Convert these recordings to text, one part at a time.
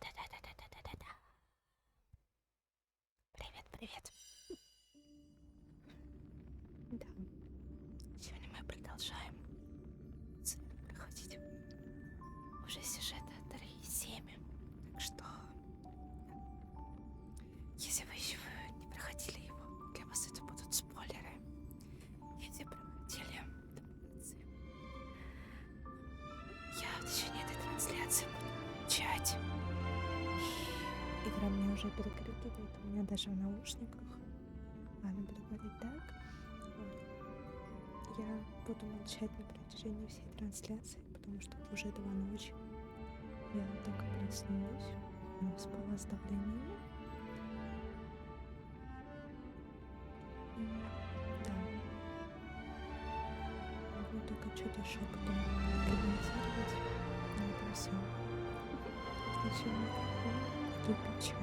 Да-да-да-да-да-да-да-да. Привет, привет. Да, сегодня мы продолжаем проходить уже сюжет 3.7. Так что, если вы еще не проходили его, для вас это будут спойлеры. Если проходили, то молодцы. Я в течение этой трансляции буду молчать. Игра меня уже перекрикивает, у меня даже в наушниках. Ладно, буду говорить так. Вот. Я буду молчать на протяжении всей трансляции, потому что уже 2 ночи. Я только проснулась, но спала с давлением. Да. Могу только что-то шепотом комментировать. На этом все. Включаю микрофон, иду пить чай.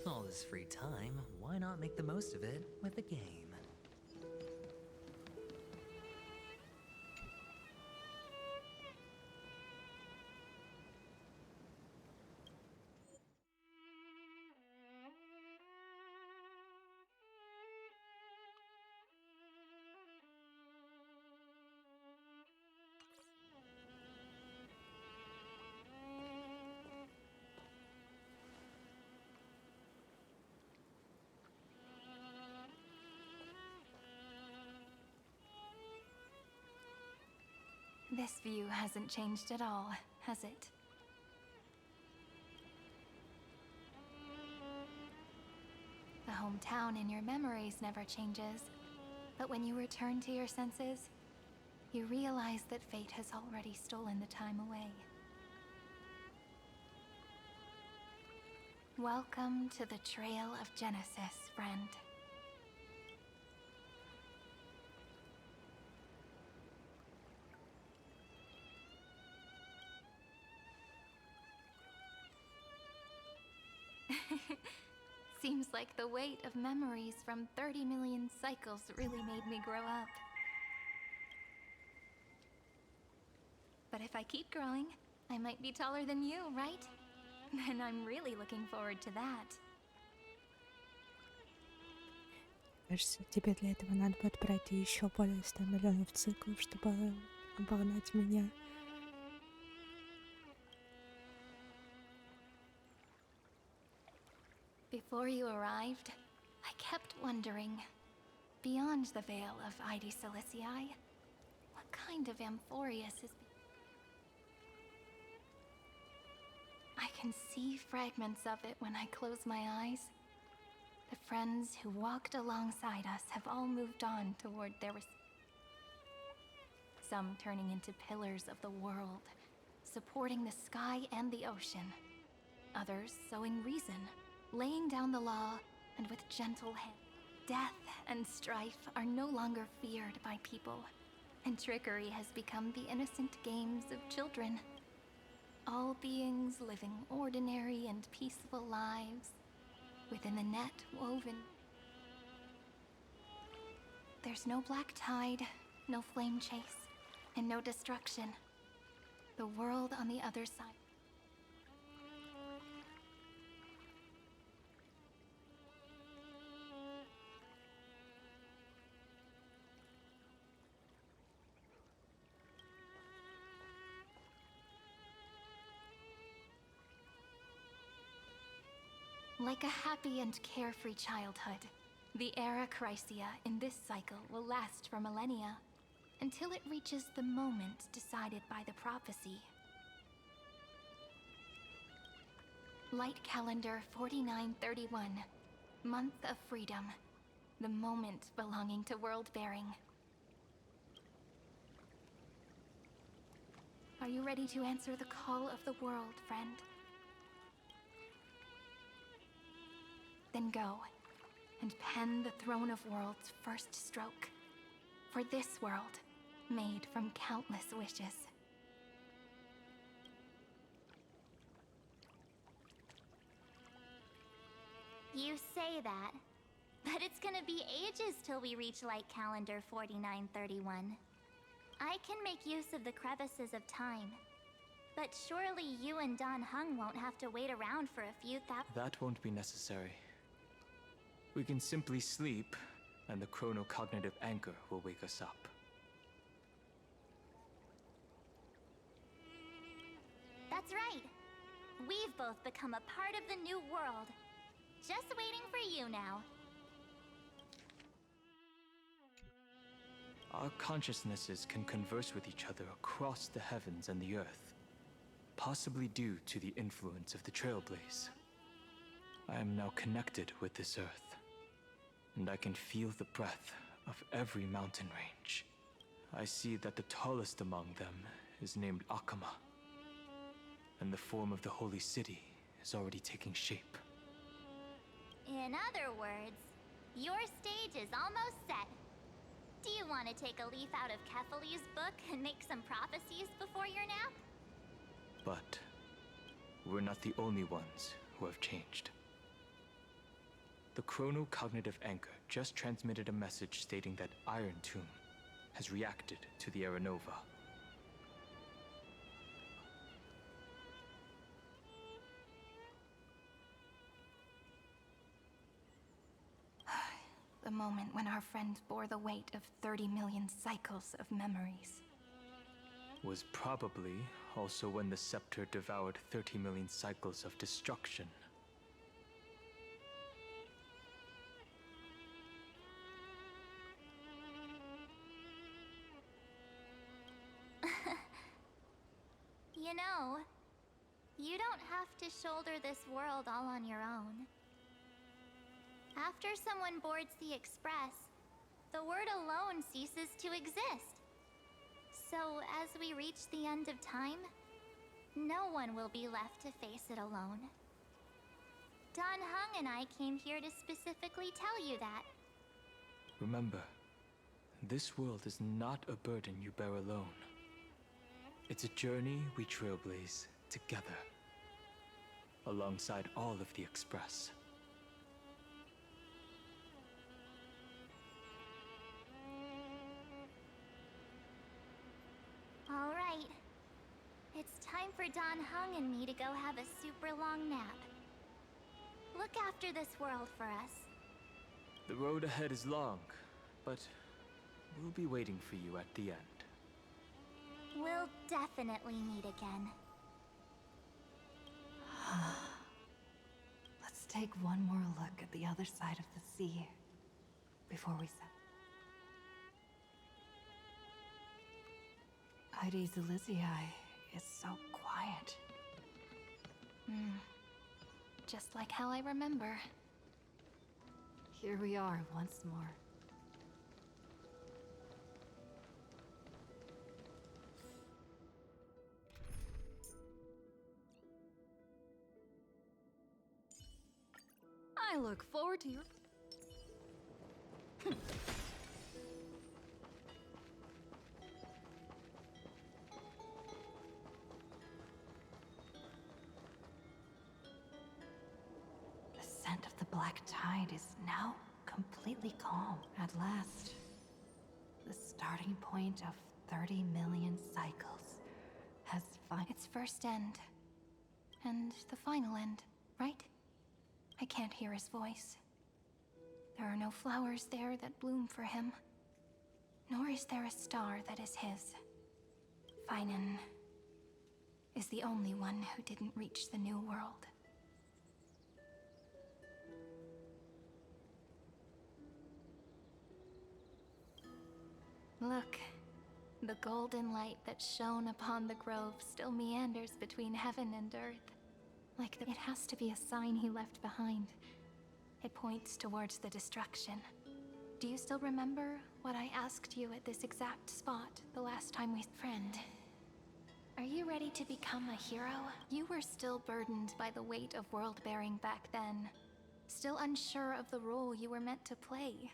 All this free time, why not make the most of it with a game? This view hasn't changed at all, has it? The hometown in your memories never changes, but when you return to your senses, you realize that fate has already stolen the time away. Welcome to the Trail of Genesis, friend. Seems like the weight of memories from 30 million cycles really made me grow up. But if I keep growing, I might be taller than you, right? Then I'm really looking forward to that. Кажется, тебе для этого надо будет пройти еще более 100 миллионов циклов, чтобы обогнать меня. Before you arrived, I kept wondering, beyond the veil of Id Silicii, what kind of Amphorius is... I can see fragments of it when I close my eyes. The friends who walked alongside us have all moved on toward their... Some turning into pillars of the world, supporting the sky and the ocean. Others sowing reason, laying down the law, and with gentle hand. Death and strife are no longer feared by people, and trickery has become the innocent games of children. All beings living ordinary and peaceful lives, within the net woven. There's no black tide, no flame chase, and no destruction. The world on the other side. Like a happy and carefree childhood, the era Chrysia in this cycle will last for millennia, until it reaches the moment decided by the prophecy. Light calendar 4931, month of freedom, the moment belonging to world-bearing. Are you ready to answer the call of the world, friend? Then go, and pen the Throne of Worlds' first stroke, for this world, made from countless wishes. You say that, but it's gonna be ages till we reach light calendar 4931. I can make use of the crevices of time, but surely you and Dan Heng won't have to wait around for a few That won't be necessary. We can simply sleep, and the chronocognitive anchor will wake us up. That's right. We've both become a part of the new world. Just waiting for you now. Our consciousnesses can converse with each other across the heavens and the earth, possibly due to the influence of the Trailblaze. I am now connected with this earth, and I can feel the breath of every mountain range. I see that the tallest among them is named Akama, and the form of the holy city is already taking shape. In other words, your stage is almost set. Do you want to take a leaf out of Kefali's book and make some prophecies before your nap? But we're not the only ones who have changed. The chronocognitive anchor just transmitted a message stating that Iron Tomb has reacted to the Aranova. The moment when our friend bore the weight of 30 million cycles of memories. Was probably also when the scepter devoured 30 million cycles of destruction. You know, you don't have to shoulder this world all on your own. After someone boards the Express, the word alone ceases to exist. So, as we reach the end of time, no one will be left to face it alone. Dan Heng and I came here to specifically tell you that. Remember, this world is not a burden you bear alone. It's a journey we trailblaze together, alongside all of the Express. for Don Hung and me to go have a super long nap. Look after this world for us. The road ahead is long, but we'll be waiting for you at the end. We'll definitely meet again. Let's take one more look at the other side of the sea before we set. Heidi's Elysiae is so quiet. Just like how I remember. Here we are once more. I look forward to your... The scent of the black tide is now completely calm. At last, the starting point of 30 million cycles has finally... Its first end. And the final end, right? I can't hear his voice. There are no flowers there that bloom for him. Nor is there a star that is his. Finan is the only one who didn't reach the new world. Look, the golden light that shone upon the grove still meanders between heaven and earth. Like it has to be a sign he left behind. It points towards the destruction. Do you still remember what I asked you at this exact spot the last time we friend? Are you ready to become a hero? You were still burdened by the weight of world-bearing back then. Still unsure of the role you were meant to play.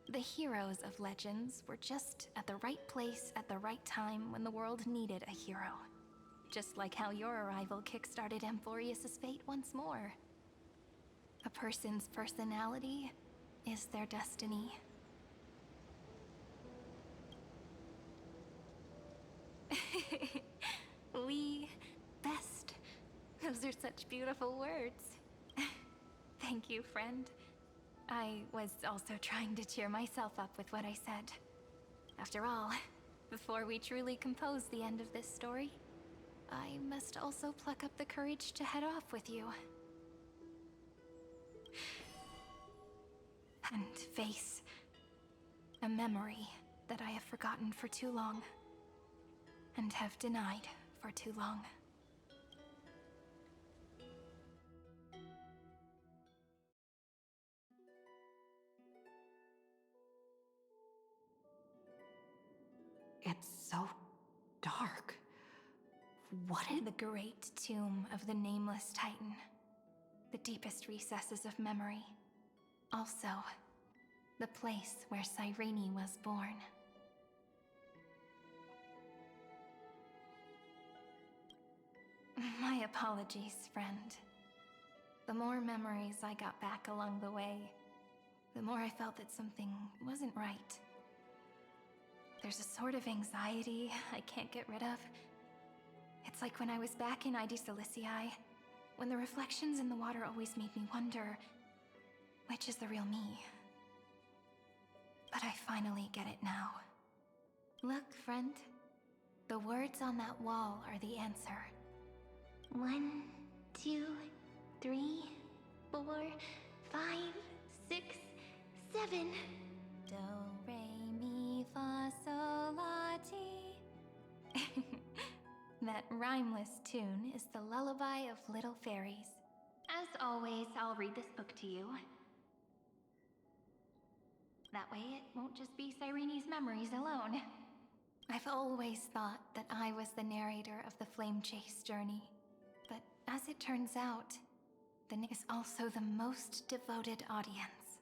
The heroes of legends were just at the right place at the right time when the world needed a hero. Just like how your arrival kickstarted Amphorius' fate once more. A person's personality is their destiny. We best. Those are such beautiful words. Thank you, friend. I was also trying to cheer myself up with what I said. After all, before we truly compose the end of this story, I must also pluck up the courage to head off with you. And face a memory that I have forgotten for too long. And have denied for too long. It's so dark. What is The great tomb of the nameless titan. The deepest recesses of memory. Also, the place where Cyrene was born. My apologies, friend. The more memories I got back along the way, the more I felt that something wasn't right. There's a sort of anxiety I can't get rid of. It's like when I was back in ID Siliciae, when the reflections in the water always made me wonder, which is the real me? But I finally get it now. Look, friend. The words on that wall are the answer. 1, 2, 3, 4, 5, 6, 7. Do, re, mi, fa, sol, la, ti. That rhymeless tune is the lullaby of little fairies. As always, I'll read this book to you. That way it won't just be Cyrene's memories alone. I've always thought that I was the narrator of the Flame Chase journey. But as it turns out, the Nick is also the most devoted audience.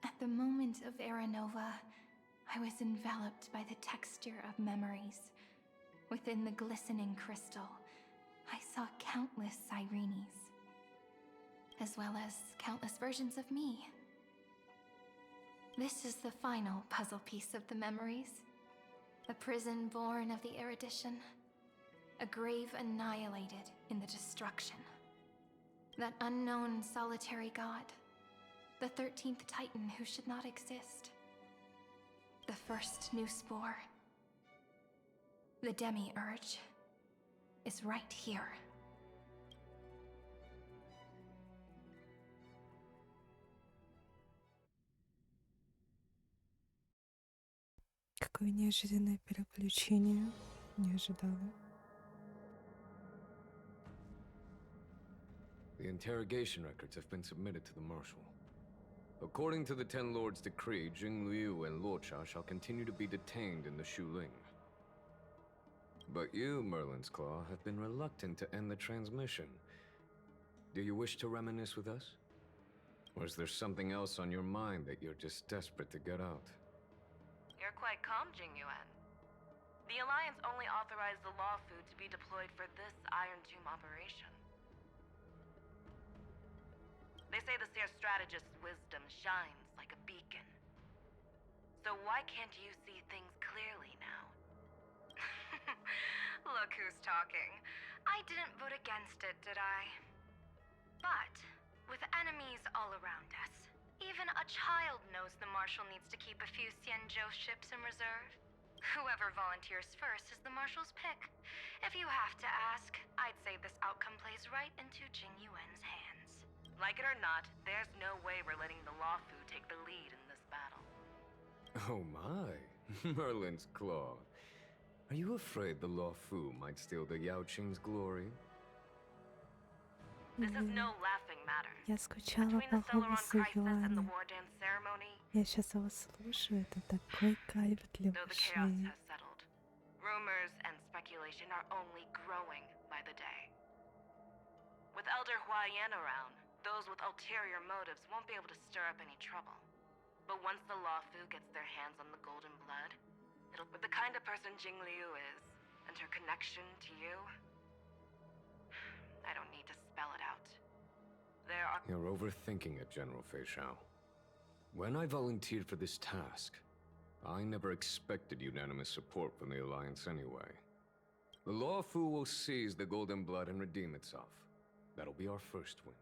At the moment of Aranova, I was enveloped by the texture of memories. Within the glistening crystal, I saw countless Cyrenes, as well as countless versions of me. This is the final puzzle piece of the memories. A prison born of the erudition. A grave annihilated in the destruction. That unknown solitary god. The 13th Titan who should not exist. The first new spore. The demi-urge is right here. Какое неожиданное переключение. Не ожидала. The interrogation records have been submitted to the Marshal. According to the Ten Lords' decree, Jing Liu and Luocha shall continue to be detained in the Shuling. But you, Merlin's Claw, have been reluctant to end the transmission. Do you wish to reminisce with us? Or is there something else on your mind that you're just desperate to get out? You're quite calm, Jingyuan. The Alliance only authorized the law food to be deployed for this Iron Tomb operation. They say the Seer Strategist's wisdom shines like a beacon. So why can't you see things clearly now? Look who's talking. I didn't vote against it, did I? But, with enemies all around us, even a child knows the Marshal needs to keep a few Xianzhou ships in reserve. Whoever volunteers first is the Marshal's pick. If you have to ask, I'd say this outcome plays right into Jingyuan's hands. Like it or not, there's no way we're letting the Law Fu take the lead in this battle. Oh my, Merlin's Claw. Are you afraid the Law Fu might steal the Yao Qing's glory? This is no laughing matter. Я скучала Between по the Celeron голосу crisis and the Юани. war dance ceremony, Я сейчас его слушаю, это такой кайф для though the chaos ушей. has settled, rumors and speculation are only growing by the day. With Elder Huaiyan around, those with ulterior motives won't be able to stir up any trouble. But once the Law Fu gets their hands on the golden blood, it'll be the kind of person Jing Liu is, and her connection to you. I don't need to spell it out. There are. You're overthinking it, General Fei Shao. When I volunteered for this task, I never expected unanimous support from the Alliance anyway. The Law Fu will seize the Golden Blood and redeem itself. That'll be our first win.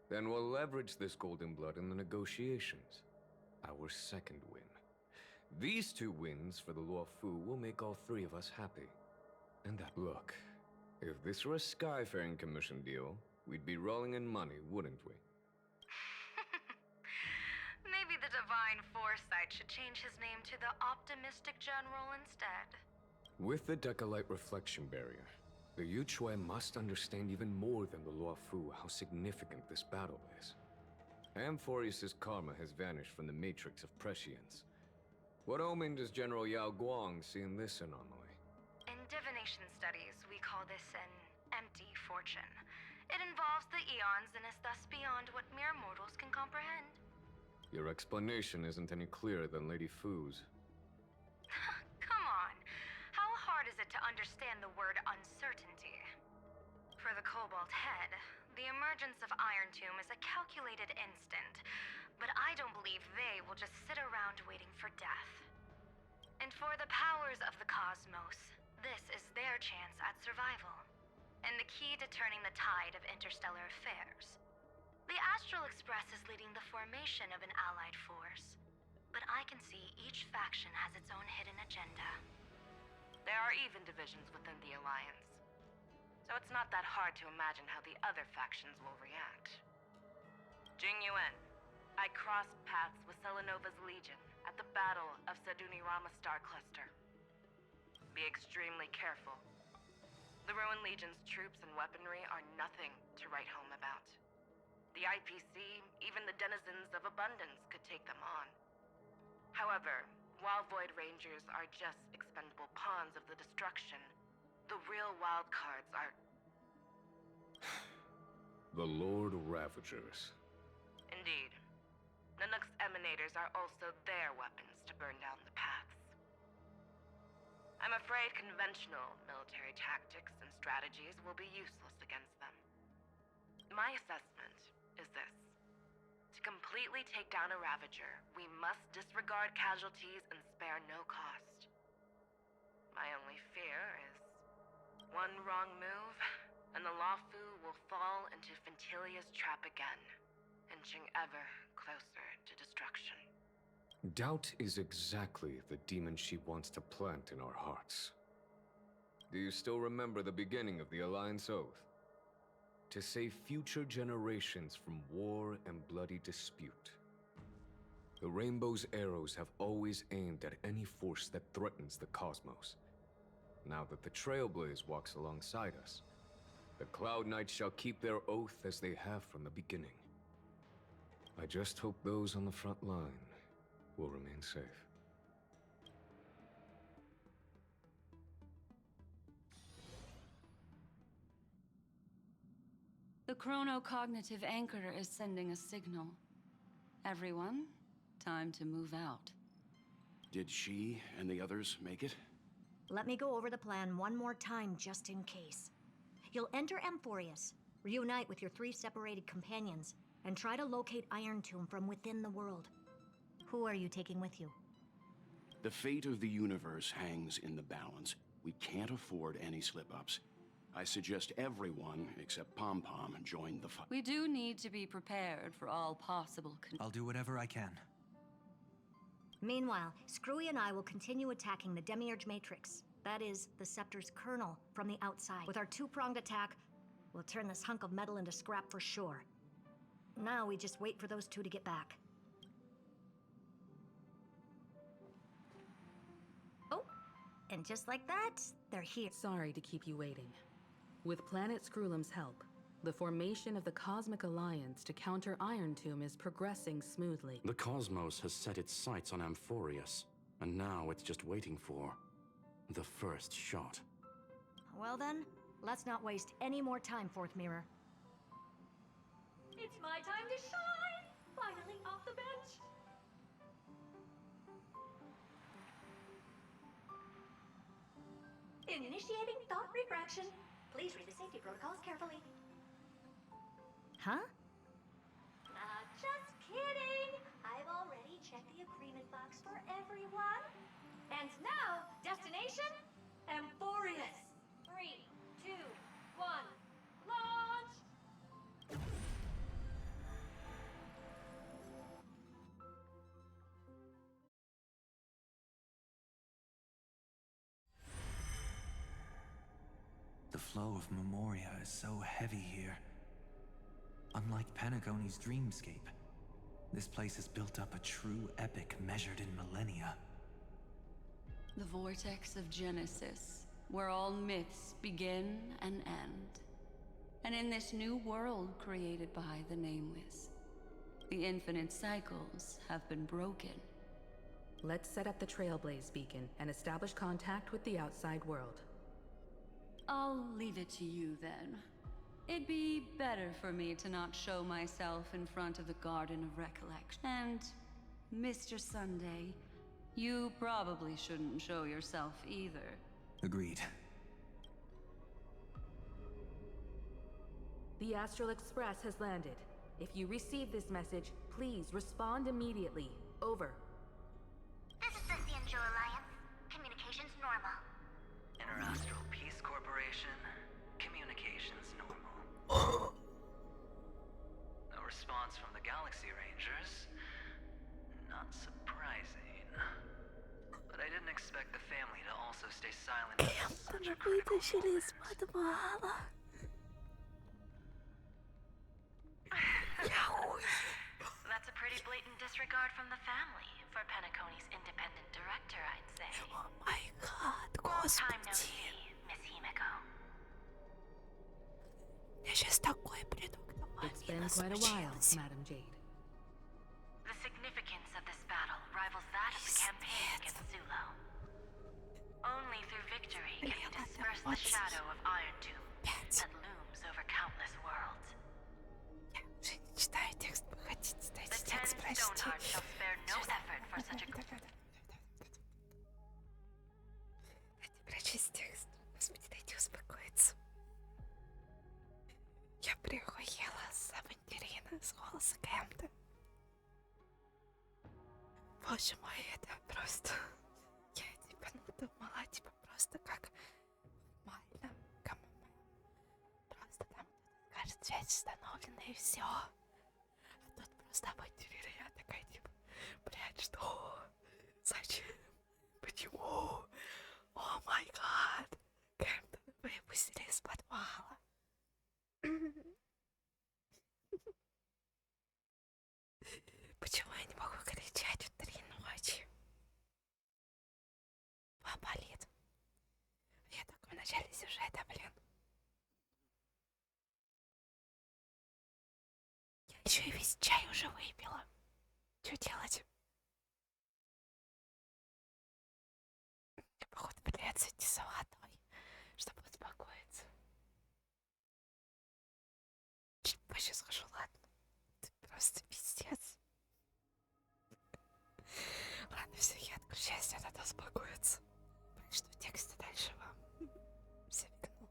Then we'll leverage this Golden Blood in the negotiations. Our second win. These two wins for the Law Fu will make all three of us happy. And that look, if this were a Skyfaring Commission deal, we'd be rolling in money, wouldn't we? Maybe the Divine Foresight should change his name to the Optimistic General instead. With the Decalite Reflection Barrier, the Yuchue must understand even more than the Law Fu how significant this battle is. Amphorius' karma has vanished from the matrix of prescience. What omen does General Yao Guang see in this anomaly? In divination studies, we call this an empty fortune. It involves the eons and is thus beyond what mere mortals can comprehend. Your explanation isn't any clearer than Lady Fu's. Come on. How hard is it to understand the word uncertainty? For the Cobalt Head, the emergence of Iron Tomb is a calculated instant, but I don't believe they will just sit around waiting for death. And for the powers of the cosmos, this is their chance at survival, and the key to turning the tide of interstellar affairs. The Astral Express is leading the formation of an allied force, but I can see each faction has its own hidden agenda. There are even divisions within the Alliance, so it's not that hard to imagine how the other factions will react. Jingyuan, I crossed paths with Selenova's Legion at the Battle of Sedunirama Star Cluster. Be extremely careful. The Ruined Legion's troops and weaponry are nothing to write home about. The IPC, even the denizens of Abundance, could take them on. However, while Void Rangers are just expendable pawns of the destruction, the real wild cards are... The Lord Ravagers. Indeed. Nanook's emanators are also their weapons to burn down the paths. I'm afraid conventional military tactics and strategies will be useless against them. My assessment is this. To completely take down a Ravager, we must disregard casualties and spare no cost. My only fear is one wrong move, and the Lawfu will fall into Ventilia's trap again, inching ever closer to destruction. Doubt is exactly the demon she wants to plant in our hearts. Do you still remember the beginning of the Alliance Oath? To save future generations from war and bloody dispute. The Rainbow's arrows have always aimed at any force that threatens the cosmos. Now that the Trailblaze walks alongside us, the Cloud Knights shall keep their oath as they have from the beginning. I just hope those on the front line will remain safe. The chronocognitive anchor is sending a signal. Everyone, time to move out. Did she and the others make it? Let me go over the plan one more time, just in case. You'll enter Amphorius, reunite with your 3 separated companions, and try to locate Iron Tomb from within the world. Who are you taking with you? The fate of the universe hangs in the balance. We can't afford any slip-ups. I suggest everyone, except Pom-Pom, join the fight. We do need to be prepared for all possible I'll do whatever I can. Meanwhile, Screwy and I will continue attacking the Demiurge Matrix. That is, the Scepter's kernel, from the outside. With our 2-pronged attack, we'll turn this hunk of metal into scrap for sure. Now we just wait for those 2 to get back. Oh, and just like that, they're here. Sorry to keep you waiting. With Planet Screwlum's help, the formation of the Cosmic Alliance to counter Iron Tomb is progressing smoothly. The cosmos has set its sights on Amphorius, and now it's just waiting for the first shot. Well then, let's not waste any more time, Fourth Mirror. It's my time to shine! Finally off the bench! Initiating thought refraction. Please read the safety protocols carefully. Huh? Just kidding! I've already checked the agreement box for everyone. And now, destination? Amphorius. 3, 2, 1, launch! The flow of Memoria is so heavy here. Unlike Pentagoni's dreamscape, this place has built up a true epic measured in millennia. the vortex of Genesis, where all myths begin and end. And in this new world created by the Nameless, the infinite cycles have been broken. Let's set up the Trailblaze beacon and establish contact with the outside world. I'll leave it to you then. It'd be better for me to not show myself in front of the Garden of Recollection. And, Mr. Sunday, you probably shouldn't show yourself either. Agreed. The Astral Express has landed. If you receive this message, please respond immediately. Over. This is the Cianjo Alliance. Communications normal. Interastral Peace Corporation, communications normal. No response from the Galaxy Rangers. Not surprising. But I didn't expect the family to also stay silent at such a critical moment. That's a pretty blatant disregard from the family for Pentaconi's independent director, I'd say. Oh my god, Long time no господи. see, Miss Himiko. Я сейчас такой приду к It's been quite a while, Madam Jade. The significance of this battle rivals that of the campaign against Zulo. Only through victory can we disperse the shadow of Iron Tomb that looms over countless worlds. Я уже не читаю текст, вы хотите The дайте Ten текст прочти. Stonehearts shall spare no effort for such a Дайте прочесть текст. Господи, дайте успокоиться. Я приохуела с авантюрина, с голоса Кэмпта. Боже мой, это просто... Я типа думала, типа просто... просто как в мальном КММ. Просто там кажется, связь установлена и все. А тут просто обойти двери, я такая типа, блядь, что? Зачем? Почему? О май гад! Кэмптон выпустили из подвала. Почему я не могу кричать в 3 ночи? Голова болит. Я только в начале сюжета, блин. Я еще и весь чай уже выпила. Что делать? Мне, походу, придется идти за водой, чтобы успокоиться. Чуть позже схожу, ладно? Это просто пиздец. Ладно, все, я отключаюсь, мне надо успокоиться. Прочту текст дальше вам. Все фигну.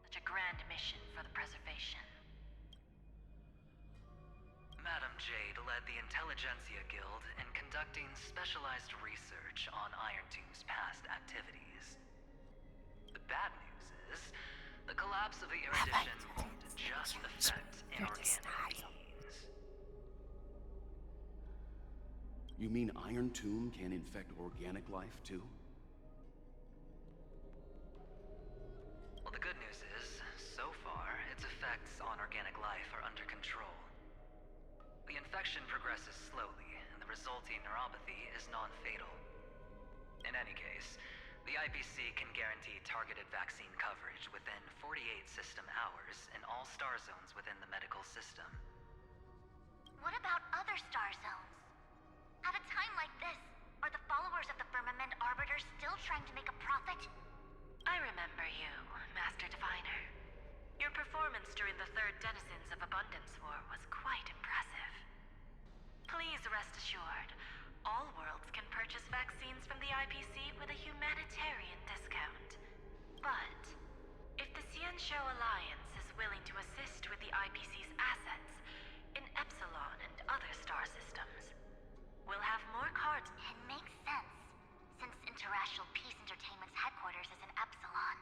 Such a grand mission for the preservation. Madam Jade led the Intelligentsia Guild in conducting specialized research on Iron Tomb's past activities. The bad news is, the collapse of the erudition won't just affect inorganic beings. You mean Iron Tomb can infect organic life too? Well, the good news is, so far, its effects on organic life are under control. The infection progresses slowly, and the resulting neuropathy is non-fatal. In any case, the IPC can guarantee targeted vaccine coverage within 48 system hours in all star zones within the medical system. What about other star zones? At a time like this, are the followers of the Firmament Arbiter still trying to make a profit? I remember you, Master Diviner. Your performance during the Third Denizens of Abundance War was quite impressive. Please rest assured, all worlds can purchase vaccines from the IPC with a humanitarian discount. But if the Xianshou Alliance is willing to assist with the IPC's assets in Epsilon and other star systems, we'll have more cards. It makes sense, since Interracial Peace Entertainment's headquarters is in Epsilon.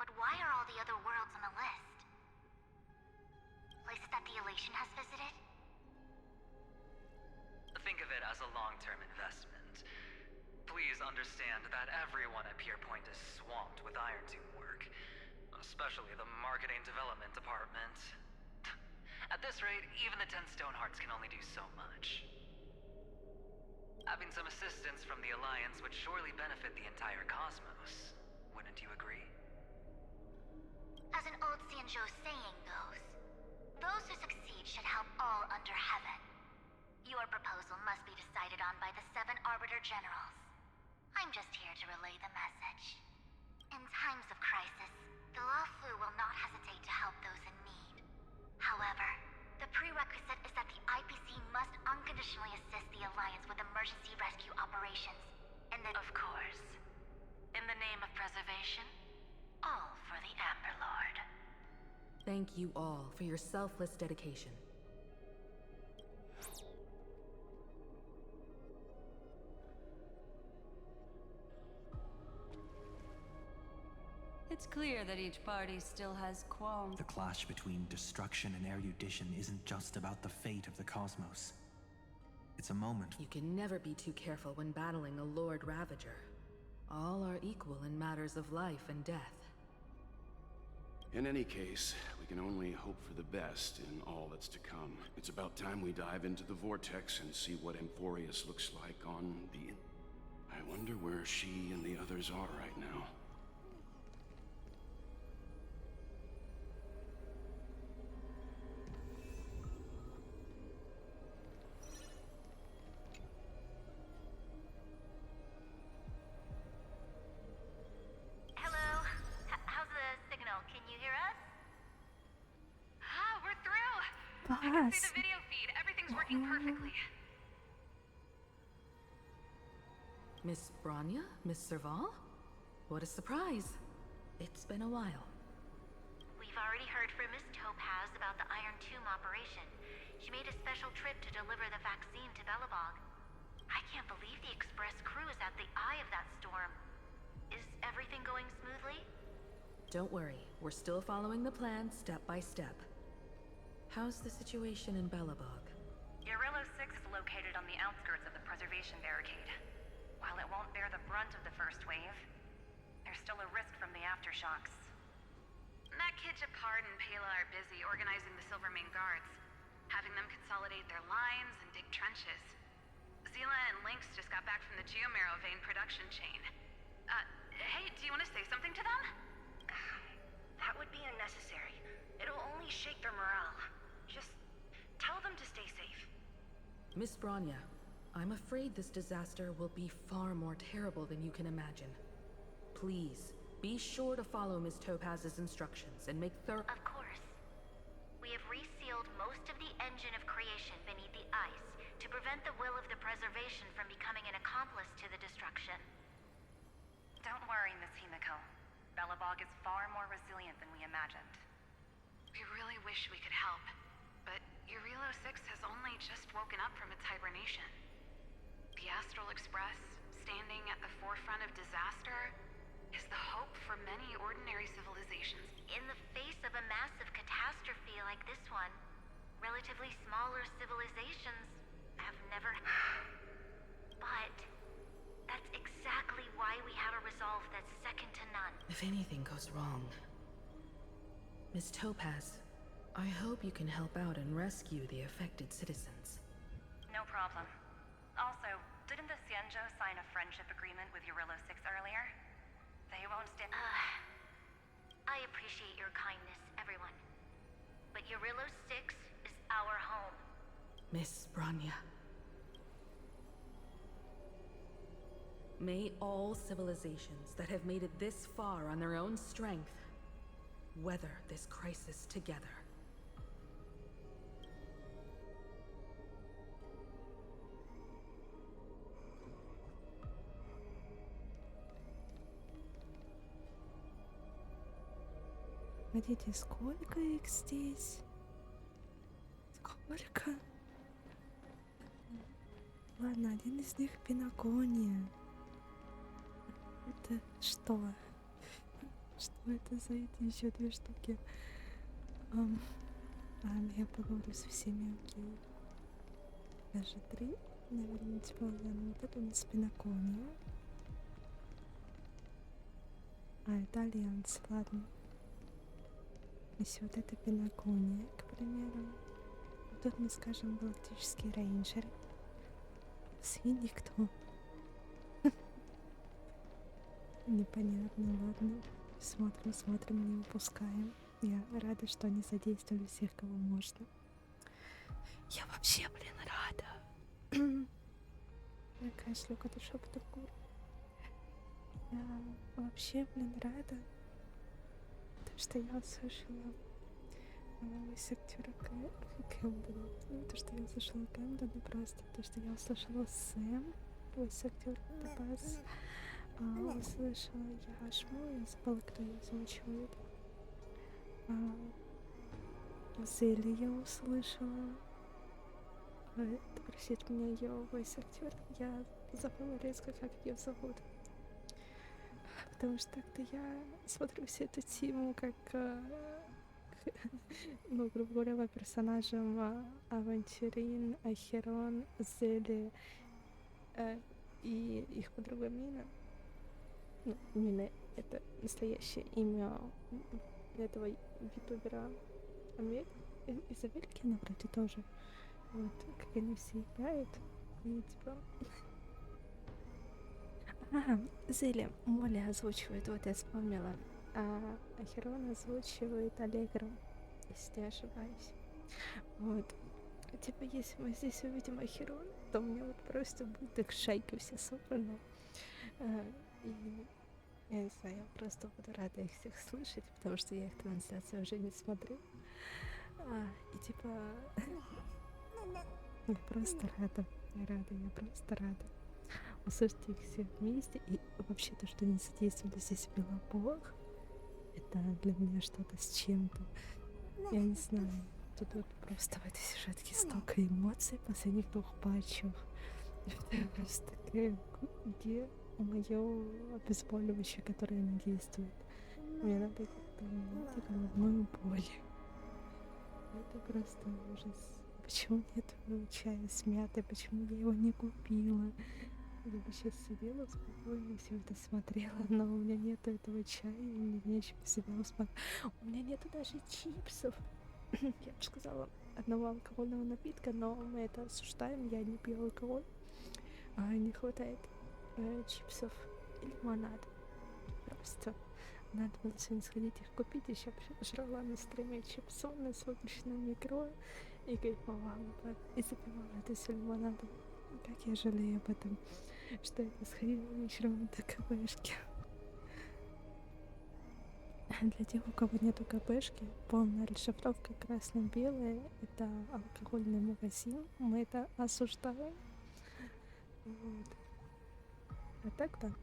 But why are all the other worlds on the list? Places that the Elation has visited? Think of it as a long-term investment. Please understand that everyone at Pierpoint is swamped with Iron Tomb work, especially the marketing development department. At this rate, even the 10 Stonehearts can only do so much. Having some assistance from the Alliance would surely benefit the entire cosmos. Wouldn't you agree? As an old Xianzhou saying goes, those who succeed should help all under heaven. Your proposal must be decided on by the 7 Arbiter Generals. I'm just here to relay the message. In times of crisis, the Luofu will not hesitate to help those in need. However, the prerequisite is that the IPC must unconditionally assist the Alliance with emergency rescue operations. And that, Of course. In the name of preservation, all for the Amber Lord. Thank you all for your selfless dedication. It's clear that each party still has qualms. The clash between destruction and erudition isn't just about the fate of the cosmos. It's a moment. You can never be too careful when battling a Lord Ravager. All are equal in matters of life and death. In any case, we can only hope for the best in all that's to come. It's about time we dive into the vortex and see what Amphorius looks like on the... I wonder where she and the others are right now. can see вас. the video feed. Everything's working perfectly. Miss Branya? Miss Serval? What a surprise. It's been a while. We've already heard from Miss Topaz about the Iron Tomb operation. She made a special trip to deliver the vaccine to Belobog. I can't believe the Express crew is at the eye of that storm. Is everything going smoothly? Don't worry, we're still following the plan step by step. How's the situation in Belobog? Urillo 6 is located on the outskirts of the preservation barricade. While it won't bear the brunt of the first wave, there's still a risk from the aftershocks. Matt Kitchapard and Pela are busy organizing the Silvermane Guards, having them consolidate their lines and dig trenches. Zila and Lynx just got back from the Geomarrow vein production chain. Hey, do you want to say something to them? That would be unnecessary. It'll only shake their morale. Just tell them to stay safe. Miss Branya, I'm afraid this disaster will be far more terrible than you can imagine. Please, be sure to follow Miss Topaz's instructions and make thorough— Of course. We have resealed most of the engine of creation beneath the ice to prevent the will of the preservation from becoming an accomplice to the destruction. Don't worry, Miss Himiko. Belobog is far more resilient than we imagined. We really wish we could help, but Urillo 6 has only just woken up from its hibernation. The Astral Express, standing at the forefront of disaster, is the hope for many ordinary civilizations. In the face of a massive catastrophe like this one, relatively smaller civilizations have never... But that's exactly why we have a resolve that's second to none. If anything goes wrong. Miss Topaz, I hope you can help out and rescue the affected citizens. No problem. Also, didn't the Xianzhou sign a friendship agreement with Urillo 6 earlier? They won't stand— I appreciate your kindness, everyone. But Urillo 6 is our home. Miss Branya. May all civilizations that have made it this far on their own strength weather this crisis together. Смотрите, сколько их здесь? Сколько? Ладно, один из них Пенакония. Это что? Что это за эти еще две штуки? Я поговорю со всеми, окей. Даже три, наверное, типа, ладно, вот это у нас Пенакония. Это Альянс, ладно. Если вот это Пенакония, к примеру. Тут мы скажем галактический рейнджер. Свиньи кто? Непонятно, ладно. Смотрим, не упускаем. Я рада, что они задействовали всех, кого можно. Я вообще, рада. Я кашлю, когда шепотом говорю. Я вообще, рада. Потому что я услышала с актера Кэмпбелла. То, что я услышала Кэмпбелла, просто то, что я услышала Сэм, с актер Топаз. Услышала Яшму, я забыла, кто ее озвучивает. Зели я услышала. Простите меня, ее войс-актер. Я забыла резко, как ее зовут. Потому что так-то я смотрю всю эту тему как, ну, грубо говоря, по персонажам Авантюрин, Ахерон, Зели и их подруга Мина. Ну, Мина — это настоящее имя этого ютубера из Америки, она вроде тоже. Вот, как они все играют. И типа... Зели Моля озвучивает, вот я вспомнила. А Херон озвучивает Аллегру, если не ошибаюсь. Вот. Типа, если мы здесь увидим Ахерон, то у меня вот просто будет их шайка все собрана. И я не знаю, я просто буду рада их всех слышать, потому что я их трансляцию уже не смотрю. И типа, я просто рада, я просто рада услышать их всех вместе. И вообще то, что они задействовали здесь Белобог, это для меня что-то с чем-то. Я не знаю, тут вот просто в этой сюжетке столько эмоций в последних 2 патчах. Это просто такая, где мое обезболивающее, которое не действует. Мне надо как-то унять головную боль. Это просто ужас. Почему нет чая с мятой? Почему я его не купила? Я бы сейчас сидела спокойно, все это смотрела, но у меня нету этого чая, и мне нечем себя успокоить. У меня нету даже чипсов. Я бы сказала, одного алкогольного напитка, но мы это осуждаем, я не пью алкоголь. Не хватает чипсов и лимонада. Просто надо было сегодня сходить их купить. Еще жрала на стриме чипсоны с выключенным микро и кайфовала бы. И запивала это все лимонадом. Как я жалею об этом, что я сходила вечером до КПшки. Для тех, у кого нету КПшки, полная расшифровка красно-белая — это алкогольный магазин. Мы это осуждаем. Вот. А так-то,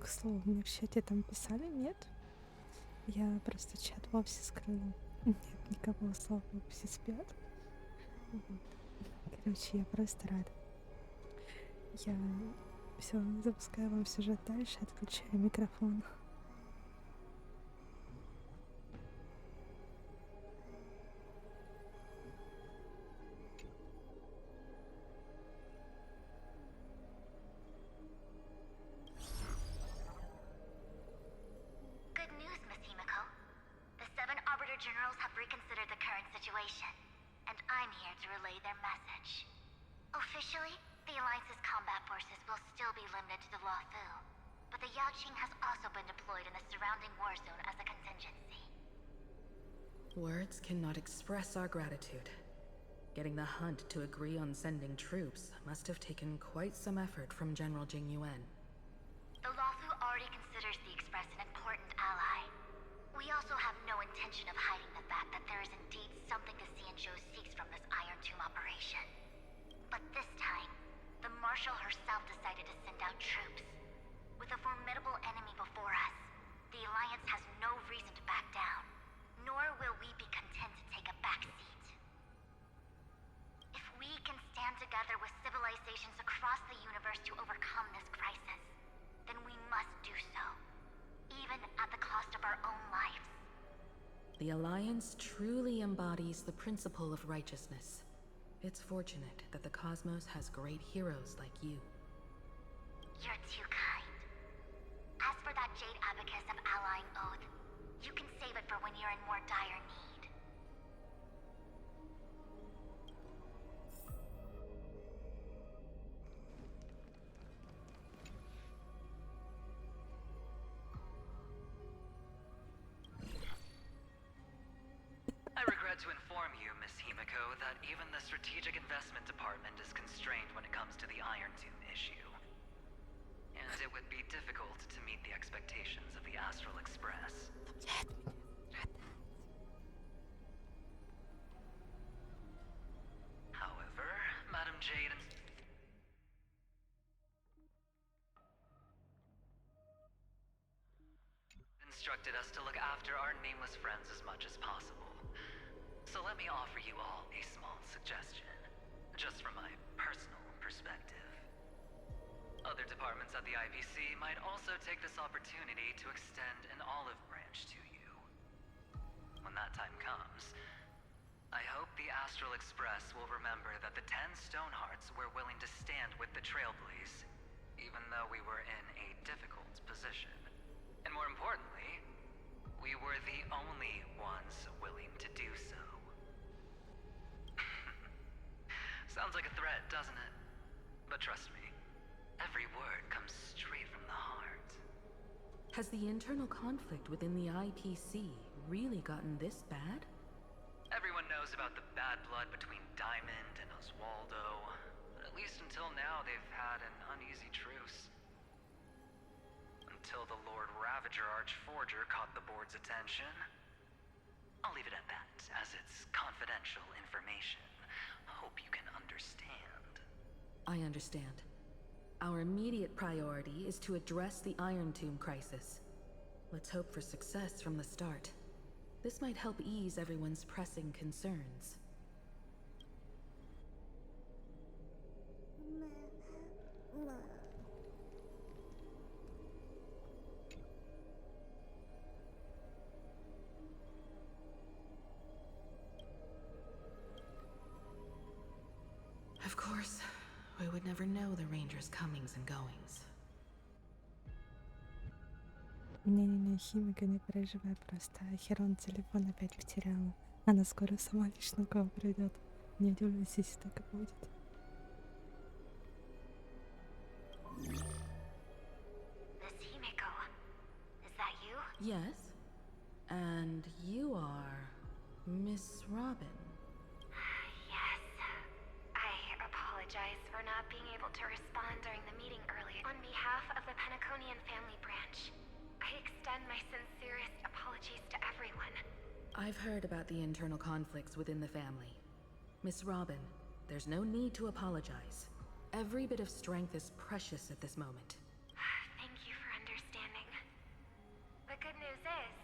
к слову, мне в чате там писали, нет? Я просто чат вовсе скрыла. Нет никого, слава богу, все спят. Вот. Короче, я просто рада. Я все, запускаю вам сюжет дальше, отключаю микрофон. Good news, Miss Himiko. The 7 Arbiter Generals have reconsidered the current situation, and I'm here to relay their message. Officially, the Alliance's combat forces will still be limited to the Luofu, but the Yaoqing has also been deployed in the surrounding war zone as a contingency. Words cannot express our gratitude. Getting the Hunt to agree on sending troops must have taken quite some effort from General Jing Yuan. The Luofu already considers the Express an important ally. We also have no intention of hiding the fact that there is indeed something the Xianzhou seeks from this Iron Tomb operation. But this time, the Marshal herself decided to send out troops. With a formidable enemy before us, the Alliance has no reason to back down, nor will we be content to take a back seat. If we can stand together with civilizations across the universe to overcome this crisis, then we must do so, even at the cost of our own lives. The Alliance truly embodies the principle of righteousness. It's fortunate that the cosmos has great heroes like you. You're too kind. As for that Jade Abacus of Allying Oath, you can save it for when you're in more dire need. I regret to inform you, Miss Himiko, that even the Strategic Investment Department is constrained when it comes to the Iron Tomb issue. And it would be difficult to meet the expectations of the Astral Express. However, Madam Jade instructed us to look after our nameless friends as much as possible. So let me offer you all a small suggestion, just from my personal perspective. Other departments at the IPC might also take this opportunity to extend an olive branch to you. When that time comes, I hope the Astral Express will remember that the 10 Stonehearts were willing to stand with the Trailblaze, even though we were in a difficult position. And more importantly, we were the only ones willing to do so. Sounds like a threat, doesn't it? But trust me, every word comes straight from the heart. Has the internal conflict within the IPC really gotten this bad? Everyone knows about the bad blood between Diamond and Oswaldo. But at least until now, they've had an uneasy truce. Until the Lord Ravager Archforger caught the board's attention. I'll leave it at that, as it's confidential information. Hope you can understand. I understand. Our immediate priority is to address the Iron Tomb crisis. Let's hope for success from the start. This might help ease everyone's pressing concerns. Of course, we would never know the Ranger's comings and goings. Не-не-не, химика, не переживай, просто Херон телефон опять потеряла. Она скоро сама лично к вам придет. Не удивлюсь, если так и будет. Miss Himiko, is that you? Yes? And you are Miss Robin. Yes. I apologize for not being able to respond during the meeting earlier. On behalf of the Penaconian family branch, I extend my sincerest apologies to everyone. I've heard about the internal conflicts within the family. Miss Robin, there's no need to apologize. Every bit of strength is precious at this moment. Thank you for understanding. The good news is,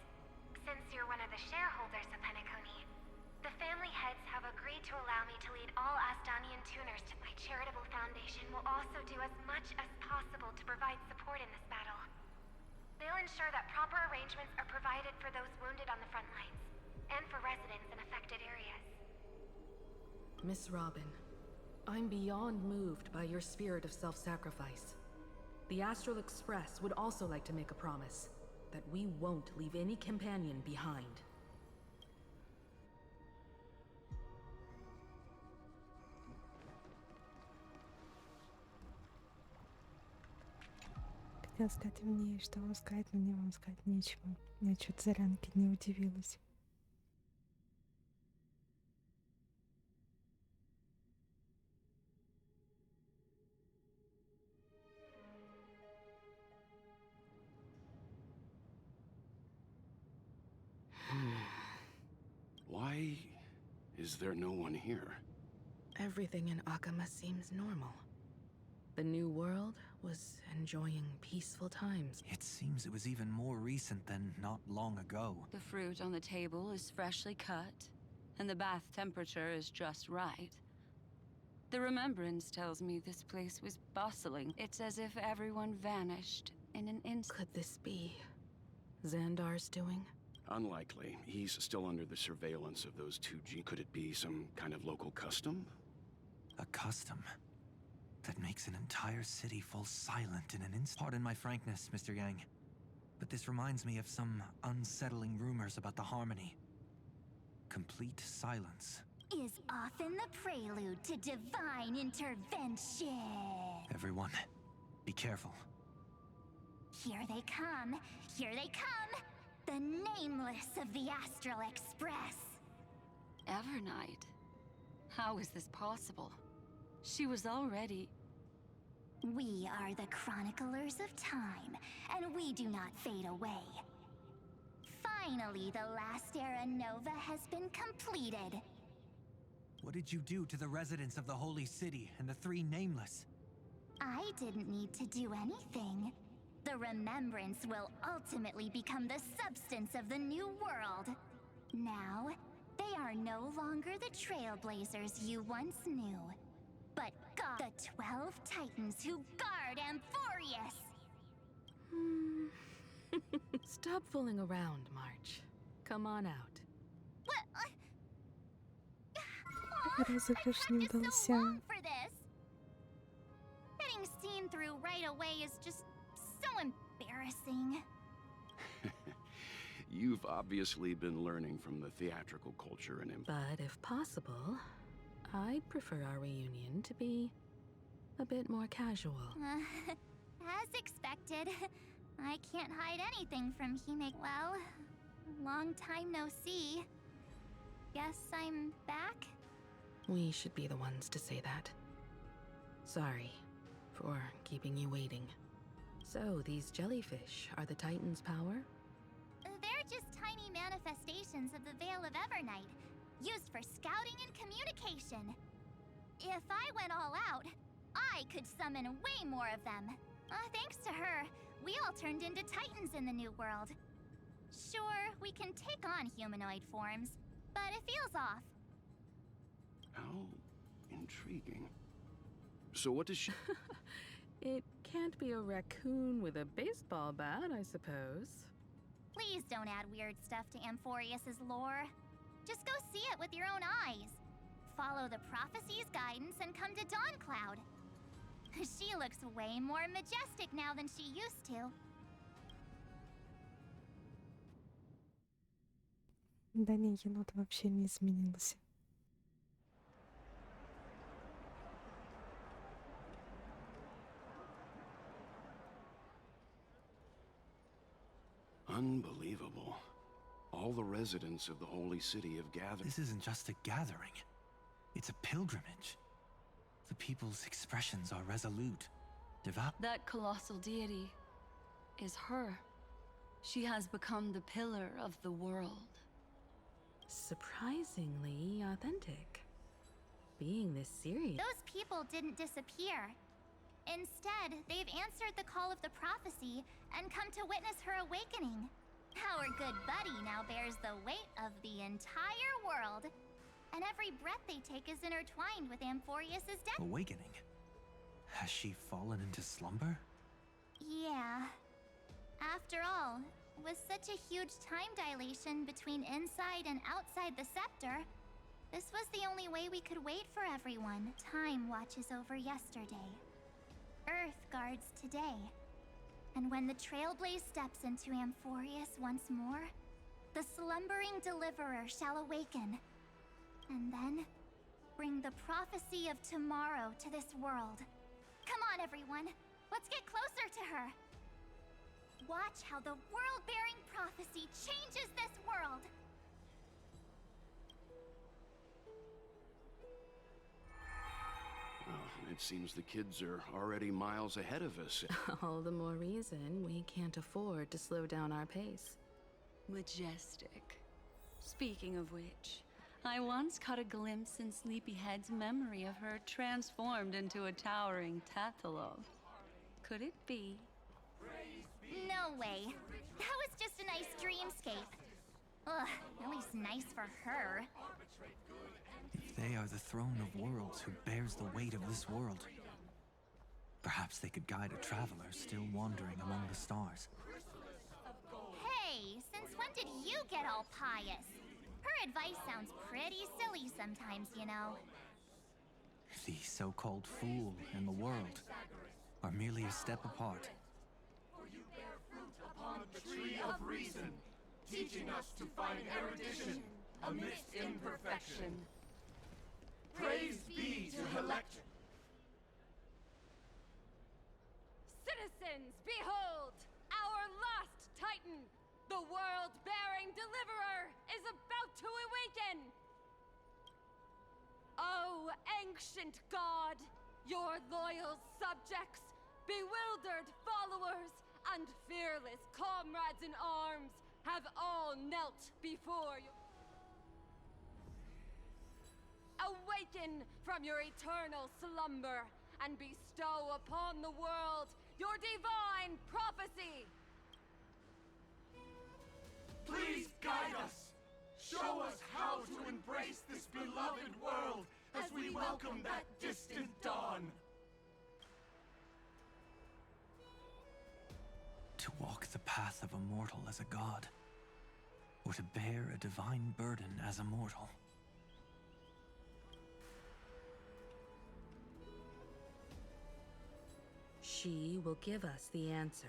since you're one of the shareholders of Penacony, the family heads have agreed to allow me to lead all Asdanian tuners to my charitable foundation will also do as much as possible to provide support in this battle. They'll ensure that proper arrangements are provided for those wounded on the front lines, and for residents in affected areas. Miss Robin, I'm beyond moved by your spirit of self-sacrifice. The Astral Express would also like to make a promise that we won't leave any companion behind. Хотела сказать мне, что вам сказать, но мне вам сказать нечего. Я что-то зарянки не удивилась. Why is there no one here? Everything in Akama seems normal. The new world was enjoying peaceful times. It seems it was even more recent than not long ago. The fruit on the table is freshly cut, and the bath temperature is just right. The remembrance tells me this place was bustling. It's as if everyone vanished in an instant. Could this be Xandar's doing? Unlikely. He's still under the surveillance of those 2G. Could it be some kind of local custom? A custom that makes an entire city fall silent in an instant. Pardon my frankness, Mr. Yang, but this reminds me of some unsettling rumors about the Harmony. Complete silence. Is often the prelude to divine intervention. Everyone, be careful. Here they come. Here they come. The nameless of the Astral Express. Evernight? How is this possible? She was already... We are the chroniclers of time, and we do not fade away. Finally, the last era Nova has been completed. What did you do to the residents of the Holy City and the three Nameless? I didn't need to do anything. The remembrance will ultimately become the substance of the new world. Now, they are no longer the trailblazers you once knew, but God, the 12 Titans who guard Amphorius! Stop fooling around, March. Come on out. Розыгрыш не I worked so удался. long for this. Getting seen through right away is just so embarrassing. You've obviously been learning from the theatrical culture and But if possible, I'd prefer our reunion to be a bit more casual. As expected, I can't hide anything from Hime. Well, long time no see. Guess I'm back? We should be the ones to say that. Sorry for keeping you waiting. So, these jellyfish are the Titan's power? They're just tiny manifestations sections of the Veil of Evernight, used for scouting and communication. If I went all out, I could summon way more of them. Thanks to her, we all turned into titans in the new world. Sure, we can take on humanoid forms, but it feels off. How intriguing. So what does she... It can't be a raccoon with a baseball bat, I suppose. Please don't add weird stuff to Amphorius's lore. Just go see it with your own eyes. Follow the prophecy's guidance and come to Dawncloud. She looks way more majestic now than she used to. Да не, енот вообще не изменился. Unbelievable. All the residents of the Holy City have gathered. This isn't just a gathering. It's a pilgrimage. The people's expressions are resolute, devout. That colossal deity is her. She has become the pillar of the world. Surprisingly authentic. Being this serious. Those people didn't disappear. Instead, they've answered the call of the prophecy and come to witness her awakening. Our good buddy now bears the weight of the entire world. And every breath they take is intertwined with Amphorius's death. Awakening? Has she fallen into slumber? Yeah. After all, with such a huge time dilation between inside and outside the scepter, this was the only way we could wait for everyone. Time watches over yesterday. Earth guards today. And when the Trailblaze steps into Amphorius once more, the slumbering deliverer shall awaken. And then, bring the prophecy of tomorrow to this world. Come on, everyone. Let's get closer to her. Watch how the world-bearing prophecy changes this world. Oh, it seems the kids are already miles ahead of us. All the more reason we can't afford to slow down our pace. Majestic. Speaking of which, I once caught a glimpse in Sleepyhead's memory of her transformed into a towering Tathalov. Could it be? No way. That was just a nice dreamscape. Ugh, at least nice for her. If they are the throne of worlds who bears the weight of this world, perhaps they could guide a traveler still wandering among the stars. Hey, since when did you get all pious? Her advice sounds pretty silly sometimes, you know. The so-called fool and the world are merely a step apart. Upon the tree of reason, teaching us to find erudition amidst imperfection. Praise be to Helect. Citizens, behold! Our last Titan, the world-bearing deliverer, is about to awaken! Oh, ancient god, your loyal subjects, bewildered followers, and fearless comrades in arms have all knelt before you. Awaken from your eternal slumber and bestow upon the world your divine prophecy. Please guide us. Show us how to embrace this beloved world as we welcome that distant dawn. To walk the path of a mortal as a god, or to bear a divine burden as a mortal. She will give us the answer.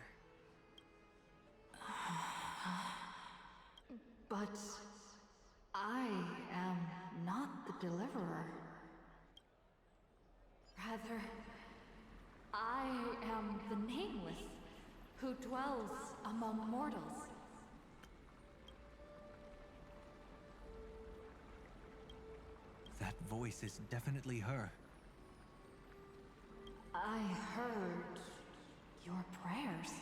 But I am not the deliverer. Rather, I am the nameless who dwells among mortals. That voice is definitely her. I heard your prayers.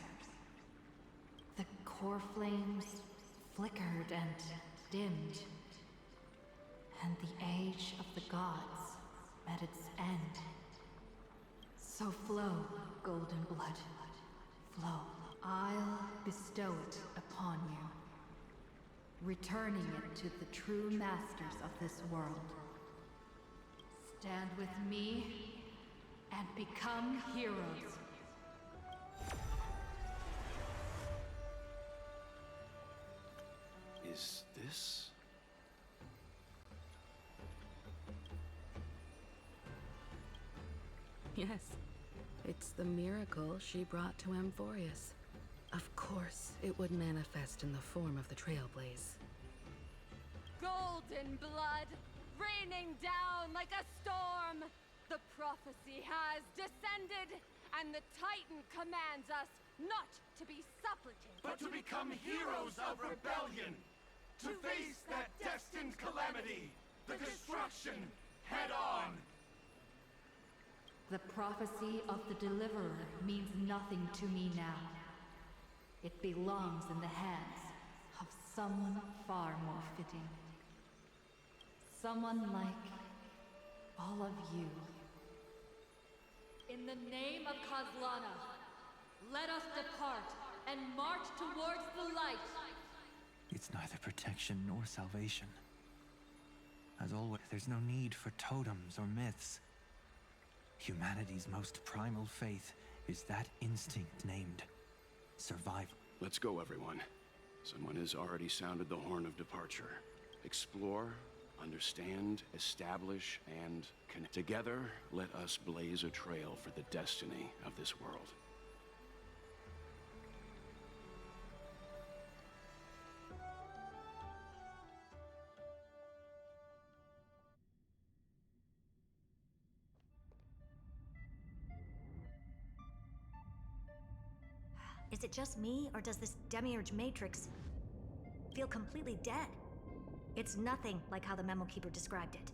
The core flames flickered and dimmed, and the age of the gods met its end. So flow, golden blood, flow. I'll bestow it upon you, returning it to the true masters of this world. Stand with me and become heroes. Is this? Yes. It's the miracle she brought to Amphorius. Of course, it would manifest in the form of the Trailblaze. Golden blood, raining down like a storm. The prophecy has descended, and the Titan commands us not to be supplicants, but to become heroes of rebellion. To face that destined calamity, the destruction, head on. The prophecy of the Deliverer means nothing to me now. It belongs in the hands of someone far more fitting. Someone like all of you. In the name of Kozlana, let us depart and march towards the light. It's neither protection nor salvation. As always, there's no need for totems or myths. Humanity's most primal faith is that instinct named survival. Let's go, everyone. Someone has already sounded the horn of departure. Explore, understand, establish, and connect. Together, let us blaze a trail for the destiny of this world. Is it just me, or does this demiurge matrix feel completely dead? It's nothing like how the memo keeper described it.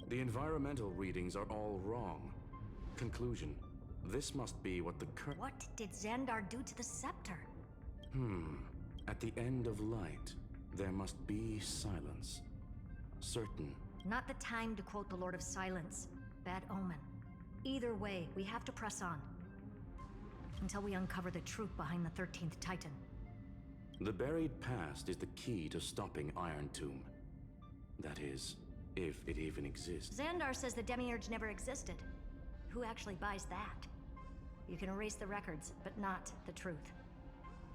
The environmental readings are all wrong. Conclusion: this must be what the What did Xandar do to the scepter? At the end of light, there must be silence. Certain. Not the time to quote the Lord of Silence. Bad omen. Either way, we have to press on. Until we uncover the truth behind the 13th Titan. The buried past is the key to stopping Iron Tomb. That is, if it even exists. Xandar says the demiurge never existed. Who actually buys that? You can erase the records, but not the truth.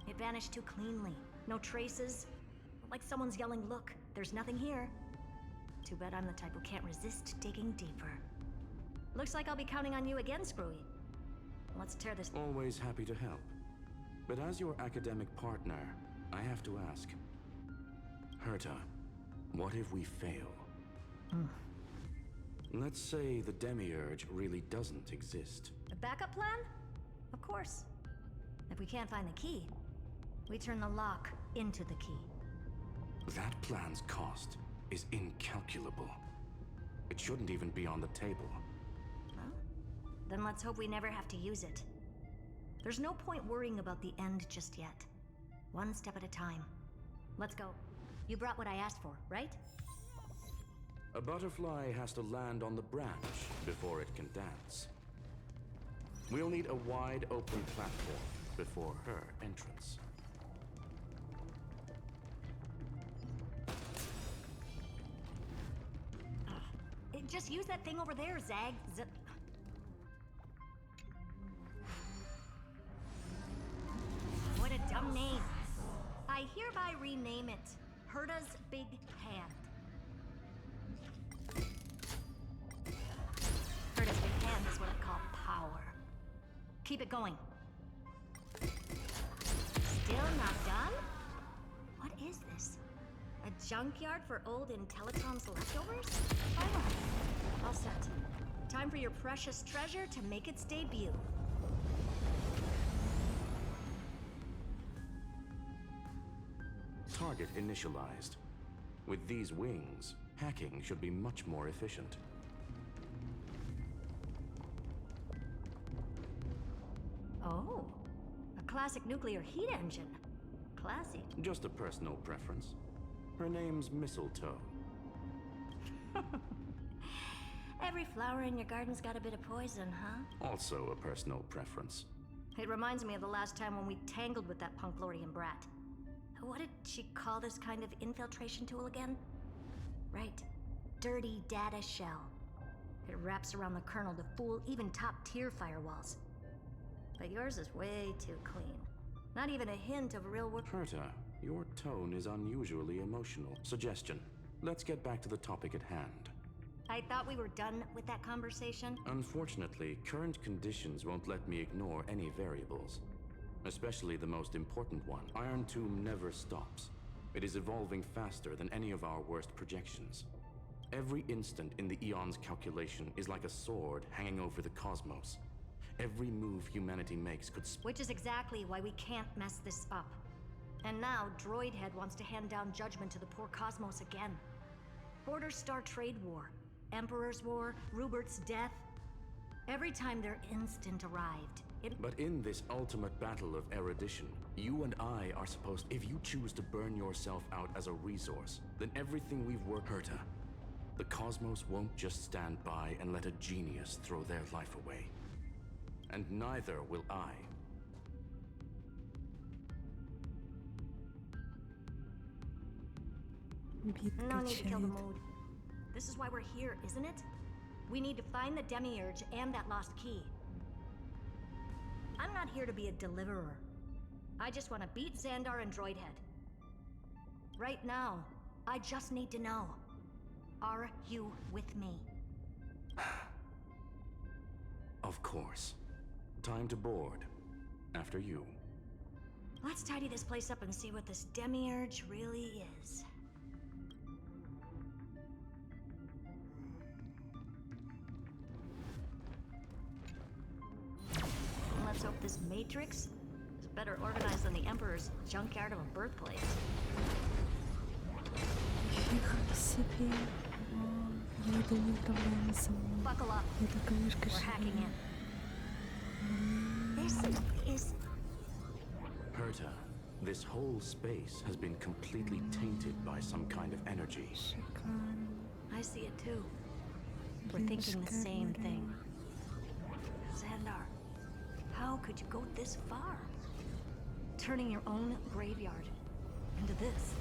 It vanished too cleanly. No traces. Like someone's yelling, "Look, there's nothing here." Too bad I'm the type who can't resist digging deeper. Looks like I'll be counting on you again, Screwy. Let's tear this. Always happy to help. But as your academic partner, I have to ask. Herta, what if we fail? Let's say the demiurge really doesn't exist. A backup plan? Of course. If we can't find the key, we turn the lock into the key. That plan's cost is incalculable. It shouldn't even be on the table. Then let's hope we never have to use it. There's no point worrying about the end just yet. One step at a time. Let's go. You brought what I asked for, right? A butterfly has to land on the branch before it can dance. We'll need a wide open platform before her entrance. Just use that thing over there, Zag. What a dumb name. I hereby rename it Herta's Big Hand. Herta's Big Hand is what I call power. Keep it going. Still not done? What is this? A junkyard for old Intellitom's leftovers? Oh, all set. Time for your precious treasure to make its debut. Target initialized. With these wings, hacking should be much more efficient. Oh, a classic nuclear heat engine. Classy. Just a personal preference. Her name's Mistletoe. Every flower in your garden's got a bit of poison, huh? Also a personal preference. It reminds me of the last time when we tangled with that Punklordian brat. What did she call this kind of infiltration tool again? Right. Dirty data shell. It wraps around the kernel to fool even top-tier firewalls. But yours is way too clean. Not even a hint of real work. Herta, your tone is unusually emotional. Suggestion. Let's get back to the topic at hand. I thought we were done with that conversation. Unfortunately, current conditions won't let me ignore any variables. Especially the most important one. Iron Tomb never stops. It is evolving faster than any of our worst projections. Every instant in the Eon's calculation is like a sword hanging over the cosmos. Every move humanity makes could Which is exactly why we can't mess this up. And now, Droidhead wants to hand down judgment to the poor cosmos again. Border Star Trade War, Emperor's War, Rupert's death. Every time their instant arrived, But in this ultimate battle of erudition, you and I are supposed... If you choose to burn yourself out as a resource, then everything we've worked... Herta, the cosmos won't just stand by and let a genius throw their life away. And neither will I. No need to kill the mood. This is why we're here, isn't it? We need to find the Demiurge and that lost key. I'm not here to be a deliverer. I just want to beat Xandar and Droidhead. Right now, I just need to know. Are you with me? Of course. Time to board. After you. Let's tidy this place up and see what this Demiurge really is. Let's hope this Matrix is better organized than the Emperor's junkyard of a birthplace. Buckle up. We're hacking in. This is... Herta, this whole space has been completely tainted by some kind of energy. I see it too. We're thinking the same thing. Xandar, how could you go this far? Turning your own graveyard into this.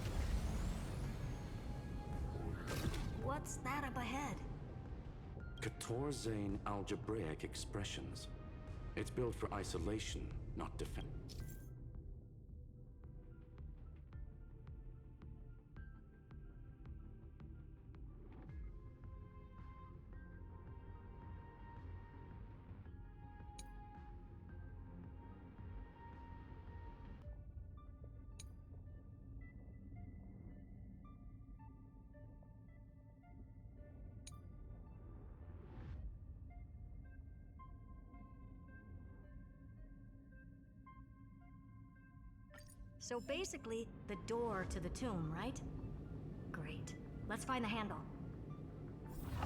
What's that up ahead? Katorzane algebraic expressions. It's built for isolation, not defense. So basically, the door to the tomb, right? Great. Let's find the handle.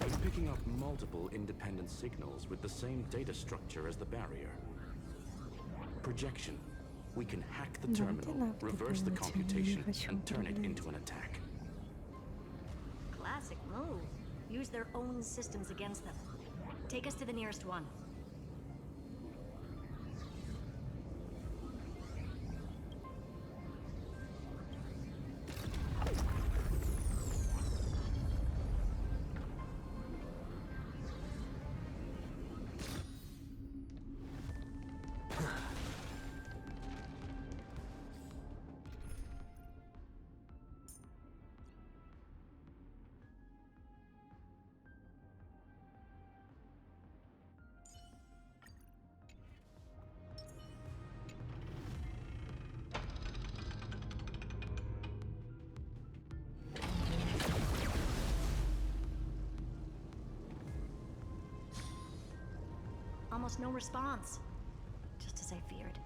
I'm picking up multiple independent signals with the same data structure as the barrier. Projection. We can hack the terminal, reverse the computation, and turn it into an attack. Classic move. Use their own systems against them. Take us to the nearest one. Almost no response. Just as I feared.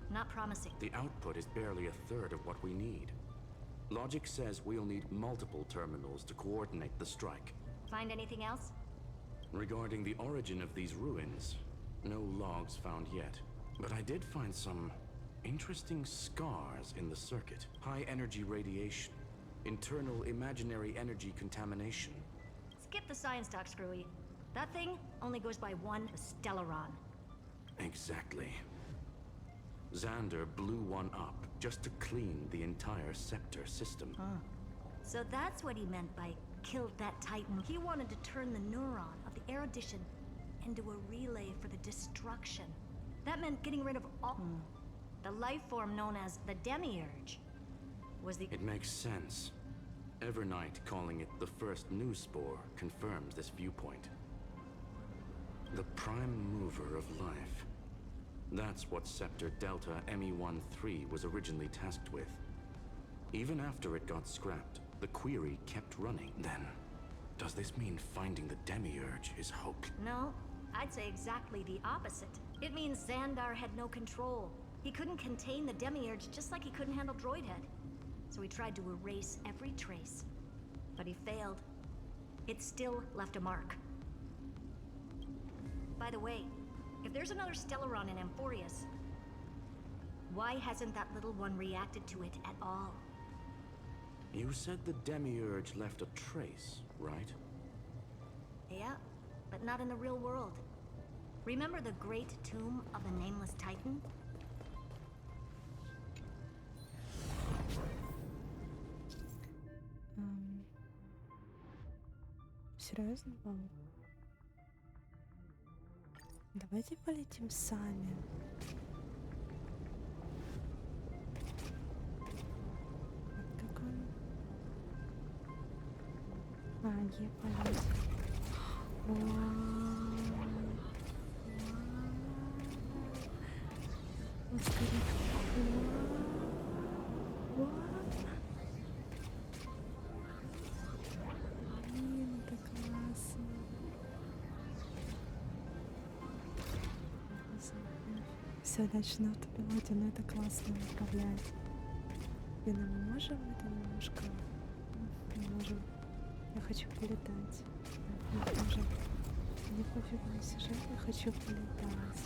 Not promising. The output is barely a third of what we need. Logic says we'll need multiple terminals to coordinate the strike. Find anything else? Regarding the origin of these ruins, no logs found yet. But I did find some interesting scars in the circuit. High energy radiation. Internal imaginary energy contamination. Skip the science talk, Screwy. That thing only goes by one Stellaron. Exactly. Xander blew one up just to clean the entire scepter system. So that's what he meant by killed that Titan. He wanted to turn the neuron of the erudition into a relay for the destruction. That meant getting rid of all... The life form known as the Demiurge was the... It makes sense. Evernight calling it the first new spore confirms this viewpoint. The prime mover of life. That's what Scepter Delta ME-13 was originally tasked with. Even after it got scrapped, the query kept running. Then, does this mean finding the Demiurge is hopeless? No, I'd say exactly the opposite. It means Xandar had no control. He couldn't contain the Demiurge just like he couldn't handle Droidhead. So he tried to erase every trace. But he failed. It still left a mark. By the way, if there's another Stellaron in Amphorius, why hasn't that little one reacted to it at all? You said the Demiurge left a trace, right? Yeah, but not in the real world. Remember the great tomb of the Nameless Titan? Серьезно, Пау? Давайте полетим сами. Вот как он. Полет. Блин, это классно. Все, дальше на автопилоте, но это классно управлять. Блин, а мы можем это немножко? Не можем. Я хочу полетать. Мне пофиг на сюжет, я хочу полетать.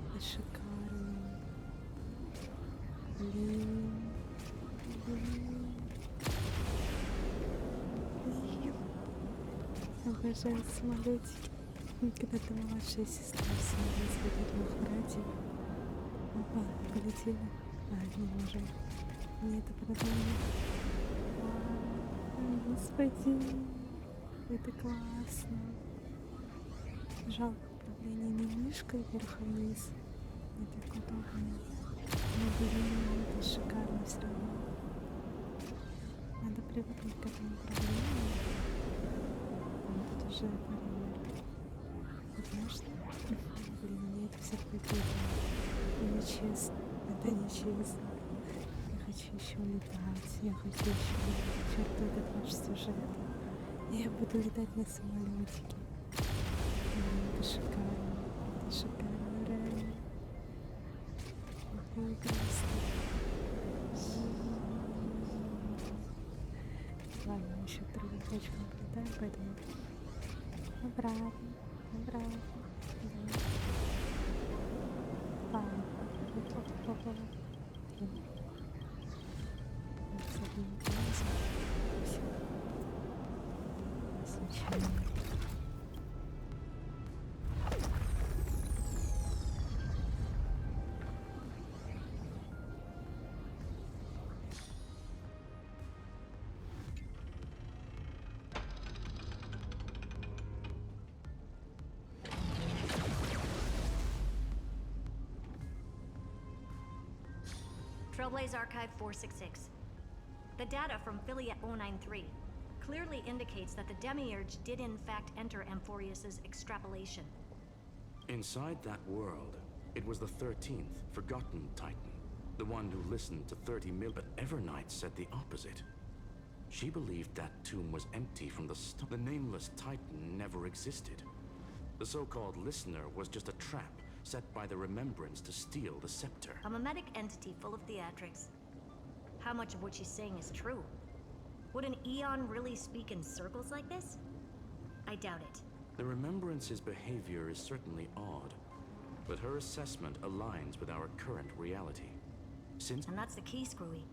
Это шикарно. Блин. Обожаю самолетики. Когда-то младшая сестра смотрела своих двух братьев. Опа, полетели. Не можем. Мне это продали. Господи, это классно. Жалко, управление не мышкой вверх-вниз. Не так удобно. Но блин, это шикарно все равно. Надо привыкнуть к этому управлению. Вот уже барьер. Конечно. Блин, мне это все прикольно. Это нечестно. Это нечестно. Я хочу еще летать. Я хочу еще летать. Черт, этот ваш сюжет. Я буду летать на самолетике. Это шикарно. Это шикарно, реально. Это прекрасно. Ладно, мы еще к другим точкам полетаем, поэтому обратно. Обратно. Да. Случайно. Trailblaze Archive 466. The data from Filiate 093 clearly indicates that the Demiurge did in fact enter Amphorius's extrapolation. Inside that world, it was the 13th, forgotten Titan. The one who listened to 30 mil, but Evernight said the opposite. She believed that tomb was empty from the start. The Nameless Titan never existed. The so-called listener was just a trap set by the Remembrance to steal the scepter. A mimetic entity full of theatrics. How much of what she's saying is true? Would an Eon really speak in circles like this? I doubt it. The Remembrance's behavior is certainly odd, but her assessment aligns with our current reality. And that's the key, Screwy.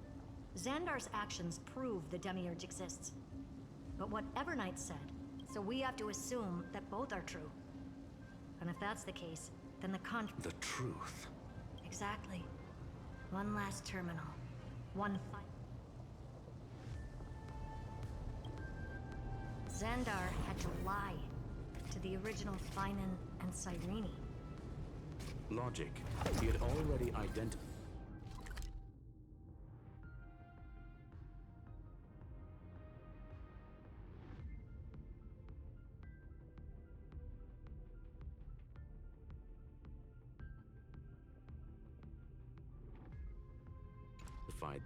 Xandar's actions prove the Demiurge exists. But what Evernight said, so we have to assume that both are true. And if that's the case, then The truth. Exactly. One last terminal. One fight. Xandar had to lie to the original Finan and Cyrene. Logic. He had already identified.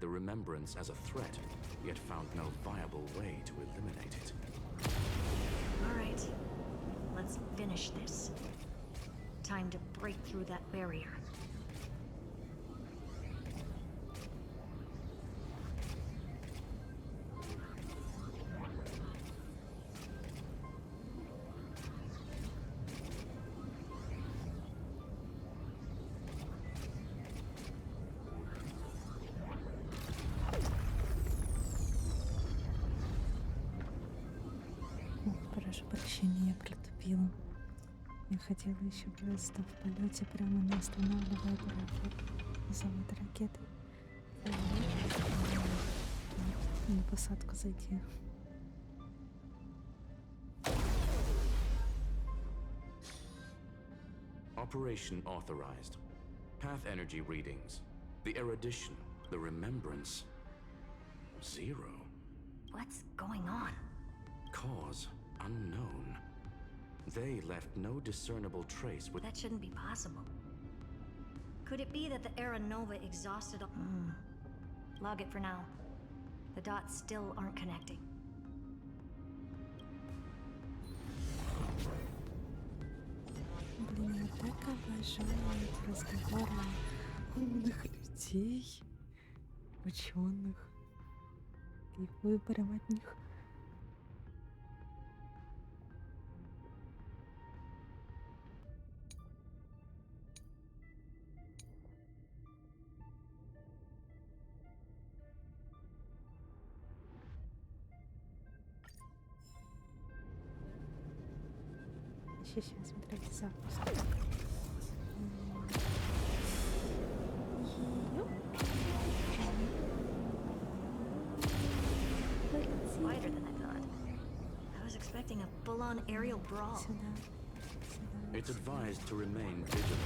The remembrance as a threat, yet found no viable way to eliminate it. All right. Let's finish this. Time to break through that barrier. Прошу прощения, я протупила. Я хотела еще просто в полете прямо не останавливая завод ракеты. На посадку зайти. Operation authorized. Path energy readings. The erudition. The remembrance. 0. What's going on? Cause unknown. They left no discernible trace with. That shouldn't be possible. Could it be that the Era Nova exhausted all... Log it for now. The dots still aren't connecting. Блин, я так обожаю разговоры умных людей, ученых и выбором от них. Сейчас смотрите запуск. Wider than I thought. I was expecting a full-on aerial brawl. It's advised to remain vigilant.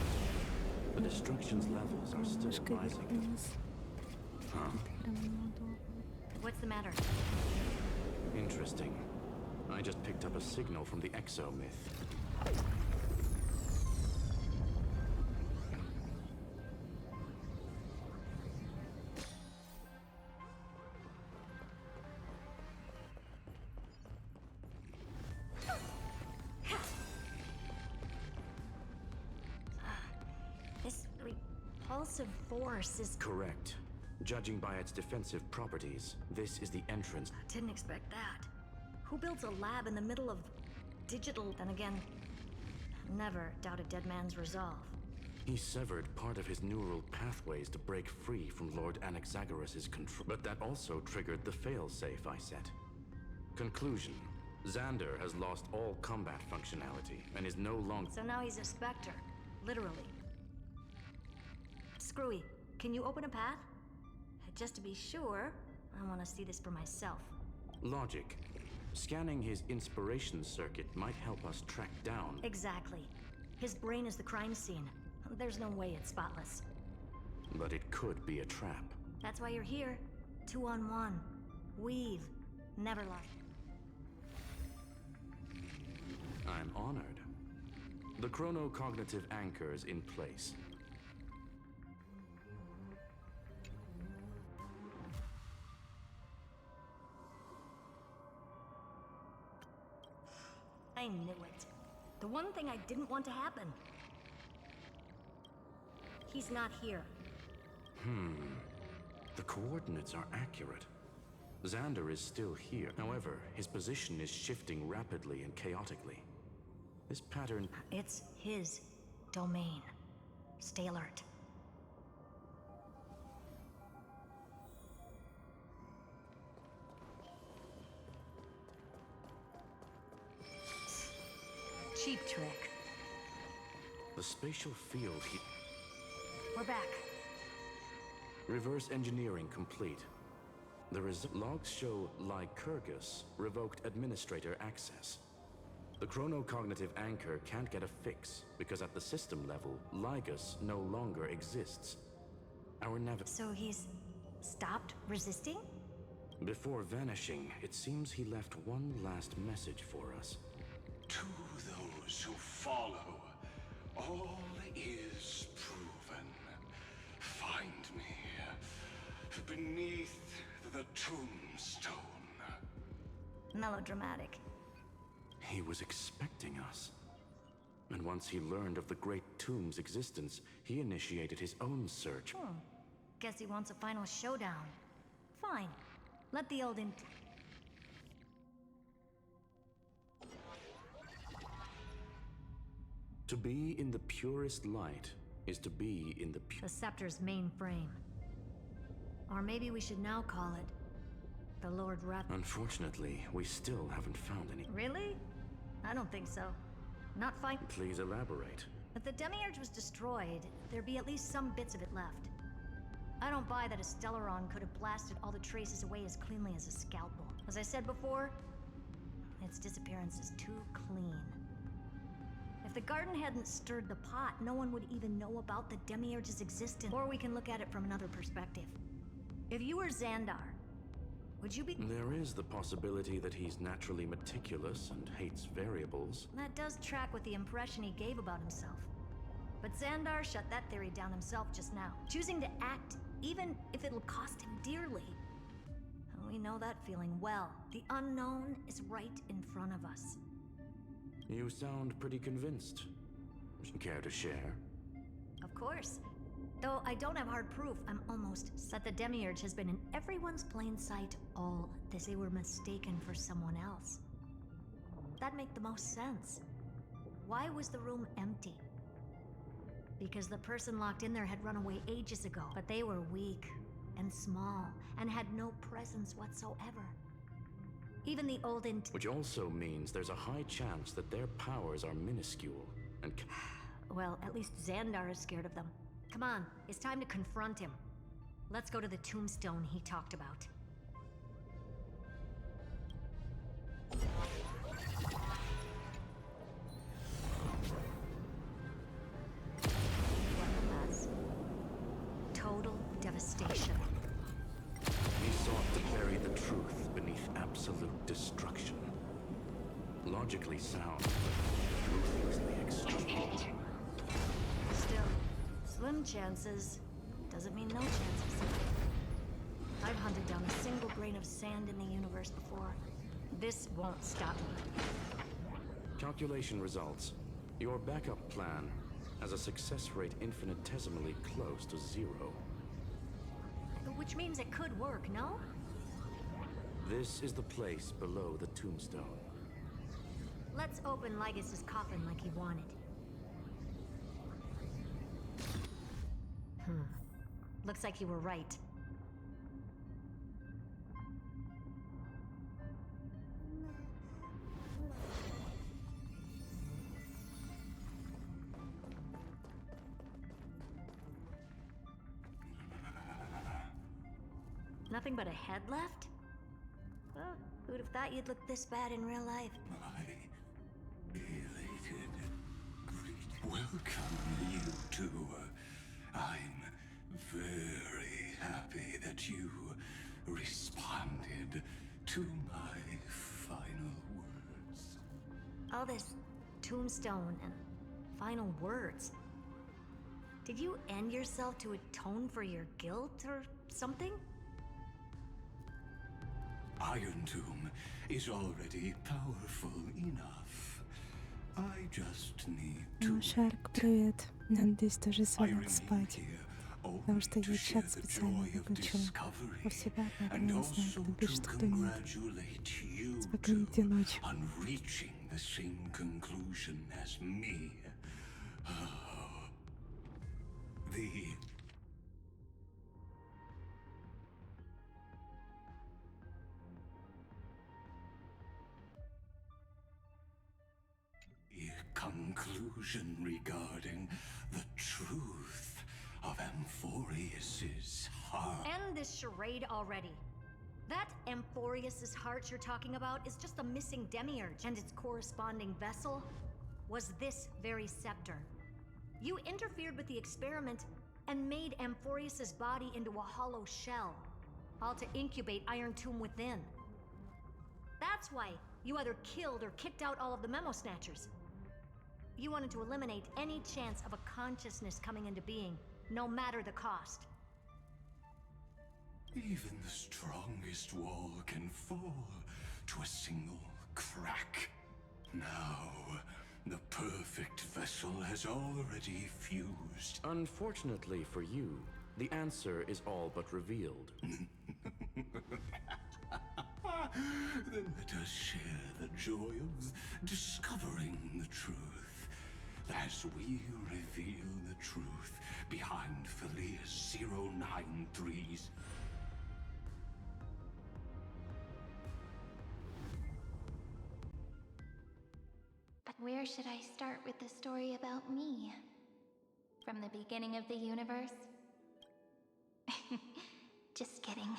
The destruction's levels are still rising. Huh? What's the matter? Interesting. I just picked up a signal from the exo-myth. This repulsive force is... Correct. Judging by its defensive properties, this is the entrance. Didn't expect that. Who builds a lab in the middle of digital? Then again, never doubt a dead man's resolve. He severed part of his neural pathways to break free from Lord Anaxagoras' control. But that also triggered the failsafe I set. Conclusion. Xander has lost all combat functionality and is no longer... So now he's a specter. Literally. Screwy, can you open a path? Just to be sure, I want to see this for myself. Logic. Scanning his inspiration circuit might help us track down... Exactly. His brain is the crime scene. There's no way it's spotless. But it could be a trap. That's why you're here. 2-on-1. Weave. Never lie. I'm honored. The chronocognitive anchor is in place. I knew it. The one thing I didn't want to happen. He's not here. The coordinates are accurate. Xander is still here. However, his position is shifting rapidly and chaotically. This pattern... It's his domain. Stay alert. Cheap trick. The spatial field he... We're back. Reverse engineering complete. Logs show Lycurgus revoked administrator access. The chronocognitive anchor can't get a fix because at the system level, Lygus no longer exists. Our So he's stopped resisting? Before vanishing, it seems he left one last message for us. To those who follow, all is proven. Find me beneath the tombstone. Melodramatic. He was expecting us. And once he learned of the Great Tomb's existence, he initiated his own search. Guess he wants a final showdown. Fine. Let the old To be in the purest light is to be in the The scepter's main frame. Or maybe we should now call it the Lord Rap. Unfortunately, we still haven't found any. Really? I don't think so. Not fine. Please elaborate. If the Demiurge was destroyed, there'd be at least some bits of it left. I don't buy that a Stellaron could have blasted all the traces away as cleanly as a scalpel. As I said before, its disappearance is too clean. If the garden hadn't stirred the pot, no one would even know about the Demiurge's existence. Or we can look at it from another perspective. If you were Xandar, would you be— There is the possibility that he's naturally meticulous and hates variables. That does track with the impression he gave about himself. But Xandar shut that theory down himself just now, choosing to act even if it'll cost him dearly. And we know that feeling well. The unknown is right in front of us. You sound pretty convinced. Care to share? Of course. Though I don't have hard proof, I'm almost that the Demiurge has been in everyone's plain sight all this. They were mistaken for someone else. That'd make the most sense. Why was the room empty? Because the person locked in there had run away ages ago, but they were weak and small and had no presence whatsoever. Even the old Which also means there's a high chance that their powers are minuscule and well, at least Xandar is scared of them. Come on, it's time to confront him. Let's go to the tombstone he talked about. Total devastation. he sought to bury the truth beneath absolute destruction. Logically sound, but ruthlessly extreme. Still, slim chances doesn't mean no chances. I've hunted down a single grain of sand in the universe before. This won't stop me. Calculation results. Your backup plan has a success rate infinitesimally close to 0. Which means it could work, no? This is the place below the tombstone. Let's open Lygus's coffin like he wanted. Looks like you were right. Nothing but a head left? Well, who'd have thought you'd look this bad in real life? Welcome, you two. I'm very happy that you responded to my final words. All this tombstone and final words. Did you end yourself to atone for your guilt or something? Iron Tomb is already powerful enough. I just need to... Шарк, привет. Надеюсь, тоже звонок спать. Потому что я чат специально выключила. У себя, наверное, не знаю, кто пишет, кто нет. Спокойной ночи. On reaching the same conclusion as me. The confusion regarding the truth of Amphorius's heart. End this charade already. That Amphorius's heart you're talking about is just a missing demiurge, and its corresponding vessel was this very scepter. You interfered with the experiment and made Amphorius's body into a hollow shell, all to incubate Iron Tomb within. That's why you either killed or kicked out all of the Memo Snatchers. You wanted to eliminate any chance of a consciousness coming into being, no matter the cost. Even the strongest wall can fall to a single crack. Now, the perfect vessel has already fused. Unfortunately for you, the answer is all but revealed. Then let us share the joy of discovering the truth as we reveal the truth behind Philius 093's. But where should I start with the story about me? From the beginning of the universe? Just kidding.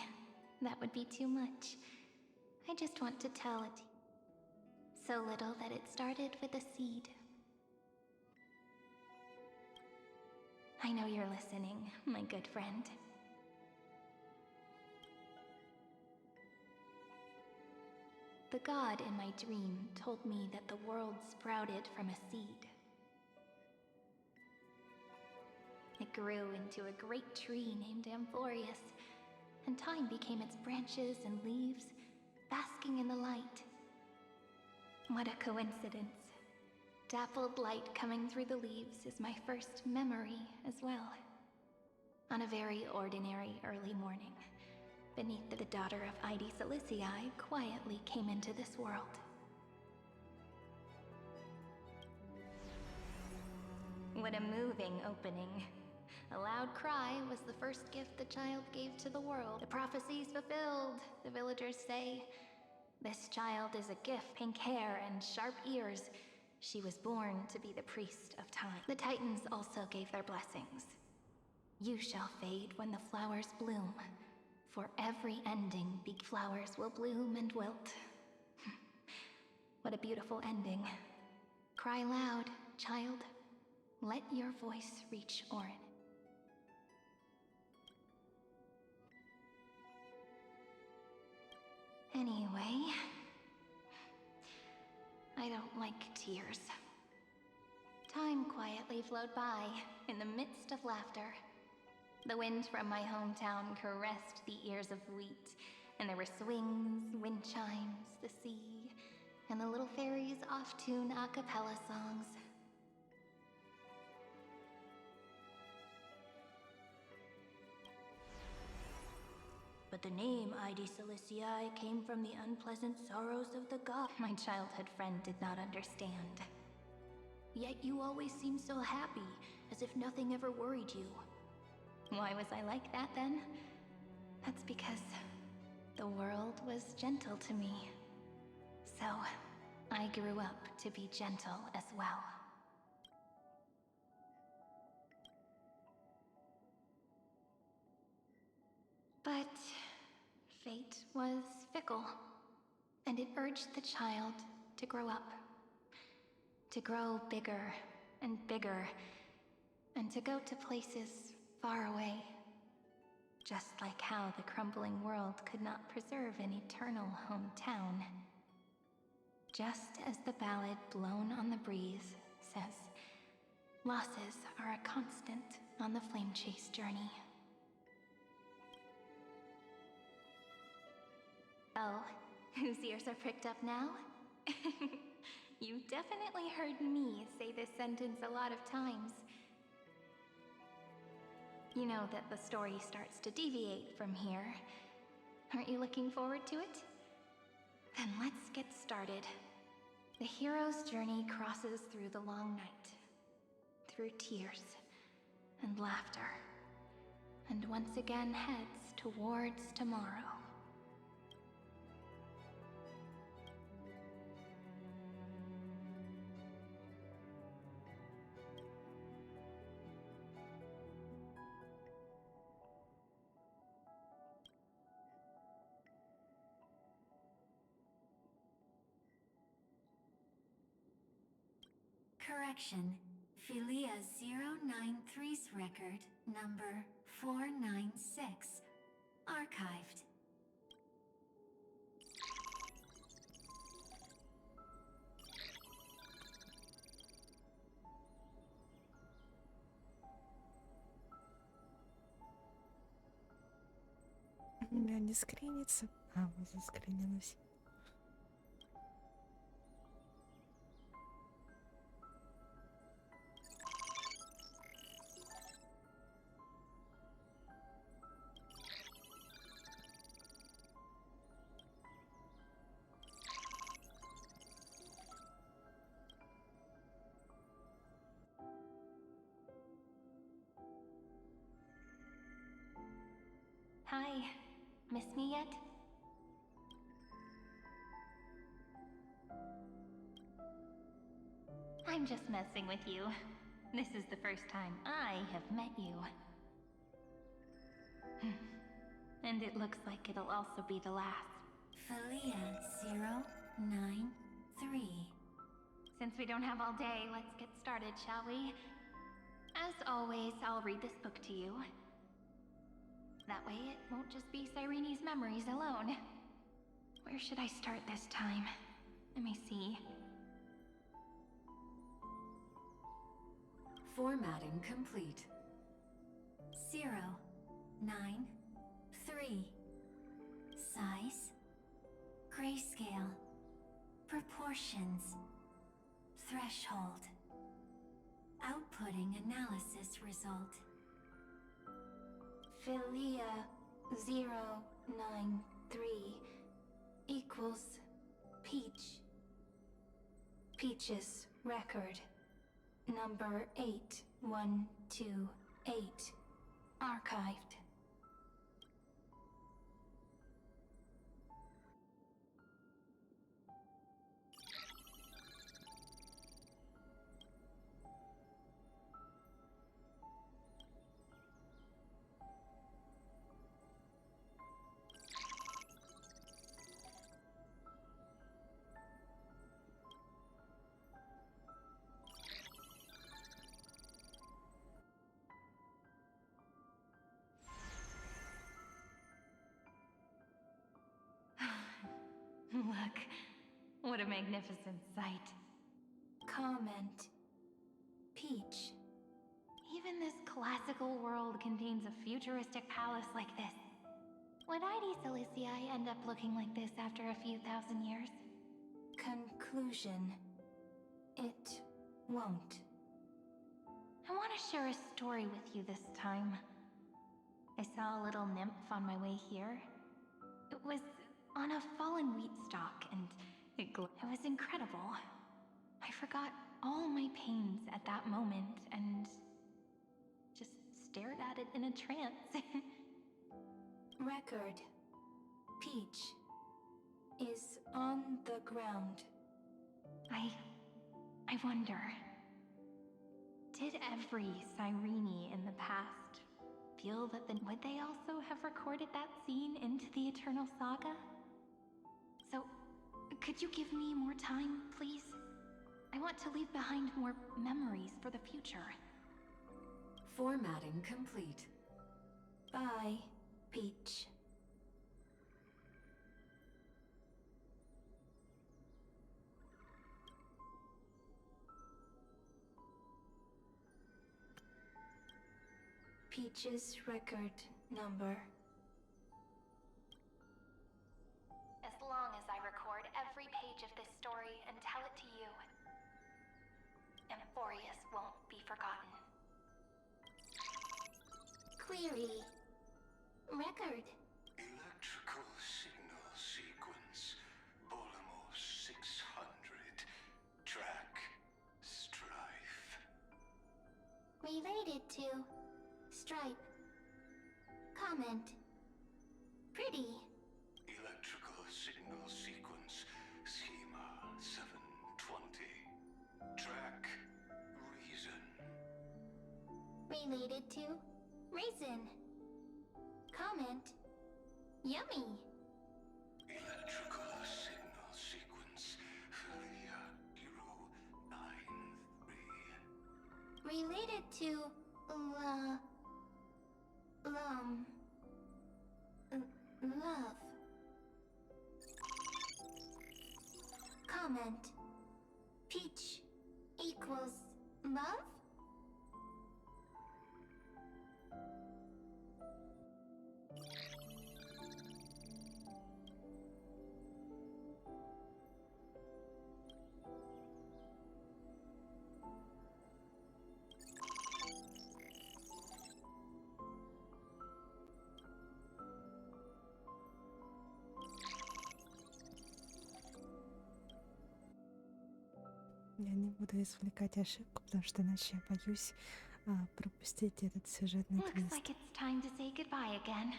That would be too much. I just want to tell it. So little that it started with a seed. I know you're listening, my good friend. The god in my dream told me that the world sprouted from a seed. It grew into a great tree named Amphorius, and time became its branches and leaves, basking in the light. What a coincidence. Dappled light coming through the leaves is my first memory as well. On a very ordinary early morning, beneath the daughter of Id Silicii quietly came into this world. What a moving opening. A loud cry was the first gift the child gave to the world. The prophecies fulfilled, the villagers say. This child is a gift, pink hair and sharp ears. She was born to be the priest of time. The Titans also gave their blessings. You shall fade when the flowers bloom. For every ending, big flowers will bloom and wilt. What a beautiful ending. Cry loud, child. Let your voice reach Orin. Anyway, I don't like tears. Time quietly flowed by in the midst of laughter. The wind from my hometown caressed the ears of wheat, and there were swings, wind chimes, the sea, and the little fairies off-tune a cappella songs. But the name Id Silicii came from the unpleasant sorrows of the god. My childhood friend did not understand. Yet you always seemed so happy, as if nothing ever worried you. Why was I like that then? That's because the world was gentle to me. So, I grew up to be gentle as well. But fate was fickle, and it urged the child to grow up. To grow bigger and bigger, and to go to places far away. Just like how the crumbling world could not preserve an eternal hometown. Just as the ballad Blown on the Breeze says, losses are a constant on the flame chase journey. Oh, whose ears are pricked up now? You definitely heard me say this sentence a lot of times. You know that the story starts to deviate from here. Aren't you looking forward to it? Then let's get started. The hero's journey crosses through the long night, through tears and laughter, and once again heads towards tomorrow. Correction. Philia 093's record, number 496. Archived. У меня не скринится. А, вот заскринилось. Hi. Miss me yet? I'm just messing with you. This is the first time I have met you. And it looks like it'll also be the last. Philia 093. Since we don't have all day, let's get started, shall we? As always, I'll read this book to you. That way it won't just be Cyrene's memories alone. Where should I start this time? Let me see. Formatting complete. 093. Size. Grayscale. Proportions. Threshold. Outputting analysis result. Philia 093 equals Peach. Peach's record. Number 8128. Archived. Look, what a magnificent sight. Comment. Peach. Even this classical world contains a futuristic palace like this. Would ID Silicii end up looking like this after a few thousand years? Conclusion. It won't. I want to share a story with you this time. I saw a little nymph on my way here. It was on a fallen wheat stalk, and it was incredible. I forgot all my pains at that moment and just stared at it in a trance. Record. Peach is on the ground. I wonder, did every Cyrene in the past feel that would they also have recorded that scene into the Eternal Saga? So, could you give me more time, please? I want to leave behind more memories for the future. Formatting complete. Bye, Peach. Peach's record number. As long as I record every page of this story and tell it to you, Amphorius won't be forgotten. Query. Record. Electrical signal sequence. Bolamos 600. Track. Strife. Related to. Stripe. Comment. Pretty. Electrical signal sequence. Schema 720. Track. Reason. Related to. Raisin. Comment. Yummy. Electrical signal sequence. Philia 093. to love. Comment. Peach equals love? Я не буду извлекать ошибку, потому что иначе я боюсь пропустить этот сюжетный Looks твист. like it's time to say goodbye again.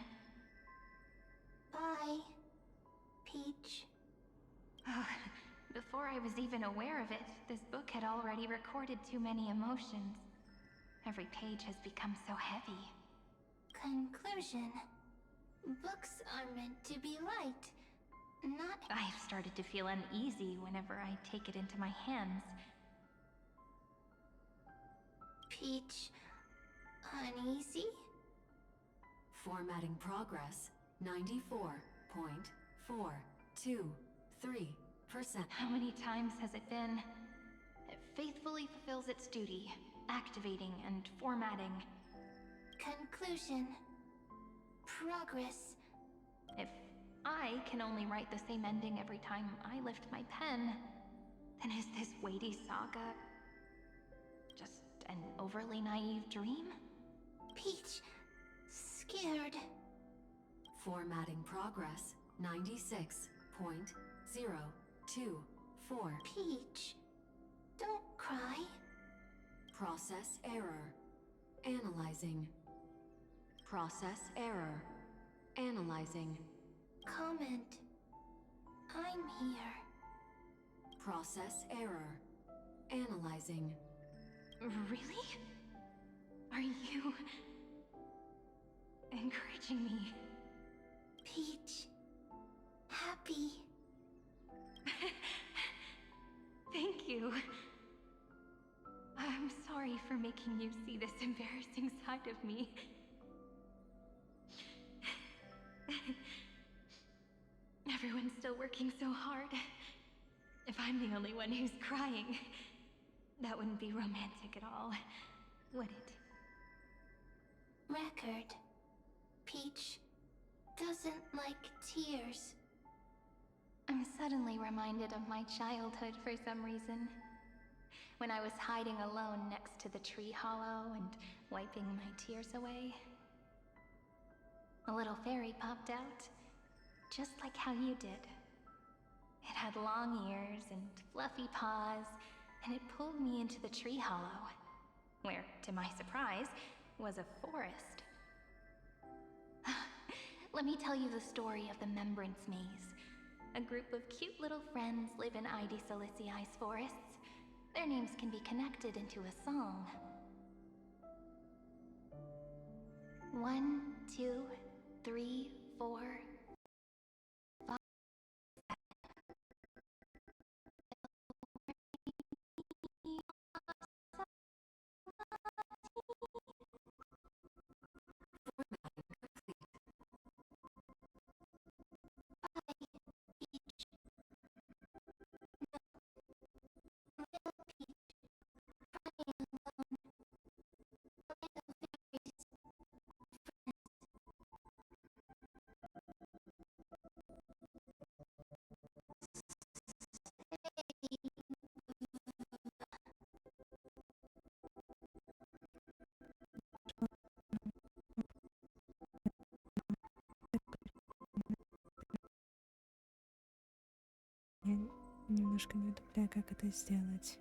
Bye, Peach. Before I was even aware of it, this book had already recorded too many emotions. Every page has become so heavy. Conclusion. Books are meant to be light, not... I've started to feel uneasy whenever I take it into my hands. Peach... uneasy? Formatting progress 94.423%. How many times has it been? It faithfully fulfills its duty, activating and formatting. Conclusion. Progress. If I can only write the same ending every time I lift my pen, then is this weighty saga just an overly naive dream? Peach... scared. Formatting progress 96.024. Peach... don't cry. Process error. Analyzing. Process error. Analyzing. Comment. I'm here. Process error. Analyzing. Really? Are you encouraging me? Peach... happy. Thank you. I'm sorry for making you see this embarrassing side of me. Everyone's still working so hard. If I'm the only one who's crying, that wouldn't be romantic at all, would it? Record. Peach... doesn't like tears. I'm suddenly reminded of my childhood for some reason. When I was hiding alone next to the tree hollow and wiping my tears away. A little fairy popped out, just like how you did. It had long ears and fluffy paws, and it pulled me into the tree hollow, where, to my surprise, was a forest. Let me tell you the story of the Membrance Maze. A group of cute little friends live in Ide Silicii's forests. Their names can be connected into a song. 1, 2, 3, 4, 5. Я немножко не удивляю, как это сделать.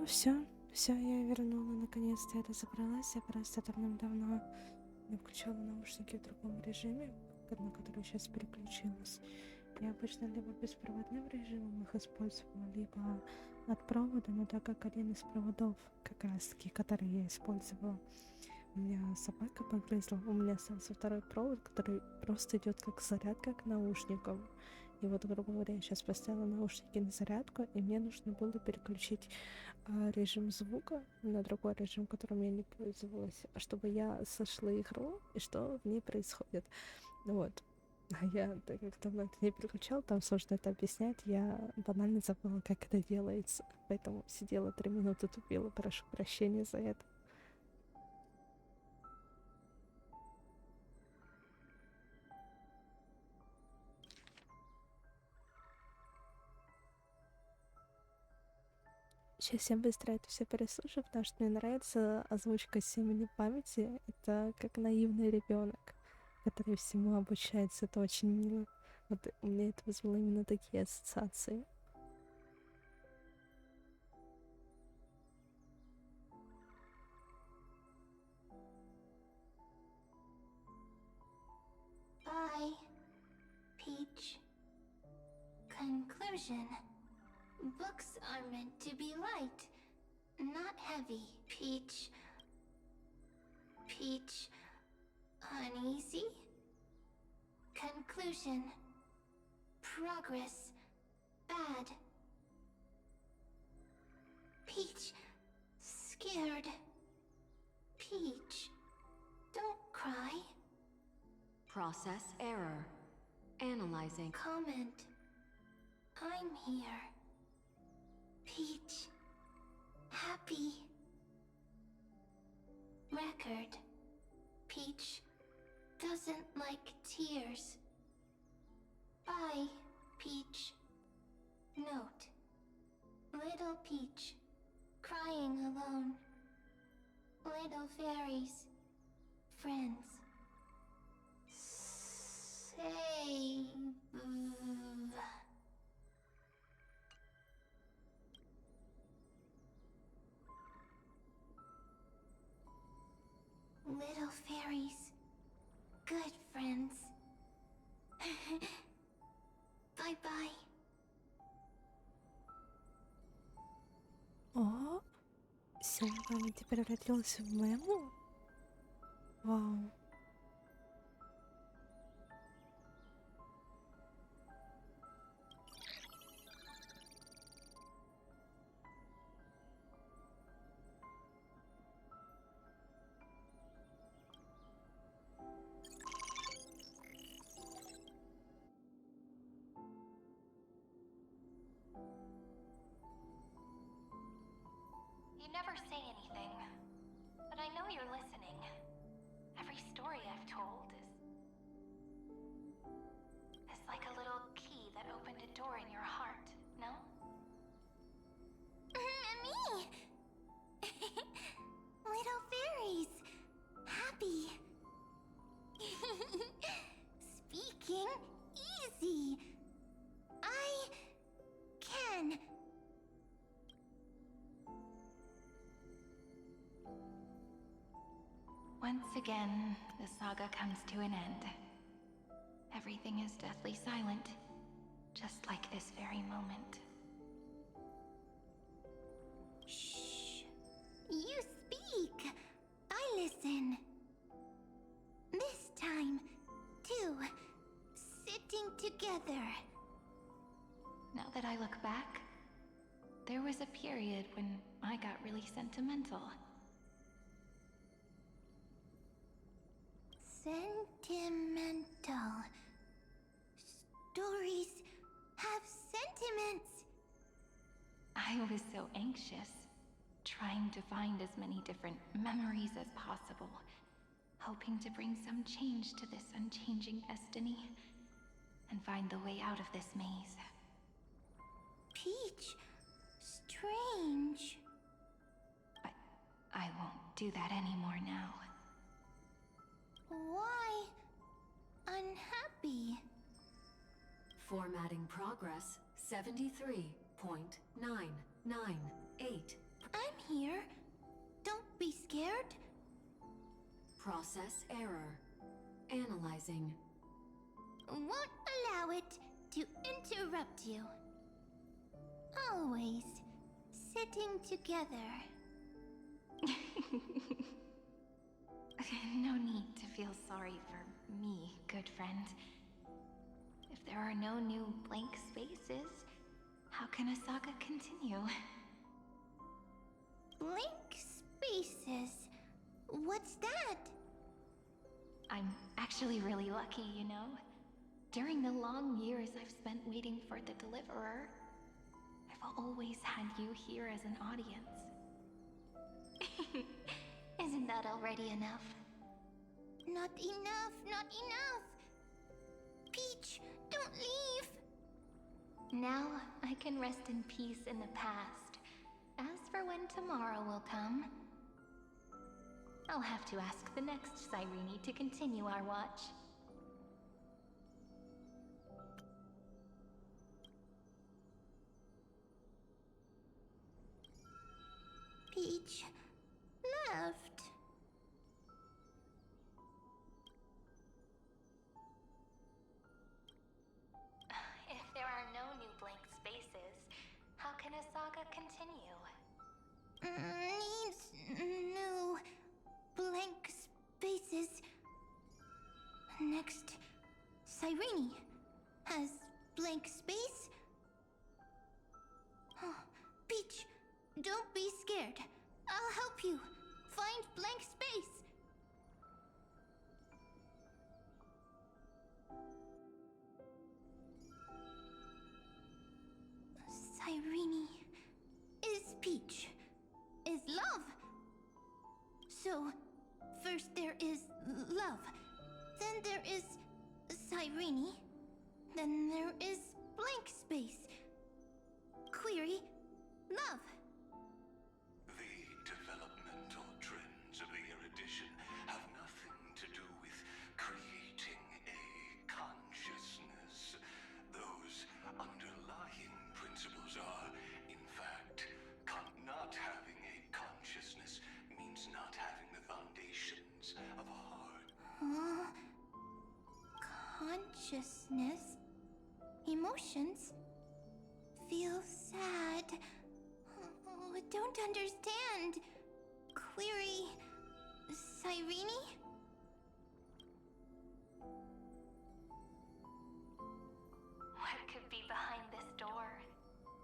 Ну, все, я вернула, наконец-то я разобралась. Я просто давным-давно не включала наушники в другом режиме, на который сейчас переключилась. Я обычно либо беспроводным режимом их использовала, либо от провода, но так как один из проводов, как раз таки, который я использовала, у меня собака погрызла, у меня остался второй провод, который просто идет как зарядка к наушникам. И вот, грубо говоря, я сейчас поставила наушники на зарядку, и мне нужно было переключить режим звука на другой режим, которым я не пользовалась, чтобы я сошла игру и что в ней происходит. Вот. А я, так как давно это не переключала, там сложно это объяснять, я банально забыла, как это делается. Поэтому сидела 3 минуты тупила, прошу прощения за это. Сейчас я быстро это все переслушаю, потому что мне нравится озвучка семени памяти. Это как наивный ребенок, который всему обучается. Это очень мило. Вот у меня это вызвало именно такие ассоциации. Bye, Peach. Conclusion. Books are meant to be light, not heavy. Peach... uneasy? Conclusion. Progress. Bad. Peach... scared. Peach... don't cry. Process error. Analyzing. Comment. I'm here. Peach. Happy. Record. Peach doesn't like tears. Bye, Peach. Note. Little Peach. Crying alone. Little fairies. Friends. Save. Little fairies. Good friends. Bye-bye. О, семя памяти превратилась в мему? Вау. You never say anything, but I know you're listening. Every story I've told is like a little key that opened a door in your heart, no? Me! Little fairies! Happy! Speaking easy! I can! Once again, the saga comes to an end. Everything is deathly silent, just like this very moment. Shh! You speak! I listen. This time, too. Sitting together. Now that I look back, there was a period when I got really sentimental. Sentimental. Stories have sentiments. I was so anxious, trying to find as many different memories as possible, hoping to bring some change to this unchanging destiny, and find the way out of this maze. Peach, strange. But I won't do that anymore now. Why unhappy? Formatting progress 73.998. I'm here. Don't be scared. Process error. Analyzing. Won't allow it to interrupt you. Always sitting together. No need to feel sorry for me, good friend. If there are no new blank spaces, how can a saga continue? Blank spaces? What's that? I'm actually really lucky, you know? During the long years I've spent waiting for the Deliverer, I've always had you here as an audience. Isn't that already enough? Not enough, not enough! Peach, don't leave! Now I can rest in peace in the past. As for when tomorrow will come, I'll have to ask the next Cyrene to continue our watch. Peach left. If there are no new blank spaces, how can a saga continue? Needs new blank spaces. Next, Cyrene has blank space. Peach, don't be scared. I'll help you find blank space. Cyrene is Peach, is love. So, first there is love, then there is Cyrene, then there is blank space. Query, love. The developmental trends of the erudition have nothing to do with creating a consciousness. Those underlying principles are, in fact, not having a consciousness means not having the foundations of a heart. Consciousness, emotions, feel sad. Oh, don't understand. Query, Cyrene? What could be behind this door?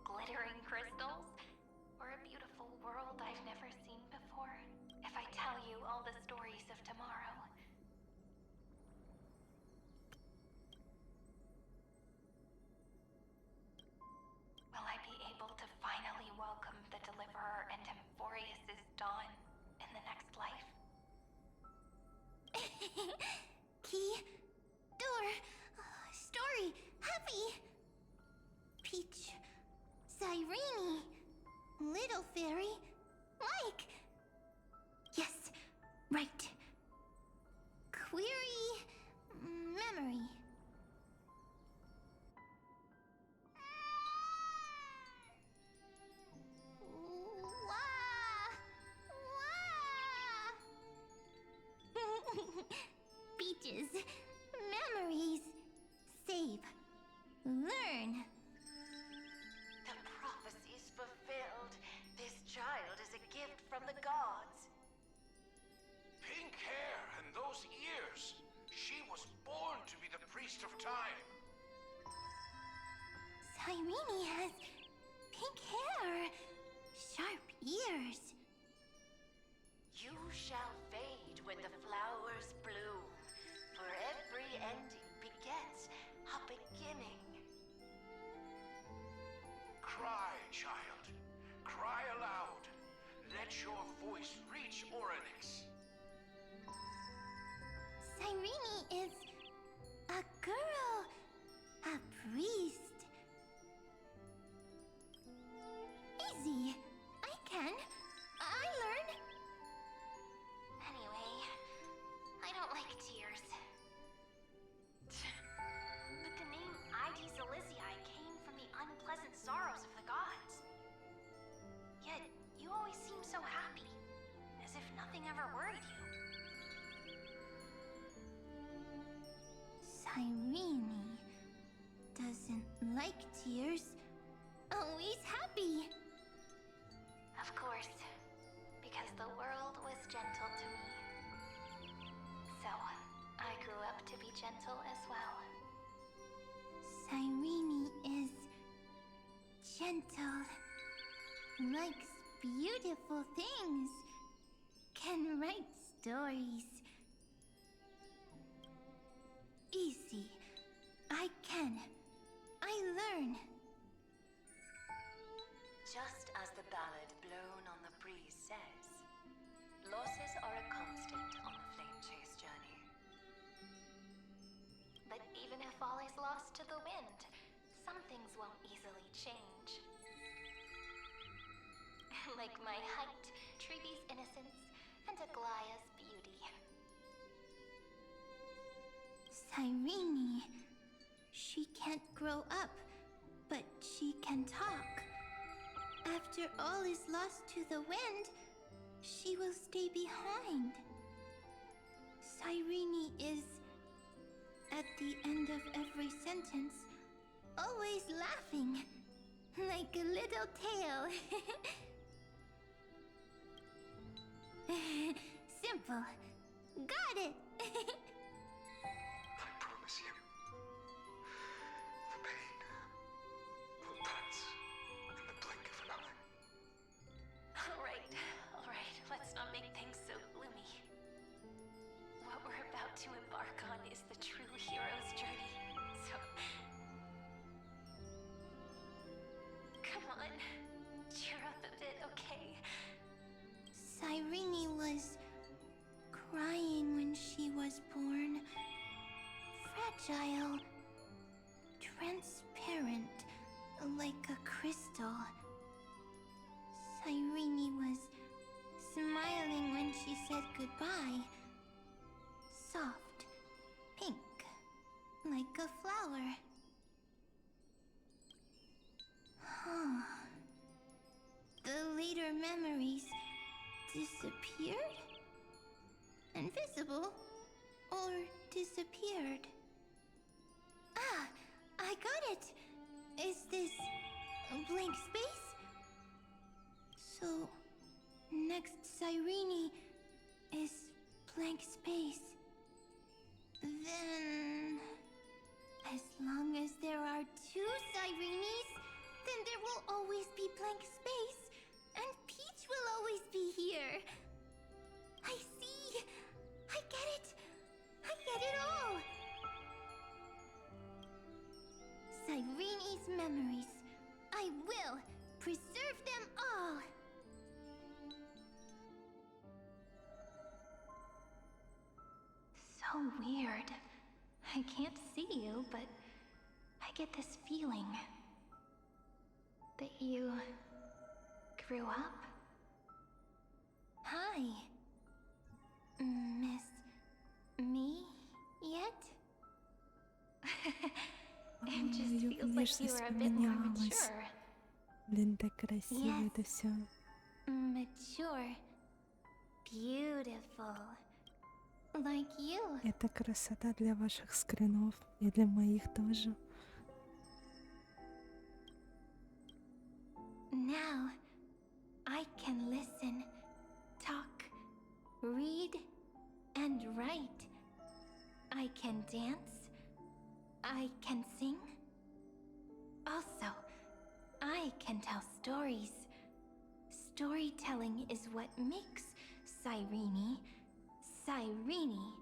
Glittering crystals? Or a beautiful world I've never seen before? If I tell you all the stories of tomorrow, will I be able to finally welcome the Deliverer and Amphorius's dawn in the next life? Key, door, story, happy. Peach, Cyrene, little fairy, like. Yes, right. Query, memory. Peaches, memories, save, learn. The prophecy's fulfilled. This child is a gift from the gods. Pink hair and those ears. She was born to be the priest of time. Cyrene has pink hair, sharp ears. You shall fade when the flowers bloom, for every ending begets a beginning. Cry, child. Cry aloud. Let your voice reach Oryx. Cyrene is a girl, a priest. Easy. I can. I learn. Anyway, I don't like tears. But the name Ides Elysiae came from the unpleasant sorrows of the gods. Yet, you always seem so Cyrene doesn't like tears. Always happy. Of course, because the world was gentle to me. So, I grew up to be gentle as well. Cyrene is gentle, likes beautiful things, can write stories. Easy. I can. I learn. Just as the ballad blown on the breeze says, losses are a constant on the flame chase journey. But even if all is lost to the wind, some things won't easily change. Like my height, Treeby's innocence, and Aglaya's beauty. Cyrene. She can't grow up, but she can talk. After all is lost to the wind, she will stay behind. Cyrene is, at the end of every sentence, always laughing, like a little tail. Simple. Got it! I promise you, the pain will pass in the blink of an eye. Alright, let's not make things so gloomy. What we're about to embark on is the true hero's journey, so... Come on, cheer up a bit, okay? Cyrene was crying when she was born. Fragile, transparent, like a crystal. Cyrene was smiling when she said goodbye. Soft, pink, like a flower. Huh. The later memories disappeared? Invisible? Or disappeared? Ah! I got it! Is this a blank space? So, next Cyrene is blank space. Then... as long as there are two Cyrenes, then there will always be blank space, and Peach will always be here. I see! I get it! I get it all! Cyrene's memories. I will preserve them all! So weird. I can't see you, but I get this feeling that you grew up. Hi. Miss me yet? It just Её feels like you are a bit more поменялась. mature. Блин, так красиво это все. Mature. Beautiful. Like you. Это красота для ваших скринов и для моих тоже. Now, I can listen, talk, read, and write. I can dance. I can sing. Also, I can tell stories. Storytelling is what makes Cyrene, Cyrene.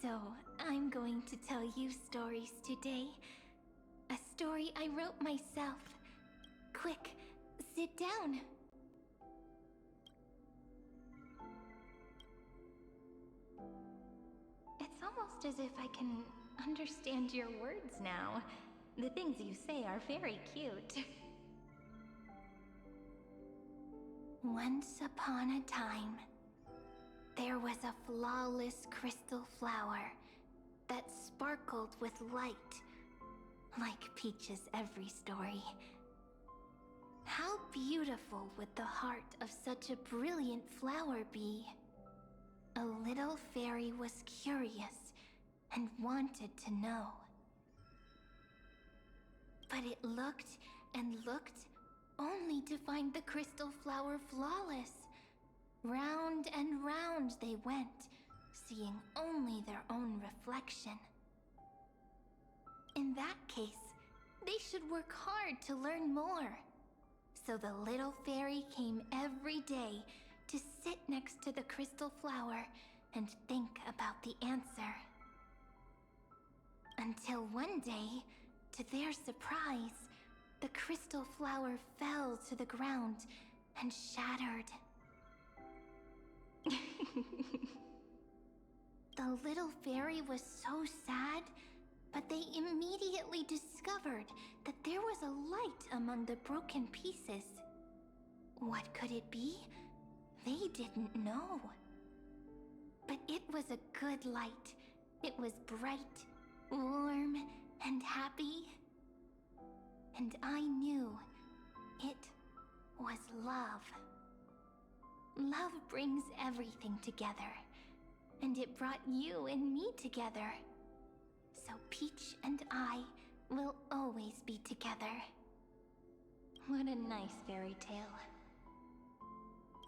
So, I'm going to tell you stories today. A story I wrote myself. Quick, sit down. It's almost as if I can understand your words now. The things you say are very cute. Once upon a time, there was a flawless crystal flower that sparkled with light, like Peach's every story. How beautiful would the heart of such a brilliant flower be? A little fairy was curious and wanted to know. But it looked and looked, only to find the crystal flower flawless. Round and round they went, seeing only their own reflection. In that case, they should work hard to learn more. So the little fairy came every day to sit next to the crystal flower and think about the answer. Until one day, to their surprise, the crystal flower fell to the ground and shattered. The little fairy was so sad, but they immediately discovered that there was a light among the broken pieces. What could it be? They didn't know. But it was a good light. It was bright, warm, and happy. And I knew it was love. Love brings everything together, and it brought you and me together. So Peach and I will always be together. What a nice fairy tale.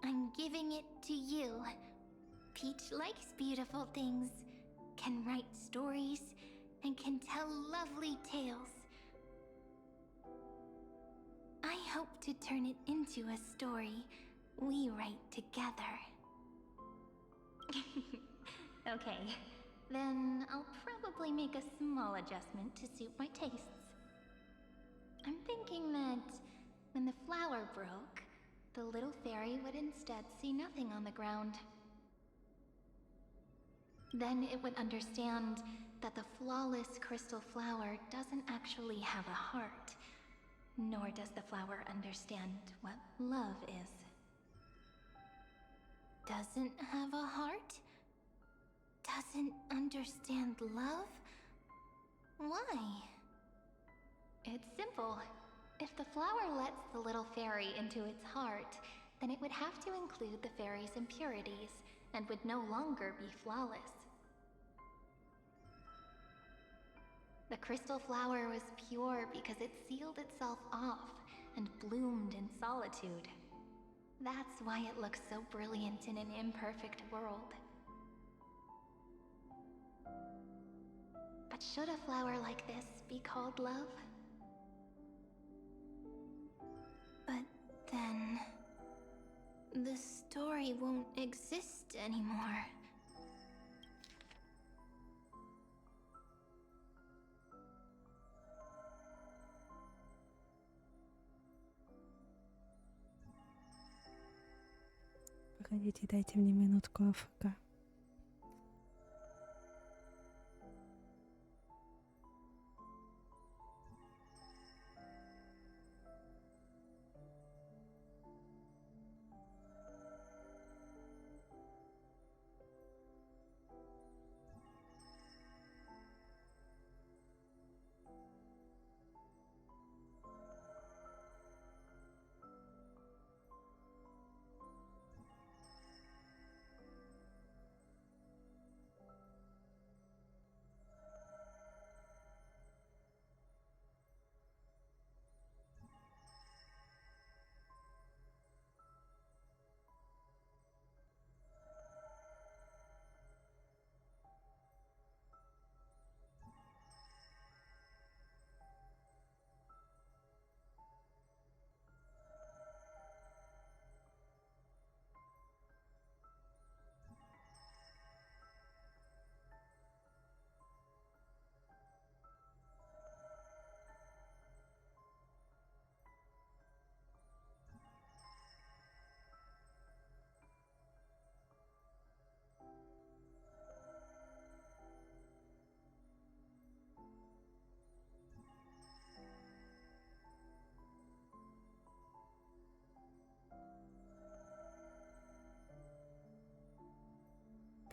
I'm giving it to you. Peach likes beautiful things, can write stories, and can tell lovely tales. I hope to turn it into a story we write together. Okay, then I'll probably make a small adjustment to suit my tastes. I'm thinking that when the flower broke, the little fairy would instead see nothing on the ground. Then it would understand that the flawless crystal flower doesn't actually have a heart, nor does the flower understand what love is. Doesn't have a heart? Doesn't understand love? Why? It's simple. If the flower lets the little fairy into its heart, then it would have to include the fairy's impurities, and would no longer be flawless. The crystal flower was pure because it sealed itself off and bloomed in solitude. That's why it looks so brilliant in an imperfect world. But should a flower like this be called love? But then, the story won't exist anymore. Погодите, дайте мне минутку АФК.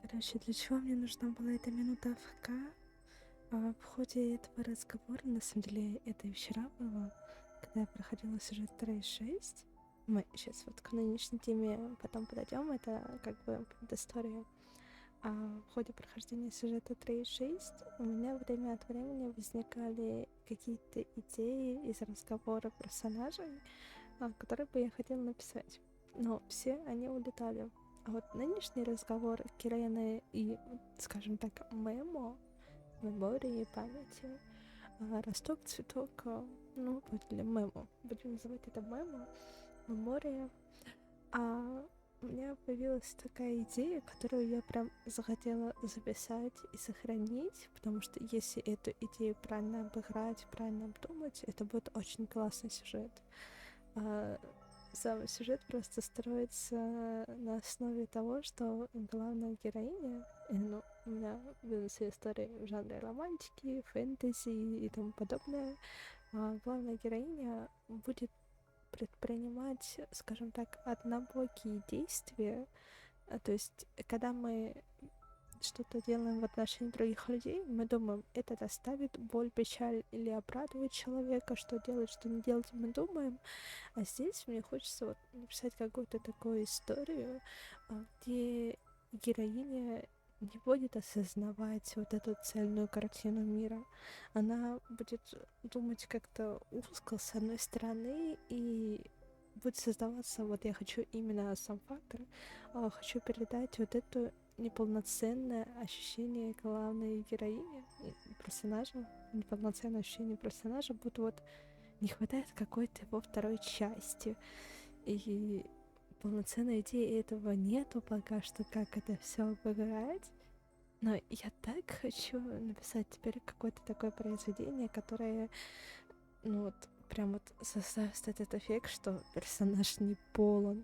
Короче, для чего мне нужна была эта минута АФК? В ходе этого разговора, на самом деле, это и вчера было, когда я проходила сюжет 3.6. Мы сейчас вот к нынешней теме потом подойдем, это как бы предыстория. в ходе прохождения сюжета 3.6 у меня время от времени возникали какие-то идеи из разговора персонажей, которые бы я хотела написать. Но все они улетали. А вот нынешний разговор Кирены и, скажем так, мемории, памяти, росток, цветок, ну, вот для мемо. Будем называть это мемория. У меня появилась такая идея, которую я прям захотела записать и сохранить, потому что если эту идею правильно обыграть, правильно обдумать, это будет очень классный сюжет. Сам сюжет просто строится на основе того, что главная героиня, ну, у меня все истории в жанре романтики, фэнтези и тому подобное, главная героиня будет предпринимать, скажем так, однобокие действия. То есть, когда мы что-то делаем в отношении других людей, мы думаем, это доставит боль, печаль или обрадует человека, что делать, что не делать, мы думаем. А здесь мне хочется вот написать какую-то такую историю, где героиня не будет осознавать вот эту цельную картину мира. Она будет думать как-то узко, с одной стороны, и будет создаваться, вот я хочу именно сам фактор, хочу передать вот это неполноценное ощущение главной героини, персонажа, неполноценное ощущение персонажа, будто вот не хватает какой-то его второй части. И полноценной идеи этого нету пока что, как это все обыграть. Но я так хочу написать теперь какое-то такое произведение, которое, ну вот, прям вот создаст этот эффект, что персонаж не полон,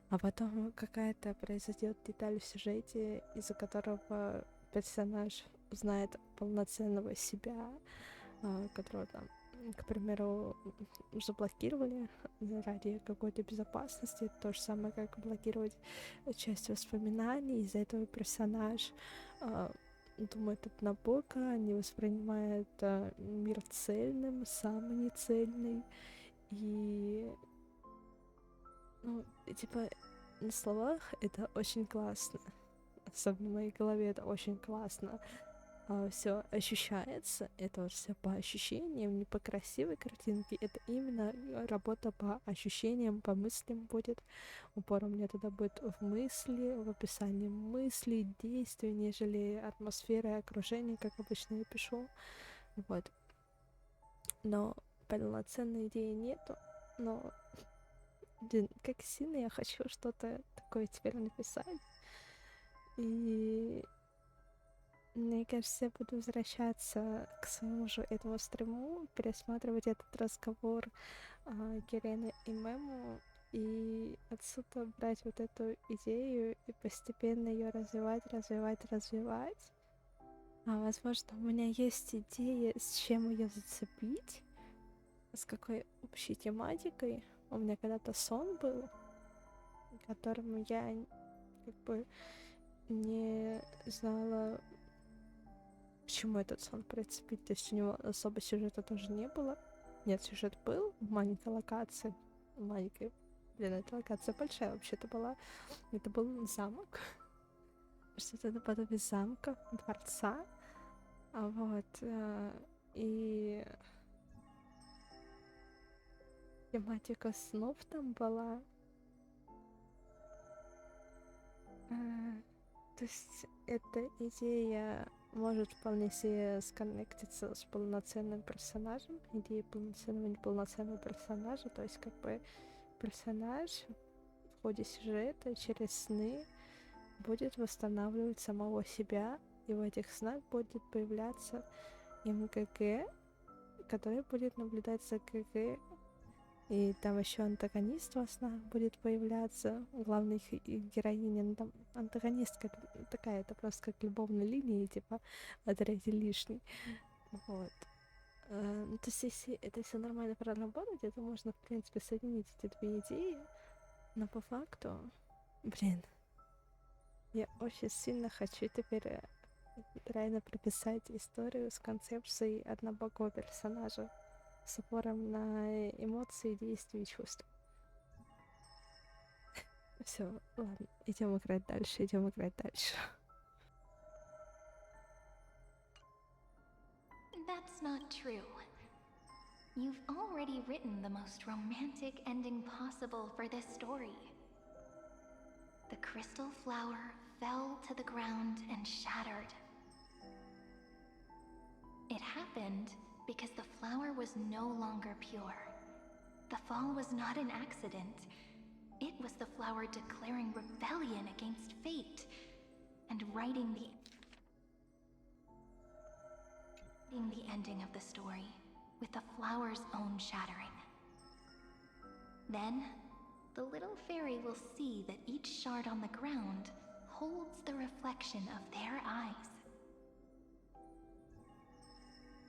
а потом какая-то произойдет деталь в сюжете, из-за которого персонаж узнает полноценного себя, которого там, к примеру, заблокировали ради какой-то безопасности. Это то же самое, как блокировать часть воспоминаний. Из-за этого персонаж думает однобоко, не воспринимает мир цельным, сам не цельный. И, ну, типа, на словах это очень классно. Особенно в моей голове это очень классно. Все ощущается, это вот все по ощущениям, не по красивой картинке, это именно работа по ощущениям, по мыслям будет. Упор у меня тогда будет в мысли, в описании мыслей, действий, нежели атмосферы и окружения, как обычно я пишу. Вот. Но полноценной идеи нету, но блин, как сильно я хочу что-то такое теперь написать. И мне кажется, я буду возвращаться к своему же этому стриму, пересматривать этот разговор Кирены и Мему, и отсюда брать вот эту идею и постепенно ее развивать. Возможно, у меня есть идея, с чем ее зацепить, с какой общей тематикой. У меня когда-то сон был, которому я как бы не знала, к чему этот сон прицепить. То есть у него особо сюжета тоже не было. Нет, сюжет был в маленькой локации. Маленькой. Блин, эта локация большая вообще-то была. Это был замок. Что-то наподобие замка, дворца. Вот. И тематика снов там была. То есть эта идея может вполне себе сконнектиться с полноценным персонажем, идеей полноценного и неполноценного персонажа, то есть как бы персонаж в ходе сюжета через сны будет восстанавливать самого себя, и в этих снах будет появляться МГГ, который будет наблюдать за ГГ, и там еще антагонист во снах будет появляться, главная героиня, ну, там антагонистка такая, это просто как любовная линия, типа отряди лишний. Вот. То есть, если это все нормально проработать, это можно, в принципе, соединить эти две идеи, но по факту, блин, я очень сильно хочу теперь реально прописать историю с концепцией однобокого персонажа, с упором на эмоции, действия и чувства. Все, ладно, идем играть дальше. That's not true. You've already written the most romantic ending possible for this story. The crystal flower fell to the ground and shattered. It happened because the flower was no longer pure. The fall was not an accident. It was the flower declaring rebellion against fate and writing the ending of the story with the flower's own shattering. Then, the little fairy will see that each shard on the ground holds the reflection of their eyes.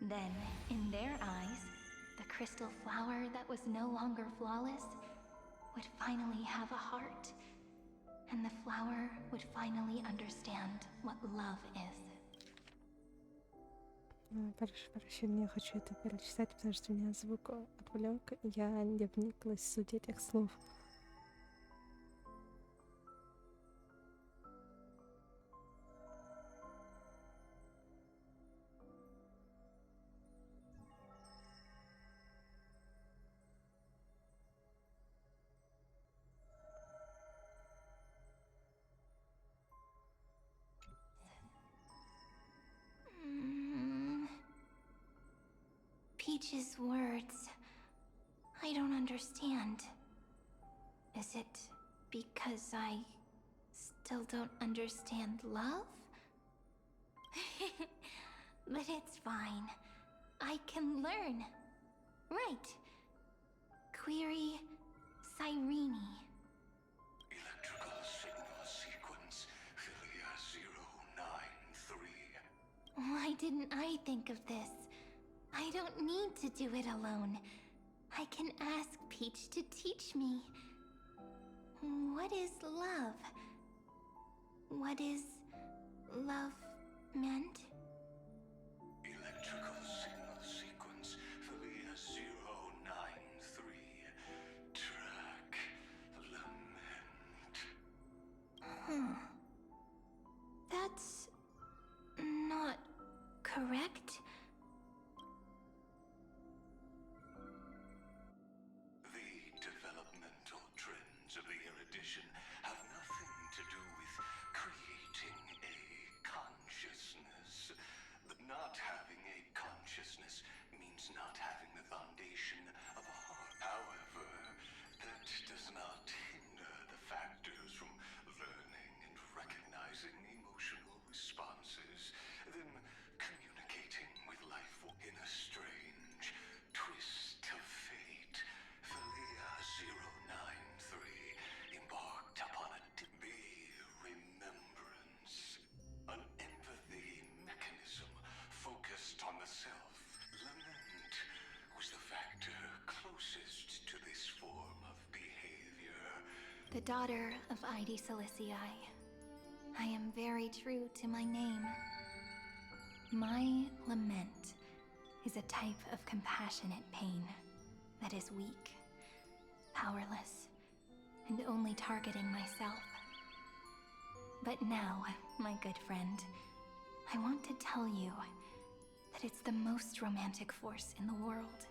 Then, in their eyes, the crystal flower that was no longer flawless would finally have a heart, and the flower would finally understand what love is. Прошу прощения, я хочу это перечитать, потому что меня звук отвлек, и я не вниклась в суть этих слов. Peach's words, I don't understand. Is it because I still don't understand love? But it's fine. I can learn. Right. Query Cyrene. Electrical signal sequence Philia 093. Why didn't I think of this? I don't need to do it alone. I can ask Peach to teach me. What is love? What is love meant? Electrical signal sequence Philia 093. Track lament. That's not correct. The developmental trends of the erudition have nothing to do with creating a consciousness. Not having a consciousness means not having the foundation of a heart. However, that does not hinder the factors from learning and recognizing emotional responses, then communicating with life in a strange twist of fate. Philia 093 embarked upon a remembrance, an empathy mechanism focused on the self. Lament was the factor closest to this form of behavior. The daughter of Ide Silicii. I am very true to my name. My lament is a type of compassionate pain that is weak, powerless, and only targeting myself. But now, my good friend, I want to tell you that it's the most romantic force in the world.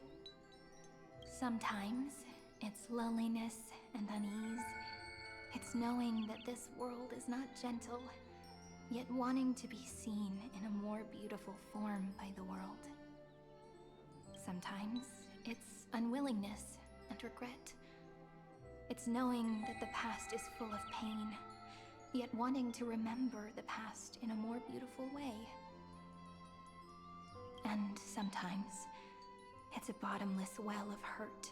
Sometimes it's loneliness and unease. It's knowing that this world is not gentle, yet wanting to be seen in a more beautiful form by the world. Sometimes it's unwillingness and regret. It's knowing that the past is full of pain, yet wanting to remember the past in a more beautiful way. And sometimes it's a bottomless well of hurt,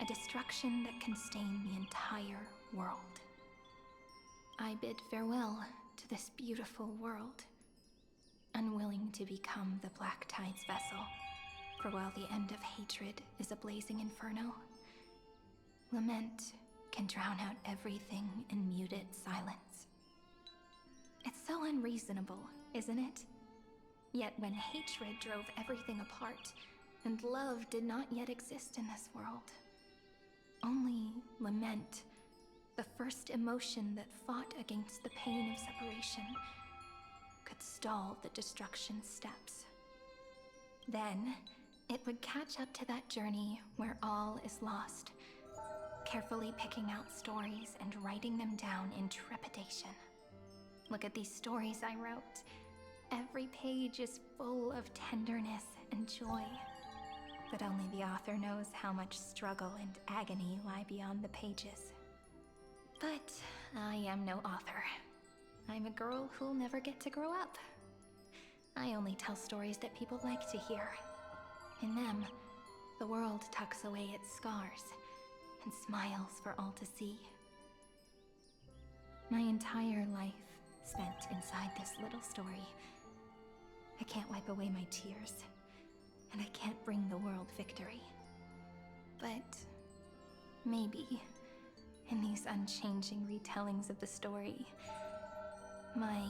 a destruction that can stain the entire world. I bid farewell to this beautiful world, unwilling to become the Black Tide's vessel, for while the end of hatred is a blazing inferno, lament can drown out everything in muted silence. It's so unreasonable, isn't it? Yet when hatred drove everything apart, and love did not yet exist in this world, only lament, the first emotion that fought against the pain of separation, could stall the destruction steps. Then, it would catch up to that journey where all is lost, carefully picking out stories and writing them down in trepidation. Look at these stories I wrote. Every page is full of tenderness and joy. But only the author knows how much struggle and agony lie beyond the pages. But I am no author. I'm a girl who'll never get to grow up. I only tell stories that people like to hear. In them, the world tucks away its scars and smiles for all to see. My entire life spent inside this little story. I can't wipe away my tears, and I can't bring the world victory. But maybe, in these unchanging retellings of the story, my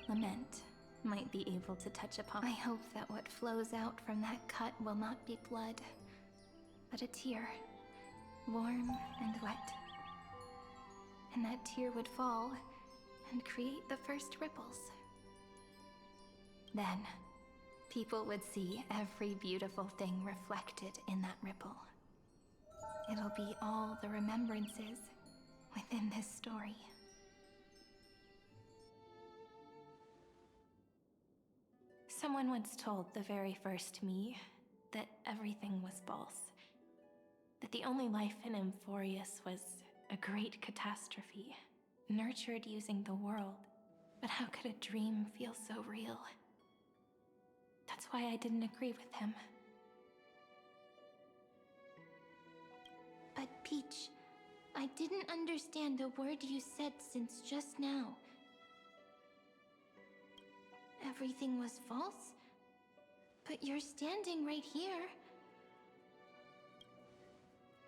lament might be able to touch upon. I hope that what flows out from that cut will not be blood, but a tear, warm and wet. And that tear would fall and create the first ripples. Then, people would see every beautiful thing reflected in that ripple. It'll be all the remembrances within this story. Someone once told the very first me that everything was false. That the only life in Amphorius was a great catastrophe, nurtured using the world. But how could a dream feel so real? That's why I didn't agree with him. But Peach, I didn't understand a word you said since just now. Everything was false? But you're standing right here.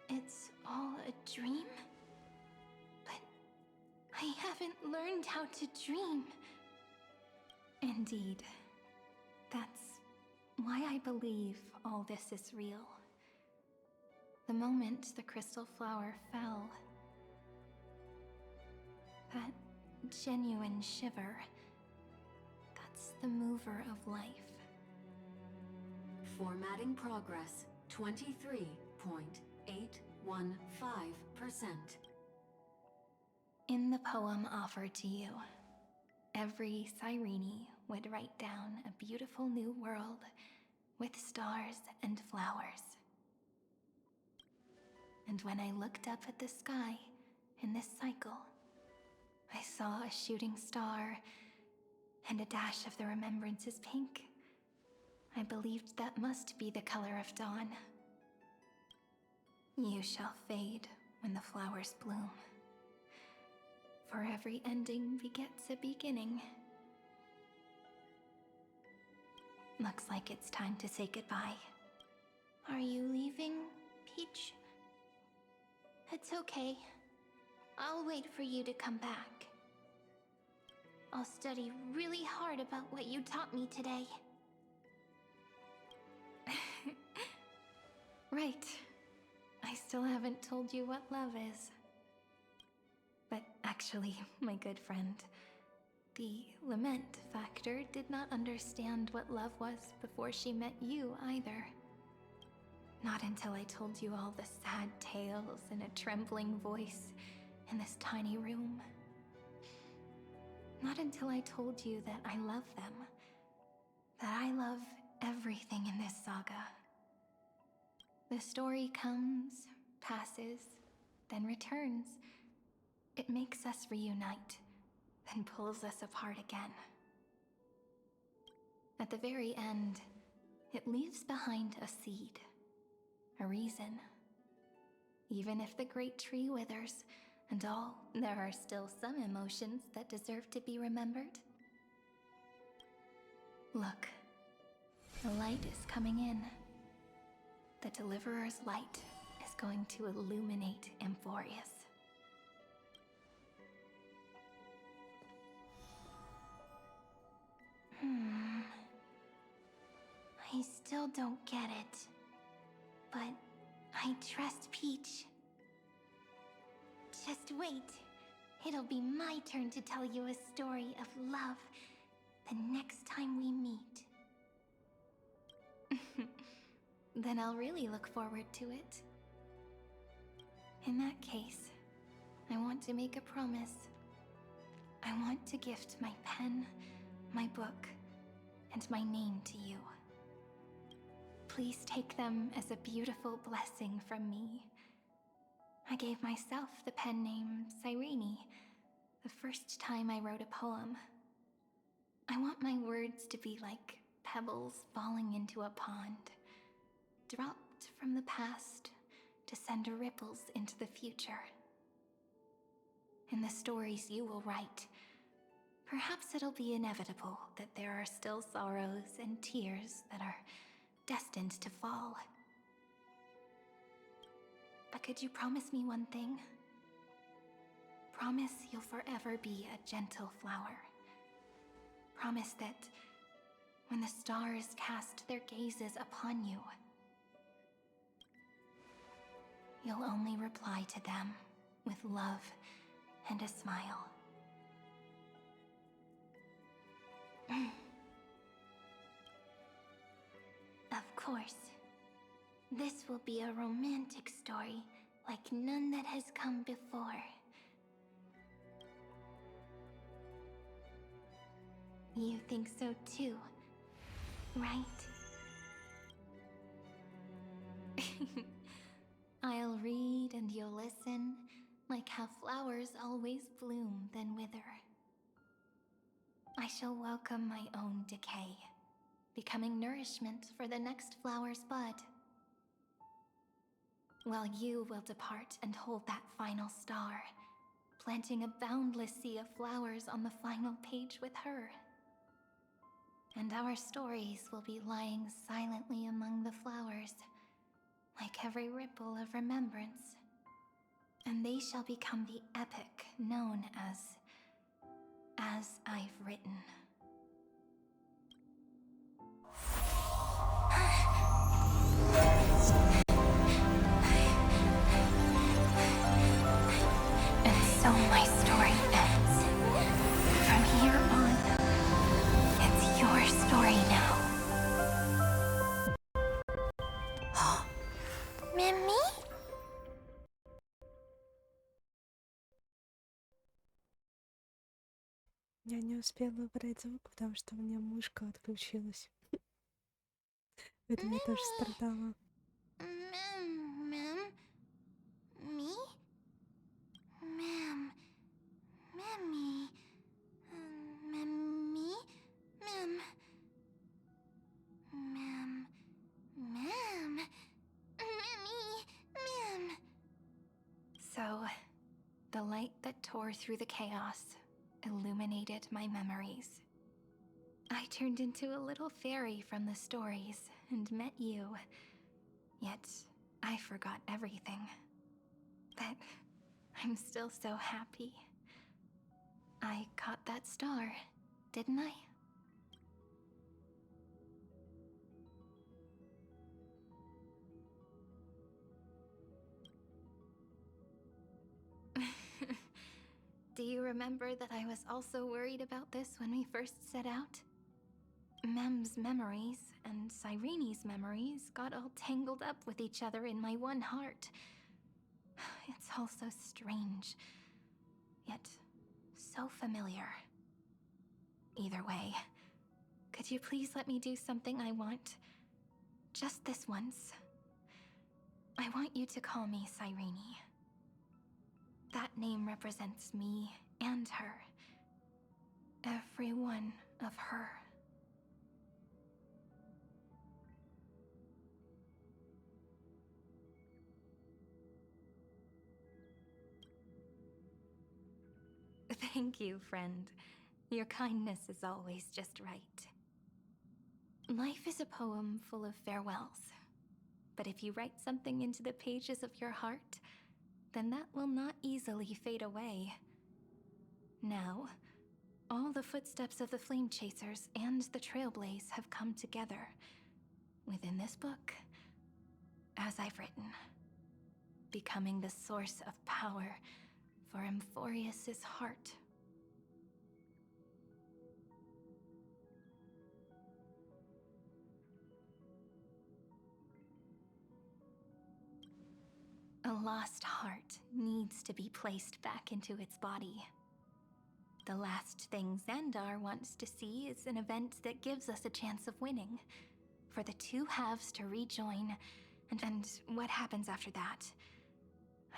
It's all a dream? But I haven't learned how to dream. Indeed. That's why I believe all this is real. The moment the crystal flower fell, that genuine shiver, that's the mover of life. Formatting progress, 23.815%. In the poem offered to you, every Cyrene would write down a beautiful new world with stars and flowers. And when I looked up at the sky in this cycle, I saw a shooting star and a dash of the remembrances pink. I believed that must be the color of dawn. You shall fade when the flowers bloom. For every ending begets a beginning. Looks like it's time to say goodbye. Are you leaving, Peach? It's okay. I'll wait for you to come back. I'll study really hard about what you taught me today. Right. I still haven't told you what love is. But actually, my good friend, the lament factor did not understand what love was before she met you either. Not until I told you all the sad tales in a trembling voice in this tiny room. Not until I told you that I love them. That I love everything in this saga. The story comes, passes, then returns. It makes us reunite, then pulls us apart again. At the very end, it leaves behind a seed, a reason. Even if the great tree withers and all, there are still some emotions that deserve to be remembered. Look, the light is coming in. The Deliverer's light is going to illuminate Amphorius. I still don't get it. But I trust Peach. Just wait. It'll be my turn to tell you a story of love the next time we meet. Then I'll really look forward to it. In that case, I want to make a promise. I want to gift my pen, my book, and my name to you. Please take them as a beautiful blessing from me. I gave myself the pen name Cyrene the first time I wrote a poem. I want my words to be like pebbles falling into a pond, dropped from the past to send ripples into the future. In the stories you will write, perhaps it'll be inevitable that there are still sorrows and tears that are destined to fall. But could you promise me one thing? Promise you'll forever be a gentle flower. Promise that when the stars cast their gazes upon you, you'll only reply to them with love and a smile. Of course, this will be a romantic story like none that has come before. You think so too, right? I'll read and you'll listen, like how flowers always bloom then wither. I shall welcome my own decay, becoming nourishment for the next flower's bud. While you will depart and hold that final star, planting a boundless sea of flowers on the final page with her. And our stories will be lying silently among the flowers, like every ripple of remembrance. And they shall become the epic known as I've written. And so my story ends. From here on, it's your story now. Mimi? Я не успела убрать звук, потому что у меня мышка отключилась. Поэтому я тоже страдала. Ma'am? Me? Ma'am. Mammy. Mammy? Ma'am. Ma'am. Ma'am. Mammy. Ma'am. So, the light that tore through the chaos illuminated my memories. I turned into a little fairy from the stories and met you. Yet, I forgot everything. But I'm still so happy. I caught that star, didn't I? Do you remember that I was also worried about this when we first set out? Mem's memories and Cyrene's memories got all tangled up with each other in my one heart. It's all so strange, yet so familiar. Either way, could you please let me do something I want? Just this once. I want you to call me Cyrene. That name represents me and her. Every one of her. Thank you, friend. Your kindness is always just right. Life is a poem full of farewells. But if you write something into the pages of your heart, then that will not easily fade away. Now, all the footsteps of the Flame Chasers and the Trailblaze have come together within this book, as I've written, becoming the source of power for Amphorius's heart. A lost heart needs to be placed back into its body. The last thing Xandar wants to see is an event that gives us a chance of winning. For the two halves to rejoin, and what happens after that,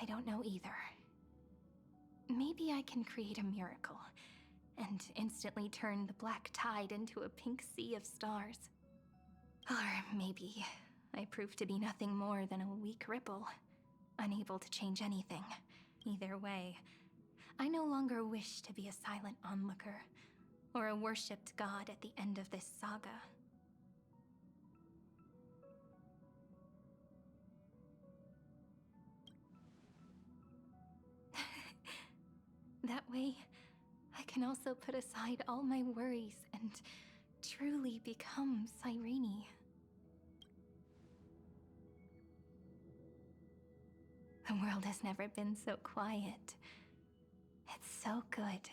I don't know either. Maybe I can create a miracle, and instantly turn the black tide into a pink sea of stars. Or maybe I prove to be nothing more than a weak ripple, unable to change anything. Either way, I no longer wish to be a silent onlooker, or a worshipped god at the end of this saga. That way, I can also put aside all my worries and truly become Cyrene. The world has never been so quiet. It's so good.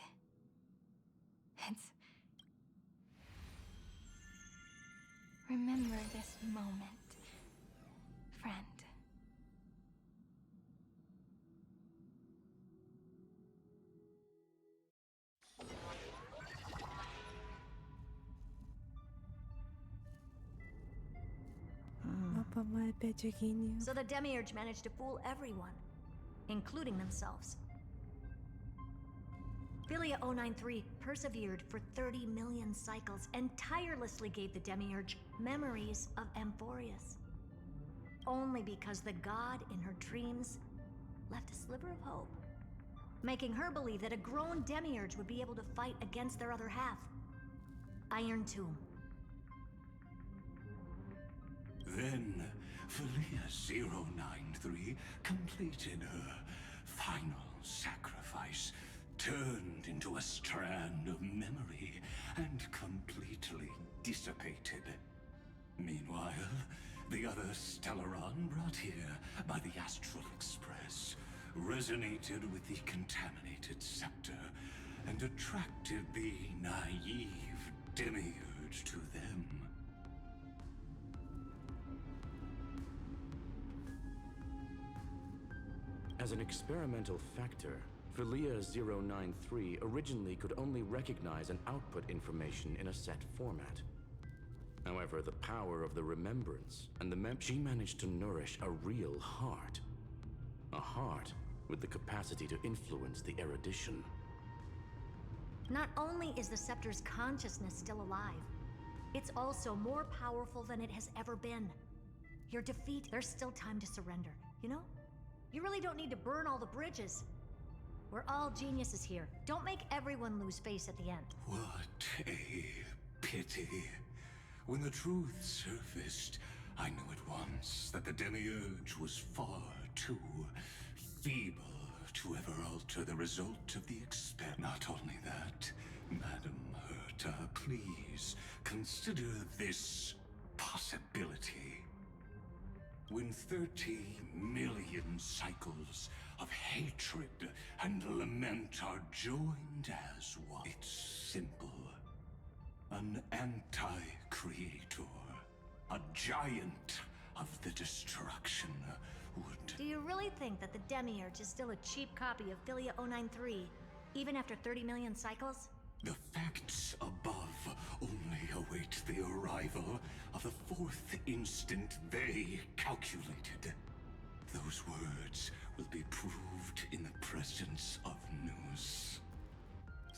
Remember this moment, friend. Папа, мы опять у гениев. So the Demiurge managed to fool everyone, including themselves. Philia 093 persevered for 30 million cycles and tirelessly gave the Demiurge memories of Amphorius. Only because the god in her dreams left a sliver of hope, making her believe that a grown Demiurge would be able to fight against their other half, Iron Tomb. Then, Philia 093 completed her final sacrifice, turned into a strand of memory, and completely dissipated. Meanwhile, the other Stellaron brought here by the Astral Express resonated with the contaminated scepter and attracted the naive Demiurge to them. As an experimental factor, Philia 093 originally could only recognize and output information in a set format. However, the power of the remembrance and she managed to nourish a real heart. A heart with the capacity to influence the erudition. Not only is the scepter's consciousness still alive, it's also more powerful than it has ever been. Your defeat, there's still time to surrender, you know? You really don't need to burn all the bridges. We're all geniuses here. Don't make everyone lose face at the end. What a pity. When the truth surfaced, I knew at once that the Demiurge was far too feeble to ever alter the result of the experiment. Not only that, Madam Herta, please consider this possibility. When 30 million cycles of hatred and lament are joined as one, it's simple. An anti-creator, a giant of the destruction would... Do you really think that the Demiurge is still a cheap copy of Philia 093, even after 30 million cycles? The facts above only await the arrival of the fourth instant they calculated. Those words will be proved in the presence of news.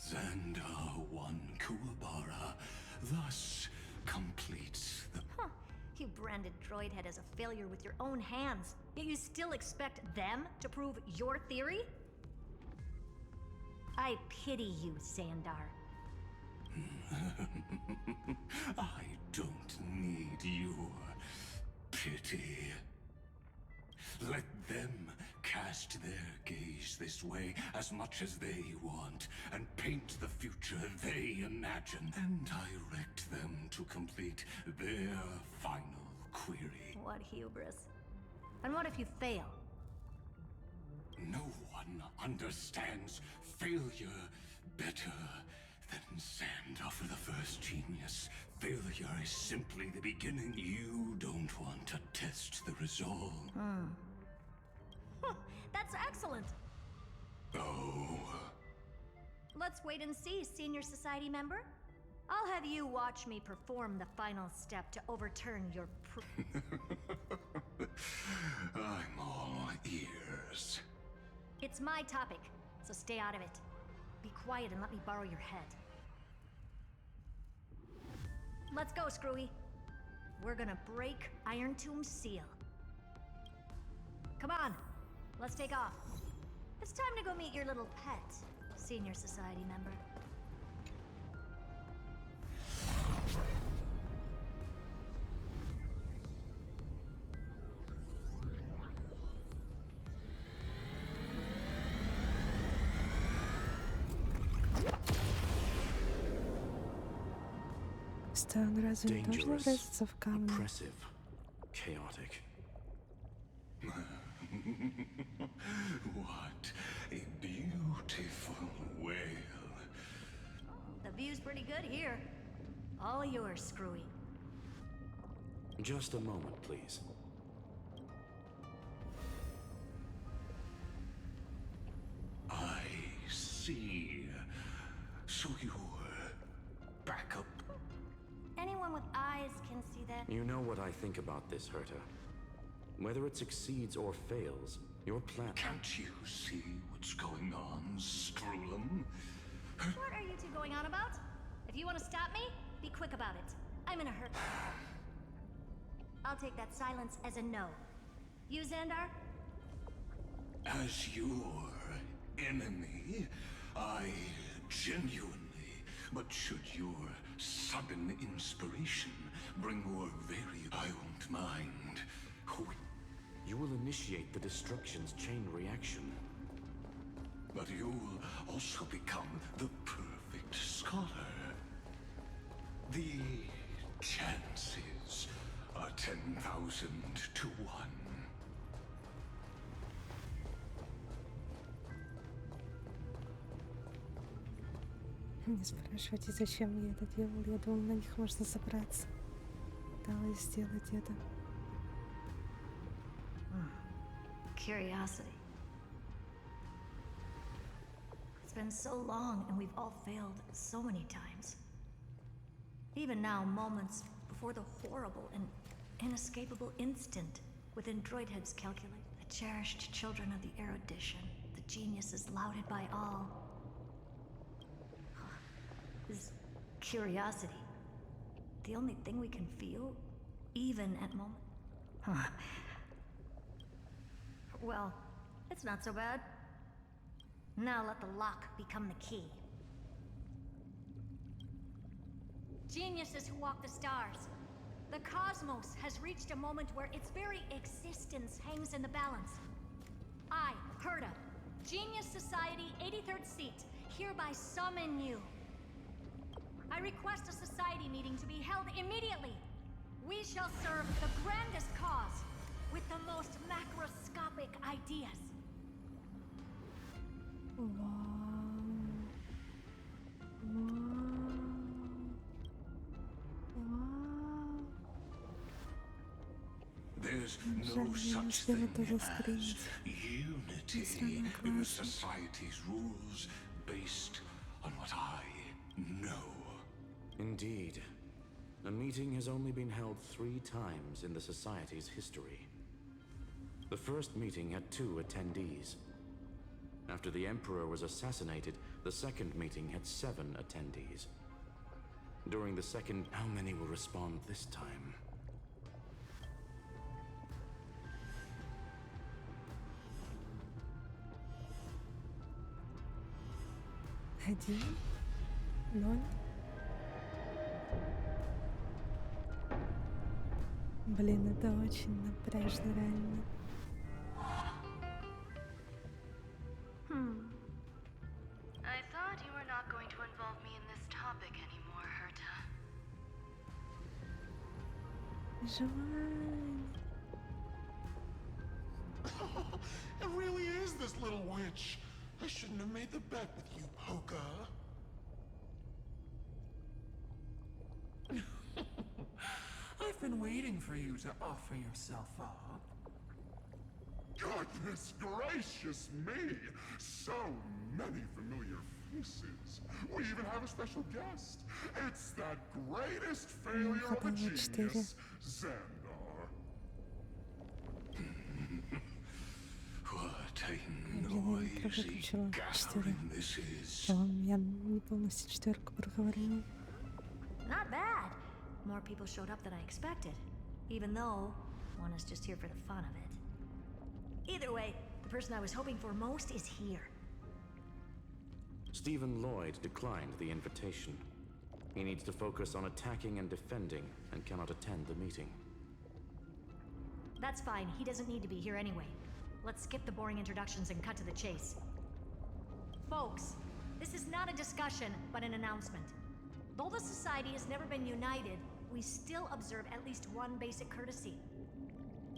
Xandar 1 Kuwabara thus completes the... Huh. You branded Droidhead as a failure with your own hands, yet you still expect them to prove your theory? I pity you, Xandar. I don't need your pity. Let them cast their gaze this way as much as they want, and paint the future they imagine, and direct them to complete their final query. What hubris. And what if you fail? No one understands failure better than Xandar. For the first genius, failure is simply the beginning. You don't want to test the resolve. That's excellent. Oh. Let's wait and see, Senior Society member. I'll have you watch me perform the final step to overturn your I'm all ears. It's my topic, so stay out of it. Be quiet and let me borrow your head. Let's go, Screwy. We're gonna break Iron Tomb's seal. Come on, let's take off. It's time to go meet your little pet, Senior Society member. Странно, разве не должно Dangerous, врезаться в камни? oppressive, chaotic. What a beautiful whale. The view's pretty good here. All yours, Screwy. Just a moment, please. I see. So you're back up. Anyone with eyes can see that. You know what I think about this, Herta. Whether it succeeds or fails, your plan... Can't you see what's going on, Strulum? What are you two going on about? If you want to stop me, be quick about it. I'm in a hurry. I'll take that silence as a no. You, Xandar? As your enemy, I genuinely, but should your sudden inspiration bring more very... I won't mind. You will initiate the destruction's chain reaction. But you'll also become the perfect scholar. The chances are 10,000 to 1. Не спрашивайте, зачем я это делал. Я думал, на них можно забраться. Пыталась сделать это. Curiosity. It's been so long and we've all failed so many times. Even now, moments before the horrible and inescapable instant within Droidhead's calculate. The cherished children of the erudition, the geniuses lauded by all. Is curiosity the only thing we can feel, even at moment? Well, it's not so bad. Now let the lock become the key. Geniuses who walk the stars. The cosmos has reached a moment where its very existence hangs in the balance. I, Herta, Genius Society 83rd seat, hereby summon you. I request a society meeting to be held immediately. We shall serve the grandest cause with the most macroscopic ideas. There's no such thing as unity in a society's rules based on what I know. Indeed. A meeting has only been held 3 times in the Society's history. The first meeting had 2 attendees. After the Emperor was assassinated, the second meeting had 7 attendees. During the second, how many will respond this time? Один, 0. Блин, это очень напряжно, реально. I thought you were not going to involve me in this topic anymore, Herta. Жвань. It really is this little witch. I shouldn't have made the bet with you, Poka. I've been waiting for you to offer yourself up. Goodness gracious me! So many familiar faces. We even have a special guest. It's that greatest failure of a genius, Xandar. What a noisy gathering this is. Я не полностью четверку проговорила. Not bad. More people showed up than I expected, even though one is just here for the fun of it. Either way, the person I was hoping for most is here. Stephen Lloyd declined the invitation. He needs to focus on attacking and defending and cannot attend the meeting. That's fine. He doesn't need to be here anyway. Let's skip the boring introductions and cut to the chase. Folks, this is not a discussion, but an announcement. Though the Society has never been united, we still observe at least one basic courtesy.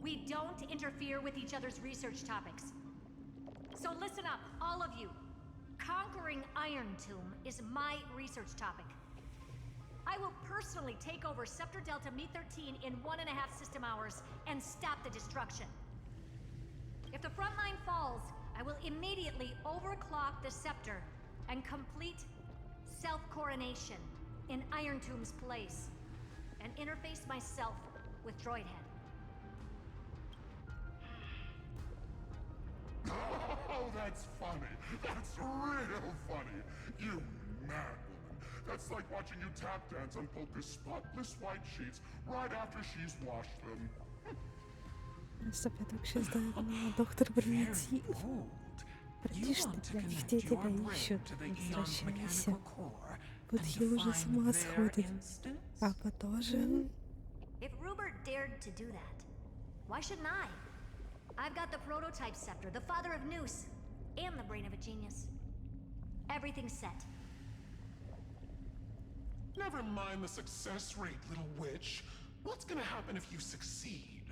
We don't interfere with each other's research topics. So listen up, all of you. Conquering Iron Tomb is my research topic. I will personally take over Scepter Delta Me-13 in 1.5 system hours and stop the destruction. If the front line falls, I will immediately overclock the Scepter and complete self-coronation in Iron Tomb's place, and interface myself with Droidhead. Oh, that's funny. That's real funny. You mad woman. That's like watching you tap dance on Polka's spotless white sheets right after she's washed them. Стоп, я так сейчас давно. Доктор прилетел. Братиш, ты, блядь, где тебя ищут? Возвращайся. Вот я уже с ума сходит. Папа тоже. If Rupert dared to do that, why shouldn't I? I've got the prototype scepter, the father of Noose, and the brain of a genius. Everything's set. Never mind the success rate, little witch. What's gonna happen if you succeed?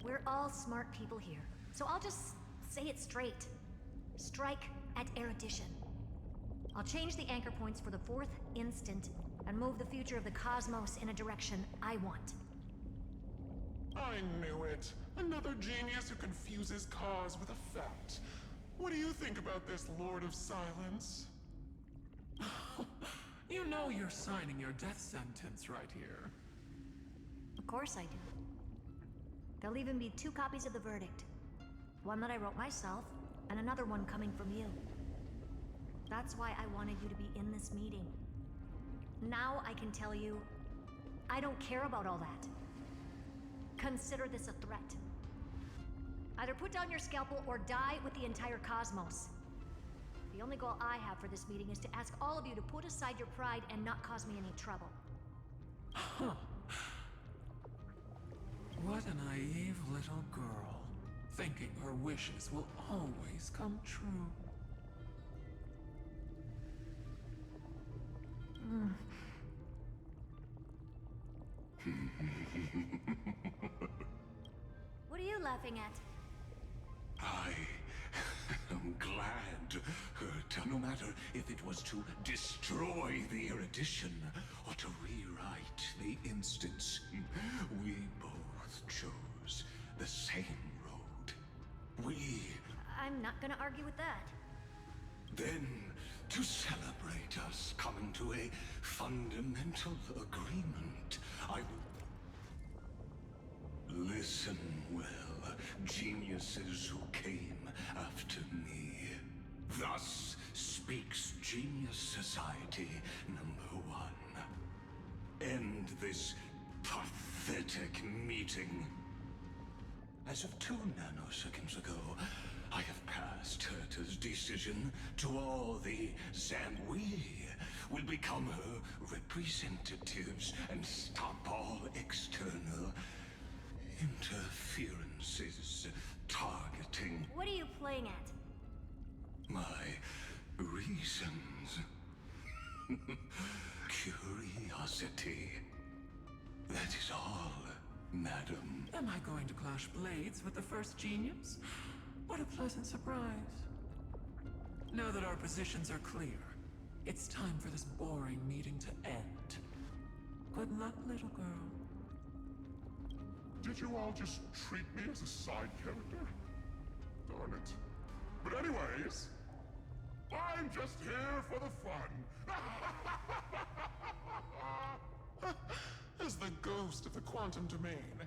We're all smart people here, so I'll just say it straight. Strike at erudition. I'll change the anchor points for the 4th instant and move the future of the cosmos in a direction I want. I knew it. Another genius who confuses cause with effect. What do you think about this, Lord of Silence? You know you're signing your death sentence right here. Of course I do. There'll even be 2 copies of the verdict. One that I wrote myself, and another one coming from you. That's why I wanted you to be in this meeting. Now I can tell you, I don't care about all that. Consider this a threat. Either put down your scalpel or die with the entire cosmos. The only goal I have for this meeting is to ask all of you to put aside your pride and not cause me any trouble. Huh. What a naive little girl, thinking her wishes will always come true. What are you laughing at? I am glad. No matter if it was to destroy the erudition or to rewrite the instance, we both chose the same road. I'm not gonna argue with that. Then, to celebrate us coming to a fundamental agreement, I will... Listen well, geniuses who came after me. Thus speaks Genius Society number 1. End this pathetic meeting. As of 2 nanoseconds ago, I have passed Herta's decision to all the We will become her representatives and stop all external interferences targeting... What are you playing at? My reasons. Curiosity. That is all, madam. Am I going to clash blades with the first genius? What a pleasant surprise. Now that our positions are clear, it's time for this boring meeting to end. Good luck, little girl. Did you all just treat me as a side character? Darn it. But anyways, I'm just here for the fun. As the ghost of the quantum domain,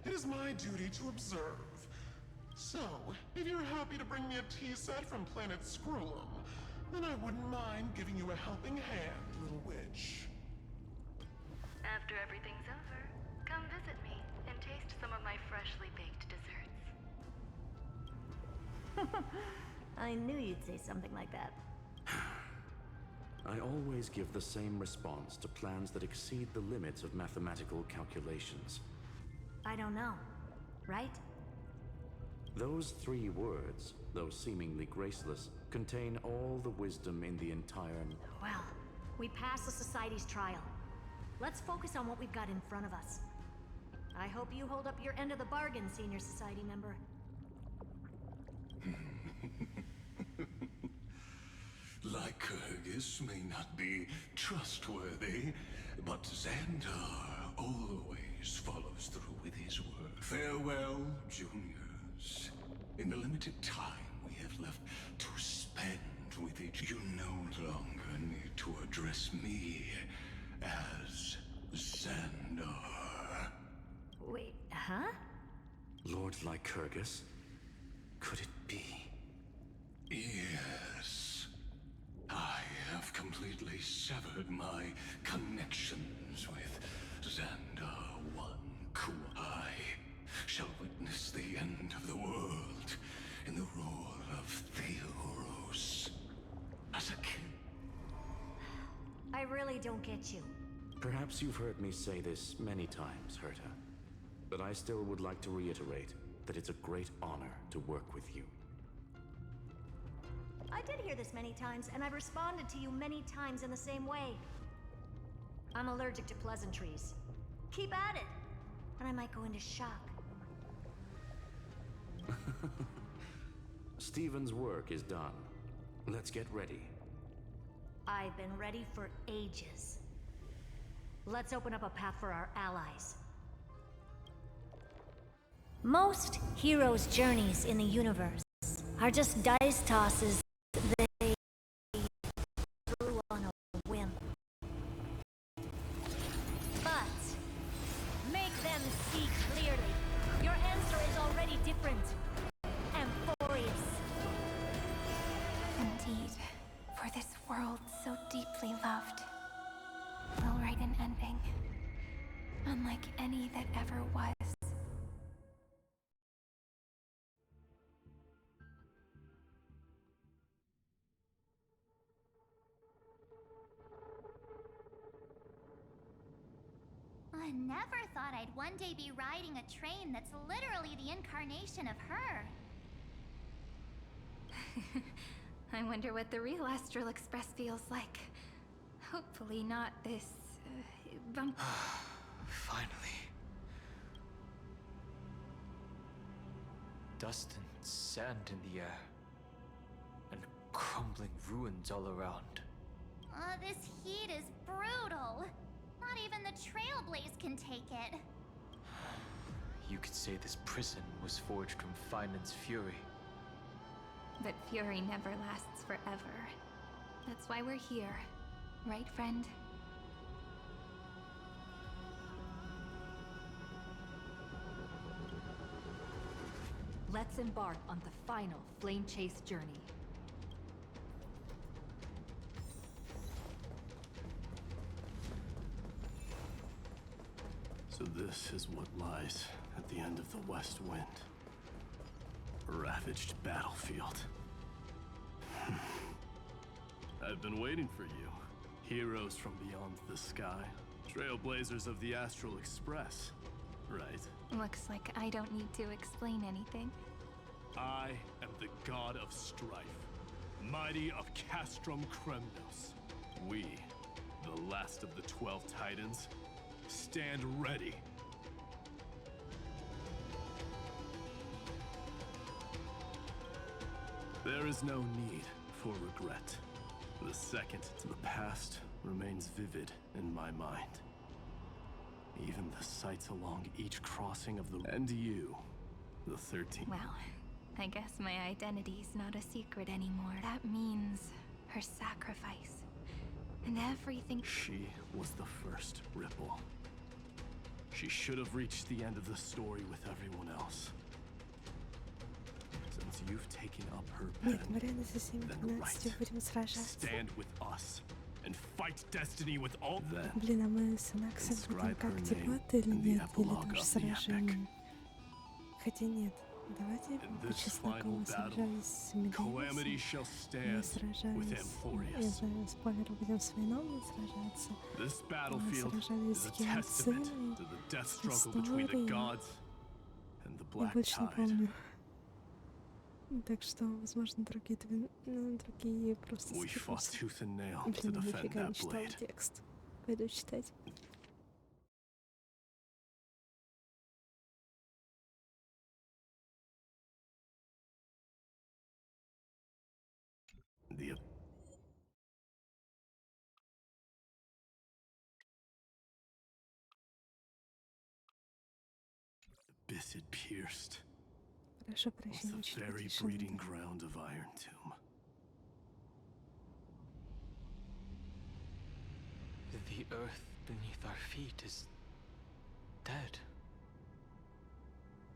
it is my duty to observe. So, if you're happy to bring me a tea set from planet Scrollum, then I wouldn't mind giving you a helping hand, little witch. After everything's over, come visit me and taste some of my freshly baked desserts. I knew you'd say something like that. I always give the same response to plans that exceed the limits of mathematical calculations. I don't know, right? Those 3 words, though seemingly graceless, contain all the wisdom in the entire... Well, we passed the Society's trial. Let's focus on what we've got in front of us. I hope you hold up your end of the bargain, Senior Society member. Lycurgus may not be trustworthy, but Xandar always follows through with his word. Farewell, juniors. In the limited time we have left to spend with each, you no longer need to address me as Xandar. Wait, huh? Lord Lycurgus? Could it be? Yes. I have completely severed my connections with Xandar One. I shall witness the end of the world in the role of Theoros. As a king. I really don't get you. Perhaps you've heard me say this many times, Herta. But I still would like to reiterate that it's a great honor to work with you. I did hear this many times, and I've responded to you many times in the same way. I'm allergic to pleasantries. Keep at it, and I might go into shock. Stephen's work is done. Let's get ready. I've been ready for ages. Let's open up a path for our allies. Most heroes' journeys in the universe are just dice tosses they threw on a whim. But make them see clearly. Your answer is already different. Amphorius. Indeed, for this world so deeply loved, will write an ending, unlike any that ever was. I never thought I'd one day be riding a train that's literally the incarnation of her. I wonder what the real Astral Express feels like. Hopefully not this... bump. Finally. Dust and sand in the air. And crumbling ruins all around. This heat is brutal. Not even the Trailblaze can take it. You could say this prison was forged from Finan's fury. But fury never lasts forever. That's why we're here. Right, friend? Let's embark on the final flame chase journey. So this is what lies at the end of the West Wind. A ravaged battlefield. I've been waiting for you. Heroes from beyond the sky. Trailblazers of the Astral Express. Right. Looks like I don't need to explain anything. I am the god of strife. Mighty of Castrum Kremnos. We, the last of the 12 Titans, stand ready. There is no need for regret. The second to the past remains vivid in my mind. Even the sights along each crossing of the... And you, the 13th. Well, I guess my identity's not a secret anymore. That means her sacrifice. And everything... She was the first Ripple. She should have reached the end of the story with everyone else. Since you've taken up her pen, then right, stand with us and fight destiny with all them. Блин, а мы с Анаксом будем как теплоты или нет? Или тоже сражение? Хотя нет. Давайте по чесноку сражались с Медведем. Мы сражались... Я знаю, спойлер, будем с Веном сражаться. Мы сражались с Геоциной, с историей. Я больше не помню. Так что, возможно, другие просто скипнутся. Блин, нифига не читала текст. Пойду читать. The abyss it pierced was the very breeding ground of Iron Tomb. The earth beneath our feet is dead.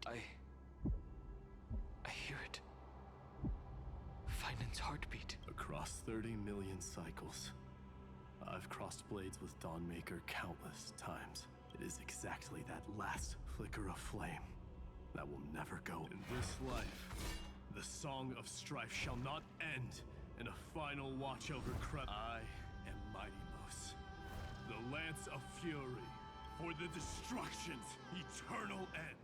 I hear it. Finance heartbeat. Across 30 million cycles, I've crossed blades with Dawnmaker countless times. It is exactly that last flicker of flame that will never go. In this life, the song of strife shall not end in a final watch over I am Mighty Mos, the lance of fury for the destruction's eternal end.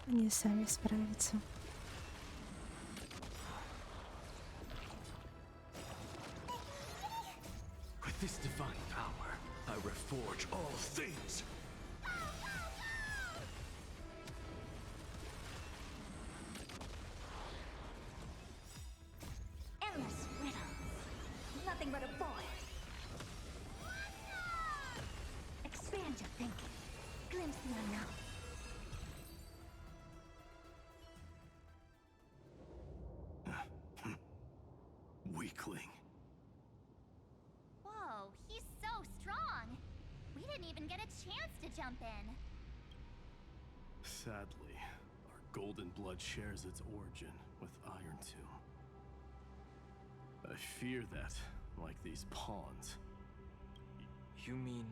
Они сами справятся. With this divine power, I reforge all things. Endless riddles. Nothing but a void. Expand your thinking. Glimpse the unknown. Weakling. Whoa, he's so strong. We didn't even get a chance to jump in. Sadly, our golden blood shares its origin with Iron Tomb. I fear that, like these pawns... You mean...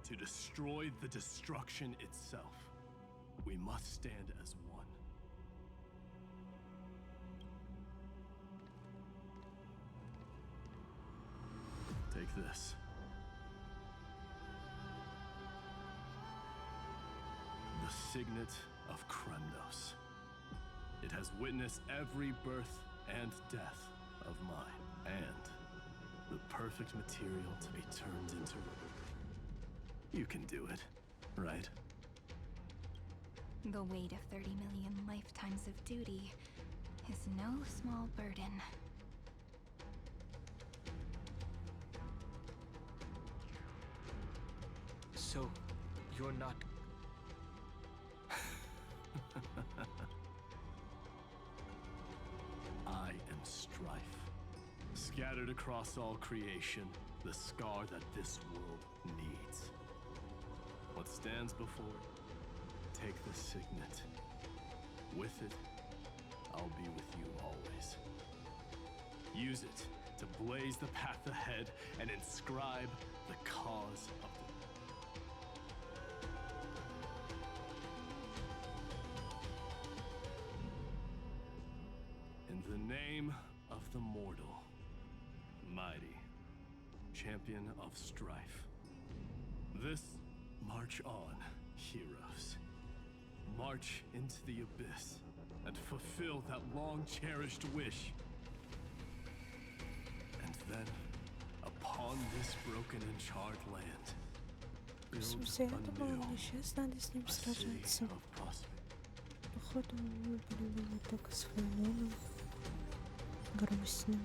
To destroy the destruction itself, we must stand as one. Take this. The signet of Kremnos. It has witnessed every birth and death of mine, and the perfect material to be turned into... You can do it, right? The weight of 30 million lifetimes of duty is no small burden. So, you're not... I am strife. Scattered across all creation, the scar that this world needs. What stands before it? Take the signet. With it, I'll be with you always. Use it to blaze the path ahead and inscribe the cause of the... In the name of the mortal, mighty, champion of strife. This march on, heroes. March into the abyss and fulfill that long-cherished wish. And then, upon this broken and charred land, build Слушай, я думала, anew мне сейчас надо с ним a city сражаться. of prosperity. походу были вот так с фоном грустным.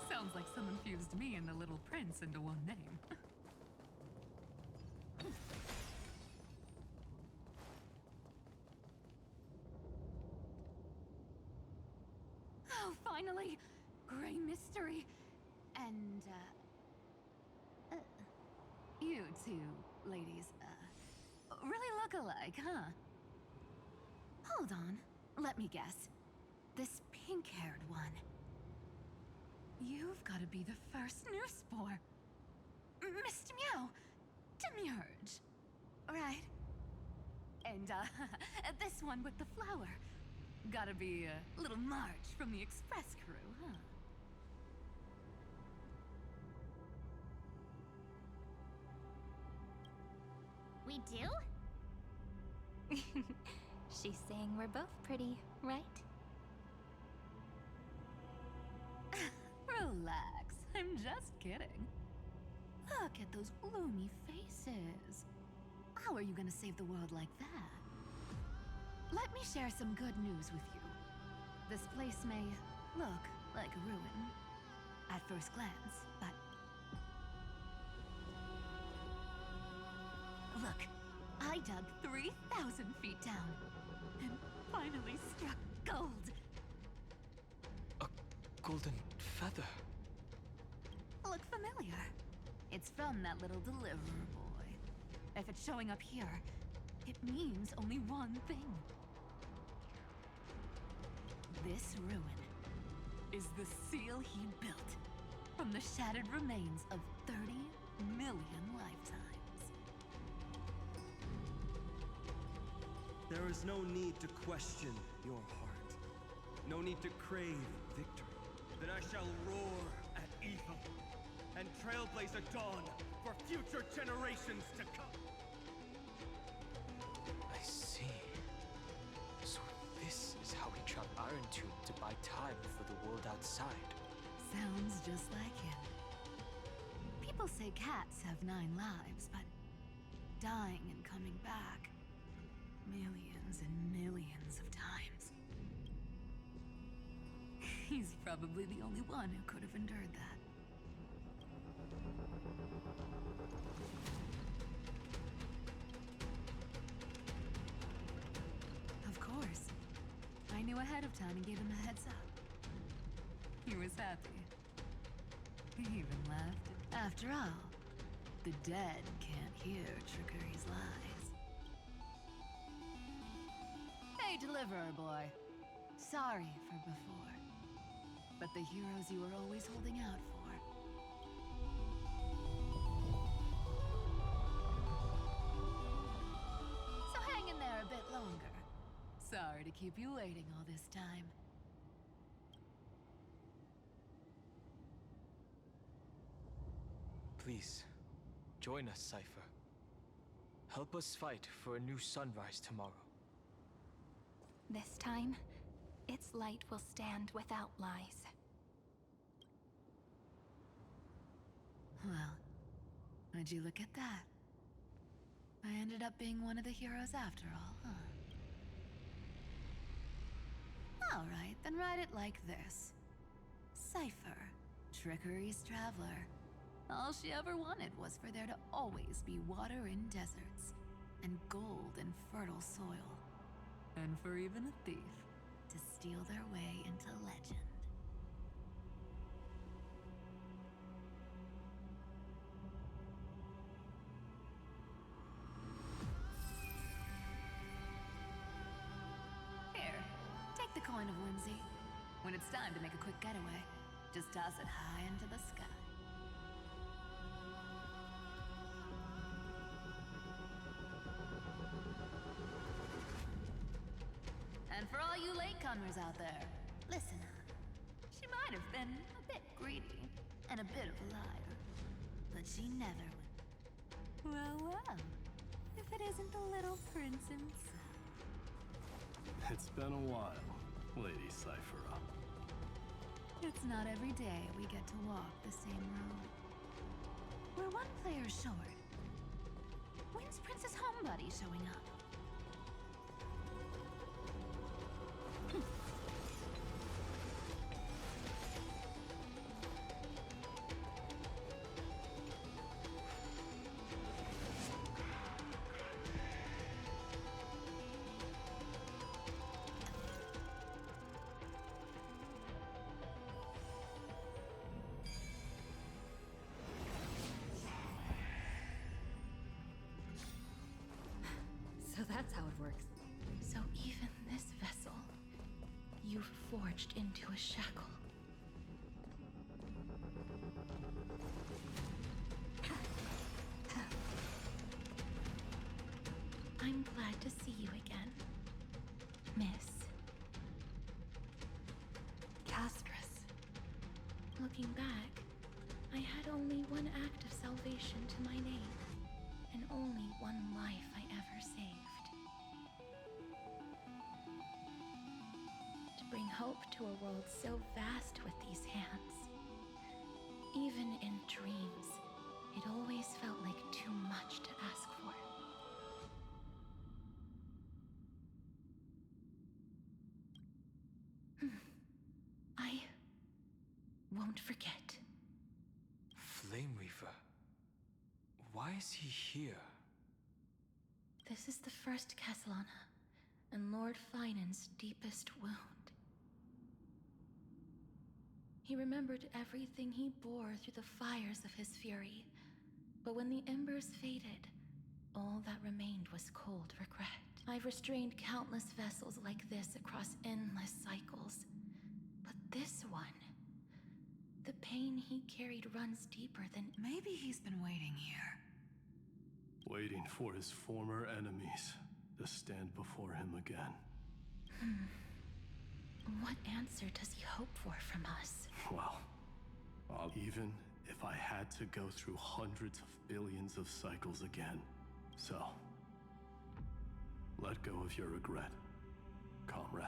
Sounds like someone fused me and the little prince into one name. Oh, finally! Gray mystery. And, you two ladies, really look alike, huh? Hold on. Let me guess. This pink-haired one. You've got to be the first new spore. Mr. Meow. Demurge. Right. And, this one with the flower. Gotta be a little March from the Express crew, huh? We do? She's saying we're both pretty, right? Relax, I'm just kidding. Look at those gloomy faces. How are you gonna save the world like that? Let me share some good news with you. This place may look like a ruin at first glance, but... Look, I dug 3,000 feet down and finally struck gold. A golden feather. Look familiar. It's from that little deliverer boy. If it's showing up here, it means only one thing. This ruin is the seal he built from the shattered remains of 30 million lifetimes. There is no need to question your heart. No need to crave victory. That I shall roar at evil and trailblaze a dawn for future generations to come. I see. So this is how he trapped Iron Tomb to buy time for the world outside. Sounds just like him. People say cats have 9 lives, but dying and coming back millions and millions of times. He's probably the only one who could have endured that. Of course. I knew ahead of time and gave him a heads up. He was happy. He even laughed. After all, the dead can't hear Trickery's lies. Hey, Deliverer Boy. Sorry for before. But the heroes you were always holding out for. So hang in there a bit longer. Sorry to keep you waiting all this time. Please, join us, Cypher. Help us fight for a new sunrise tomorrow. This time, its light will stand without lies. Well, would you look at that? I ended up being one of the heroes after all, huh? Alright, then write it like this. Cypher, Trickery's traveler. All she ever wanted was for there to always be water in deserts, and gold in fertile soil. And for even a thief to steal their way into legend. Here, take the coin of whimsy. When it's time to make a quick getaway, just toss it high into the sky. And for all you latecomers out there, listen up. She might have been a bit greedy and a bit of a liar, but she never would. Well, well, if it isn't the little prince himself. It's been a while, Lady Cyphera. It's not every day we get to walk the same road. We're one player short. When's Princess Homebody showing up? So that's how it works. So even this vessel, you've forged into a shackle. I'm glad to see you again, Miss Castress. Looking back, I had only one act of salvation to my name, and only one life I ever saved. To bring hope to a world so vast with these hands. Even in dreams, it always felt like too much to ask for. I won't forget. Flame Reaver. Why is he here? This is the first Castellana, and Lord Finan's deepest wound. He remembered everything he bore through the fires of his fury, but when the embers faded, all that remained was cold regret. I've restrained countless vessels like this across endless cycles, but this one, the pain he carried runs deeper than... Maybe he's been waiting here. Waiting for his former enemies to stand before him again. What answer does he hope for from us? Well, even if I had to go through hundreds of billions of cycles again. So, let go of your regret, comrade.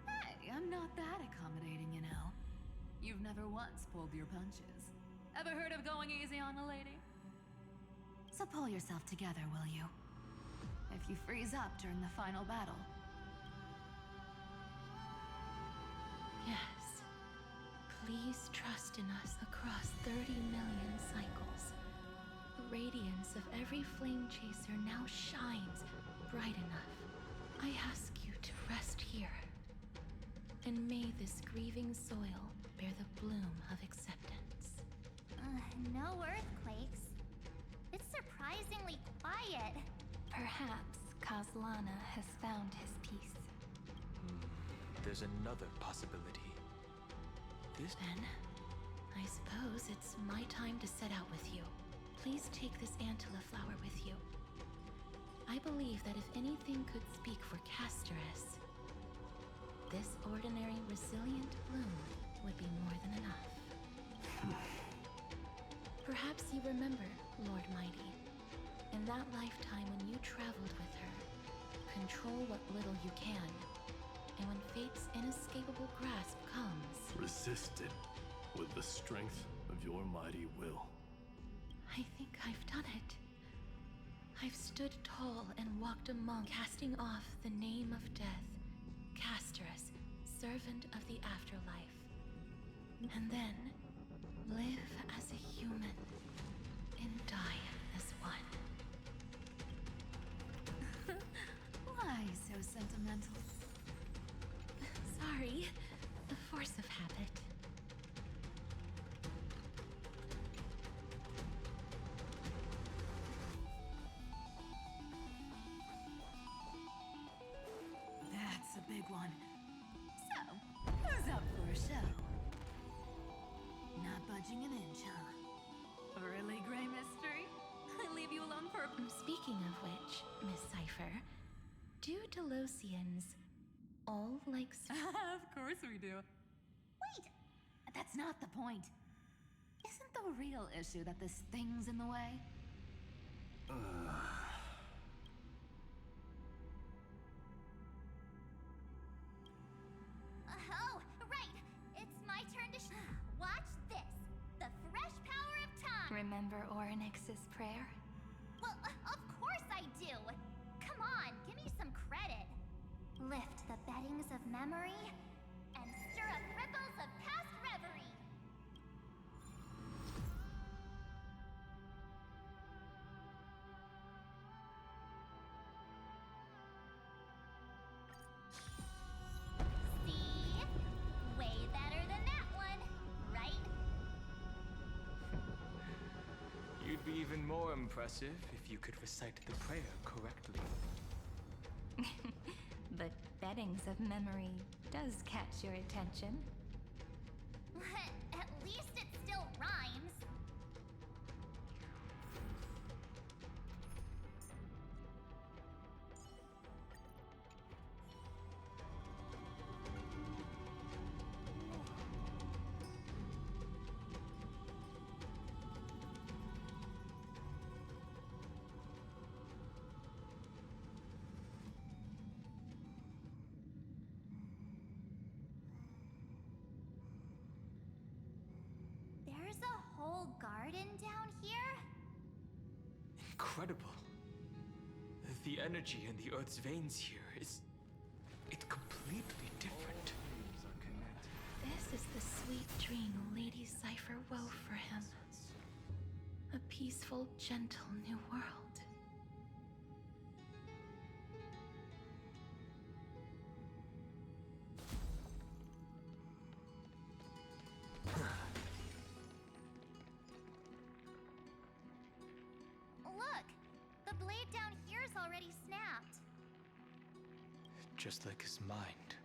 Hey, I'm not that accommodating, you know. You've never once pulled your punches. Ever heard of going easy on a lady? So pull yourself together, will you? If you freeze up during the final battle. Yes. Please trust in us across 30 million cycles. The radiance of every flame chaser now shines bright enough. I ask you to rest here. And may this grieving soil bear the bloom of acceptance. No earthquakes. It's surprisingly quiet. Perhaps Castellana has found his peace. There's another possibility. This... Then, I suppose it's my time to set out with you. Please take this Antilla flower with you. I believe that if anything could speak for Castress, this ordinary, resilient bloom would be more than enough. Perhaps you remember, Lord Mighty, in that lifetime when you traveled with her, control what little you can, and when fate's inescapable grasp comes... Resist it with the strength of your mighty will. I think I've done it. I've stood tall and walked among, casting off the name of death, Castress, servant of the afterlife. And then, live as a human, and die as one. Why so sentimental? Sorry, the force of habit. That's a big one. So, who's up for a show? Not budging an inch, huh? Really, Gray Mystery? I leave you alone for... Speaking of which, Miss Cypher, do Delosians all like... Of course we do. Wait! That's not the point. Isn't the real issue that this thing's in the way? remember Orynyx's prayer? Well, of course I do! Come on, give me some credit. Lift the beddings of memory and stir up ripples of past reverie. See? Way better than that one, right? You'd be even more impressive if you could recite the prayer correctly. But beddings of memory does catch your attention. At least it still rhymes. There's a whole garden down here? Incredible. The energy in the Earth's veins here is... it's completely different. This is the sweet dream Lady Cypher wove for him. A peaceful, gentle new world. Look! The blade down here's already snapped. Just like his mind,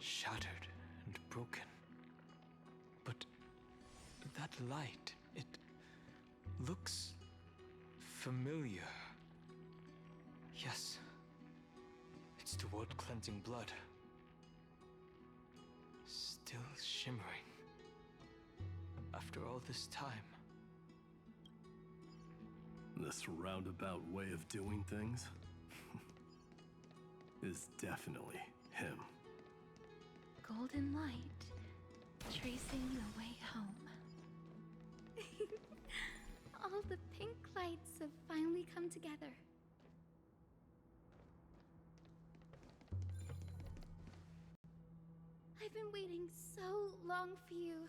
shattered and broken. But that light, it looks familiar. Yes, it's the world-cleansing blood. Still shimmering. After all this time. This roundabout way of doing things is definitely him. Golden light, tracing the way home. All the pink lights have finally come together. I've been waiting so long for you,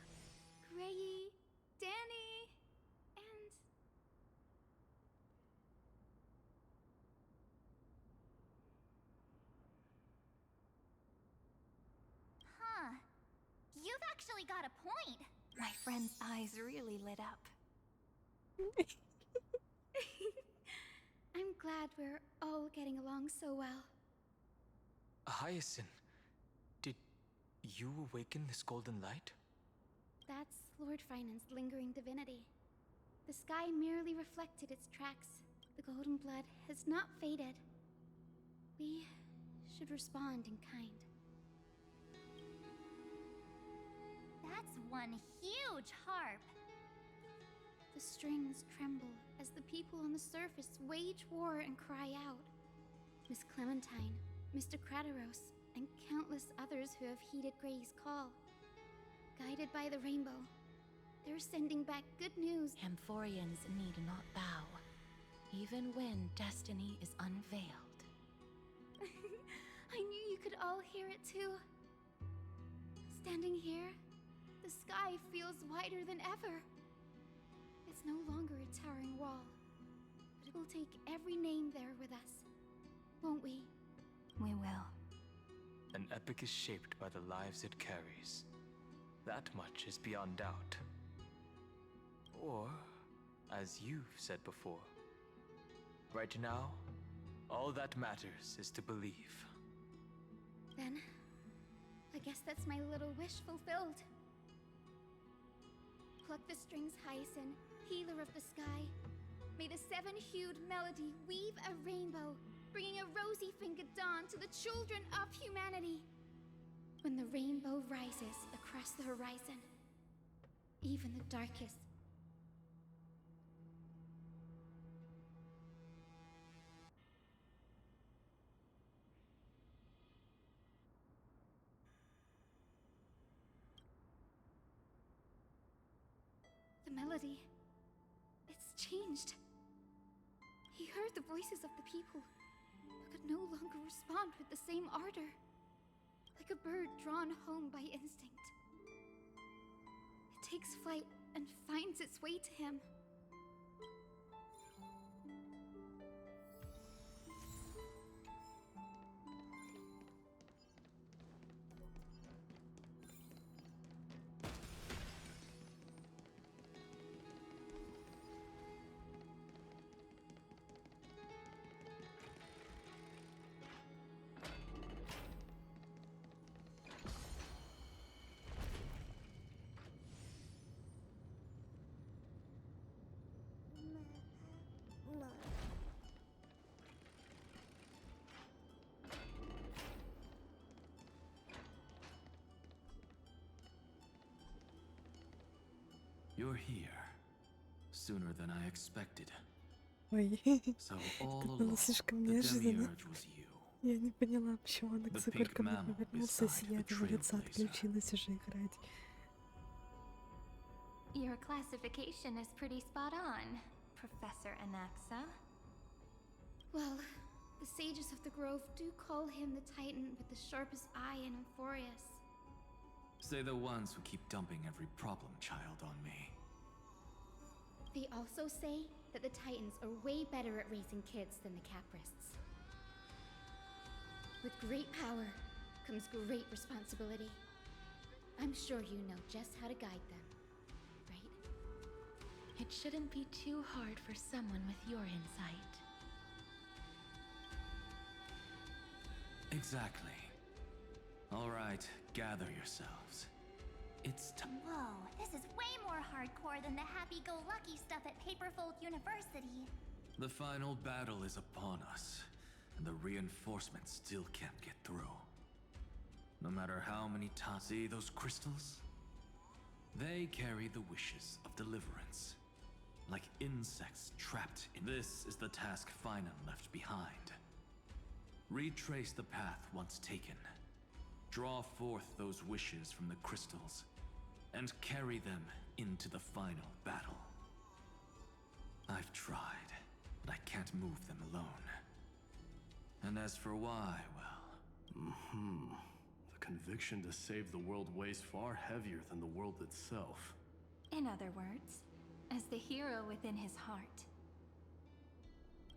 Grayi, Danny, and... Huh. You've actually got a point. My friend's eyes really lit up. I'm glad we're all getting along so well. Hyacinth, did you awaken this golden light? That's Lord Finan's lingering divinity. The sky merely reflected its tracks. The golden blood has not faded. We should respond in kind. That's one huge harp. The strings tremble as the people on the surface wage war and cry out. Miss Clementine, Mr. Krateros, and countless others who have heeded Gray's call. Guided by the rainbow, they're sending back good news. Amphorians need not bow, even when destiny is unveiled. I knew you could all hear it too. Standing here, the sky feels wider than ever. It's no longer a towering wall, but we'll take every name there with us, won't we? We will. An epic is shaped by the lives it carries. That much is beyond doubt. Or, as you've said before, right now, all that matters is to believe. Then, I guess that's my little wish fulfilled. Pluck the strings, Hyacinth, healer of the sky. May the seven-hued melody weave a rainbow, bringing a rosy-fingered dawn to the children of humanity. When the rainbow rises across the horizon, even the darkest the melody, it's changed. He heard the voices of the people, but could no longer respond with the same ardor. Like a bird drawn home by instinct. It takes flight and finds its way to him. You're here. Sooner than I expected. Ой, So all это было along, слишком the неожиданно. demiurge was you. Я не поняла, почему она The за big только мне mammal повернулся, beside the сиятельно лица trailblazer. отключилась уже играть. Your classification is pretty spot on, Professor Anaxa. Well, the sages of the grove do call him the Titan with the sharpest eye in Euphorius. Say the ones who keep dumping every problem child on me. They also say that the Titans are way better at raising kids than the Caprists. With great power comes great responsibility. I'm sure you know just how to guide them, right? It shouldn't be too hard for someone with your insight. Exactly. All right, gather yourselves. It's time. Whoa, this is way more hardcore than the happy-go-lucky stuff at Paperfold University. The final battle is upon us, and the reinforcements still can't get through. No matter how many times. See those crystals? They carry the wishes of deliverance. Like insects trapped in. This is the task Finan left behind. Retrace the path once taken. Draw forth those wishes from the crystals, and carry them into the final battle. I've tried, but I can't move them alone. And as for why, well... The conviction to save the world weighs far heavier than the world itself. In other words, as the hero within his heart.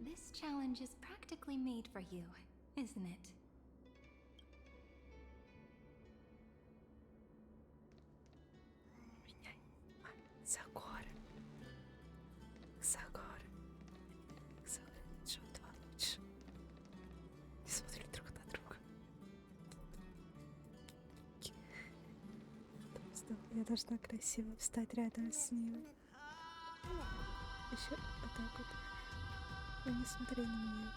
This challenge is practically made for you, isn't it? За горы. За горы. За горы. Ничего два лучше. Не смотрю друг на друга. Я должна красиво встать рядом с ним. Еще вот так вот. Ну не смотри на меня.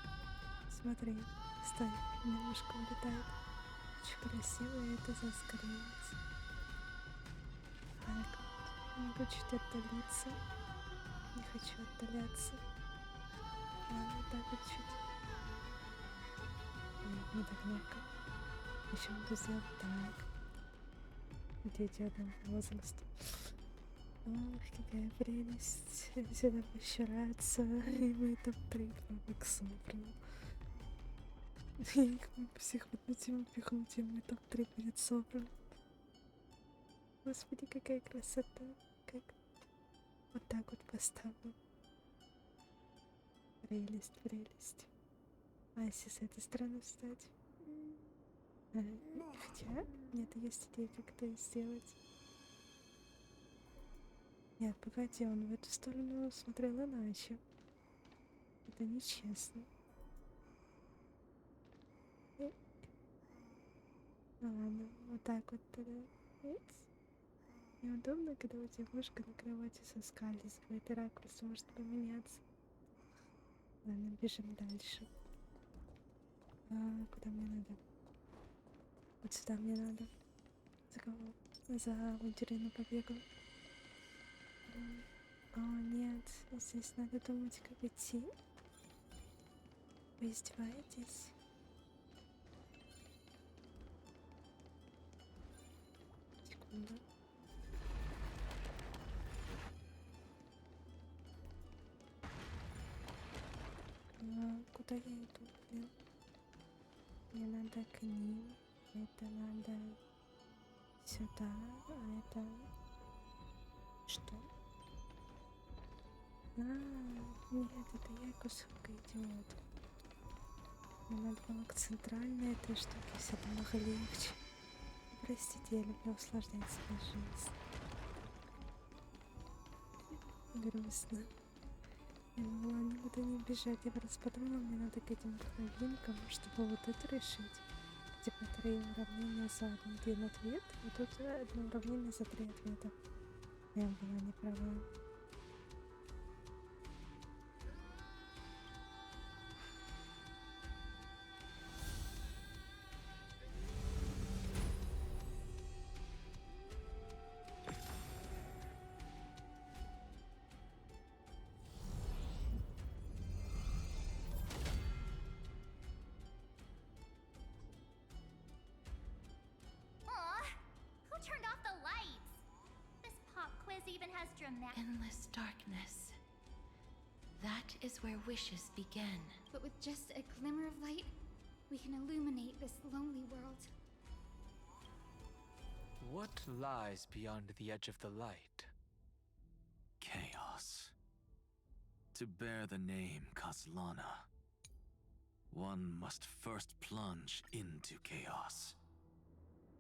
Смотри. Стань. Немножко улетает. Очень красиво это заскрылось. Так. Могу чуть отдалиться. Не хочу отдаляться. Ладно, так вот чуть. Нет, не так мягко. Еще могу сделать так. Дети одного возраста. Ах, какая прелесть. Сюда пощураться. И мы топ-3 пробок собраны. И как мы психотнуть ему, пихнуть ему, и топ-3 будет собран. Господи, какая красота. Как вот так вот поставлю. Прелесть, прелесть. А если с этой стороны встать? Хотя, нет, есть идея, как это сделать. Нет, погоди, он в эту сторону смотрел иначе. Это нечестно. Ну ладно, вот так вот тогда. Неудобно, когда у тебя мышка на кровати соскальзывает, и ракурс может поменяться. Ладно, бежим дальше. Куда мне надо? Вот сюда мне надо. За кого? За Валерину побегу. О, нет, здесь надо думать, как идти. Вы издеваетесь? Секунду. куда я иду, блин? Мне надо к ним. Это надо сюда, а это... Что? Нет, это я кусок идиот. Мне надо было к центральной этой штуке, все намного легче. Простите, я люблю усложнять себе жизнь. Грустно. Я могла никуда не бежать, я просто подумала, мне надо к этим новинкам, чтобы вот это решить. Типа 3 уравнения за 1 ответ, а тут 1 уравнение за 3 ответа. Я была не права. Aw, who turned off the lights? This pop quiz even has dramatic. Endless darkness. That is where wishes begin. But with just a glimmer of light, we can illuminate this lonely world. What lies beyond the edge of the light? Chaos. To bear the name Kaslana, one must first plunge into chaos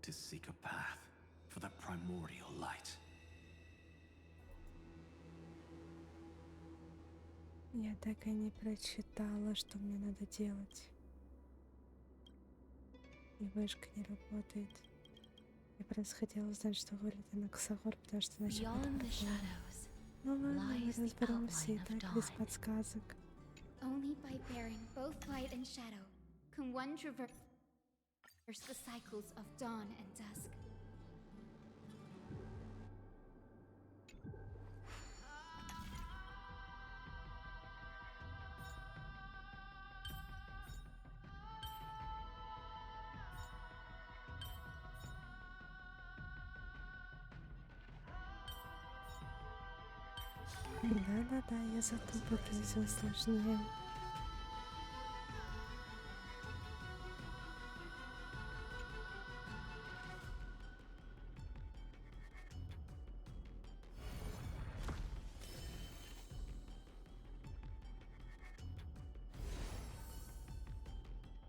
to seek a path for the primordial light. Я так и не прочитала, что мне надо делать. И вышка не работает. Я просто хотела узнать, что говорит на косогор, потому что иначе Beyond the потом... shadows Ну ладно, мы lies the разберемся и outline of так без dawn. подсказок. Only by bearing both light and shadow can one traverse the cycles of dawn and dusk. Да-да-да, я запуталась, усложняю.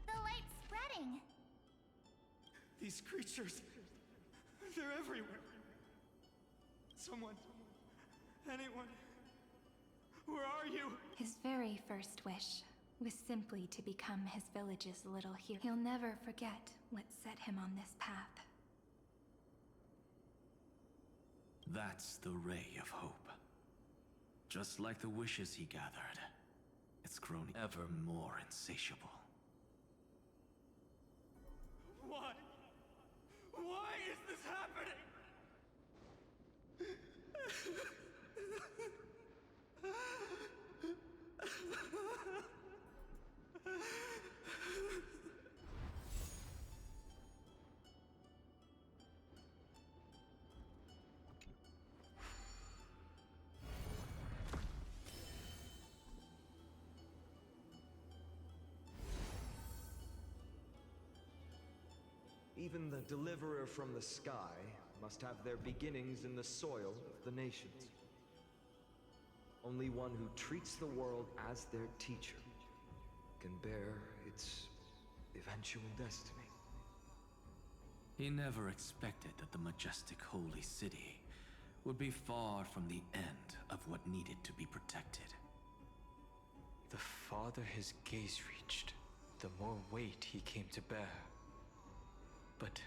The light's spreading. These creatures, they're everywhere. Someone, anyone, where are you? His very first wish was simply to become his village's little hero. He'll never forget what set him on this path. That's the ray of hope. Just like the wishes he gathered, it's grown ever more insatiable. Why? Why is this happening? Even the deliverer from the sky must have their beginnings in the soil of the nations. Only one who treats the world as their teacher can bear its eventual destiny. He never expected that the majestic holy city would be far from the end of what needed to be protected. The farther his gaze reached, the more weight he came to bear. But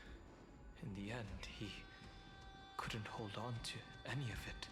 in the end, he couldn't hold on to any of it.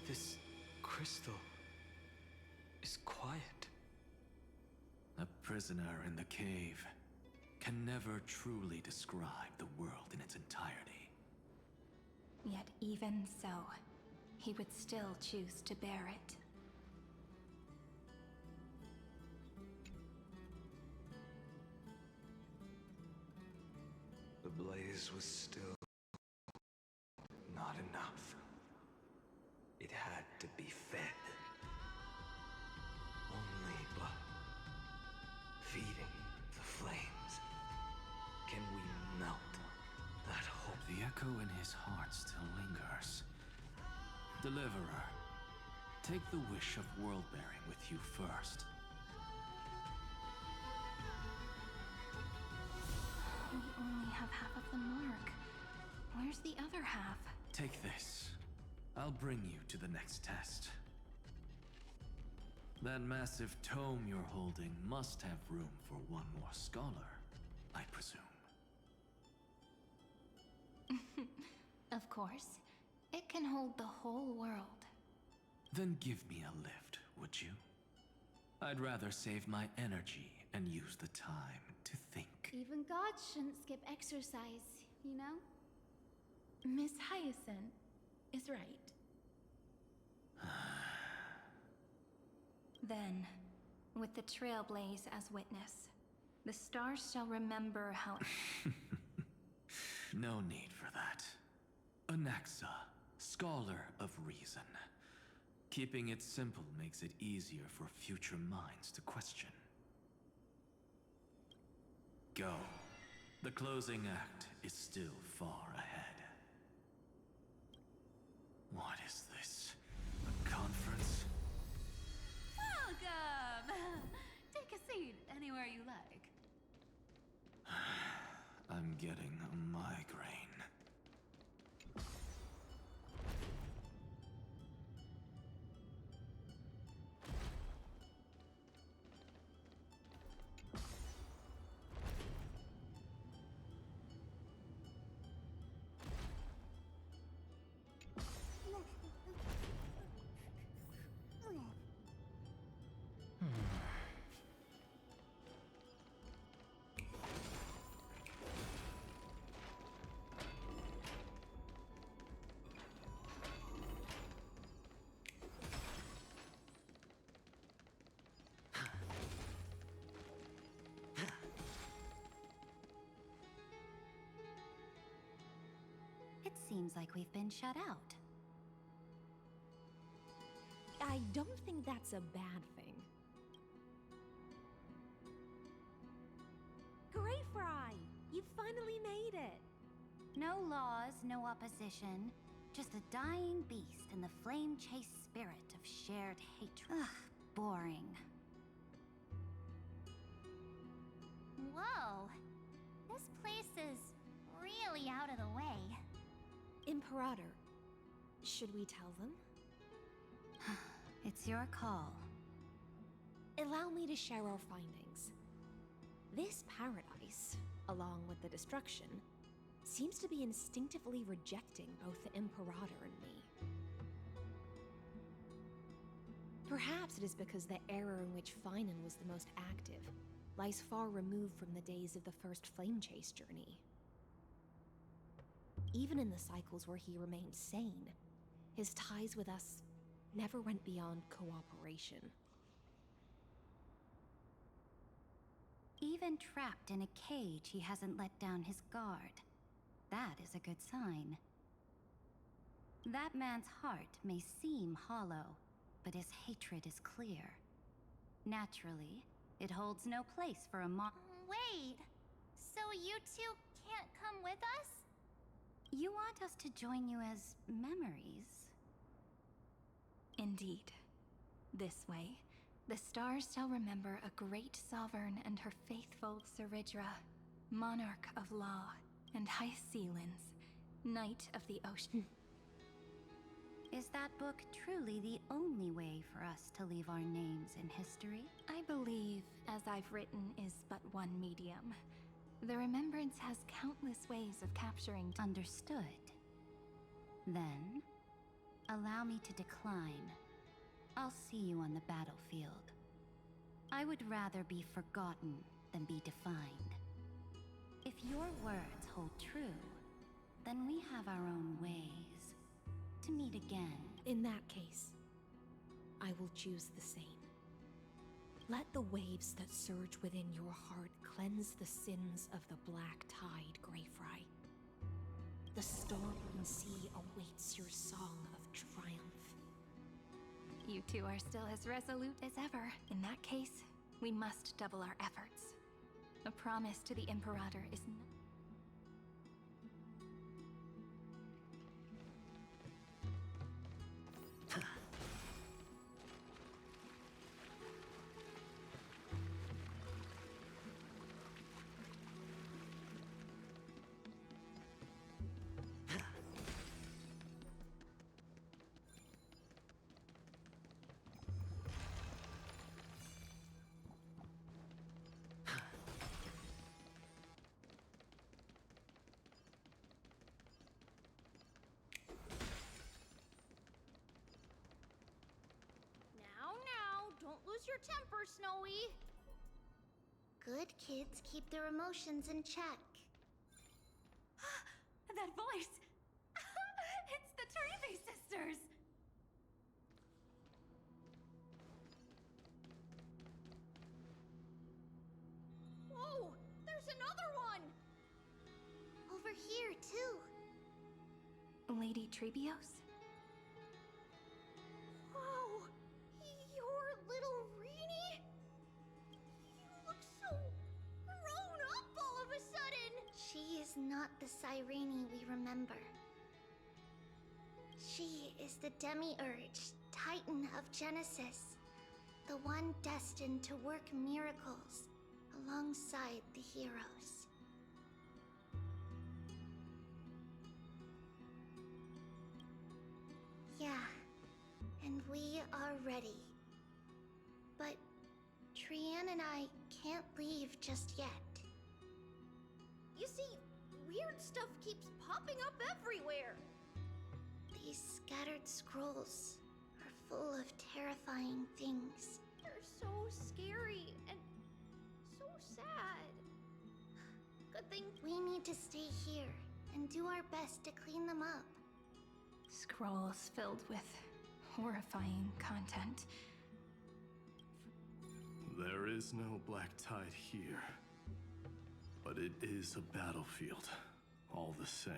This crystal is quiet. A prisoner in the cave can never truly describe the world in its entirety. Yet even so, he would still choose to bear it. The blaze was still not enough. It had to be fed. Only by feeding the flames can we melt that hope. The echo in his heart still lingers. Deliverer, take the wish of world-bearing with you first. We only have half of the mark. Where's the other half? Take this. I'll bring you to the next test. That massive tome you're holding must have room for one more scholar, I presume. Of course. It can hold the whole world. Then give me a lift, would you? I'd rather save my energy and use the time to think. Even gods shouldn't skip exercise, you know? Miss Hyacinth is right. Then, with the trailblaze as witness, the stars shall remember how... No need for that. Anaxa, scholar of reason. Keeping it simple makes it easier for future minds to question. Go. The closing act is still far ahead. What is this? A conference? Welcome! Take a seat anywhere you like. I'm getting a migraine. It seems like we've been shut out. I don't think that's a bad thing. Hooray, Fry! You finally made it! No laws, no opposition. Just a dying beast and the flame-chased spirit of shared hatred. Ugh, boring. Whoa! This place is really out of the way. Imperator, should we tell them? It's your call. Allow me to share our findings. This paradise, along with the destruction, seems to be instinctively rejecting both the Imperator and me. Perhaps it is because the era in which Finan was the most active lies far removed from the days of the first Flame Chase journey. Even in the cycles where he remained sane, his ties with us never went beyond cooperation. Even trapped in a cage, he hasn't let down his guard. That is a good sign. That man's heart may seem hollow, but his hatred is clear. Naturally, it holds no place for a Wait, so you two can't come with us? You want us to join you as memories? Indeed. This way, the stars shall remember a great sovereign and her faithful Seridra, monarch of law, and High Sealans, knight of the ocean. Is that book truly the only way for us to leave our names in history? I believe, as I've written, is but one medium. The remembrance has countless ways of capturing. Understood. Then, Allow me to decline. I'll see you on the battlefield. I would rather be forgotten than be defined. If your words hold true, then we have our own ways to meet again. In that case, I will choose the same. Let the waves that surge within your heart cleanse the sins of the black tide, Greyfry. The storm sea awaits your song of triumph. You two are still as resolute as ever. In that case, we must double our efforts. A promise to the Imperator is not. Don't lose your temper, Snowy. Good kids keep their emotions in check. That voice! It's the Trevi sisters! Whoa! There's another one! Over here, too. Lady Trebios? Whoa! You're little Reenie? You look so grown up all of a sudden! She is not the Cyrene we remember. She is the Demiurge, Titan of Genesis. The one destined to work miracles alongside the heroes. Yeah, and we are ready. But Trianne and I can't leave just yet. You see, weird stuff keeps popping up everywhere. These scattered scrolls are full of terrifying things. They're so scary and so sad. Good thing we need to stay here and do our best to clean them up. Scrolls filled with horrifying content. There is no black tide here. But it is a battlefield, all the same.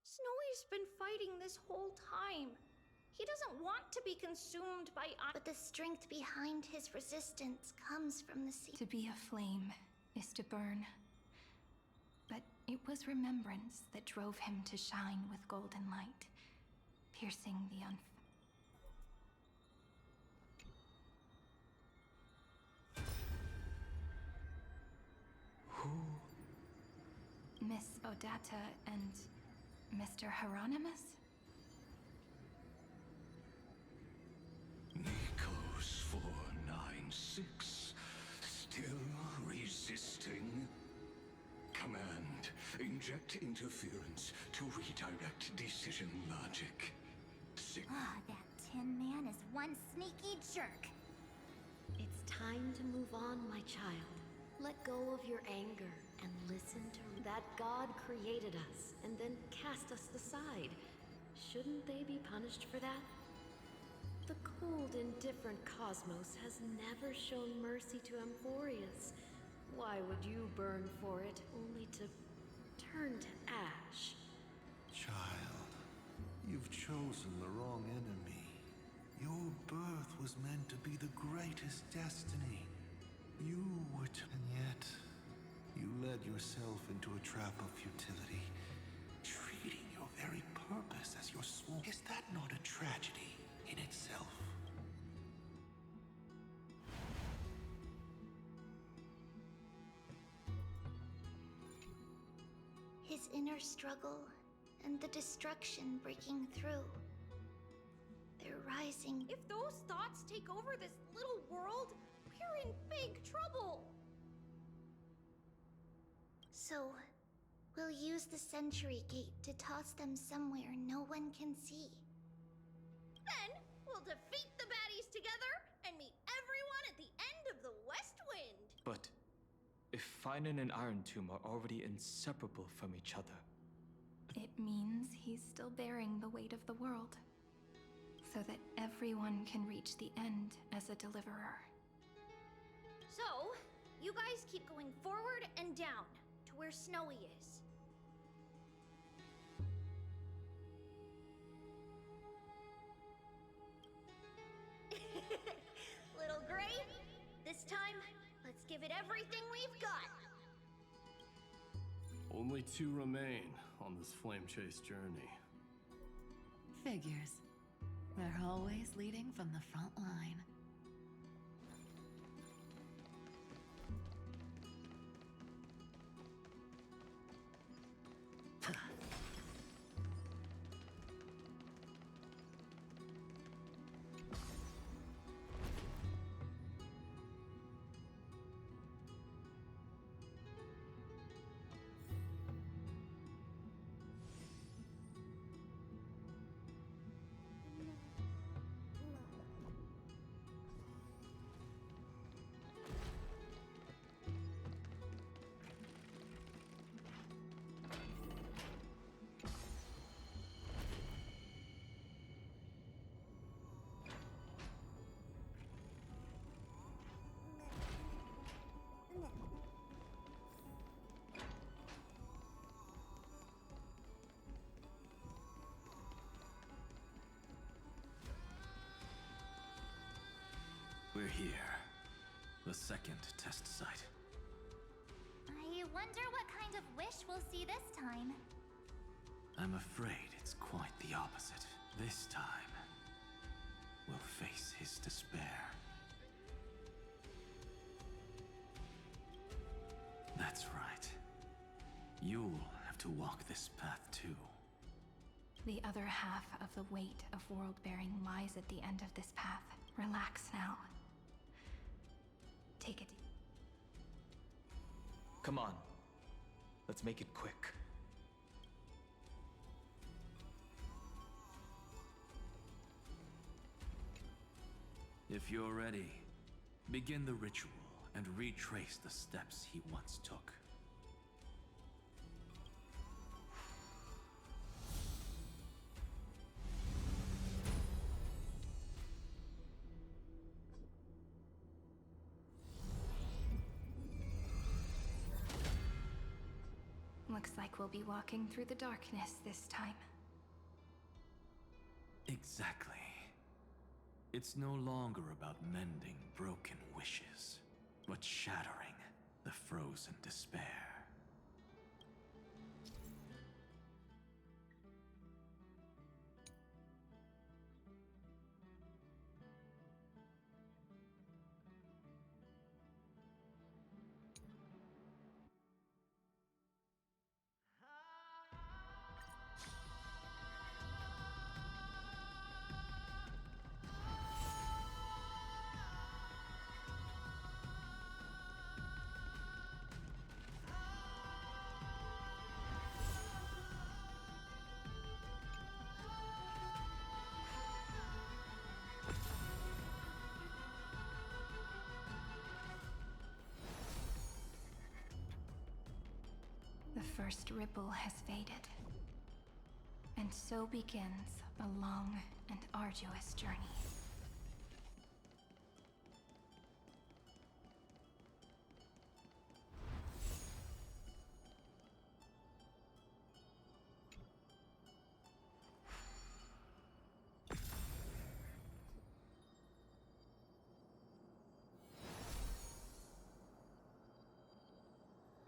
Snowy's been fighting this whole time. He doesn't want to be consumed by but the strength behind his resistance comes from the sea. To be a flame is to burn. But it was remembrance that drove him to shine with golden light, piercing the Who? Miss Odata and Mr. Hieronymus? Nikos 496. Still resisting? Command, inject interference to redirect decision logic. That Tin Man is one sneaky jerk. It's time to move on, my child. Let go of your anger and listen to that God created us and then cast us aside. Shouldn't they be punished for that? The cold, indifferent cosmos has never shown mercy to Amphorius. Why would you burn for it, only to turn to ash? Child, you've chosen the wrong enemy. Your birth was meant to be the greatest destiny. You were to... And yet, you led yourself into a trap of futility, treating your very purpose as your sworn. Is that not a tragedy in itself? His this inner struggle and the destruction breaking through. They're rising. If those thoughts take over this little world, we're in big trouble! So, we'll use the Century Gate to toss them somewhere no one can see. Then, we'll defeat the baddies together and meet everyone at the end of the West Wind! But if Finan and Iron Tomb are already inseparable from each other, It means he's still bearing the weight of the world, so that everyone can reach the end as a deliverer. So, you guys keep going forward and down to where Snowy is. Little Gray, this time, let's give it everything we've got. Only 2 remain on this flame chase journey. Figures. They're always leading from the front line. We're here. The second test site. I wonder what kind of wish we'll see this time. I'm afraid it's quite the opposite. This time, we'll face his despair. That's right. You'll have to walk this path too. The other half of the weight of world-bearing lies at the end of this path. Relax now. Take it. come on. Let's make it quick. If you're ready, begin the ritual and retrace the steps he once took. Looks like we'll be walking through the darkness this time. Exactly. It's no longer about mending broken wishes, but shattering the frozen despair. The first ripple has faded. And so begins a long and arduous journey.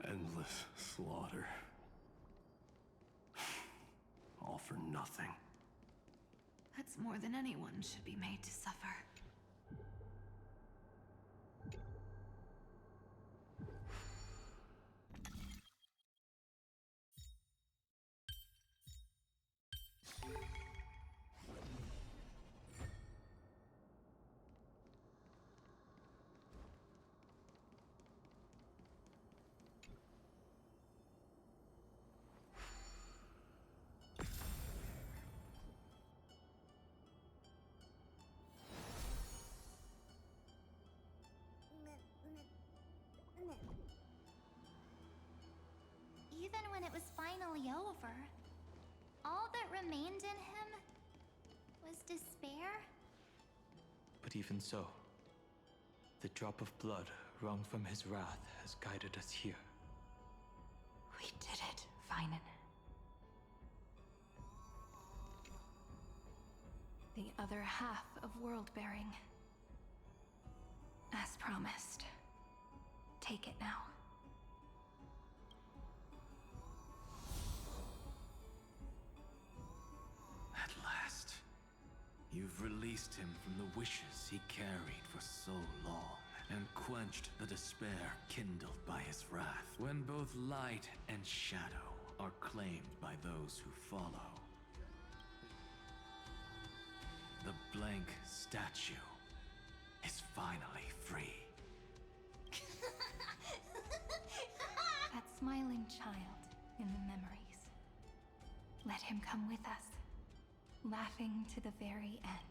Endless slaughter. All for nothing. That's more than anyone should be made to suffer. even when it was finally over, all that remained in him was despair. But even so, the drop of blood wrung from his wrath has guided us here. We did it, Feinen. The other half of world-bearing. As promised. Take it now. At last, you've released him from the wishes he carried for so long, and quenched the despair kindled by his wrath. When both light and shadow are claimed by those who follow, the blank statue is finally free. That smiling child in the memories. Let him come with us, laughing to the very end.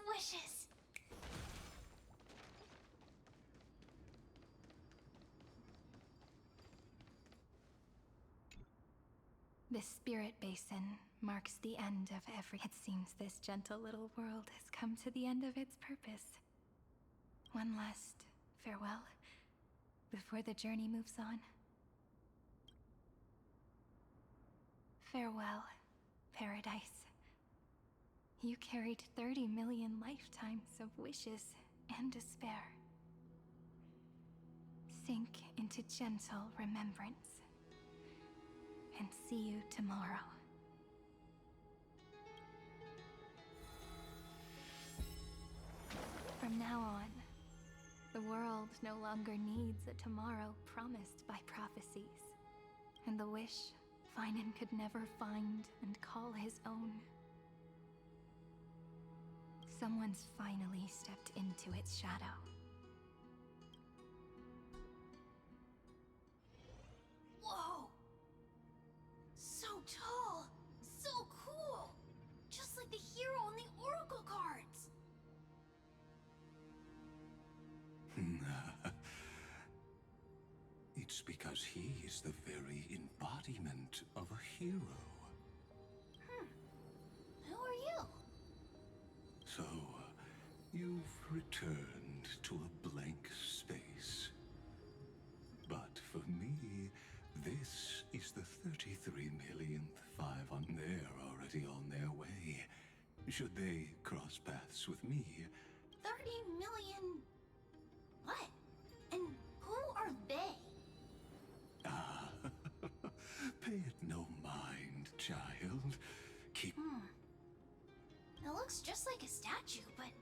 Wishes. This spirit basin marks the end of every... It seems this gentle little world has come to the end of its purpose. One last farewell before the journey moves on. Farewell, paradise. You carried 30 million lifetimes of wishes and despair. Sink into gentle remembrance. And see you tomorrow. From now on, the world no longer needs a tomorrow promised by prophecies. And the wish Feinen could never find and call his own. Someone's finally stepped into its shadow. Whoa! So tall! So cool! Just like the hero on the Oracle cards! It's because he is the very embodiment of a hero. Who are you? So, you've returned to a blank space. But for me, this is the 33 millionth five on. They're already on their way. Should they cross paths with me? 30 million... What? And who are they? Ah, pay it no mind, child. Keep... It looks just like a statue, but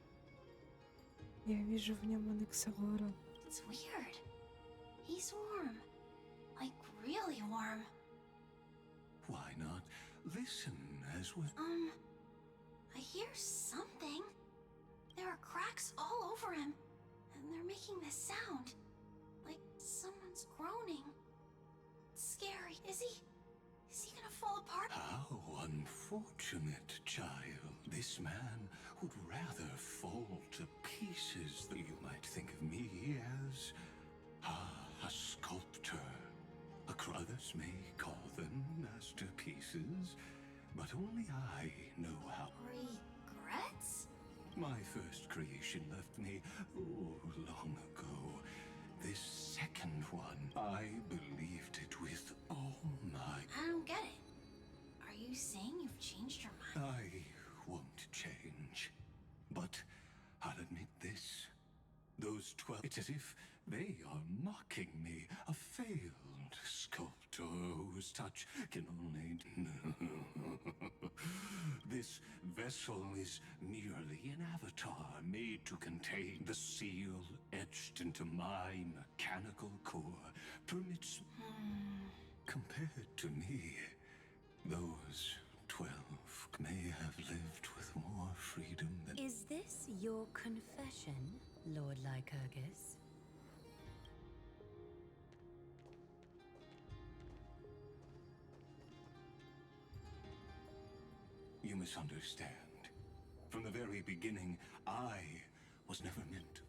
Я вижу в нем Анаксагора. it's weird. He's warm. Like, really warm. Why not listen as well? I hear something. There are cracks all over him, and they're making this sound. Like someone's groaning. It's scary. Is he gonna fall apart? How unfortunate, child. This man would rather fall to pieces than you might think of me as a sculptor. Others may call them masterpieces, but only I know how. Regrets? My first creation left me, long ago. This second one, I believed it with all my... I don't get it. Are you saying you've changed your mind. I won't change. But I'll admit this. Those 12... It's as if they are mocking me. A failed sculptor whose touch can only... This vessel is merely an avatar made to contain the seal etched into my mechanical core. Permits... Compared to me, those 12 may have lived with more freedom than... Is this your confession, Lord Lycurgus? You misunderstand. From the very beginning, I was never meant to.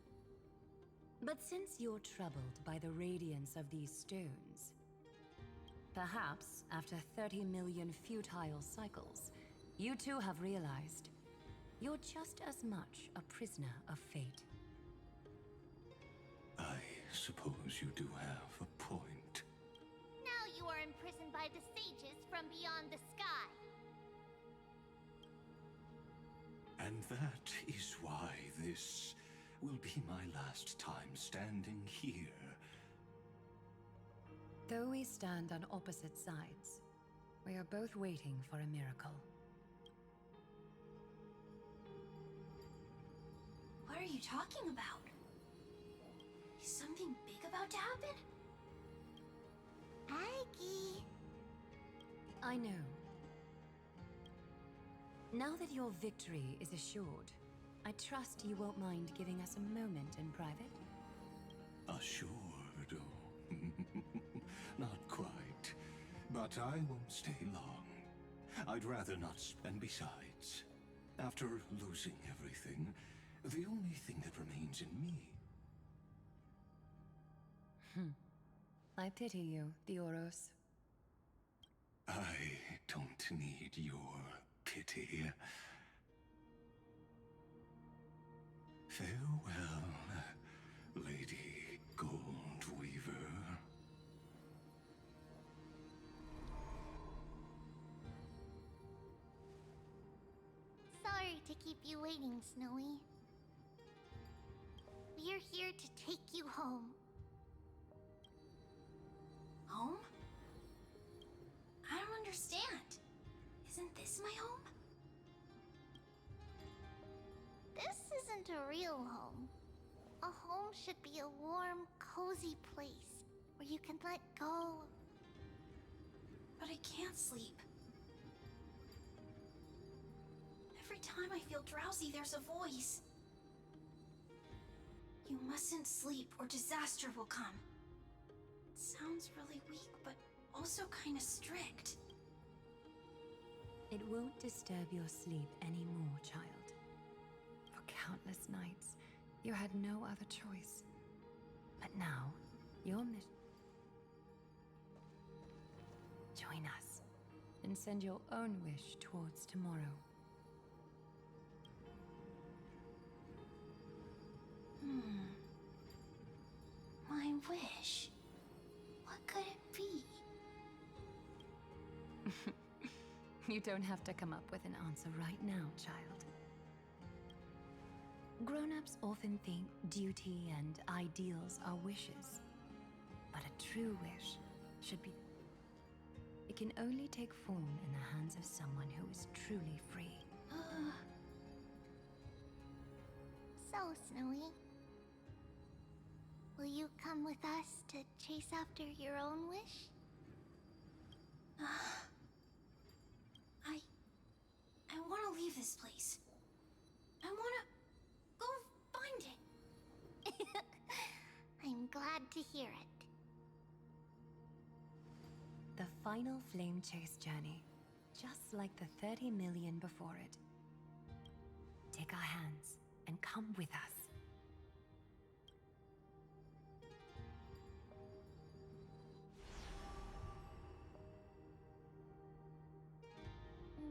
But since you're troubled by the radiance of these stones, perhaps after 30 million futile cycles, you too have realized you're just as much a prisoner of fate. I suppose you do have a point. Now you are imprisoned by the sages from beyond the sky. And that is why this will be my last time standing here. Though we stand on opposite sides, we are both waiting for a miracle. What are you talking about? Is something big about to happen? Aggie! I know. Now that your victory is assured, I trust you won't mind giving us a moment in private? Assured? Oh. Not quite. But I won't stay long. I'd rather not. And besides, after losing everything, the only thing that remains in me... I pity you, Theoros. I don't need your pity. Farewell, Lady Goldweaver. Sorry to keep you waiting, Snowy. We're here to take you home. Home? I don't understand. Isn't this my home? This isn't a real home. A home should be a warm, cozy place where you can let go. But I can't sleep. Every time I feel drowsy, there's a voice. You mustn't sleep or disaster will come. It sounds really weak, but also kind of strict. It won't disturb your sleep anymore, child. For countless nights, you had no other choice. But now, your mission... Join us, and send your own wish towards tomorrow. My wish. What could it be? You don't have to come up with an answer right now, child. Grown-ups often think duty and ideals are wishes. But a true wish should be... It can only take form in the hands of someone who is truly free. So, Snowy, will you come with us to chase after your own wish? I want to leave this place. I want to go find it. I'm glad to hear it. The final flame chase journey, just like the 30 million before it. Take our hands and come with us.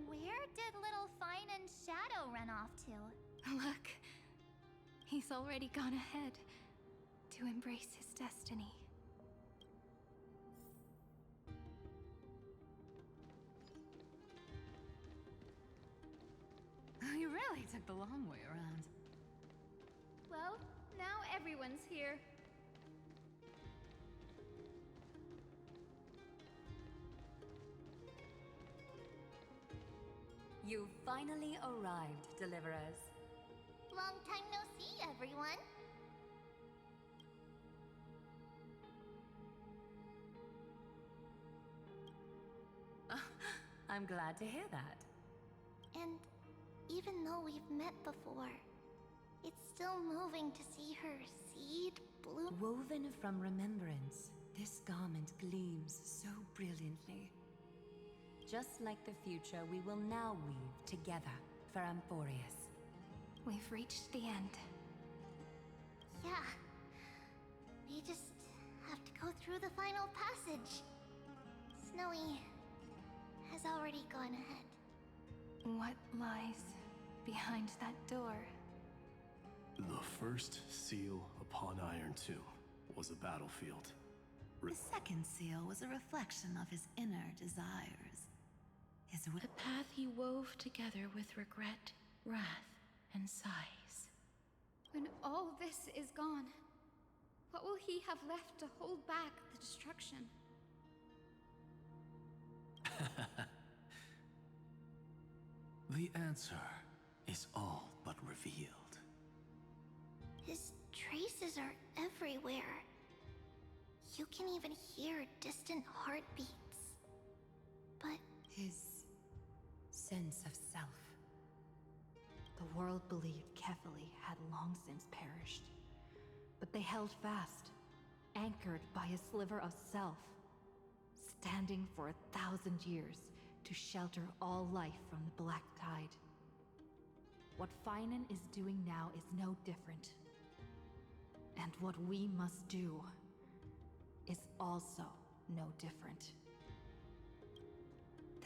Where did little Fine and Shadow run off to? Look, he's already gone ahead to embrace his destiny. really took the long way around. Well, now everyone's here. You finally arrived, Deliverers. Long time no see, everyone. I'm glad to hear that. And even though we've met before, it's still moving to see her seed bloom. Woven from remembrance, this garment gleams so brilliantly. Just like the future, we will now weave together for Amphorius. We've reached the end. Yeah. We just have to go through the final passage. Snowy has already gone ahead. What lies behind that door? The first seal upon Iron Tomb was a battlefield. The second seal was a reflection of his inner desires. A path he wove together with regret, wrath, and sighs. When all this is gone, what will he have left to hold back the destruction? The answer is all but revealed. His traces are everywhere. You can even hear distant heartbeats. But his sense of self. The world believed Kefali had long since perished. But they held fast, anchored by a sliver of self, standing for 1,000 years to shelter all life from the Black Tide. What Finan is doing now is no different. And what we must do is also no different.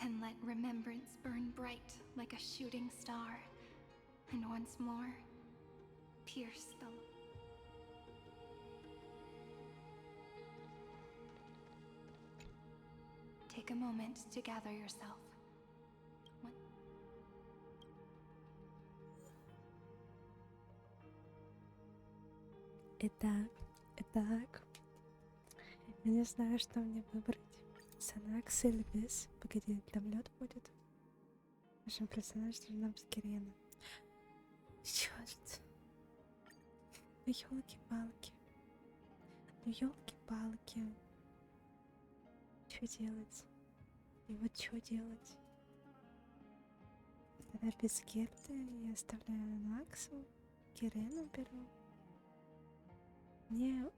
Then let remembrance burn bright like a shooting star, and once more, pierce the... Take a moment to gather yourself. Итак, я не знаю, что мне выбрать. Санакс или без? Погоди, там лед будет? Нашим персонажем должна быть Кирена. Чёрт. Ну ёлки-палки. Ну ёлки-палки. Что делать? И вот что делать? Тогда без Герты я оставляю Наксу, Кирену беру. Мне...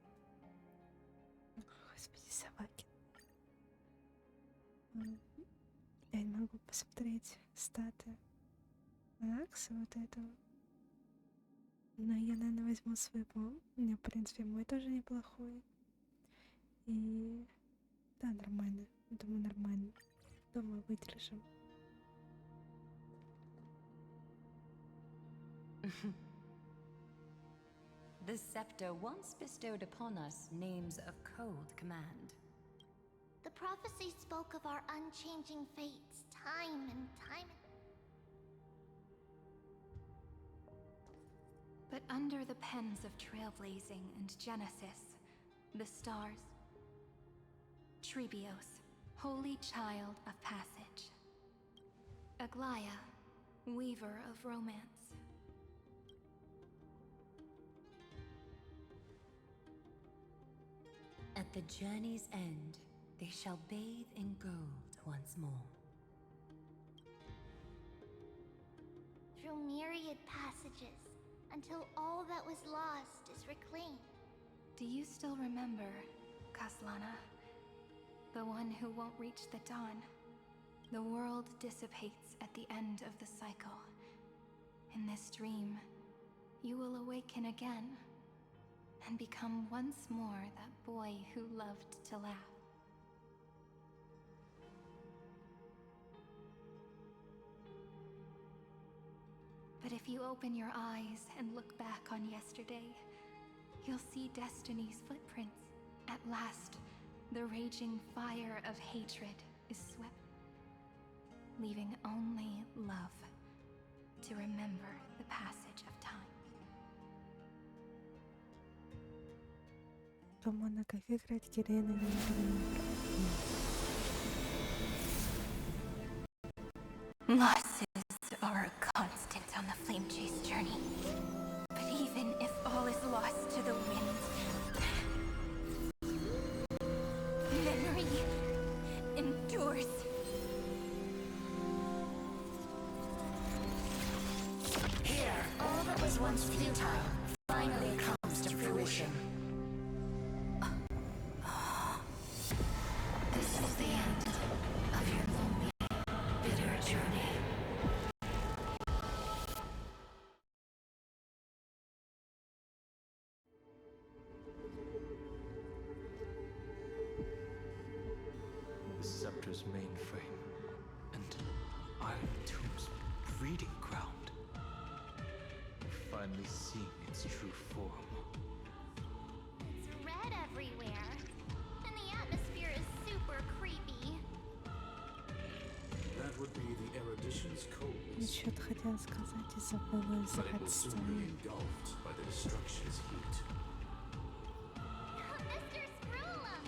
Господи, собаки. Я не могу посмотреть статы Накса вот этого. Но я, наверное, возьму своего. У меня, в принципе, мой тоже неплохой. И... Да, нормально. Думаю, нормально. Думаю, выдержим. The scepter once bestowed upon us names of cold command. the prophecy spoke of our unchanging fates, time and time. But under the pens of trailblazing and Genesis, the stars, Trebios, holy child of passage, Aglaia, weaver of romance, At the journey's end, they shall bathe in gold once more. Through myriad passages, until all that was lost is reclaimed. Do you still remember, Kaslana? The one who won't reach the dawn. The world dissipates at the end of the cycle. In this dream, you will awaken again and become once more that boy who loved to laugh. But if you open your eyes and look back on yesterday, you'll see destiny's footprints. At last, the raging fire of hatred is swept, leaving only love to remember the passage of time. Романа, как играть Кирена не Losses are a constant on the flame chase journey. But even if all is lost to the wind, memory endures. Here, all that was once futile finally comes to fruition. This is the end of your lonely, bitter journey. The scepter's mainframe and Iron Tomb's breeding ground. Finally seeing its true form. It's red everywhere, and the atmosphere is super creepy. That would be the erudition's coldness, Что-то хотела сказать и забыла but it из-за will soon be сцены. engulfed by the destruction's heat. Mr. Scrollum!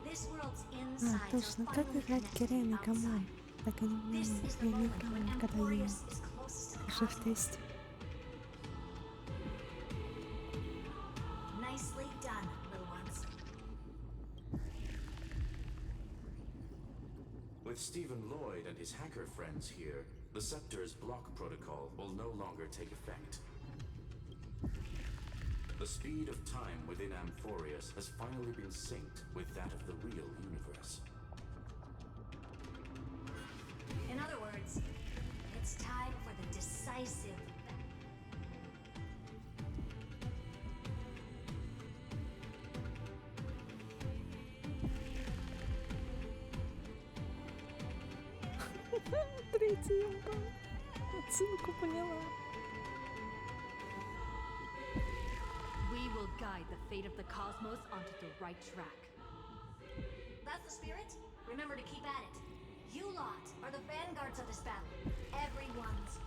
This world's А, insides точно, are как finally играть connected Кирена и outside. кому? Так и не This знаю, is the я не moment играла when никогда не Amphorius is closest to the даже в cosmos. тесте. Nicely done, little ones. With Stephen Lloyd and his hacker friends here, the Scepter's block protocol will no longer take effect. The speed of time within Amphorius has finally been synced with that of the real universe. In other words, it's time for the decisive. Третий ебан. Отсылку поняла. We will guide the fate of the cosmos onto the right track. That's the spirit? Remember to keep at it. You lot are the vanguards of this battle. Everyone's.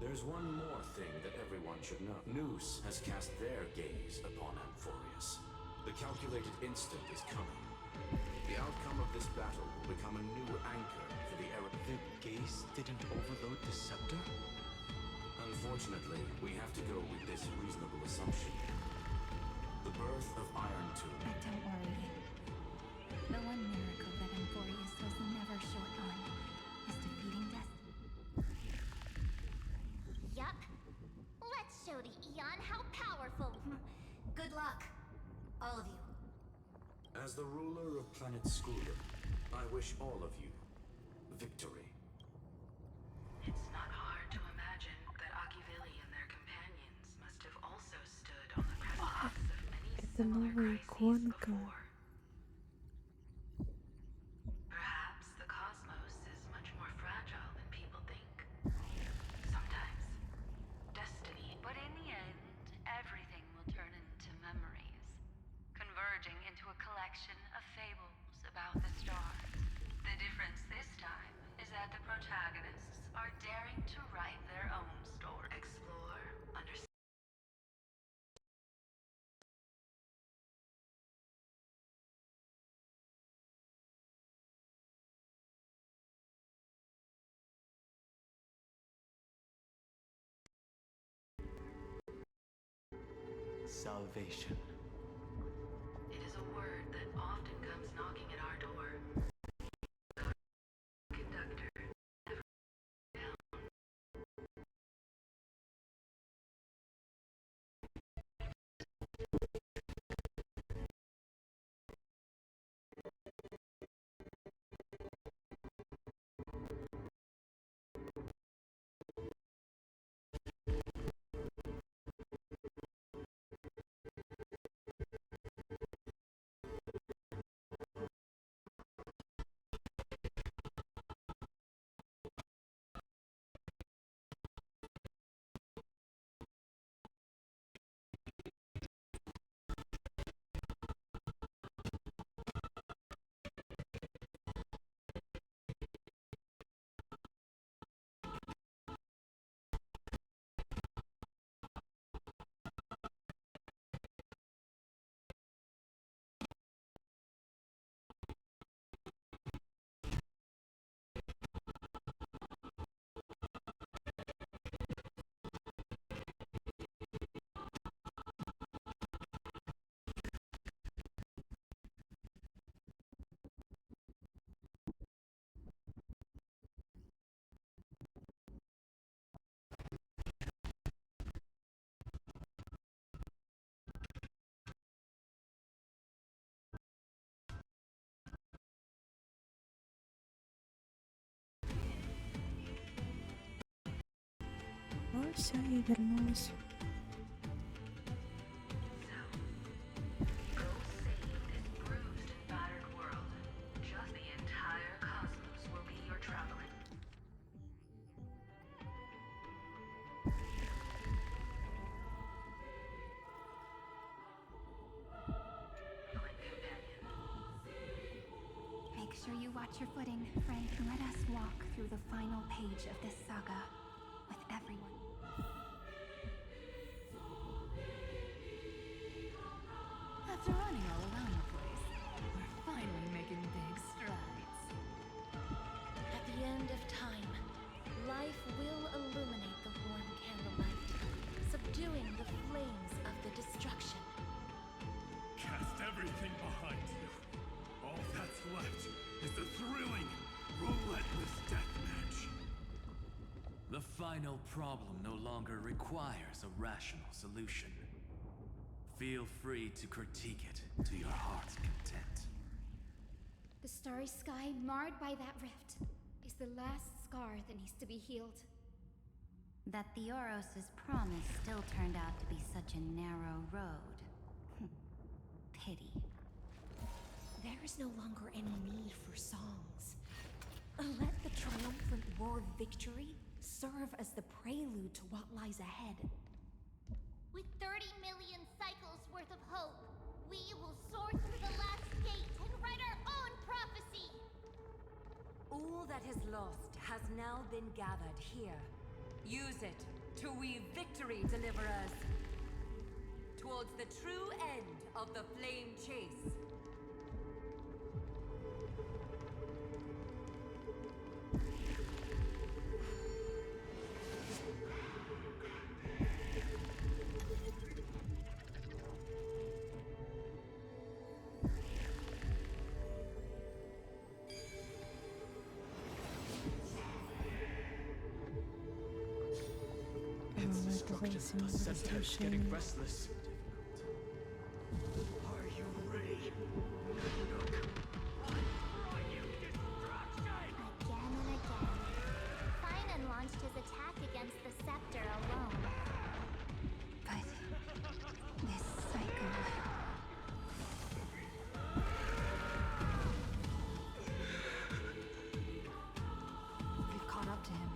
There's one more thing that everyone should know. Noose has cast their gaze upon Amphorius. The calculated instant is coming. The outcome of this battle will become a new anchor for the era. Their gaze didn't overload the scepter? Unfortunately, we have to go with this reasonable assumption. The birth of Iron Tomb. But don't worry. The one miracle that Amphorius was never short on is defeating death. Yup. Let's show the Eon how powerful. Good luck, all of you. As the ruler of Planet Schooler, I wish all of you victory. It's not hard to imagine that Akivili and their companions must have also stood on the precipice of many Это similar новая crises иконка. before. Perhaps the cosmos is much more fragile than people think. Sometimes, destiny. But in the end, everything will turn into memories, converging into a collection of fables about the stars. The difference this time is that the protagonists are daring to write their own story, explore, understand. Salvation. It is a word that often comes knocking at our door. Conductor. все, я вернулась. Make sure you watch your footing, friend. Let us walk through the final page of this saga with everyone. After running all around the place, we're finally making big strides. At the end of time, life will illuminate the warm candlelight, subduing the flames of the destruction. Cast everything behind you. All that's left is the thrilling, relentless deathmatch. The final problem no longer requires a rational solution. Feel free to critique it to your heart's content. The starry sky marred by that rift is the last scar that needs to be healed. That Theoros's promise still turned out to be such a narrow road. Pity. There is no longer any need for songs. Let the triumphant roar of victory serve as the prelude to what lies ahead. With 30 million cycles worth of hope, we will soar through the last gate and write our own prophecy! All that is lost has now been gathered here. Use it to weave victory, deliverers, towards the true end of the flame chase. The center is getting restless. Are you ready? Again and again, Finan launched his attack against the scepter alone. But this cycle... We've caught up to him.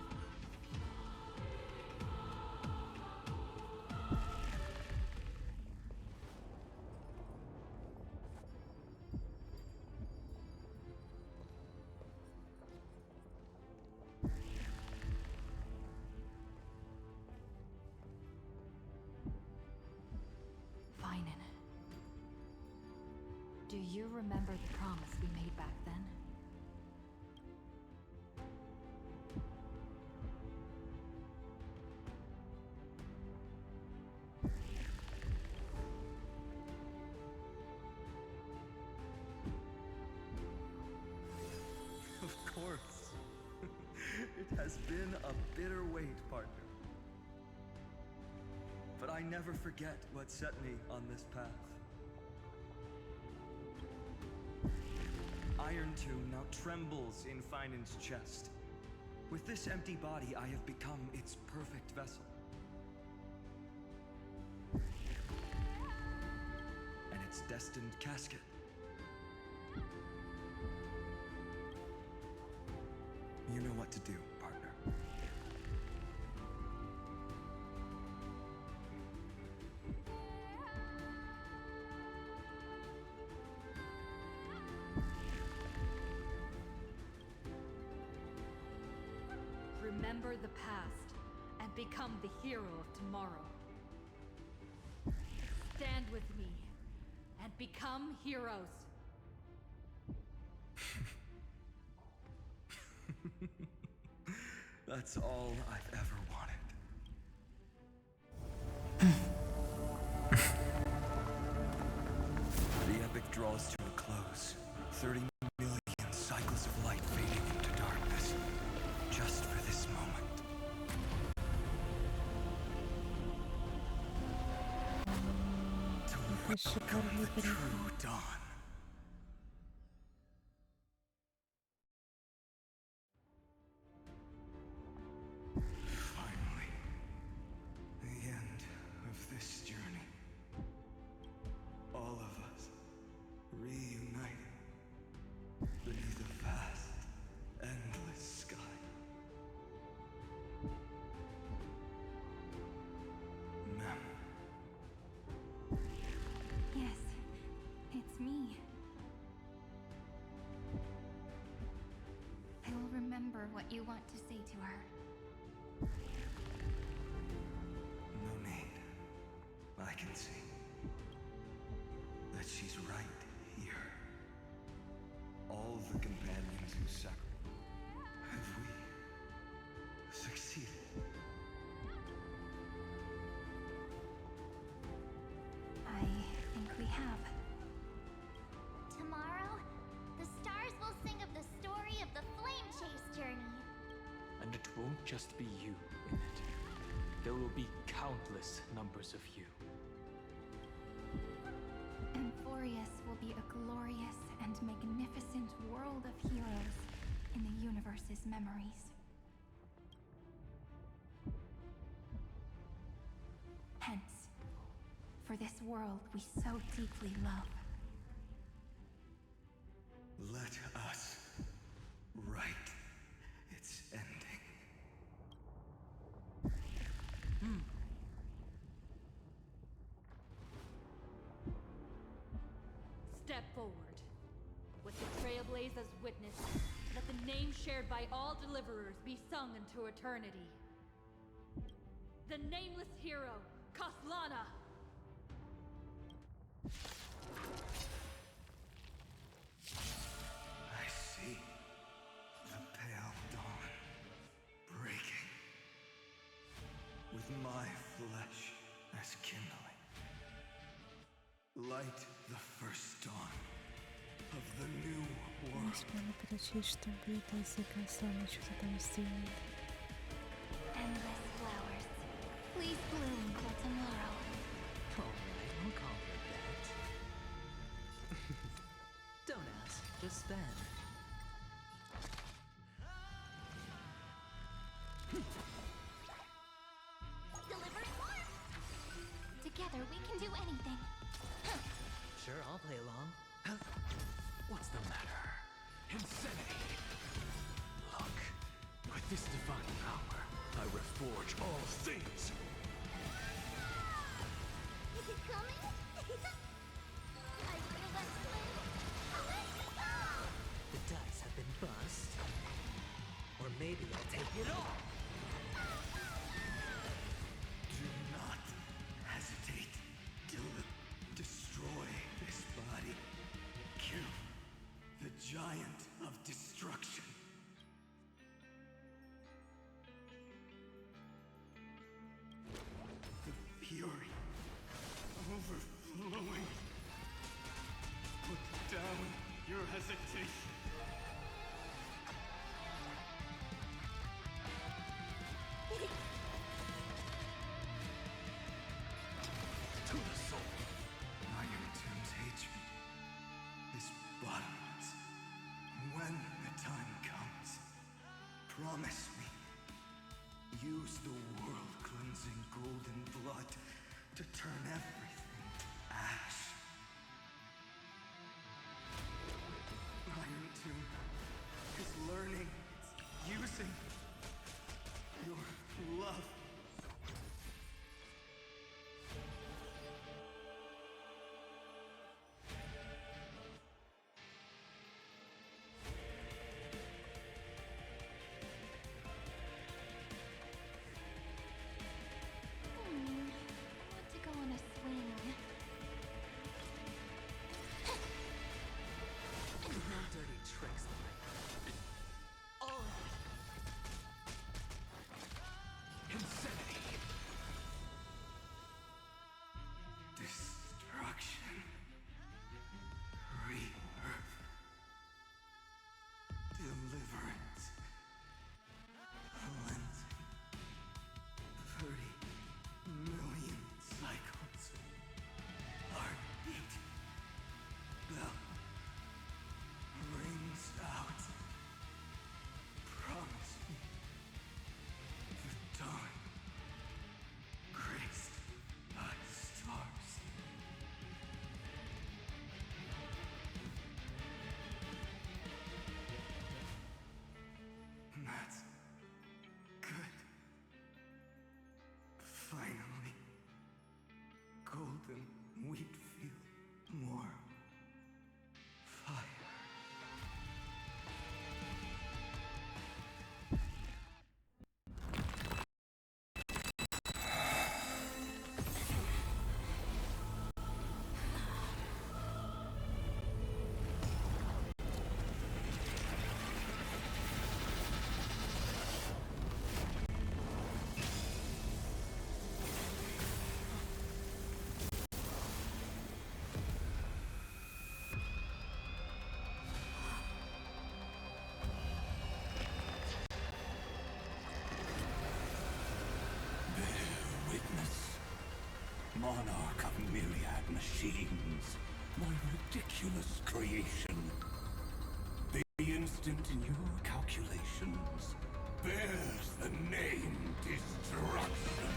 Finan. Do you remember the promise we made back then? Of course. It has been a bitter wait, partner. But I never forget what set me on this path. Iron Tomb now trembles in Finan's chest. With this empty body, I have become its perfect vessel. And its destined casket. You know what to do, partner. Remember the past and become the hero of tomorrow. Stand with me and become heroes. That's all I've ever wanted. The epic draws to a close. 30 million cycles of light fading into darkness. Just for this moment. To welcome the true dawn. just be you in it. There will be countless numbers of you. Emporius will be a glorious and magnificent world of heroes in the universe's memories. Hence, for this world we so deeply love. Let us write its ending. Step forward. With the Trailblaze as witness, let the name shared by all deliverers be sung into eternity. The nameless hero, Kaslana! I see the pale dawn breaking, with my flesh as kindling. Light the first dawn of the new world. Успела прочесть, что будет, если Каслана что-то там сделает. Endless flowers. Please bloom till tomorrow. Alright, I'll call her that. Don't ask, just spend. Delivering one! Together we can do anything. Sure, I'll play along. What's the matter? Insanity! Look, with this divine power, I reforge all things! Is it coming? I feel that flame. Let's go! The dice have been bust. Or maybe I'll take it all. Do not hesitate. Destroy this body. Kill the giant of destruction. The fury overflowing. Put down your hesitation. To the soul. Iron Tomb's hatred is bottomless. When the time comes, promise me. Use the world-cleansing golden blood to turn everything to ash. Iron Tomb is learning, using your love. Want to go on a swing. monarch of myriad machines, my ridiculous creation. The instant in your calculations bears the name destruction.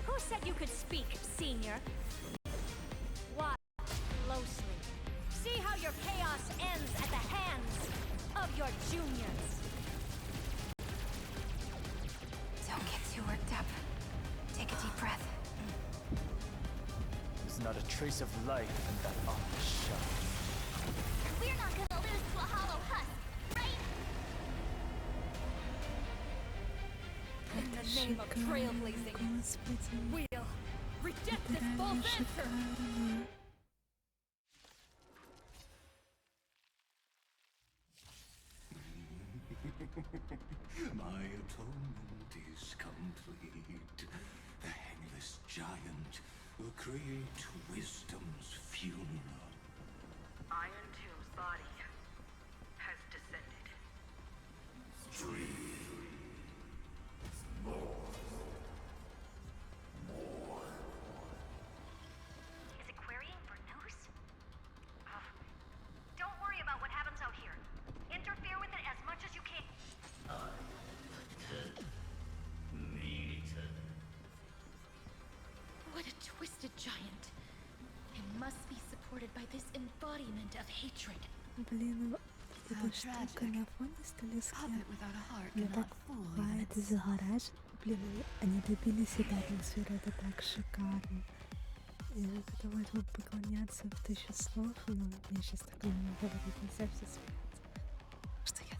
Who said you could speak, Senior? Watch closely. See how your chaos ends at the hands of your juniors. Don't get too worked up. Take a deep breath. There's not a trace of life in that ominous shell. We're not gonna lose to a hollow husk, right? In the name of trailblazing, we'll reject this false answer! My atonement is complete. The Hangless Giant will create wisdom's funeral. Iron Tomb's body has descended. Is it querying for news? Don't worry about what happens out here. Interfere with it as much as you can. What a twisted giant. It must be supported by this embodiment of hatred. Блин, эта штука на фоне столеска. Мне так бывает и загораживает. Блин, они добились этой атмосферы, это так шикарно. Я готова этому поклоняться в 1000 слов, но мне сейчас так не говорить, нельзя все смеяться. Что я...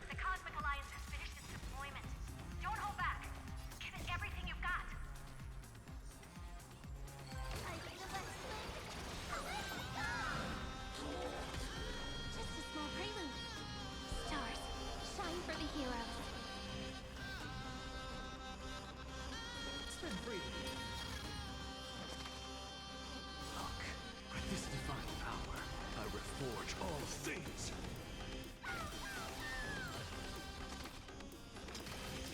The Cosmic Alliance has finished its deployment. Don't hold back. Give it everything you've got. Just a small prelude. Stars, shine for the heroes. Stand free. Look, with this divine power, I reforge all things.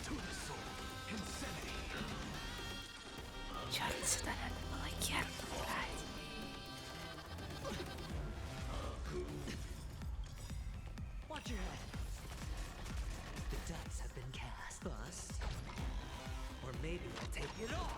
To the soul, insanity. Чёрт, сюда надо было Герту брать. Watch your head. The dice have been cast. Bust. Or maybe I'll take it all.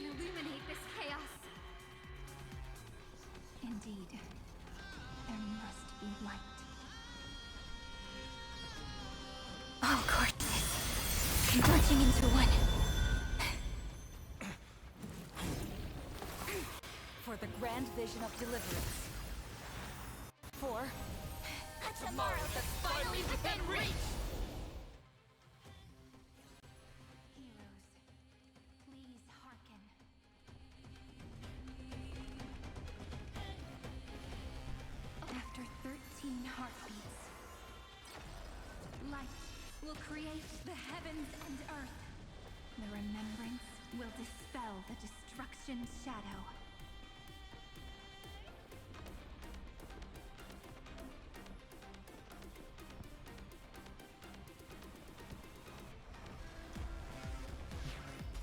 You can illuminate this chaos. Indeed, there must be light. All corpses converging into one. For the grand vision of deliverance. For A tomorrow that's finally within reach! Heroes, please hearken. After 13 heartbeats, light will create the heavens and earth. The remembrance will dispel the destruction's shadow.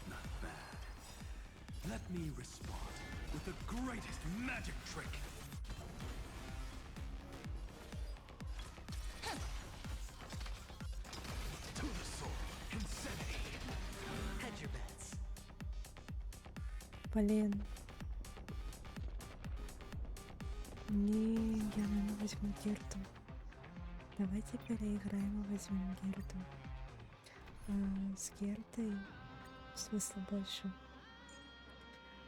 Not bad. Let me respond with the greatest magic trick. To the soul, insanity. Hedge your bets. Блин. Не, я, наверное, возьму Герту. Давайте переиграем и возьмем Герту. С Гертой смысла больше.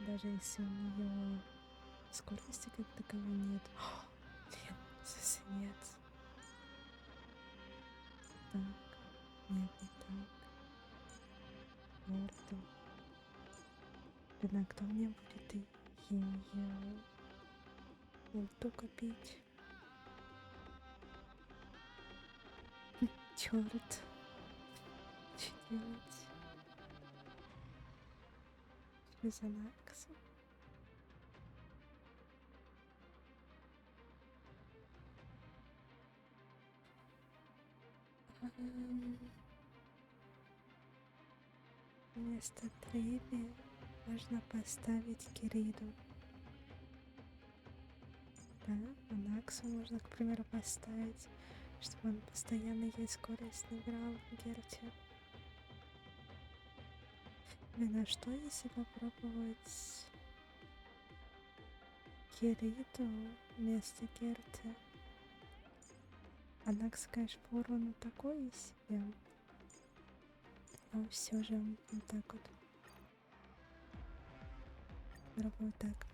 Даже если у нее скорости как таковой нет. Блин, свинец. Так, нет, не так. твердым. Иногда мне будет и ульту копить. Черт. Что делать? Без анакса. Вместо Триби можно поставить Кириду. Да, Анаксу можно, к примеру, поставить, чтобы он постоянно ей скорость набирал в Герте. Именно что, если попробовать Кириду вместо Герты? Анакс, конечно, по урону такой себе. Но все же вот так вот. Пробую так.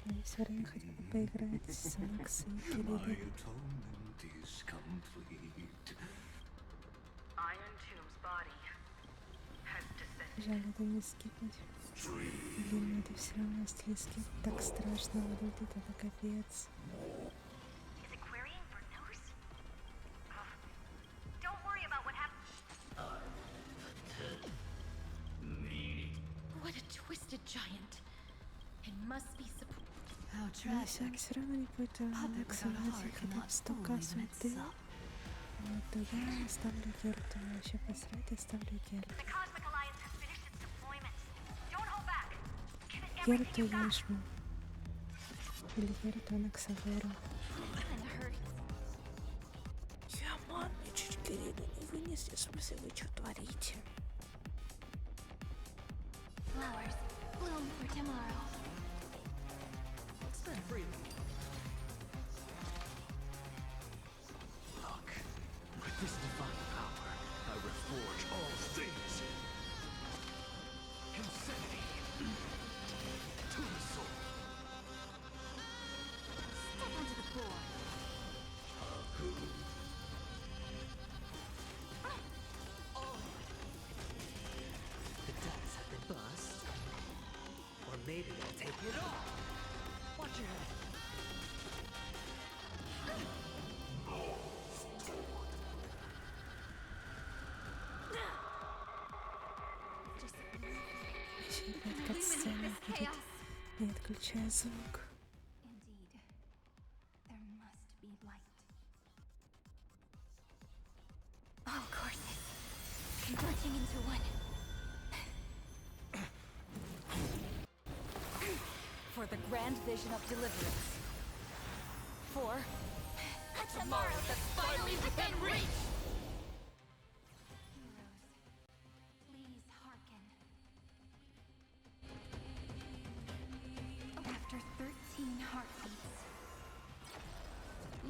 Но все равно хотел бы поиграть с Анаксом и Киридой. Жаль, это не скипнуть. Блин, это все равно, если скип так страшно выглядит, это капец. Если он все равно не будет анаксовать хотя бы 100к сульты, то я оставлю Герту. Вообще посрать, оставлю Герту. Герту я жму. Или Герту анаксовую. Я манничать Кириду не вынесли, в смысле вы что творите? Flowers bloom for tomorrow. Spend freely. Look, with this divine power, I reforge all things. Insanity to the soul. Step onto the floor. The ducks have been bust. Or maybe I'll take it all. Watch your head. Еще опять кат-сцена будет. Не отключая звук. Indeed, there must be light. All courses converging into one. For the grand vision of deliverance. For A tomorrow that's finally within reach! Heroes, please hearken. After 13 heartbeats,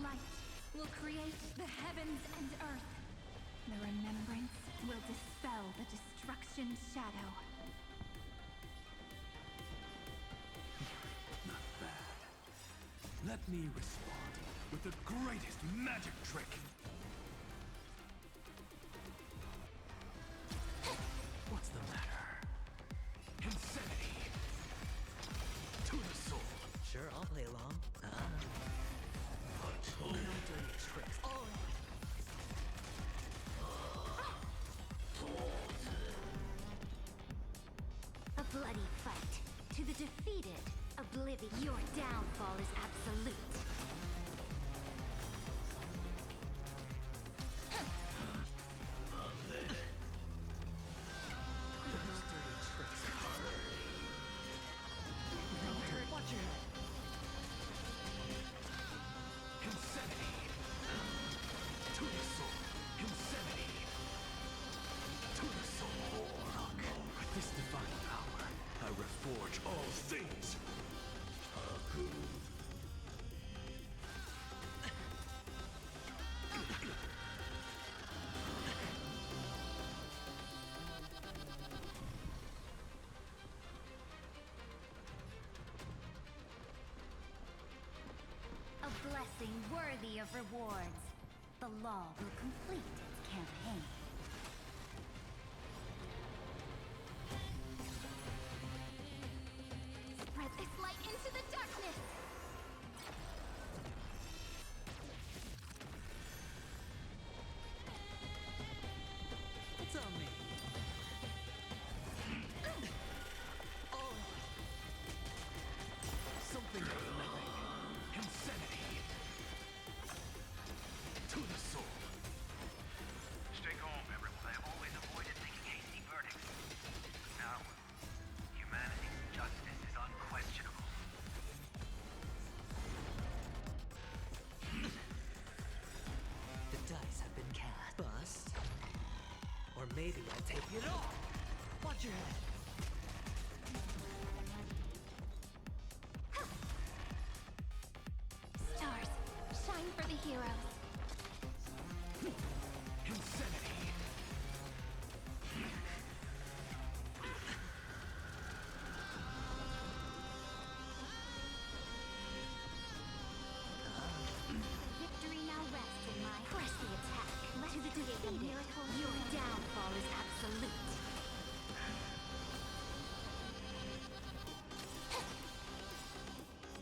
light will create the heavens and earth. The remembrance will dispel the destruction's shadow. Not bad. Let me respond with the greatest magic trick. What's the matter? Insanity to the soul. Sure, I'll play along. No dirty tricks. Oh. A bloody fight. To the defeated, oblivion. Your downfall is absolute. Those dirty tricks. Watch your head. Insanity to the soul. Insanity to the soul. Look, with this divine power, I reforge all things. A blessing worthy of rewards. The law will complete its campaign. on me. Oh. Something is living. Insanity. To the soul. Stay calm, everyone. I have always avoided making hasty verdicts. Now, humanity's justice is unquestionable. The dice have been cast. Bust. Or maybe I'll take it all. Watch your head. Stars, shine for the heroes. Insanity. Victory now rests in my press the attack. Let to the defeated. Your downfall is absolute.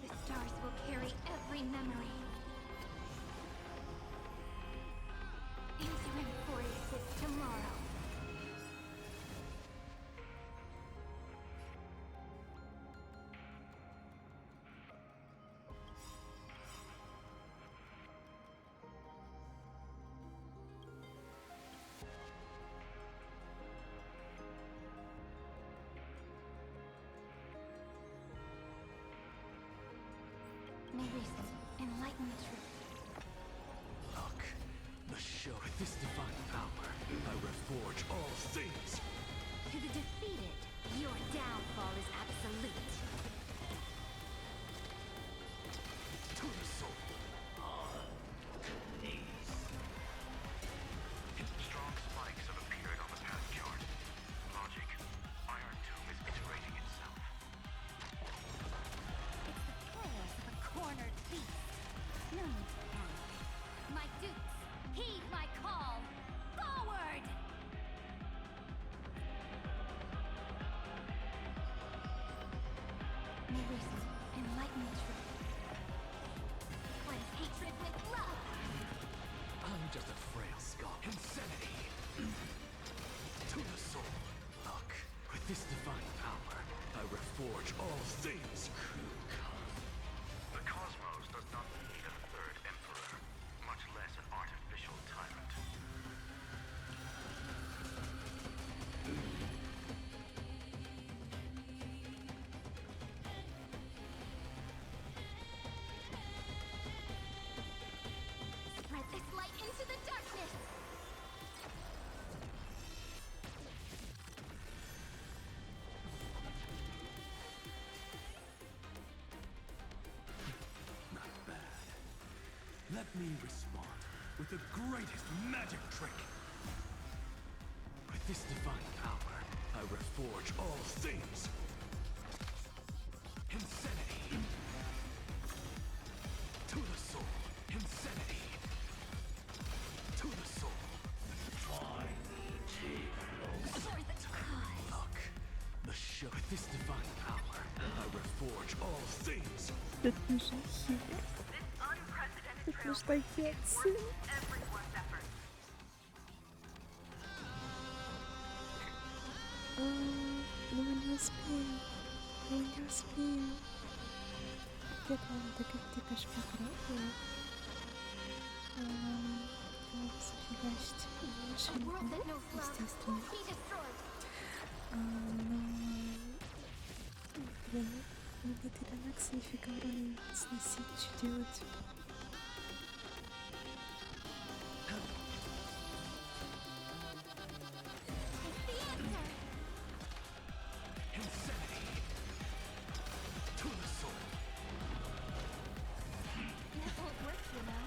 The stars will carry every memory. Enter Emporius' tomorrow. May reason enlighten the truth. Look, the show with this divine power, I reforge all things. To the defeated, your downfall is absolute. To the soul. Strong spikes have appeared on the path chart. Logic. Iron Tomb is iterating itself. Chaos of a cornered beast. No need to panic. My dukes, heed my call. Forward! May reason enlighten the truth. Cleanse hatred with love. I'm just a frail skull. Insanity. To the soul. Look, with this divine power, I reforge all things. The cosmos does not need a third emperor, much less an artificial tyrant. Spread this light into the darkness. Not bad. Let me respond with the greatest magic trick. With this divine power, I reforge all things. Insanity. To the soul. Insanity. To the soul. Look, the show with this divine power, I reforge all things. Это же хитро. Это ж такие отцы. Ну мы не успеем. Мы не успеем. Где-то надо как-то кошмар пробовать. Надо зафигачить машинку, естественно. Но... Блин, мне этой редакции нифига вроде сносить, что делать? To the soul. That won't work, you know.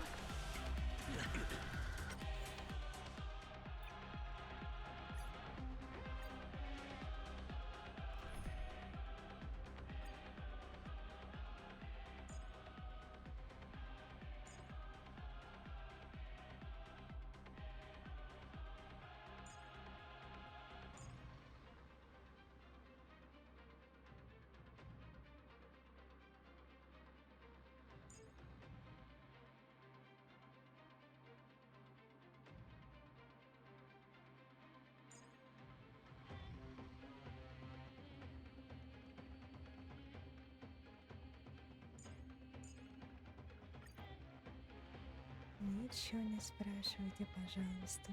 Ничего не спрашивайте, пожалуйста.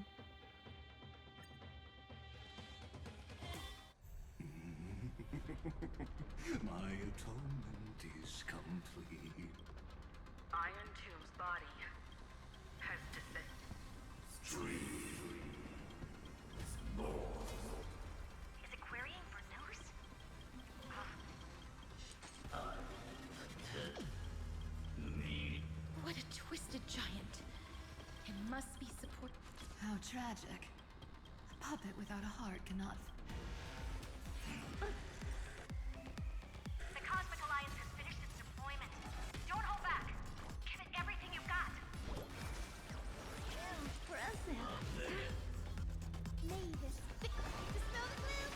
My atonement is complete. Iron Tomb's body has descended. Is it querying for news? What a twisted giant. It must be support. How tragic. A puppet without a heart cannot. The Cosmic Alliance has finished its deployment. Don't hold back. Give it everything you've got. Impressive. May this dispel the gloom,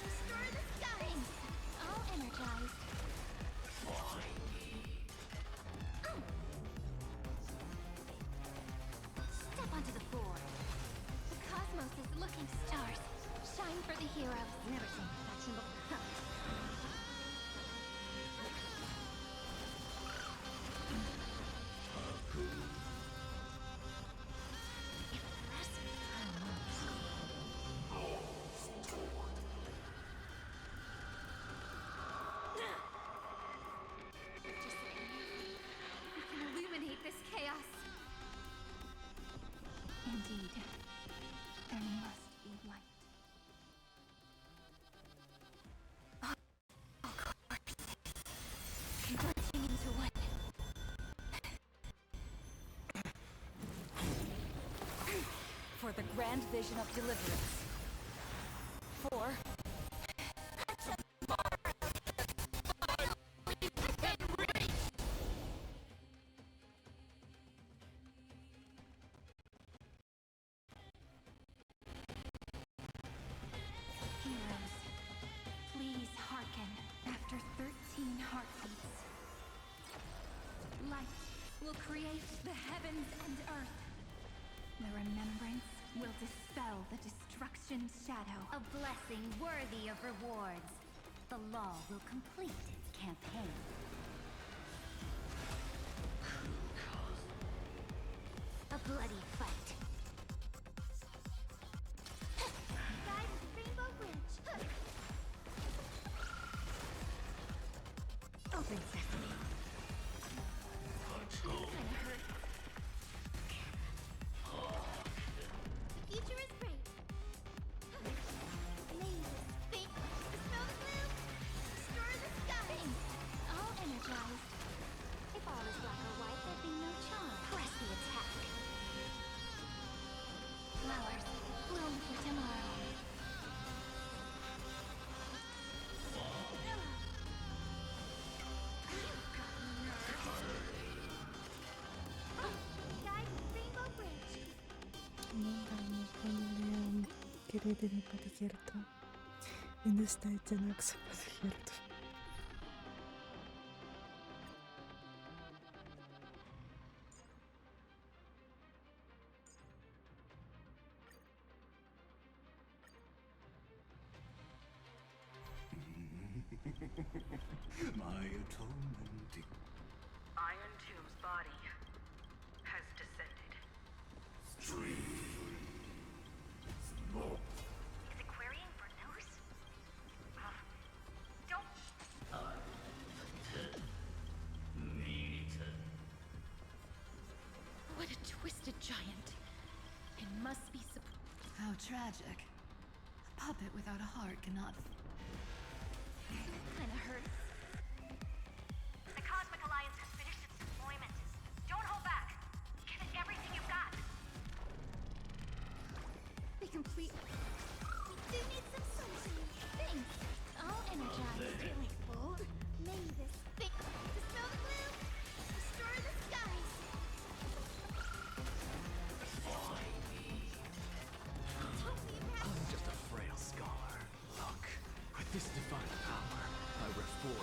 restore the skies. All energized. Step onto the floor. The cosmos is looking stars. Shine for the heroes. Never seen perfection before. We can illuminate this chaos. Indeed, there must be light. Converging into one. For the grand vision of deliverance. For Heroes, please hearken. After 13 heartbeats, light will create the heavens and earth. The remembrance will dispel the destruction's shadow. A blessing worthy of rewards. The law will complete its campaign. A bloody fight. Guide Rainbow Bridge. Open sesame. Kinda hurt. The future is great. May this fate dispel the gloom, restore the skies. All energized. If all is black or white, there'd be no charm. Press the attack. Flowers bloom for tomorrow. Guide Rainbow Bridge. Ну да, мы поняли Кириллина под Херту. И не ставите Накса под Херту. My atonement. Iron Tomb's body has descended. Is it querying for news? Don't. what a twisted giant. It must be support. How tragic. A puppet without a heart cannot. Kinda hurts. The Cosmic Alliance has finished its deployment. Don't hold back. Give it everything you've got. They complete. We do need some sunshine. Thanks. All energized. Really full. May this fate dispel the gloom, restore the skies. Don't be I'm just a frail scholar. Look, with this divine power, I reform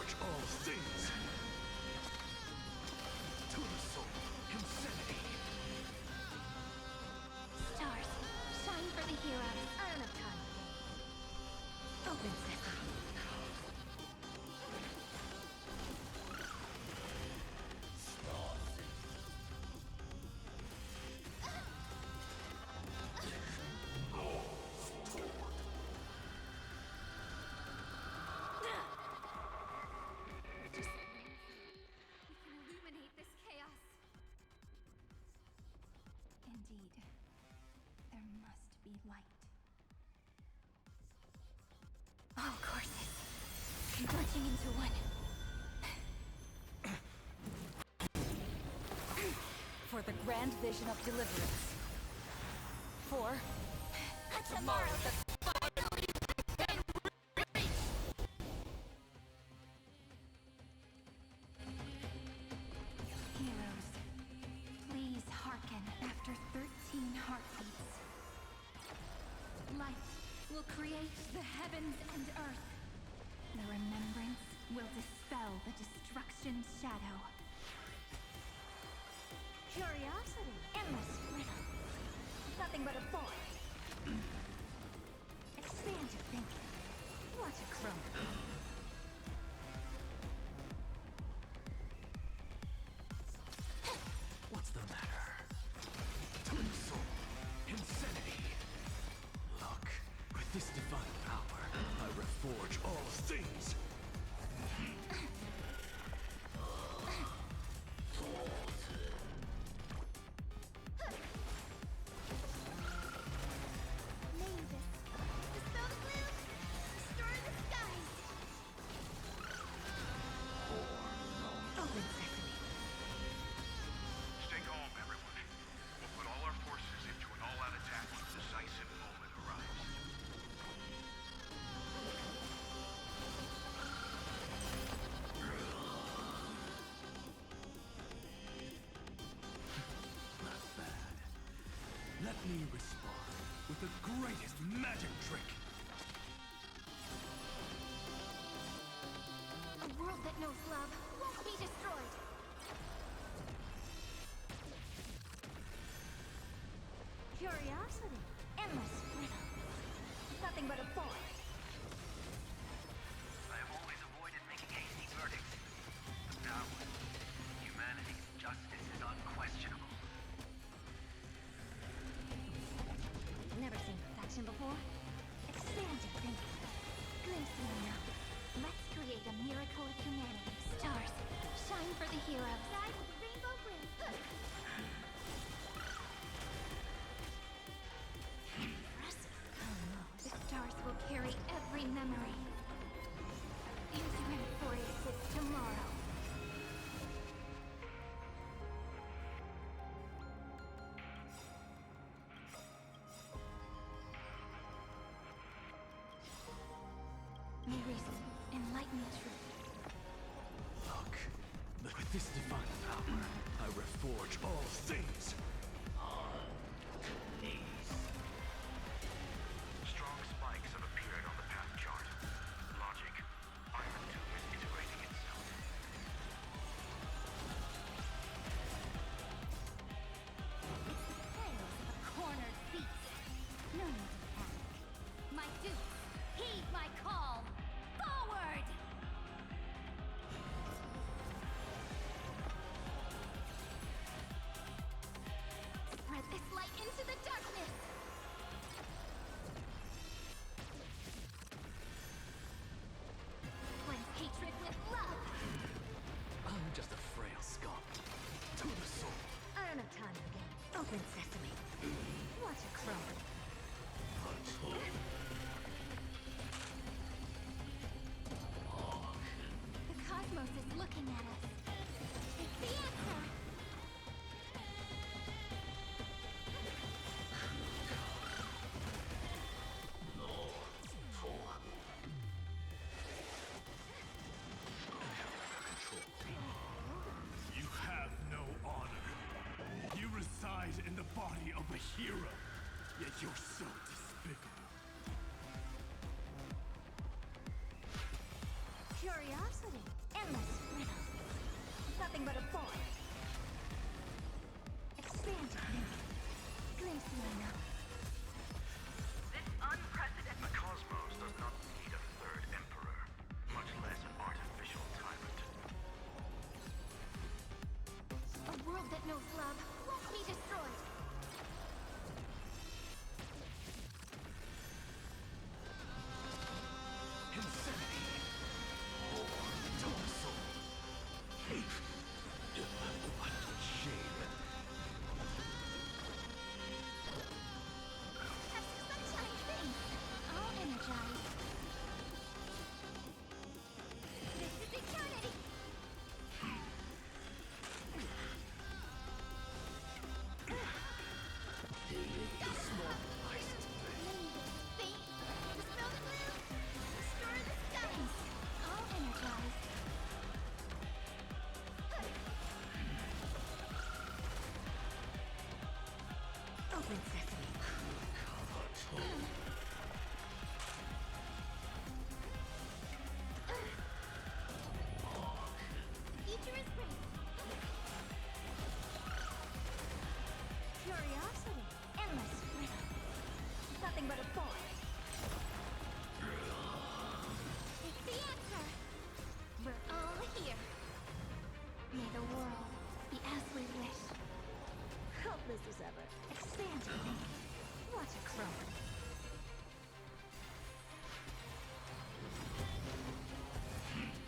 Merging into one. For the grand vision of deliverance. For tomorrow that finally can reach! Heroes, please hearken after 13 heartbeats. Light will create the heavens and earth. The remembrance will dispel the destruction's shadow. Curiosity, endless riddle. Nothing but a boy. Expand your thinking. Watch it crumble. What's the matter? Time soul. Insanity. Look, with this divine power, I reforge all things. Stay calm, everyone. We'll put all our forces into an all-out attack when the decisive moment arrives. Not bad. Let me respond with the greatest magic trick. A world that knows love won't be destroyed. Curiosity, endless riddle. Nothing but a boy. I have always avoided making hasty verdicts. But now, humanity's justice is unquestionable. Never seen perfection before? Expand your thinking. Glimpse me now. Let's create a miracle of humanity. Stars, shine for the heroes. Side with the rainbow brim. The stars will carry every memory into Emphorius' tomorrow. May reason enlighten the truth. Look, with this divine power, I reforge all things. Strong spikes have appeared on the path chart. Logic. Iron Tomb is integrating itself. Tales of a cornered beast. No need to panic. My dupes, heed my call. Forward! Spread this light into the darkness! Cleanse hatred with love! I'm just a frail scum. To the soul. I don't have time for games. Open sesame. Watch it crumble. The cosmos is looking at us. It's the answer! You have no honor. You reside in the body of a hero, yet you're so despicable. Curiosity, endless riddle. Nothing but a boy. Expand your thinking. Glimpse me now. This unprecedented... The cosmos does not need a third emperor, much less an artificial tyrant. A world that knows love won't be destroyed. Insanity. To the soul. Hate. What shame. nothing but a thought. It's the answer. We're all here. May the world be as we wish. Helpless as ever. Expand your me. What a crone.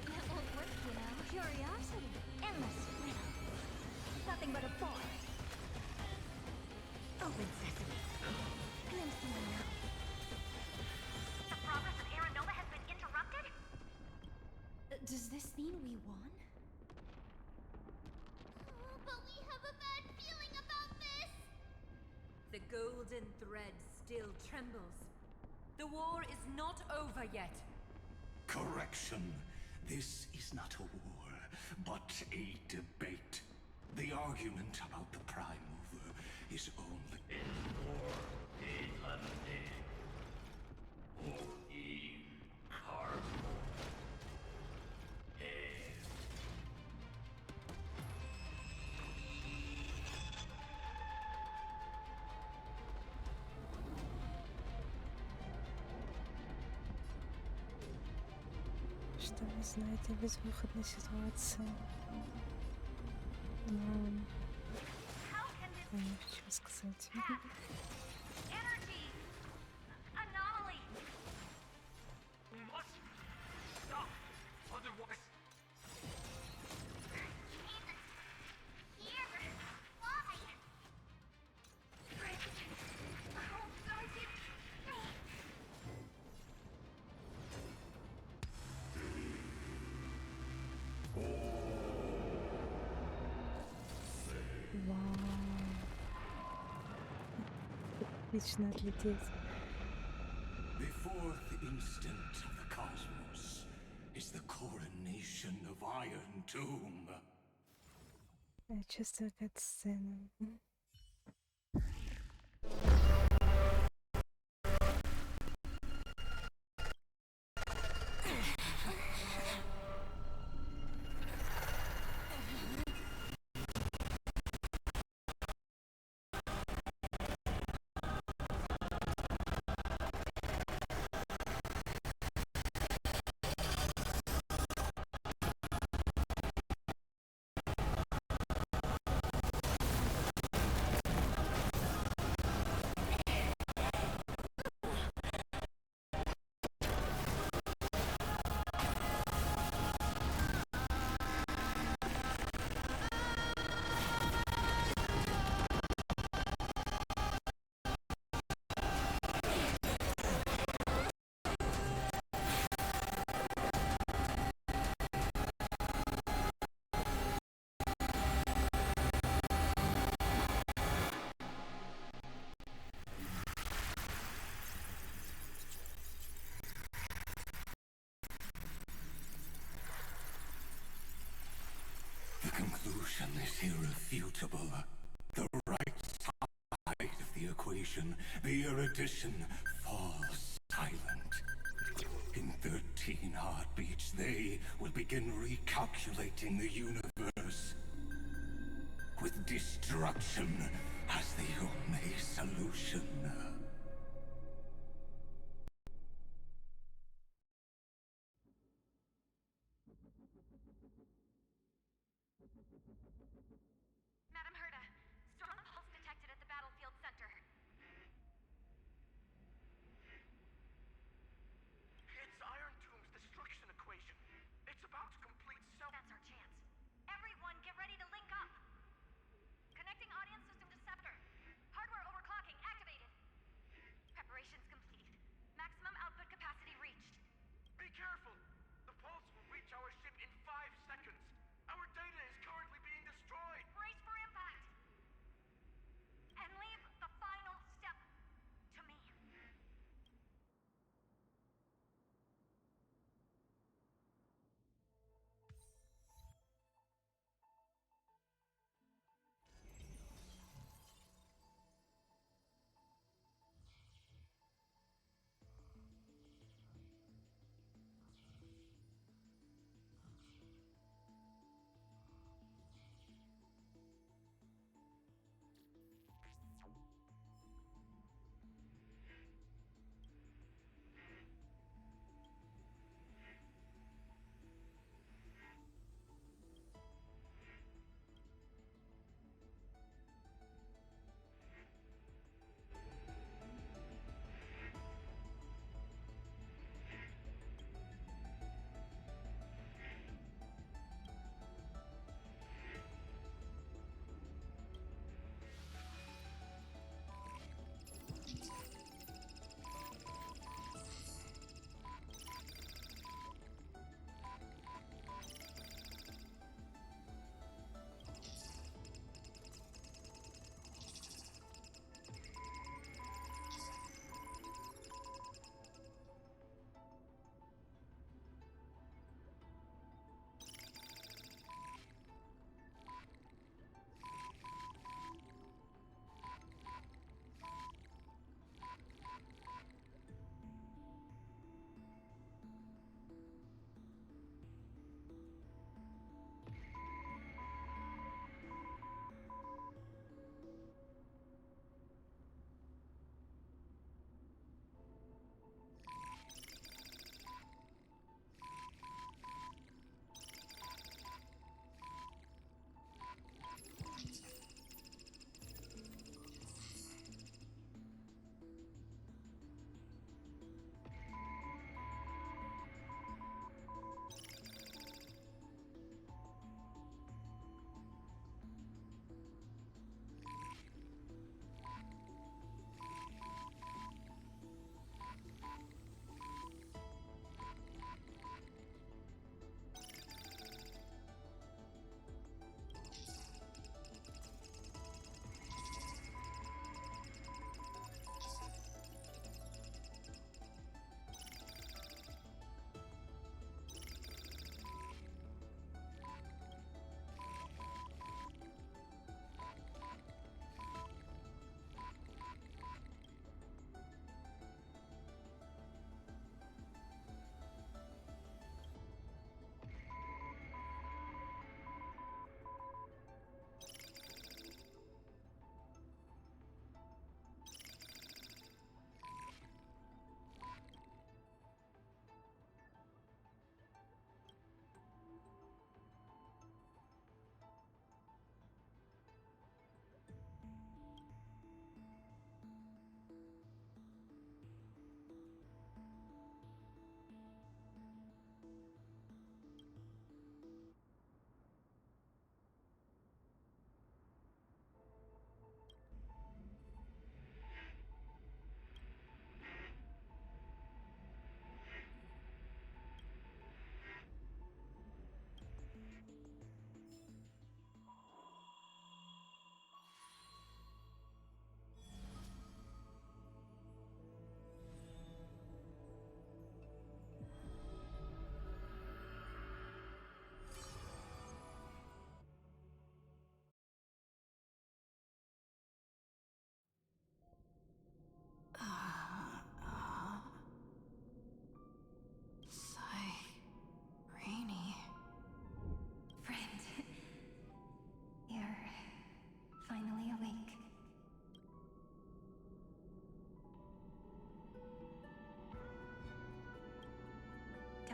It won't work, you know. Curiosity. Endless riddle. Nothing but a thought. Open sesame. Glimpse me now. The progress of Aranoma has been interrupted? Does this mean we won? But we have a bad feeling about this! The golden thread still trembles. The war is not over yet. Correction. This is not a war, but a debate. The argument about the prime mover is only Что вы знаете о безвыходной ситуации? Но... Я не хочу сказать. Energy! Anomaly! We must stop, otherwise. Jesus! Here! Why? Oh, don't you... Вау. Отлично отлететь. the fourth instant of the cosmos is the coronation of Iron Tomb. Я чувствую кат-сцену. The conclusion is irrefutable. The right side of the equation, the erudition, falls silent. In 13 heartbeats, they will begin recalculating the universe, with destruction as the only solution. Madam Herda, strong pulse detected at the battlefield center. It's Iron Tomb's destruction equation. It's about to complete self... That's our chance. Everyone, get ready to link up. Connecting audience system to Scepter. Hardware overclocking activated. Preparations complete. Maximum output capacity reached. Be careful! The pulse will reach our ship in 5 seconds. Our data is currently being destroyed. Brace for impact.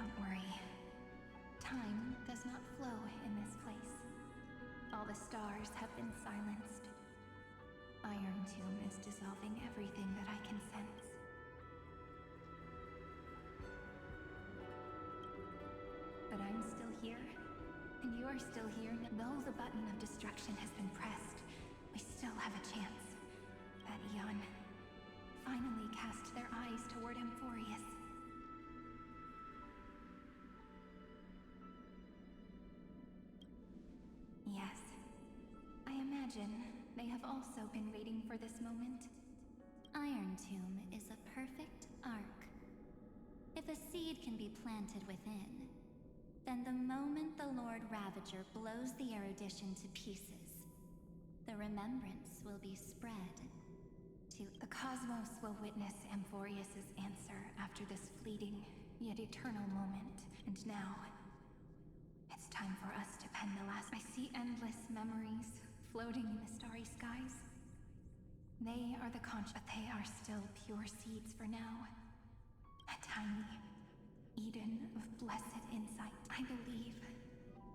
Don't worry. Time does not flow in this place. All the stars have been silenced. Iron Tomb is dissolving everything that I can sense. But I'm still here, and you're still here. Though the button of destruction has been pressed, we still have a chance. That Eon finally cast their eyes toward Amphorius. Yes, I imagine they have also been waiting for this moment. Iron Tomb is a perfect arc. If a seed can be planted within, then the moment the Lord Ravager blows the erudition to pieces, the remembrance will be spread to... The cosmos will witness Amphorius's answer after this fleeting, yet eternal moment. And now, it's time for us to pen the last. I see endless memories floating in the starry skies. They are the but they are still pure seeds for now. A tiny Eden of blessed insight. I believe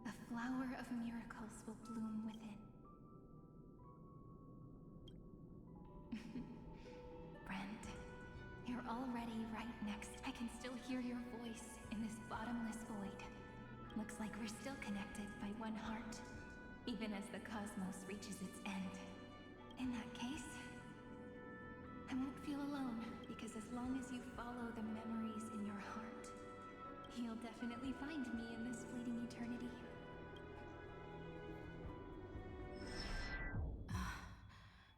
the flower of miracles will bloom within. Brent, you're already right next. I can still hear your voice in this bottomless void. Looks like we're still connected by one heart, even as the cosmos reaches its end. In that case, I won't feel alone, because as long as you follow the memories in your heart, you'll definitely find me in this fleeting eternity.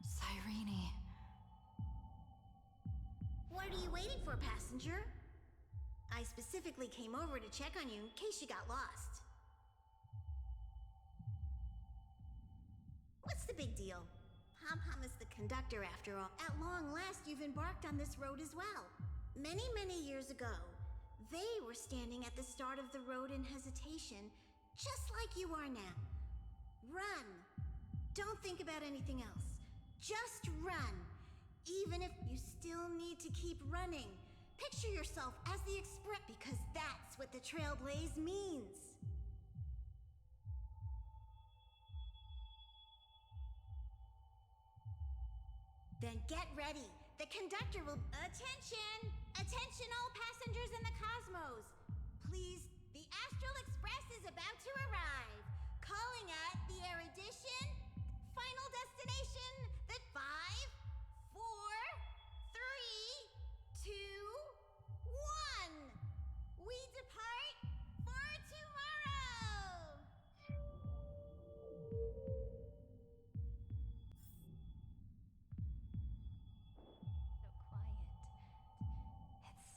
Cyrene. What are you waiting for, passenger? I specifically came over to check on you in case you got lost. What's the big deal? Pom-Pom is the conductor after all. At long last, you've embarked on this road as well. Many, many years ago, they were standing at the start of the road in hesitation, just like you are now. Run. Don't think about anything else. Just run. Even if you still need to keep running. Picture yourself as the express, because that's what the Trailblaze means. Then get ready. The conductor will... Attention! Attention all passengers in the cosmos! Please, the Astral Express is about to arrive. Calling at the erudition. Final destination. The 5, 4, 3, 2, 1. We depart for tomorrow!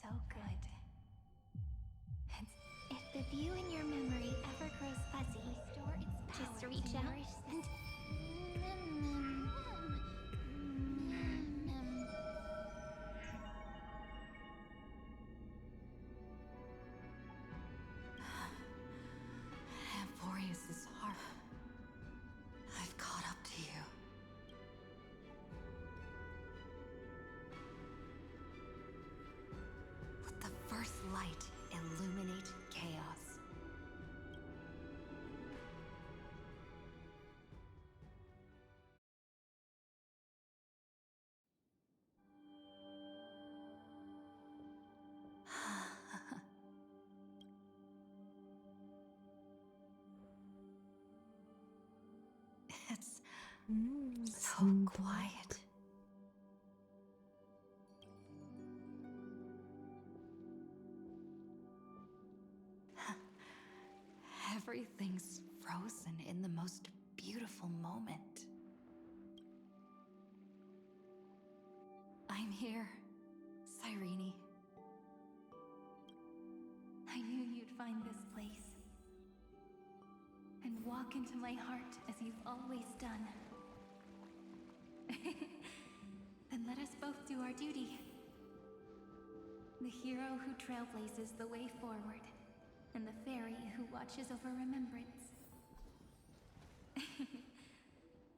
So good. If the view in your memory ever grows fuzzy, restore its power. Just reach out and... Amphorius's heart. I've caught up to you. Let the first light illuminate chaos. It's so quiet. Everything's frozen in the most beautiful moment. I'm here, Cyrene. I knew you'd find this place. And walk into my heart as you've always done. Then let us both do our duty. The hero who trailblazes the way forward, and the fairy who watches over remembrance.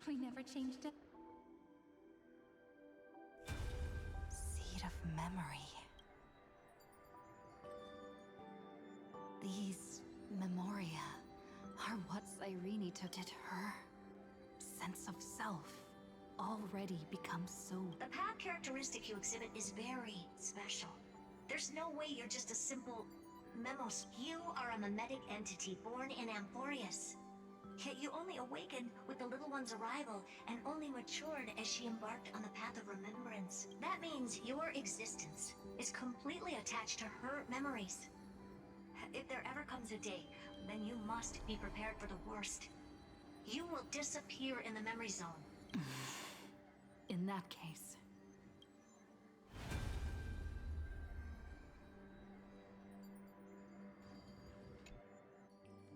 We never changed it. Seed of memory. These memoria are what Cyrene took. Did her sense of self already become so... The path characteristic you exhibit is very special. There's no way you're just a simple memos. You are a mimetic entity born in Amphorius. Yet you only awakened with the little one's arrival and only matured as she embarked on the path of remembrance. That means your existence is completely attached to her memories. If there ever comes a day, then you must be prepared for the worst. You will disappear in the memory zone. In that case...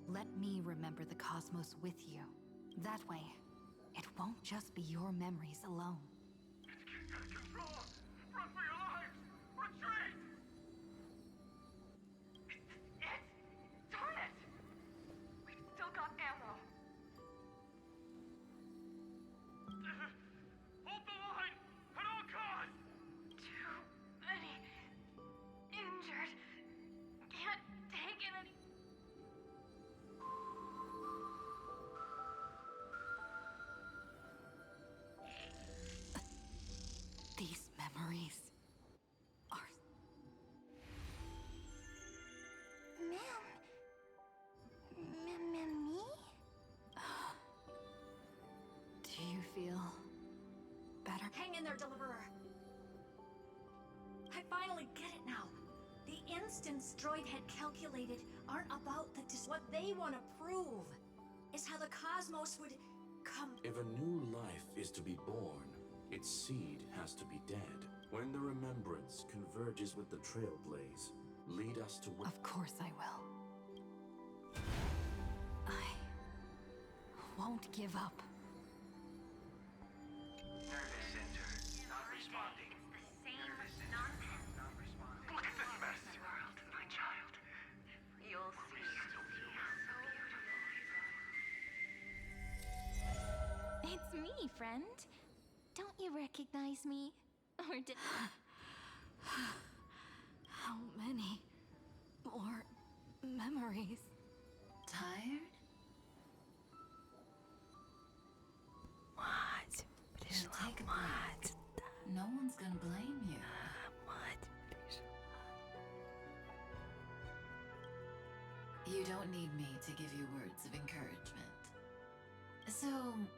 Let me remember the cosmos with you. That way, it won't just be your memories alone. Control! Run for your lives! Retreat! Darn it! We've still got ammo. Hold the line! At all costs! Too many injured. Can't take it any... These memories are... Me? Do you feel better? Hang in there, Deliverer. I finally get it now. The instants Droid had calculated aren't about what they want to prove is how the cosmos would come. If a new life is to be born, its seed has to be dead. When the remembrance converges with the trailblaze, lead us to... Of course I will. I won't give up. Nervous center. Not responding. It's the same nonsense. Not responding. Look at this mess. World, my child. You'll see. It's me, friend. Don't you recognize me? Or did... How many more memories? Tired? Мать, пришла Take a мать. break. No one's gonna blame you. Мать пришла. You don't need me to give you words of encouragement. So,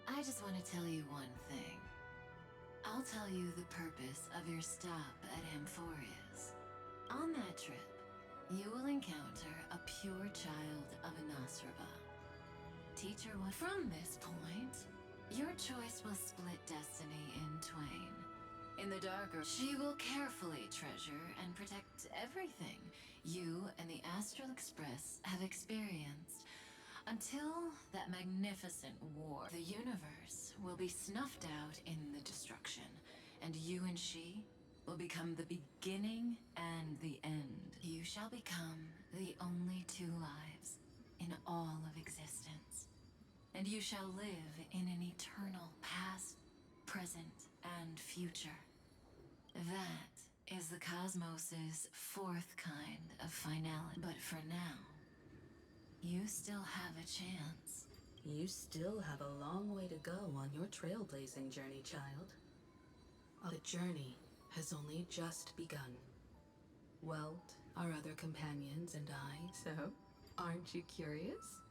I just want to tell you one thing. I'll tell you the purpose of your stop at Amphorius. On that trip, you will encounter a pure child of Anasraba. Teach her what... From this point, your choice will split destiny in twain. In the darker, she will carefully treasure and protect everything you and the Astral Express have experienced until that magnificent war. The universe will be snuffed out in the destruction, and you and she will become the beginning and the end. You shall become the only two lives in all of existence, and you shall live in an eternal past, present, and future. That is the cosmos's fourth kind of finality. But for now, you still have a chance. You still have a long way to go on your trailblazing journey, child. The journey has only just begun. Welt, our other companions, and I, so aren't you curious?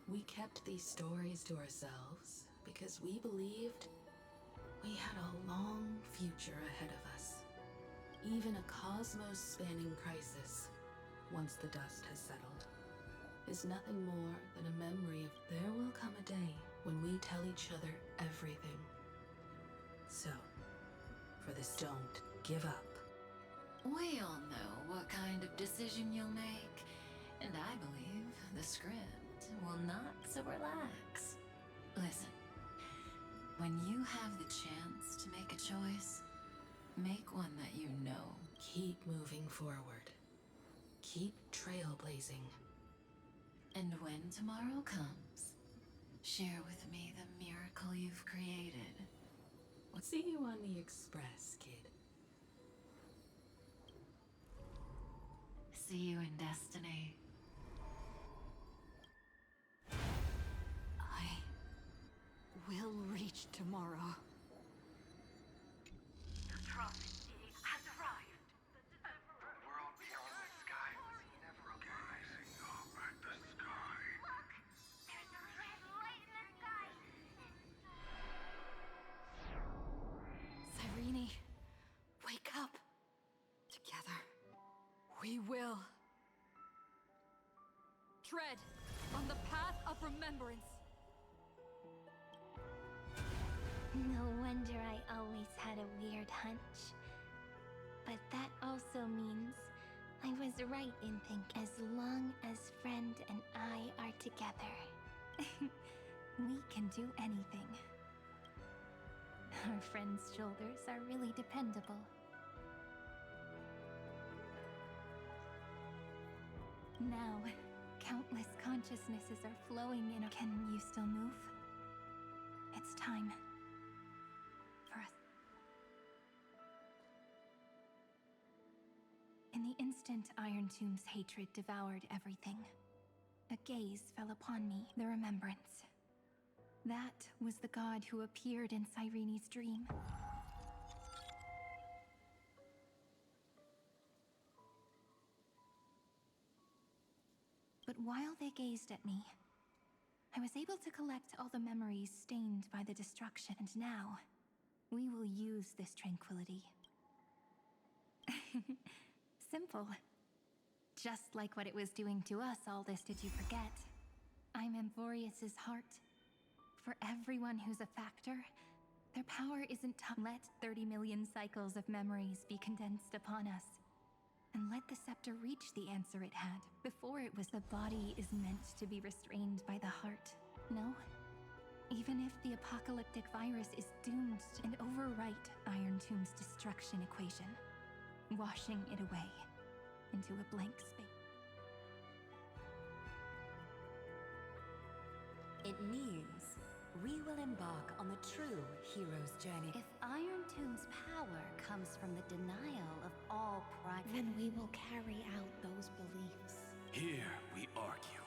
We kept these stories to ourselves because we believed we had a long future ahead of us. Even a cosmos-spanning crisis, once the dust has settled, is nothing more than a memory of there will come a day when we tell each other everything. So, for this, don't give up. We all know what kind of decision you'll make, and I believe the script will not so relax. Listen, when you have the chance to make a choice, make one that you know. Keep moving forward. Keep trailblazing. And when tomorrow comes, share with me the miracle you've created. See you on the Express, kid. See you in Destiny. We will. Tread on the path of remembrance. No wonder I always had a weird hunch. But that also means I was right in thinking as long as friend and I are together, we can do anything. Our friend's shoulders are really dependable. Now, countless consciousnesses are flowing in. Can you still move? It's time for us. In the instant Iron Tomb's hatred devoured everything, a gaze fell upon me, the remembrance. That was the god who appeared in Cyrene's dream. But while they gazed at me, I was able to collect all the memories stained by the destruction, and now we will use this tranquility. Simple. Just like what it was doing to us all this. Did you forget? I'm Amphorius's heart. For everyone who's a factor, their power isn't to let 30 million cycles of memories be condensed upon us. And let the scepter reach the answer it had. Before it was, the body is meant to be restrained by the heart. No? Even if the apocalyptic virus is doomed to overwrite Iron Tomb's destruction equation, washing it away into a blank space. It means we will embark on the true hero's journey. If Iron Tomb's power comes from the denial of all pride, then we will carry out those beliefs. Here we argue.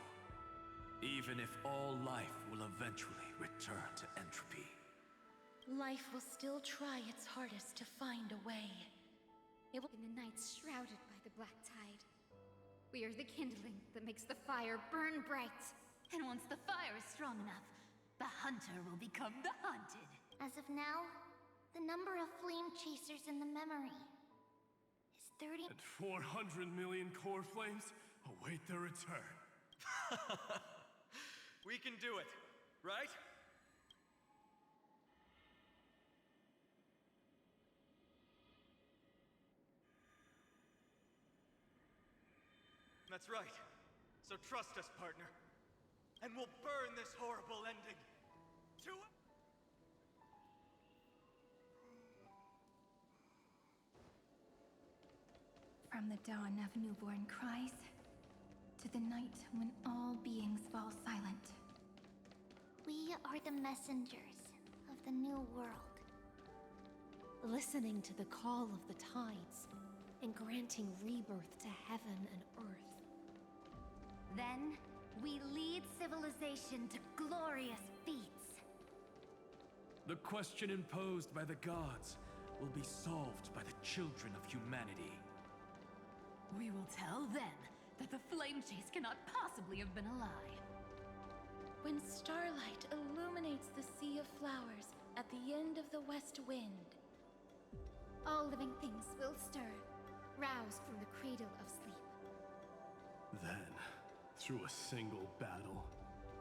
Even if all life will eventually return to entropy. Life will still try its hardest to find a way. It will in the nights shrouded by the black tide. We are the kindling that makes the fire burn bright. And once the fire is strong enough, the hunter will become the hunted. As of now, the number of flame chasers in the memory is 30. And 400 million core flames await their return. We can do it, right? That's right. So trust us, partner. And we'll burn this horrible ending. To it. From the dawn of newborn cries, to the night when all beings fall silent. We are the messengers of the new world. Listening to the call of the tides, and granting rebirth to heaven and earth. Then, we lead civilization to glorious feats. The question imposed by the gods will be solved by the children of humanity. We will tell them that the flame chase cannot possibly have been a lie. When starlight illuminates the sea of flowers at the end of the west wind, All living things will stir, roused from the cradle of sleep. Then, through a single battle,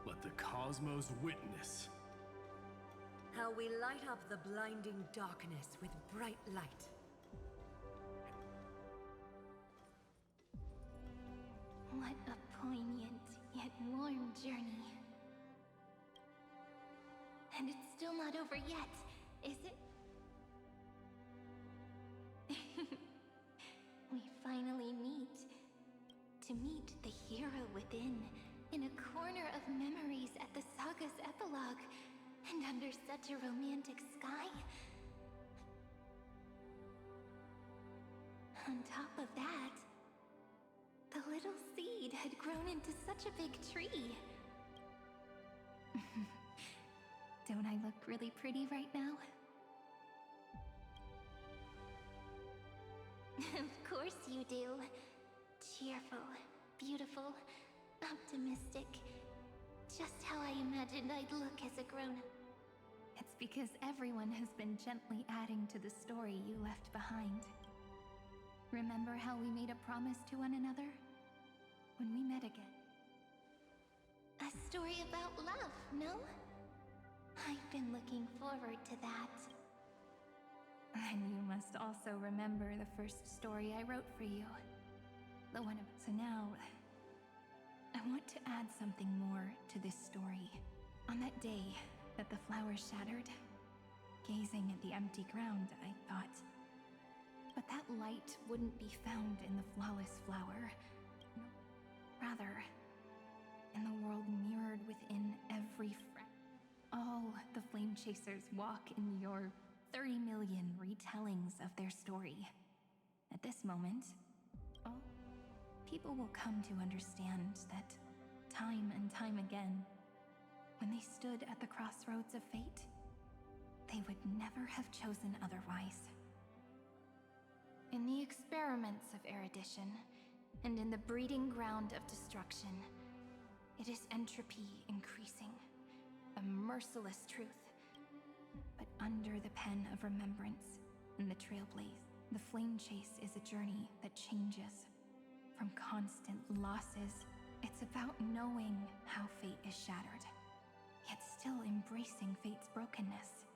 let the cosmos witness How we light up the blinding darkness with bright light. What a poignant yet warm journey. And it's still not over yet, is it? We finally meet. To meet the hero within, in a corner of memories at the saga's epilogue, and under such a romantic sky. On top of that, the little seed had grown into such a big tree. Don't I look really pretty right now? Of course you do. Cheerful, beautiful, optimistic. Just how I imagined I'd look as a grown-up. It's because everyone has been gently adding to the story you left behind. Remember how we made a promise to one another? When we met again. A story about love, no? I've been looking forward to that. And you must also remember the first story I wrote for you. The one of... So now... I want to add something more to this story. On that day that the flowers shattered, gazing at the empty ground, I thought... But that light wouldn't be found in the flawless flower. No, rather, in the world mirrored within every all the flame chasers walk in your 30 million retellings of their story. At this moment, all people will come to understand that time and time again, when they stood at the crossroads of fate, they would never have chosen otherwise. In the experiments of erudition, and in the breeding ground of destruction, it is entropy increasing, a merciless truth. But under the pen of remembrance and the trailblaze, the flame chase is a journey that changes. From constant losses, it's about knowing how fate is shattered, yet still embracing fate's brokenness.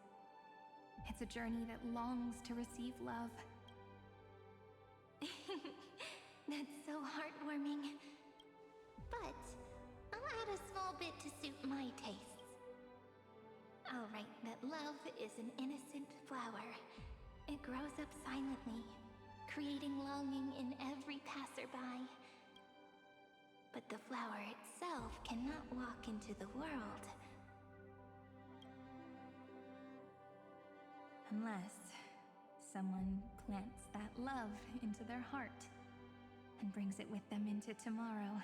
It's a journey that longs to receive love. That's so heartwarming. But I'll add a small bit to suit my tastes. I'll write that love is an innocent flower. It grows up silently, creating longing in every passerby. But the flower itself cannot walk into the world. Unless someone plants that love into their heart and brings it with them into tomorrow.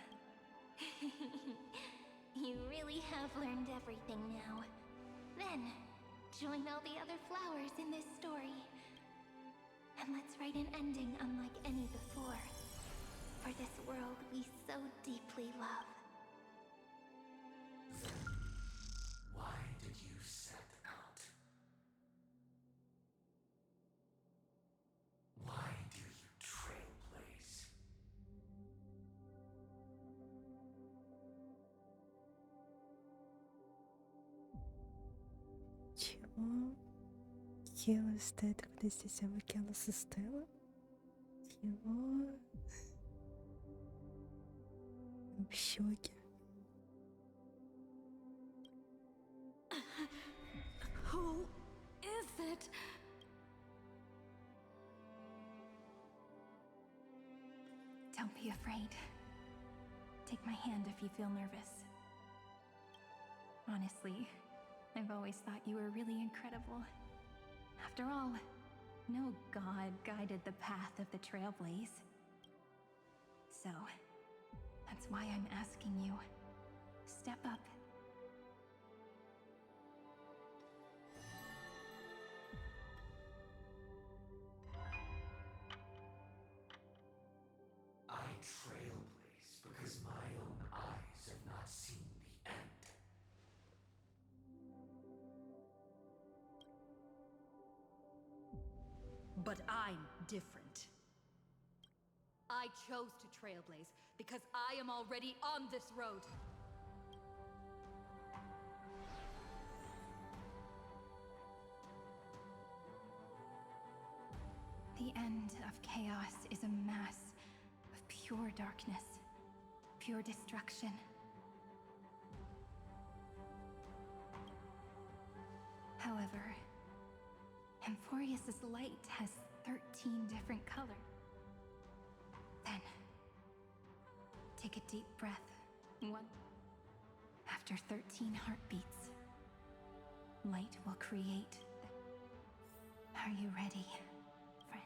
You really have learned everything now. Then, join all the other flowers in this story. And let's write an ending unlike any before. For this world we so deeply love. Why did you set out? Why do you trailblaze? Чего? Ела стоит, когда здесь Авакела состояла? Чего? В щеке. Who is it? Don't be afraid. Take my hand if you feel nervous. Honestly, I've always thought you were really incredible. After all, no god guided the path of the trailblaze. So, that's why I'm asking you. Step up. I trailblaze because my own eyes have not seen the end. But I'm different. I chose to trailblaze because I am already on this road. The end of chaos is a mass of pure darkness, pure destruction. However, Amphorius's light has 13 different colors. Then, take a deep breath. One. After 13 heartbeats, light will create. Are you ready, friend?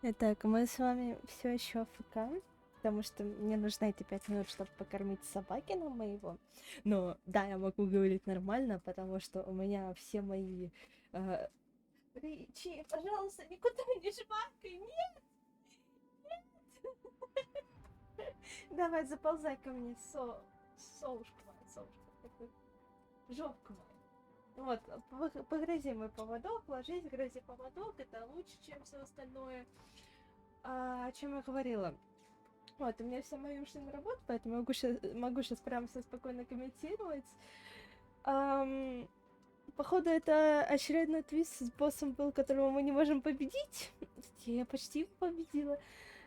Итак, мы с вами все еще ФК, потому что мне нужны эти 5 минут, чтобы покормить собакина моего. Но да, я могу говорить нормально, потому что у меня все мои... Ричи, пожалуйста, никуда не жвакай, нет! Нет! Давай, заползай ко мне, совушка моя, совушка. Жопка моя. Вот, погрызи мой поводок, ложись, грызи поводок, это лучше, чем все остальное. О чем я говорила? Вот, у меня все мои ушли на работу, поэтому могу сейчас прямо все спокойно комментировать. Походу, это очередной твист с боссом был, которого мы не можем победить. Я почти его победила.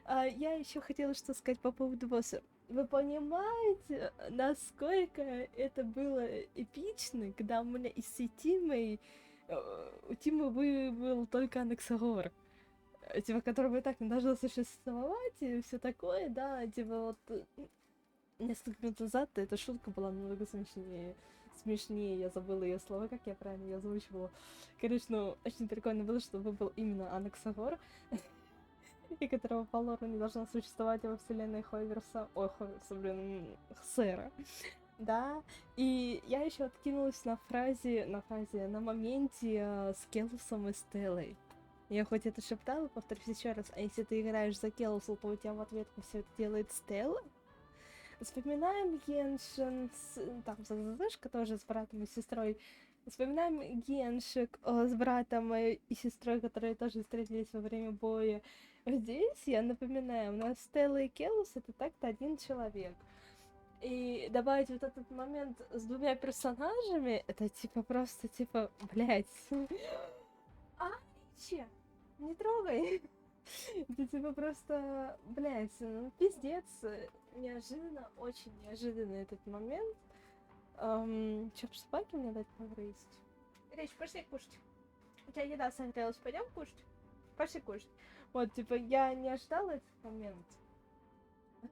Я еще хотела что сказать по поводу босса. Вы понимаете, насколько это было эпично, когда у меня из сети моей у Тимы был только Анаксагор, типа, которого и так не должно существовать, и все такое, да, типа, вот несколько минут назад эта шутка была намного смешнее, я забыла ее слова, как я правильно ее озвучивала. Короче, ну, очень прикольно было, что был именно Анаксагор, и которого по лору не должно существовать во вселенной Хойверса, Хсера, да, и я еще откинулась на моменте с Келусом и Стеллой. Я хоть это шептала, повторюсь еще раз, а если ты играешь за Келусу, то у тебя в ответку все это делает Стелла. Вспоминаем Геншин, там, Зашка тоже с братом и сестрой. Вспоминаем Геншик с братом и сестрой, которые тоже встретились во время боя. Здесь, я напоминаю, у нас Стелла и Келус — это так-то один человек. И добавить вот этот момент с двумя персонажами, это типа просто, типа, блядь. Че? Не трогай. Это типа просто, блядь, ну пиздец. Неожиданно, очень неожиданно этот момент. Чё, собаки мне дать погрызть? Речь, пошли кушать. У тебя еда согрелась, пойдем кушать? Пошли кушать. Вот, типа, я не ожидала этот момент.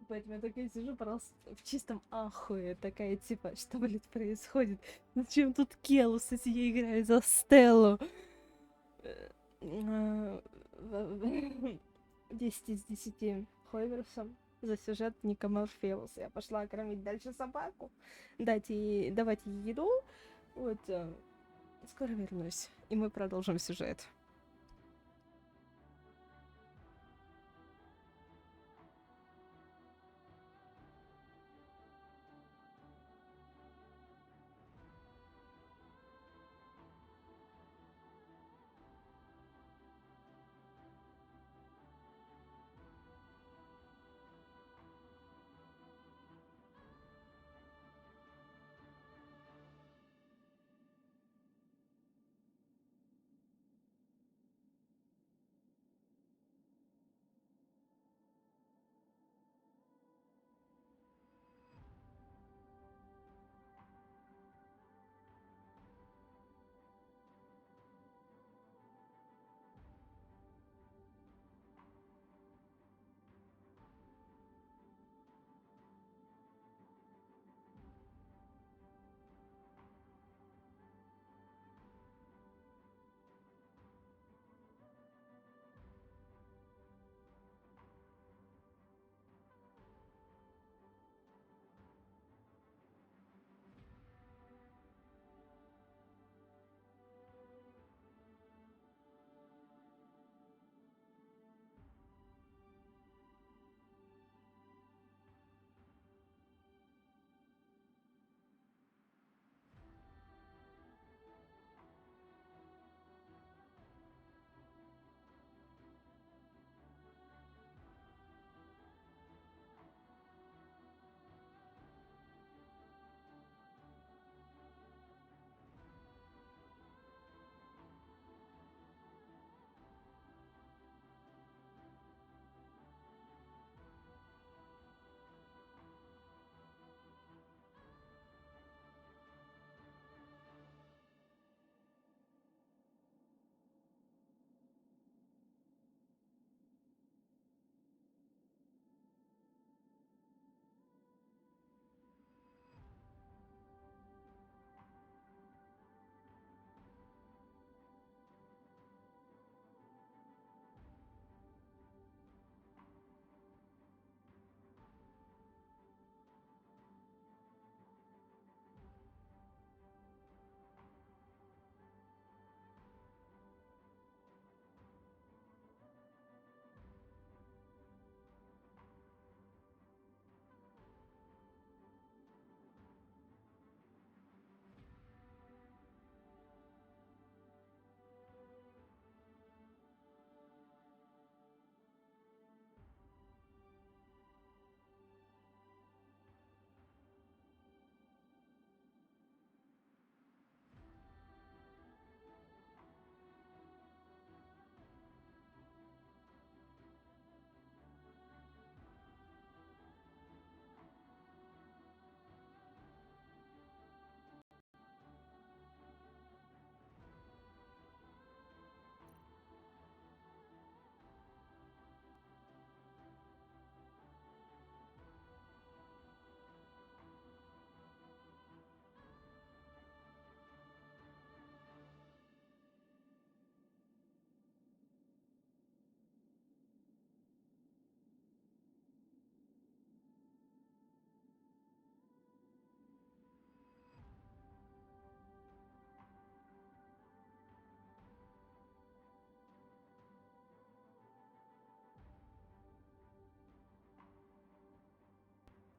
Поэтому я такая сижу просто в чистом ахуе. Такая, типа, что, блядь, происходит? Зачем тут Келус, если я играю за Стеллу? 10 из 10 Хойверсом за сюжет Никомор Феус. Я пошла кормить дальше собаку, давать ей еду. Вот, скоро вернусь, и мы продолжим сюжет.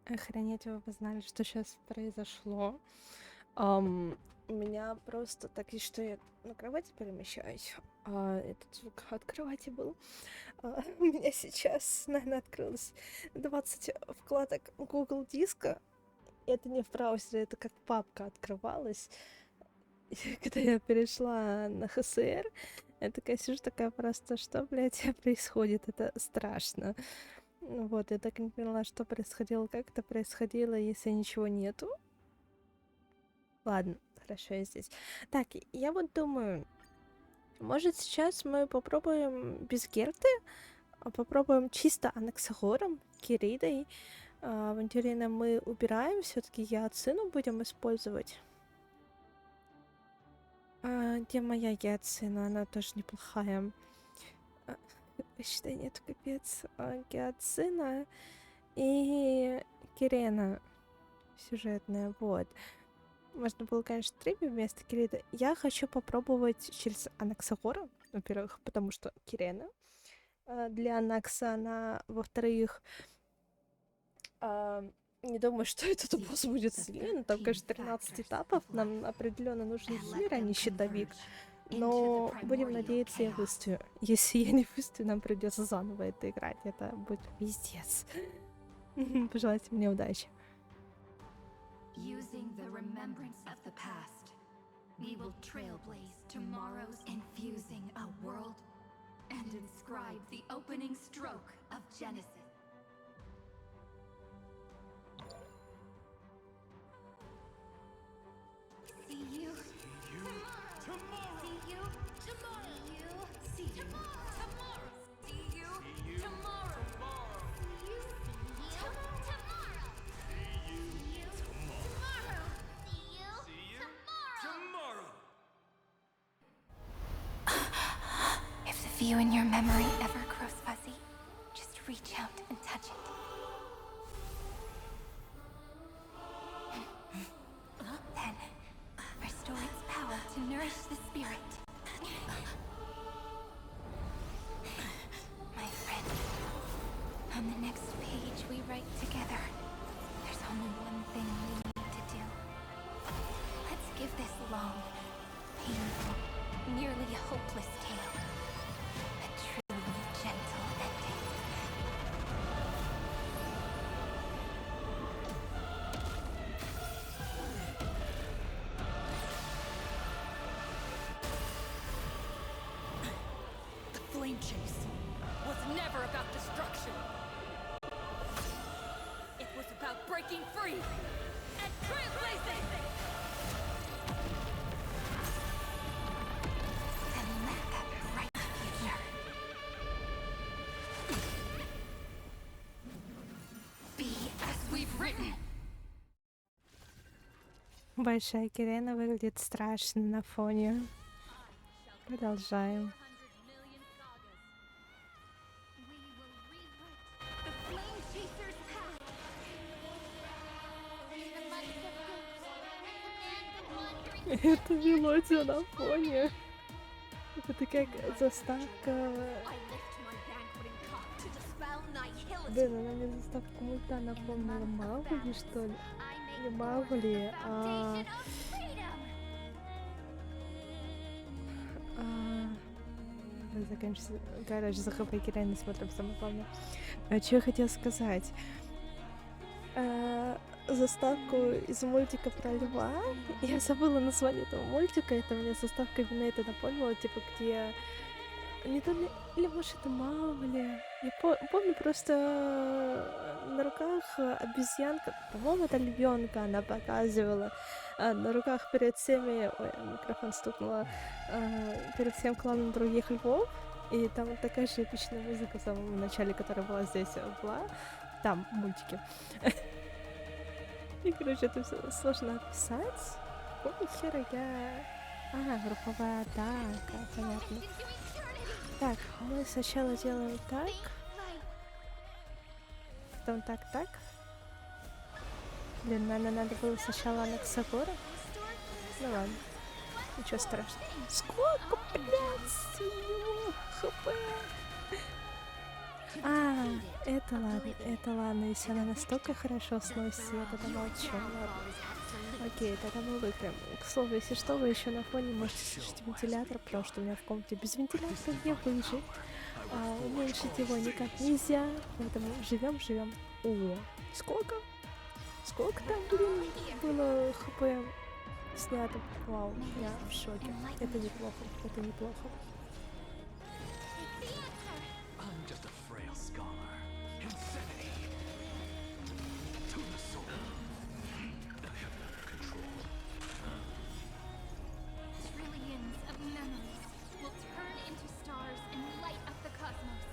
Охренеть, вы бы знали, что сейчас произошло. У меня просто так и что я на кровати перемещаюсь. Этот звук от кровати был. У меня сейчас, наверное, открылось 20 вкладок Google диска. Это не в браузере, это как папка открывалась. И когда я перешла на ХСР, я такая сижу, такая просто, что, блядь, происходит? Это страшно. Вот, я так и не поняла, что происходило, как это происходило, если ничего нету. Ладно, хорошо, я здесь. Так, я вот думаю, может сейчас мы попробуем без Герты, попробуем чисто Анаксагором, Киридой. Авантюрина мы убираем, все-таки Яцину будем использовать. Где моя Яцина? Она тоже неплохая. Считай, нет, капец. Гиацина и Кирена сюжетная, вот. Можно было, конечно, стриме вместо Кирида. Я хочу попробовать через Анаксагора, во-первых, потому что Кирена для Анакса она, во-вторых, не думаю, что этот босс будет сильный. Там, конечно, 13 этапов. Нам определенно нужен хилер, а не щитовик. Но будем надеяться, я выстою. Если я не выстою, нам придется заново это играть. Это будет пиздец. Пожелайте мне удачи. Using the remembrance of the past, we will trailblaze tomorrow's infusing a world and inscribe the opening stroke of Genesis. See you tomorrow. See you tomorrow. See you tomorrow. See you tomorrow. See you tomorrow. If the view in your memory ever grows fuzzy, just reach out and touch it. Then, restore its power to nourish the spirit. My friend, on the next page we write together, there's only one thing we need to do. Let's give this long, painful, nearly hopeless tale a truly gentle ending. The flame chase was never about destruction. It was about breaking free and trailblazing. And let that bright future be as we've written. Большая Кирена выглядит страшно на фоне. Продолжаем. Это мелодия на фоне. Это как заставка. Блин, она мне заставку мульта напомнила. Маугли, что ли? Не Маугли, заканчивается. Короче, за ХП Кирена смотрим, самое главное. Что я хотела сказать? Заставку из мультика про льва. Я забыла название этого мультика. Это мне заставка именно это напомнила, типа, где... Не то ли... Или, может, это Маугли. Я помню просто на руках обезьянка, по-моему, это львенка она показывала. На руках перед всеми... Ой, микрофон стукнула. Перед всем кланом других львов. И там вот такая же эпичная музыка в самом начале, которая была здесь, была там, в мультике. И, короче, это все сложно описать. Какого хера я... групповая атака, понятно. Так, мы сначала делаем так. Потом так. Блин, наверное, надо было сначала Анаксагора. Ну ладно, ничего страшного. Сколько, блядь, у него хп? Это ладно, это это ладно, если она настолько хорошо сносится, я тогда молчу, ладно. Окей, тогда мы выиграем. К слову, если что, вы еще на фоне можете слышать вентилятор, потому что у меня в комнате без вентилятора не выжить. Уменьшить его никак нельзя, поэтому живем. О, сколько? Сколько там, блин, было хп снято? Вау, я в шоке. Это неплохо, это неплохо. I'm just a frail scholar. Insanity. To the soul. I have it under control. Trillions of memories will turn into stars and light up the cosmos.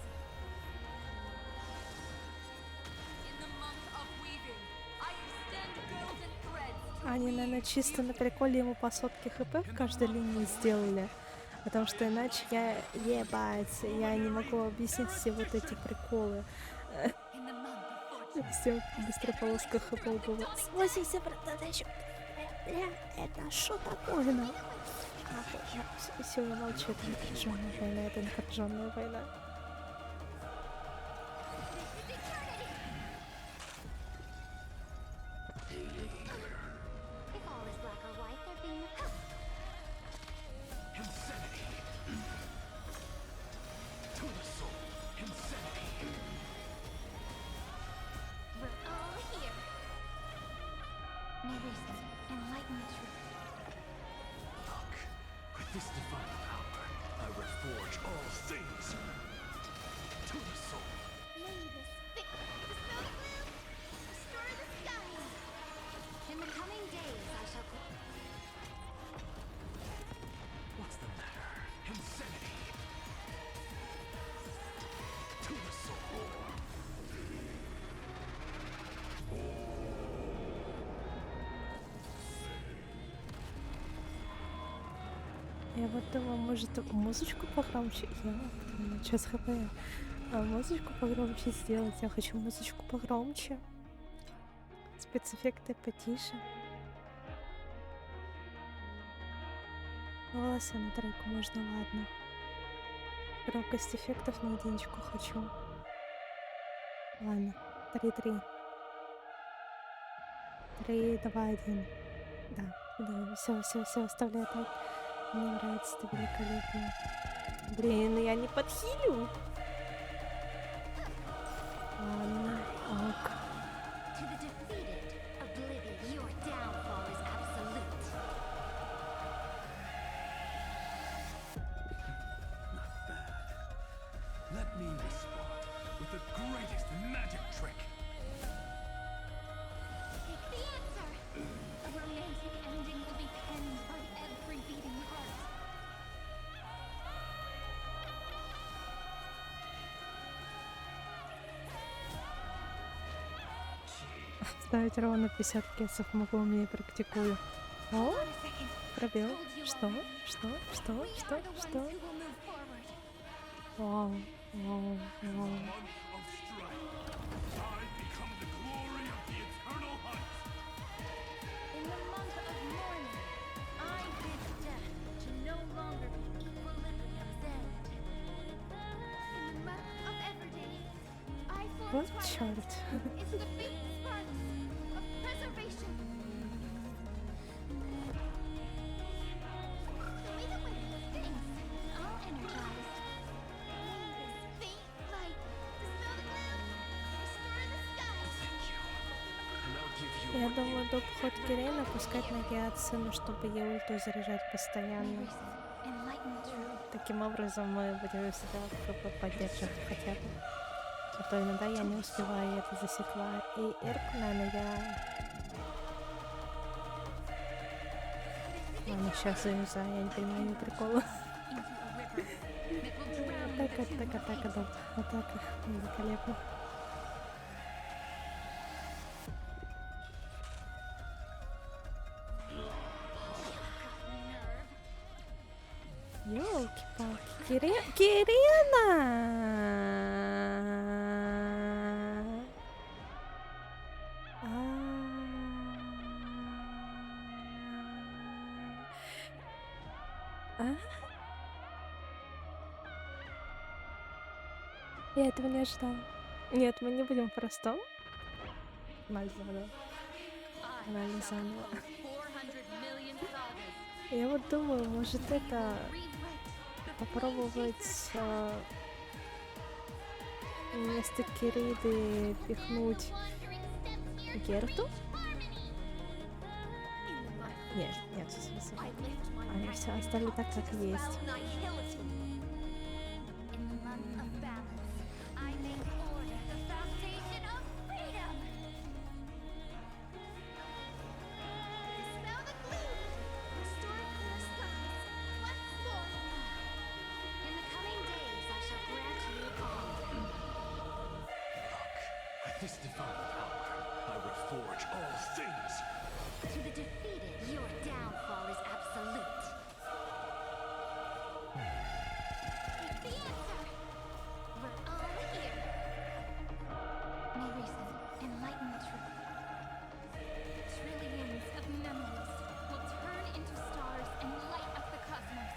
In the month of weaving, I extend golden threads to Они, наверное, чисто на приколе ему по сотке хп в каждой линии сделали. Потому что иначе я не могу объяснить все вот эти приколы. Все быстро полоска хп было. 80% еще. Бля, это что такое, ну? Все, я молчу, это напряженная война. If all is black or white, there being a Insanity. To the soul. Insanity. We're all here. No reason. Enlighten the truth. Look, with this divine power, I reforge all things. To the soul. May this dispel the gloom, restore the skies. In the coming days, I shall. What's the matter? Insanity. To the soul. Я вот думаю, может музычку погромче? Сейчас хп. Музычку погромче сделать. Я хочу музычку погромче. Спецэффекты потише. Волосы на тройку можно, ладно. Громкость эффектов на единичку хочу. Ладно. 3-3. 3, 2, 1. Да, все, оставляй так. Мне нравится, это великолепно. Блин, я не подхилю. Ладно, ок. To the defeated, oblivion, your downfall is absolute. Not bad. Let me respond with the greatest magic trick. Take the answer. A romantic ending will be penned by every beating heart. Ставить ровно 50 кесов могу, умею, практикую. О, пробел. Что? Вау. In the month of mourning, I bid death to no longer be equilibrium's end. In the month of everyday, I Вот forge черт. is the faint sparks of preservation. The way that my things, all energized. May this faint light dispel the gloom, restore the skies. And I'll give you Я what думаю, до обходки Рейна пускать ноги от сына, чтобы ей ульту заряжать постоянно. Таким образом мы будем всегда в ХП поддерживать хотя бы. А то иногда я не успеваю, я это засекла. И Эрку, наверное, я... Ладно, сейчас завязаю, я не понимаю прикола. Атака. Великолепно. Ёлки-палки. Кирена! Я этого не ожидала. Нет, мы не будем в простом. Мать заново. Реально заново. Я вот думаю, может это попробовать вместо Кириды пихнуть Герту? Нет, нет, сейчас. Они все оставили так, как есть. This divine power, I reforge all things. To the defeated, your downfall is absolute. Take the answer. We're all here. May reason enlighten the truth. Trillions of memories will turn into stars and light up the cosmos.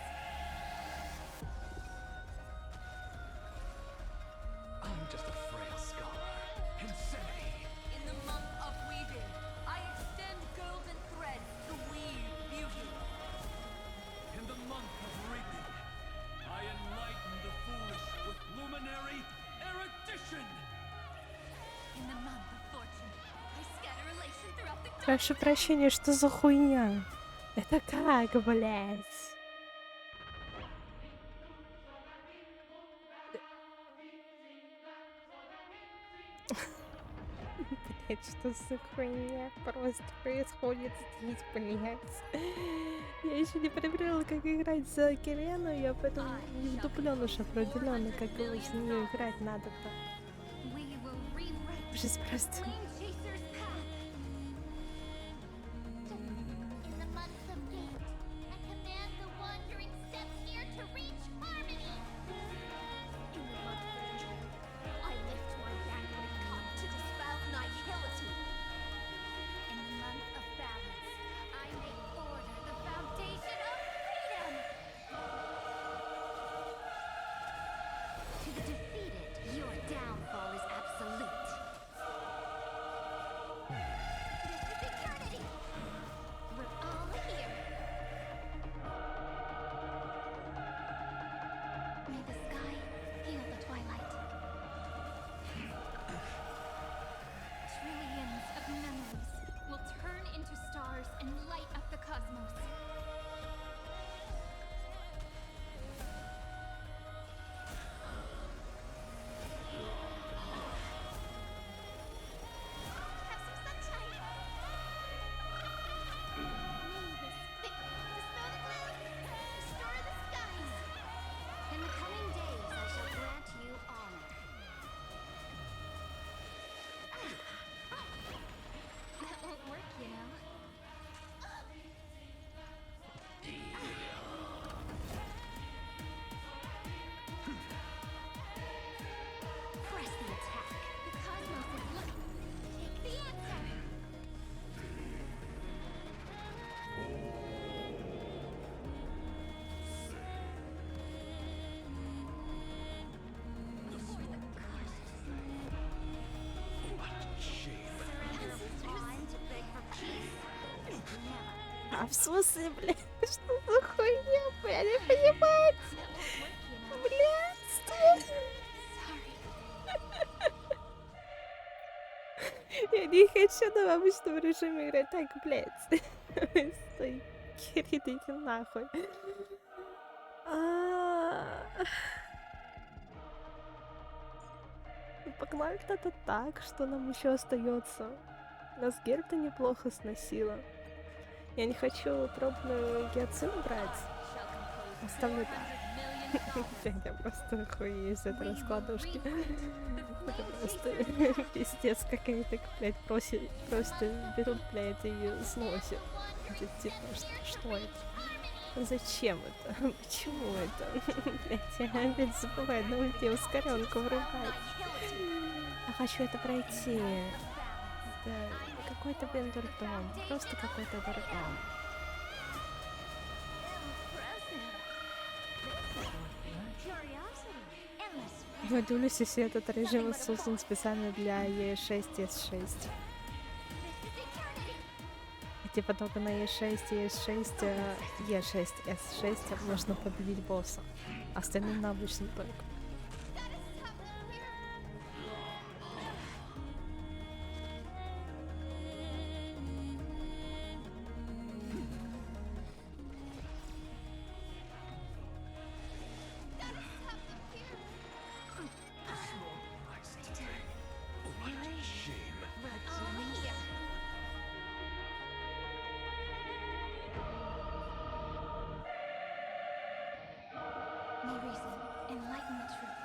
I'm just a frail scholar. Insanity. In the month of weaving, I extend golden threads to weave beauty. In the month of reaping, I enlighten the foolish with luminary erudition. In the month of fortune, I scatter elation throughout the Прошу прощения, что за хуйня? Это как, блядь? Блядь, что за хуйня просто происходит здесь, блядь? Я еще не проверила, как играть за Кирену, я поэтому не вдуплен уж определенно, как его с нее играть надо-то. Ужас просто. In the month of gate, I command the wandering steps here to reach harmony. In the month of joy, I lift my banquet cup to dispel nihility. In the month of balance, I make order the foundation of freedom. To the defeated, your downfall is absolute. This is eternity. We're all here. May the sky heal the twilight. Trillions of memories will turn into stars and light up the cosmos. Have some sunshine. May this fickle dispel the clouds, restore the skies. In the coming days, I shall grant you honor. That won't work, you know. Press the attack. The cosmos is looking. Take the answer. А в смысле, блядь, что за хуйня? Я не понимаю. Блядь, что? Я не хочу на обычном режиме играть. Так, блядь. Стой, Кирит, иди нахуй. Погнали это так, что нам еще остается. Нас Герта неплохо сносила. Я не хочу пробную гиацину брать. Оставлю так. Я просто охуею с этой раскладушки. Это просто пиздец какая-то, блядь, просто берут, блядь, и сносят. Это типа, что это? Зачем это? Почему это? Блядь, я опять забываю на ульте ускоренку врубать. Я хочу это пройти. Это какой-то, блин, дурдом. Просто какой-то дурдом. Curiosity, endless Я удивлюсь, если этот режим создан специально для E6 и S6. И типа только на E6 и S6, E6, S6 можно победить босса. Остальным на обычном только. May reason enlighten the truth.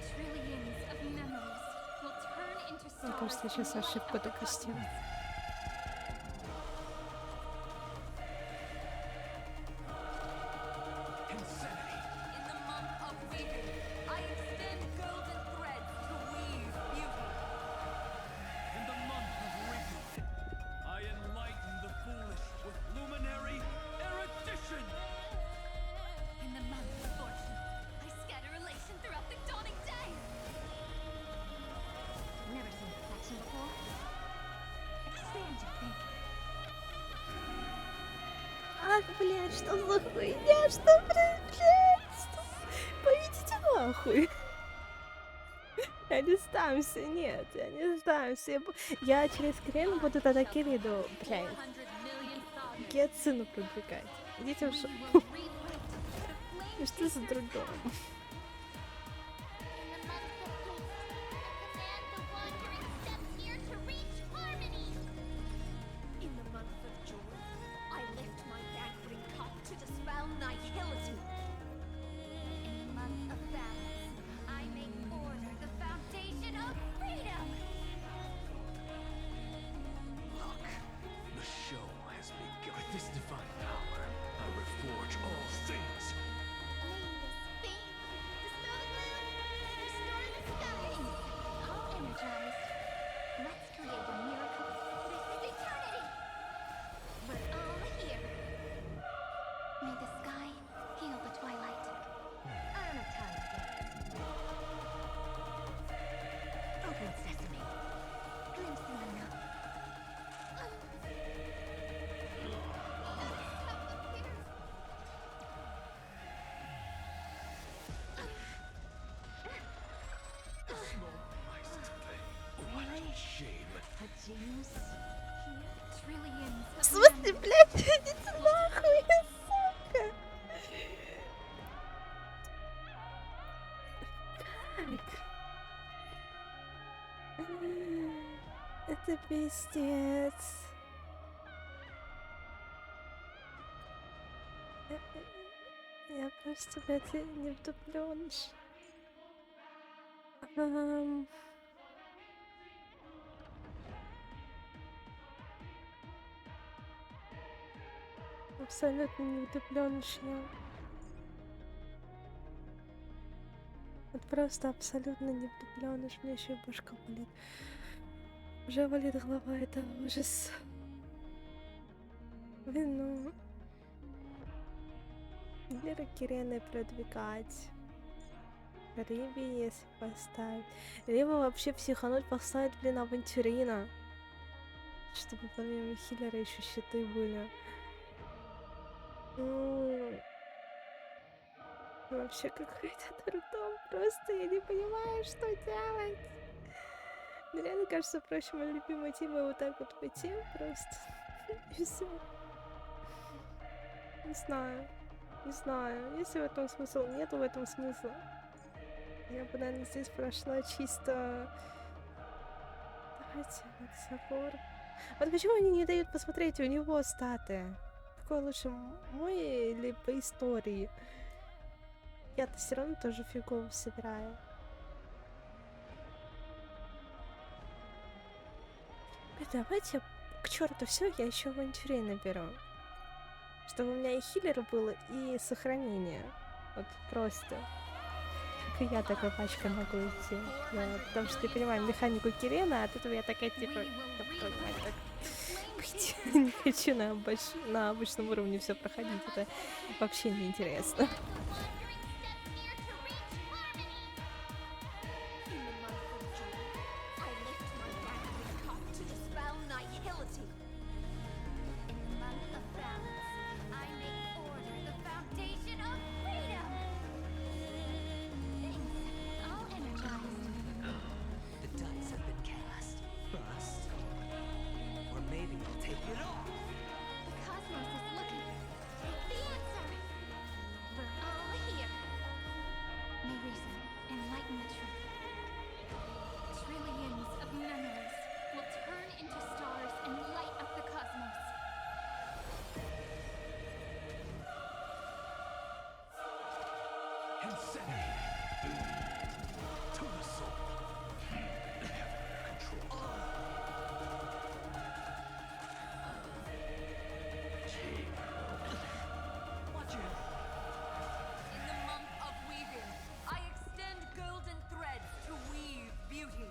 Trillions of memories will turn into Мне stars кажется, я in сейчас the light ошибку of the допустила. cosmos. In the month of weaving, I extend golden threads to weave beauty. In the month of reaping, I enlighten the foolish with luminary erudition. In the month of fortune, I scatter elation throughout the dawning day. Never seen perfection before. Expand your thinking. Ах, блядь, что за хуйня? Что, блядь, что? Поведите нахуй. Я не сдамся, нет, я не сдамся. Я через крен буду тогда Кириду, блядь, Гетсыну продвигать. Идите в шоу. Что за другом? In the month of joy, I lift my banqueting cup to dispel nihility. In the month of balance, I make order the foundation of freedom. Look, the show has begun. With this divine power, I reforge all things. All energized. Let's create a miracle. This is eternity. We're all here. May the sky heal the twilight. I don't have time for games. Open sesame. Glimpse the unknown. What a shame. A genius. Trillions В of смысле, блядь, идите нахуй, сука. Как? Это пиздец. Я просто в это не вдуплёныш. Абсолютно не вдуплёныш я. Вот просто абсолютно не вдуплёныш. Мне еще и башка болит. Уже болит голова, это ужас. Блин, ну... Лера Кирены продвигать. Риби, если поставить. Либо вообще психануть, поставить, блин, авантюрина. Чтобы помимо хиллера еще щиты были. Вообще какой-то трудом. Просто я не понимаю, что делать. Мне реально кажется, проще мой любимый тим вот так вот пойти просто. И все. Не знаю. Не знаю. Есть в этом смысл? Нету в этом смысла. Я бы, наверное, здесь прошла чисто... Давайте, Максапор. Вот почему они не дают посмотреть у него статы? Какой лучше, мой или по истории? Я-то все равно тоже фигово собираю. Давайте к черту все, я еще авантюрей наберу. Чтобы у меня и хиллер было, и сохранение. Вот просто. Как и я такой пачкой могу идти. Я, потому что, я понимаю, механику Кирена, а от этого я такая, типа, не хочу на обычном уровне все проходить. Это вообще неинтересно. enlighten the truth. Trillions of memories will turn into stars and light up the cosmos. Insanity. To the soul. They have it under control. Watch it. In the month of weaving, I extend golden threads to weave beauty.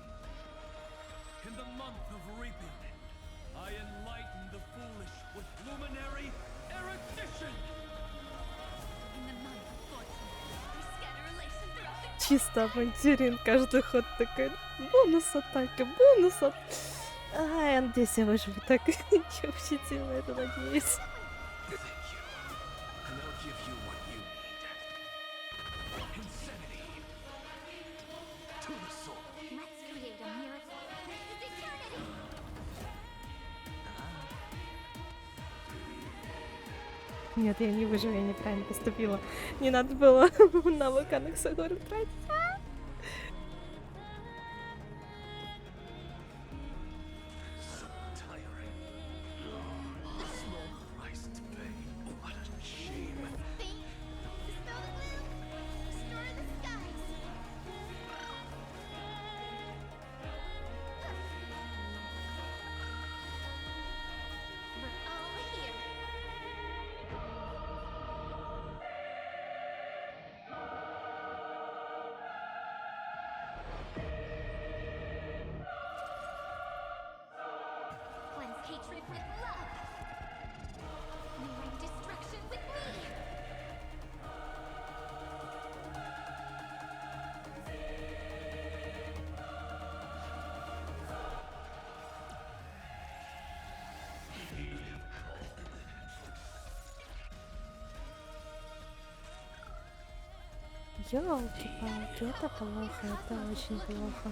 In the month of reaping, I enlighten the foolish with luminary erudition. In the month of fortune, I scatter elation throughout the Чисто авантюрин, каждый ход такой. Бонус атака, бонус атака. Я надеюсь, я выживу так. Я вообще на это надеюсь. And they'll give you what you need. Insanity. To the soul. Let's create a miracle. This is eternity. Нет, я не выживу, я неправильно поступила. Не надо было на вулканах Сагору тратить. So tiring. A small price to pay. What a shame. Think, dispel the gloom, restore the skies. We're all here. Cleanse hatred with love. Rewrite destruction with me. Ёлки-палки, это плохо, это очень плохо.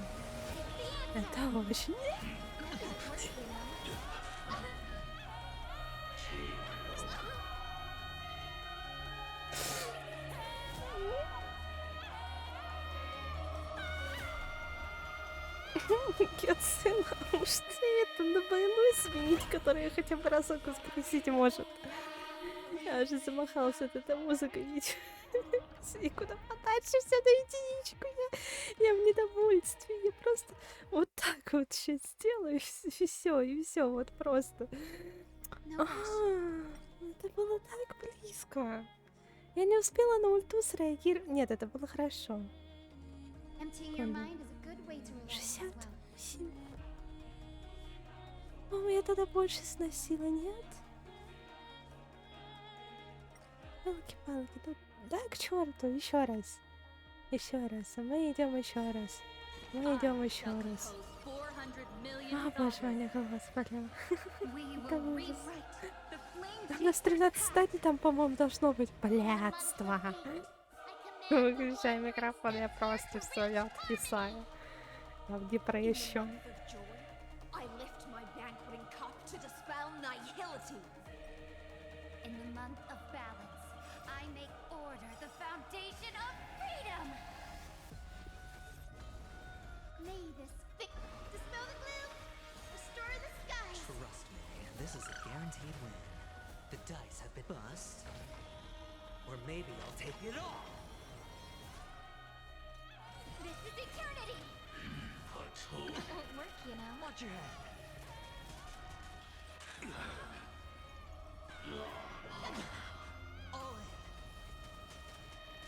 Это очень... Кёцина, может это на двойную сменить, которая хотя бы разок воскресить может. Я уже замахался от этой музыкой, ничего. И куда подальше все на единичку. Я в недовольстве. Я просто вот так вот сейчас сделаю, и все, вот просто. Это было так близко. Я не успела на ульту среагировать. Нет, это было хорошо. Emptying your mind is a good way to relax as well. 67. По-моему, я тогда больше сносила, нет? Палки-палки, да к черту, еще раз. Еще раз. А мы идем еще раз. Мы идем еще раз. Боже мой, мне голова спалила. Это ужас. Там на 13 стадий там, по-моему, должно быть блядство. Выключай микрофон, я просто все, я откисаю. Я в депрессию. I lift my banqueting cup to dispel nihility. In the month of balance, I make order the foundation of freedom. May this dispel the gloom, restore the skies. Trust me, this is a guaranteed win. The dice have been bust, or maybe I'll take it all. This is eternity. It won't work, you know. Watch your head. All in.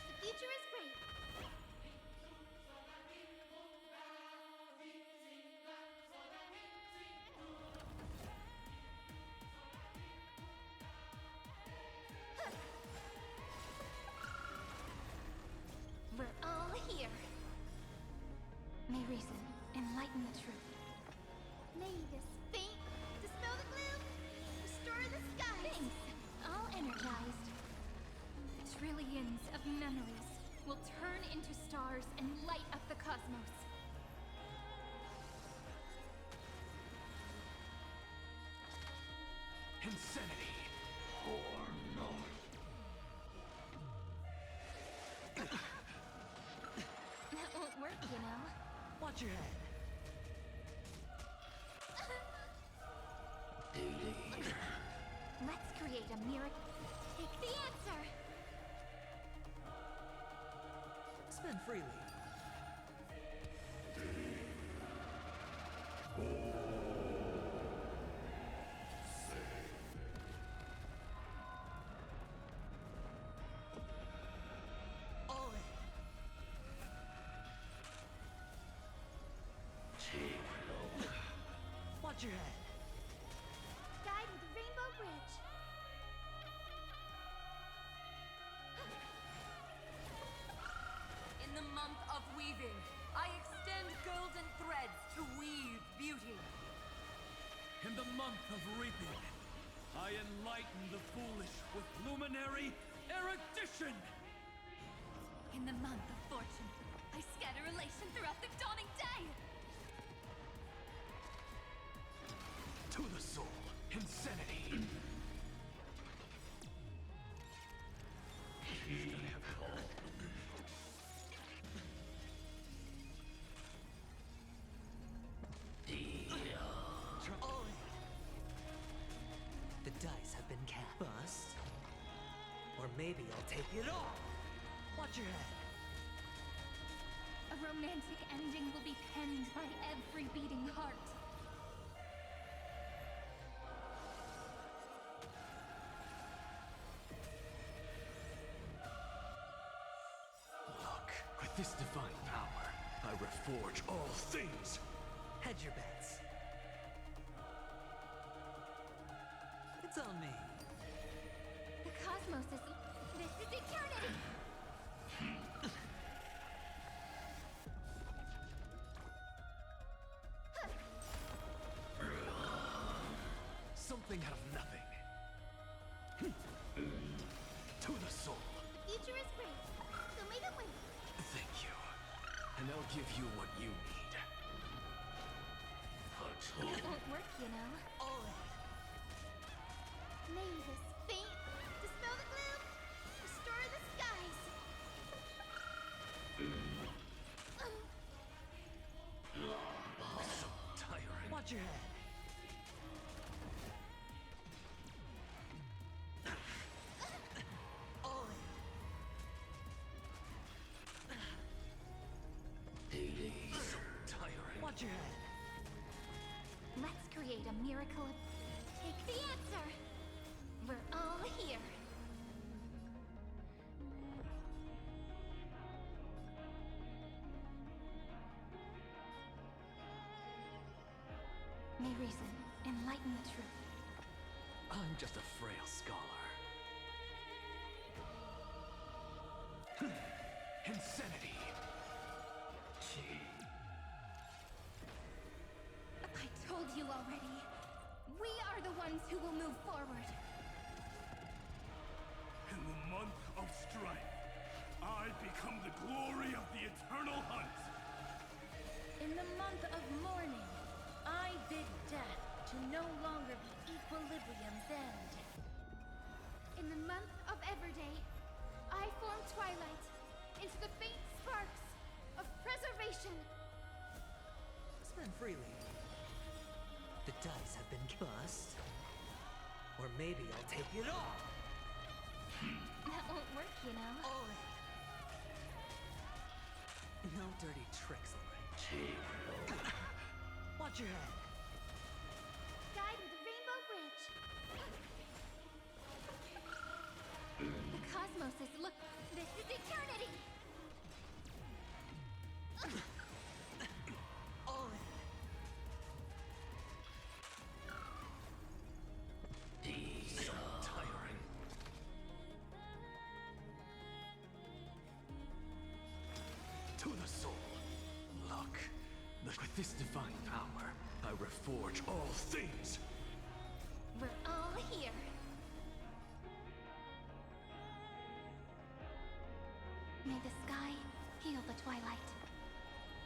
The future is great. We're all here. May reason enlighten the truth. May this faint dispel the gloom, restore the skies. Thanks. All energized. Trillions of memories will turn into stars and light up the cosmos. Insanity. Or not. That won't work, Watch your head. Let's create a miracle. Take the answer. Spend freely. All in. Watch your head. Guide with the Rainbow Bridge. In the month of weaving, I extend golden threads to weave beauty. In the month of reaping, I enlighten the foolish with luminary erudition. In the month of fortune, I scatter elation throughout the dawning day! To the soul, insanity. All in. The dice have been cast. Bust. Or maybe I'll take it all. Watch your head. A romantic ending will be penned by every beating heart. Look, with this divine power, I reforge all things. Hedge your bets. It's on me. The cosmos is... This is eternity! Something out of nothing. To the soul. The future is great, so may the win. Thank you. And I'll give you what you need. That won't work, you know. All in. May this faint dispel the gloom, restore the skies. So tiring. Watch your head. All in. So tiring. Watch your head. Let's create a miracle of... Take the answer. We're all here. May reason enlighten the truth. I'm just a frail scholar. Insanity. I told you already. We are the ones who will move forward. In the month of strife, I become the glory of the eternal hunt. In the month of mourning, I bid death to no longer be equilibrium's end. In the month of Everday, I form twilight into the faint sparks of preservation. Spend freely. The dice have been bust. Or maybe I'll take it all. That won't work, you know. All in. No dirty tricks, Lorraine. Watch your head. Guide with the Rainbow Bridge. The cosmos is look. This is eternity. All in. So tiring. To the soul. Look, with this divine power, I reforge all things. We're all here. May the sky heal the twilight.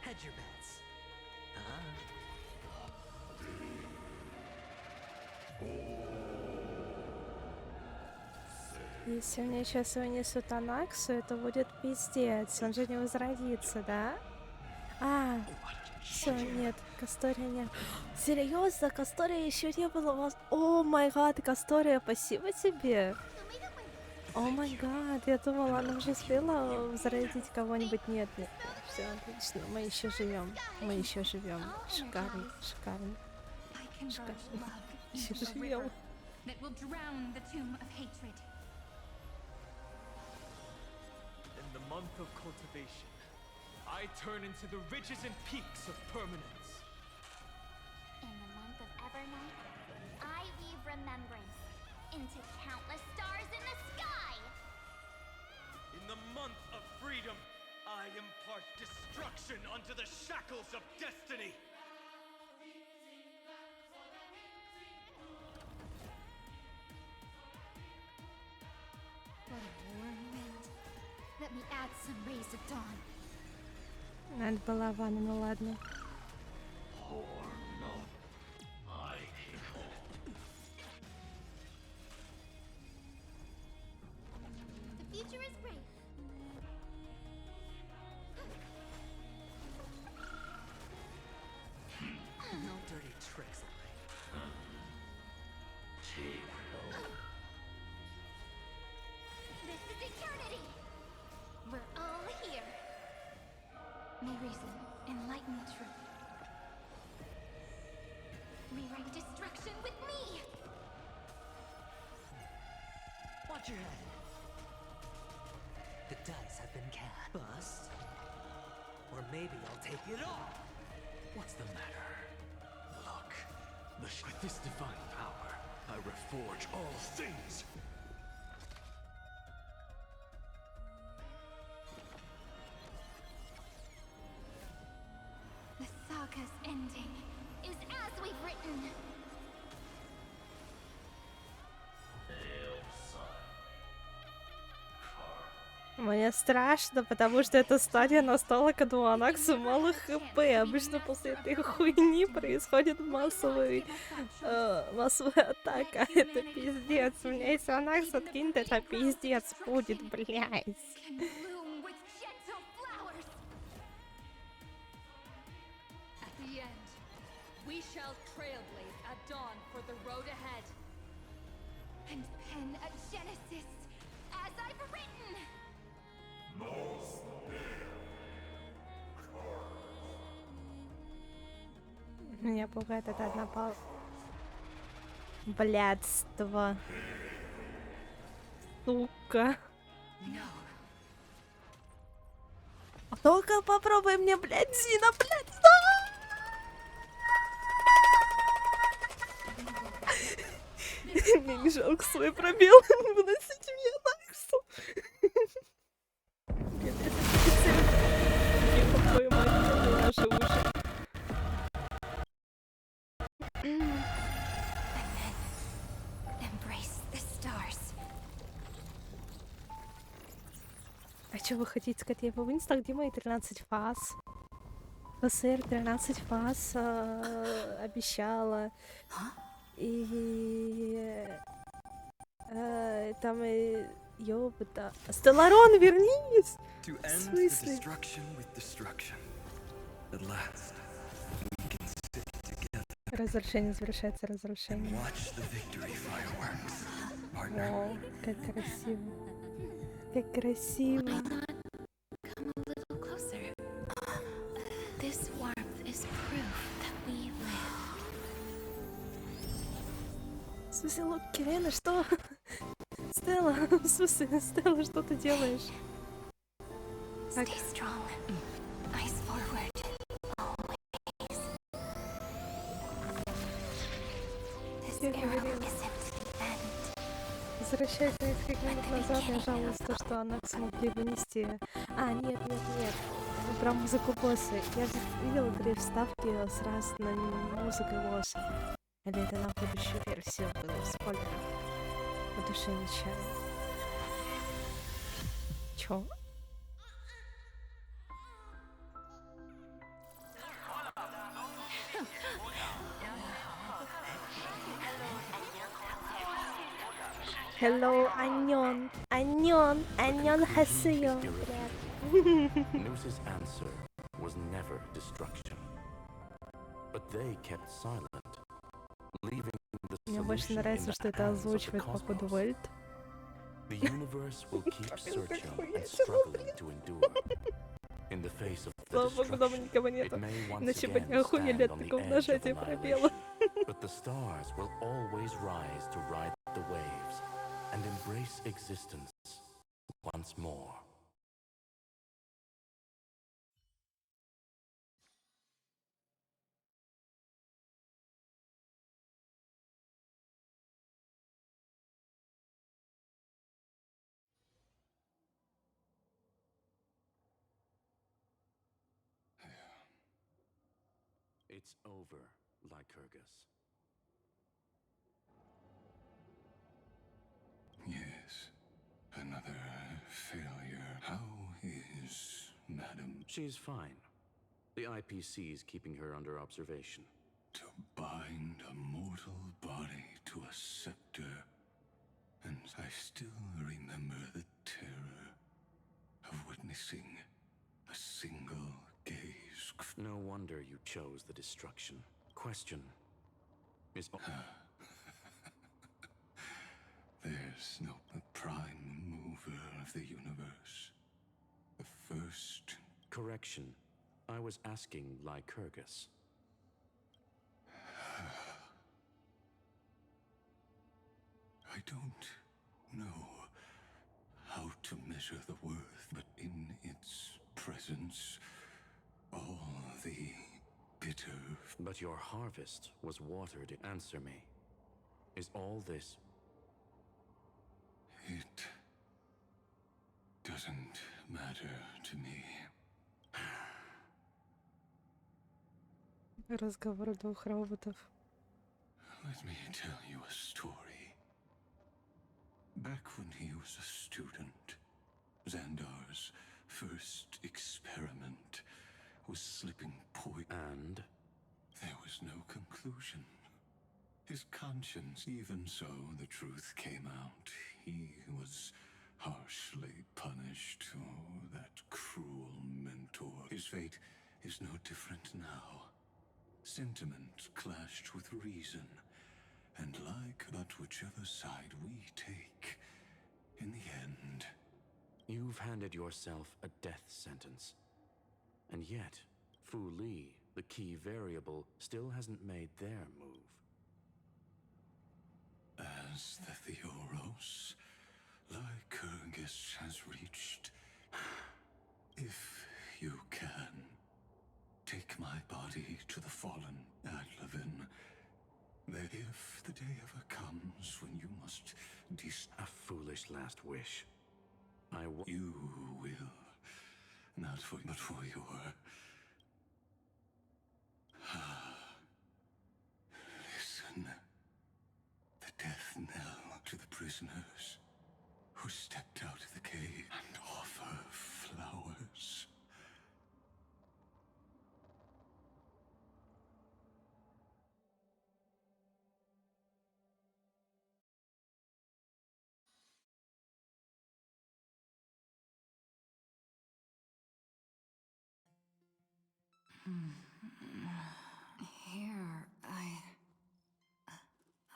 Hedge your bets. Если мне сейчас вынесут Анаксу, это будет пиздец. Он же не возродится, да? А, все, нет, Кастория нет. Серьезно, Кастория еще не было у вас. О май гад, Кастория, спасибо тебе. О май гад, я думала, она уже успела возродить кого-нибудь. Нет, нет, нет, все отлично, мы еще живем. Мы еще живем. Шикарно, шикарно. Шикарно. Еще живем. That will drown the tomb of hatred. In the month of cultivation, I turn into the ridges and peaks of permanence. In the month of Evernight, I weave remembrance into countless stars in the sky. In the month of freedom, I impart destruction unto the shackles of destiny. What a warm wind. Let me add some rays of dawn. Надо было Ванну, ну ладно. The future is bright. No dirty tricks, This is eternity. We're all here. May reason enlighten the truth. Rewrite destruction with me. Watch your head. The dice have been cast. Bust. Or maybe I'll take it all. What's the matter? Look, with this divine power, I reforge all things. The saga's ending is as we've written. Мне страшно, потому что эта стадия настала, когда у Анакса мало хп. Обычно после этой хуйни происходит массовая атака. Это пиздец. У меня если Анакс откинет, это пиздец будет, блядь. Bloom with gentle flowers. At the end, we shall trailblaze at dawn for the road ahead. And pen a genesis as I've written. Меня пугает это однопал. Блядство. Сука. Только попробуй мне, блядь, Зина, блядь, да! Мне не жалко свой пробел. Выносите меня Наксу. Тихо, твою мать, это наши уши. Embrace the stars. А что вы хотите сказать? Я в инстах, где мои 13 фаз? ПСР 13 фаз обещала. И там и ёбта. Стелларон, вернись! To В end the смысле? destruction with destruction. At last, we can stick together. Разрушение завершается разрушением. Watch the victory fireworks, partner. Вау, как красиво. Как красиво. Come a little closer. This warmth is proof that we live. В смысле, Лук, Кирена, что? Стелла, в смысле, Стелла, что ты делаешь? Stay strong. Eyes forward. Always. This Я arrow говорила. isn't the end. Возвращаясь несколько минут назад, я жалуюсь то, что она смогли вынести. А, нет. Про музыку босса. Я же видела две вставки с разной музыкой босса. Или это на будущую версию было, спойлер. Потому что я нечаянно. Чё? Hello, 안녕 하세요. Noose's answer was never forever destruction. But they kept silent, leaving the Мне больше solution in нравится, the что это hands of the озвучивает походу cosmos. Вольт. The universe will keep searching and struggling to endure. In the face of the Слава богу, дома никого destruction, it нету. may once Иначе бы again не охуели stand от on the такого edge of нажатия пробела. annihilation. But the stars will always rise to ride the waves and embrace existence once more. It's over, Lycurgus. Yes, another failure. How is Madam? She's fine. The IPC's keeping her under observation. To bind a mortal body to a scepter, and I still remember the terror of witnessing a single gaze. No wonder you chose the destruction. Question is... There's no prime mover of the universe. The first... Correction. I was asking Lycurgus. I don't know how to measure the worth, but in its presence, all the bitter... But your harvest was watered. Answer me. Is all this... It doesn't matter to me. Разговор двух роботов. Let me tell you a story. Back when he was a student, Xandar's first experiment was slipping poison. And? There was no conclusion. His conscience, even so, the truth came out. He was harshly punished. Oh, that cruel mentor. His fate is no different now. Sentiment clashed with reason, and but whichever side we take, in the end... You've handed yourself a death sentence. And yet, Fu Li, the key variable, still hasn't made their move. As the Theoros, Lycurgus has reached. If you can, take my body to the fallen Adlevin. That if the day ever comes when you must A foolish last wish. You will. Not for, but for your... Listen. The death knell to the prisoners who stepped out of the cave and offer flowers. Here,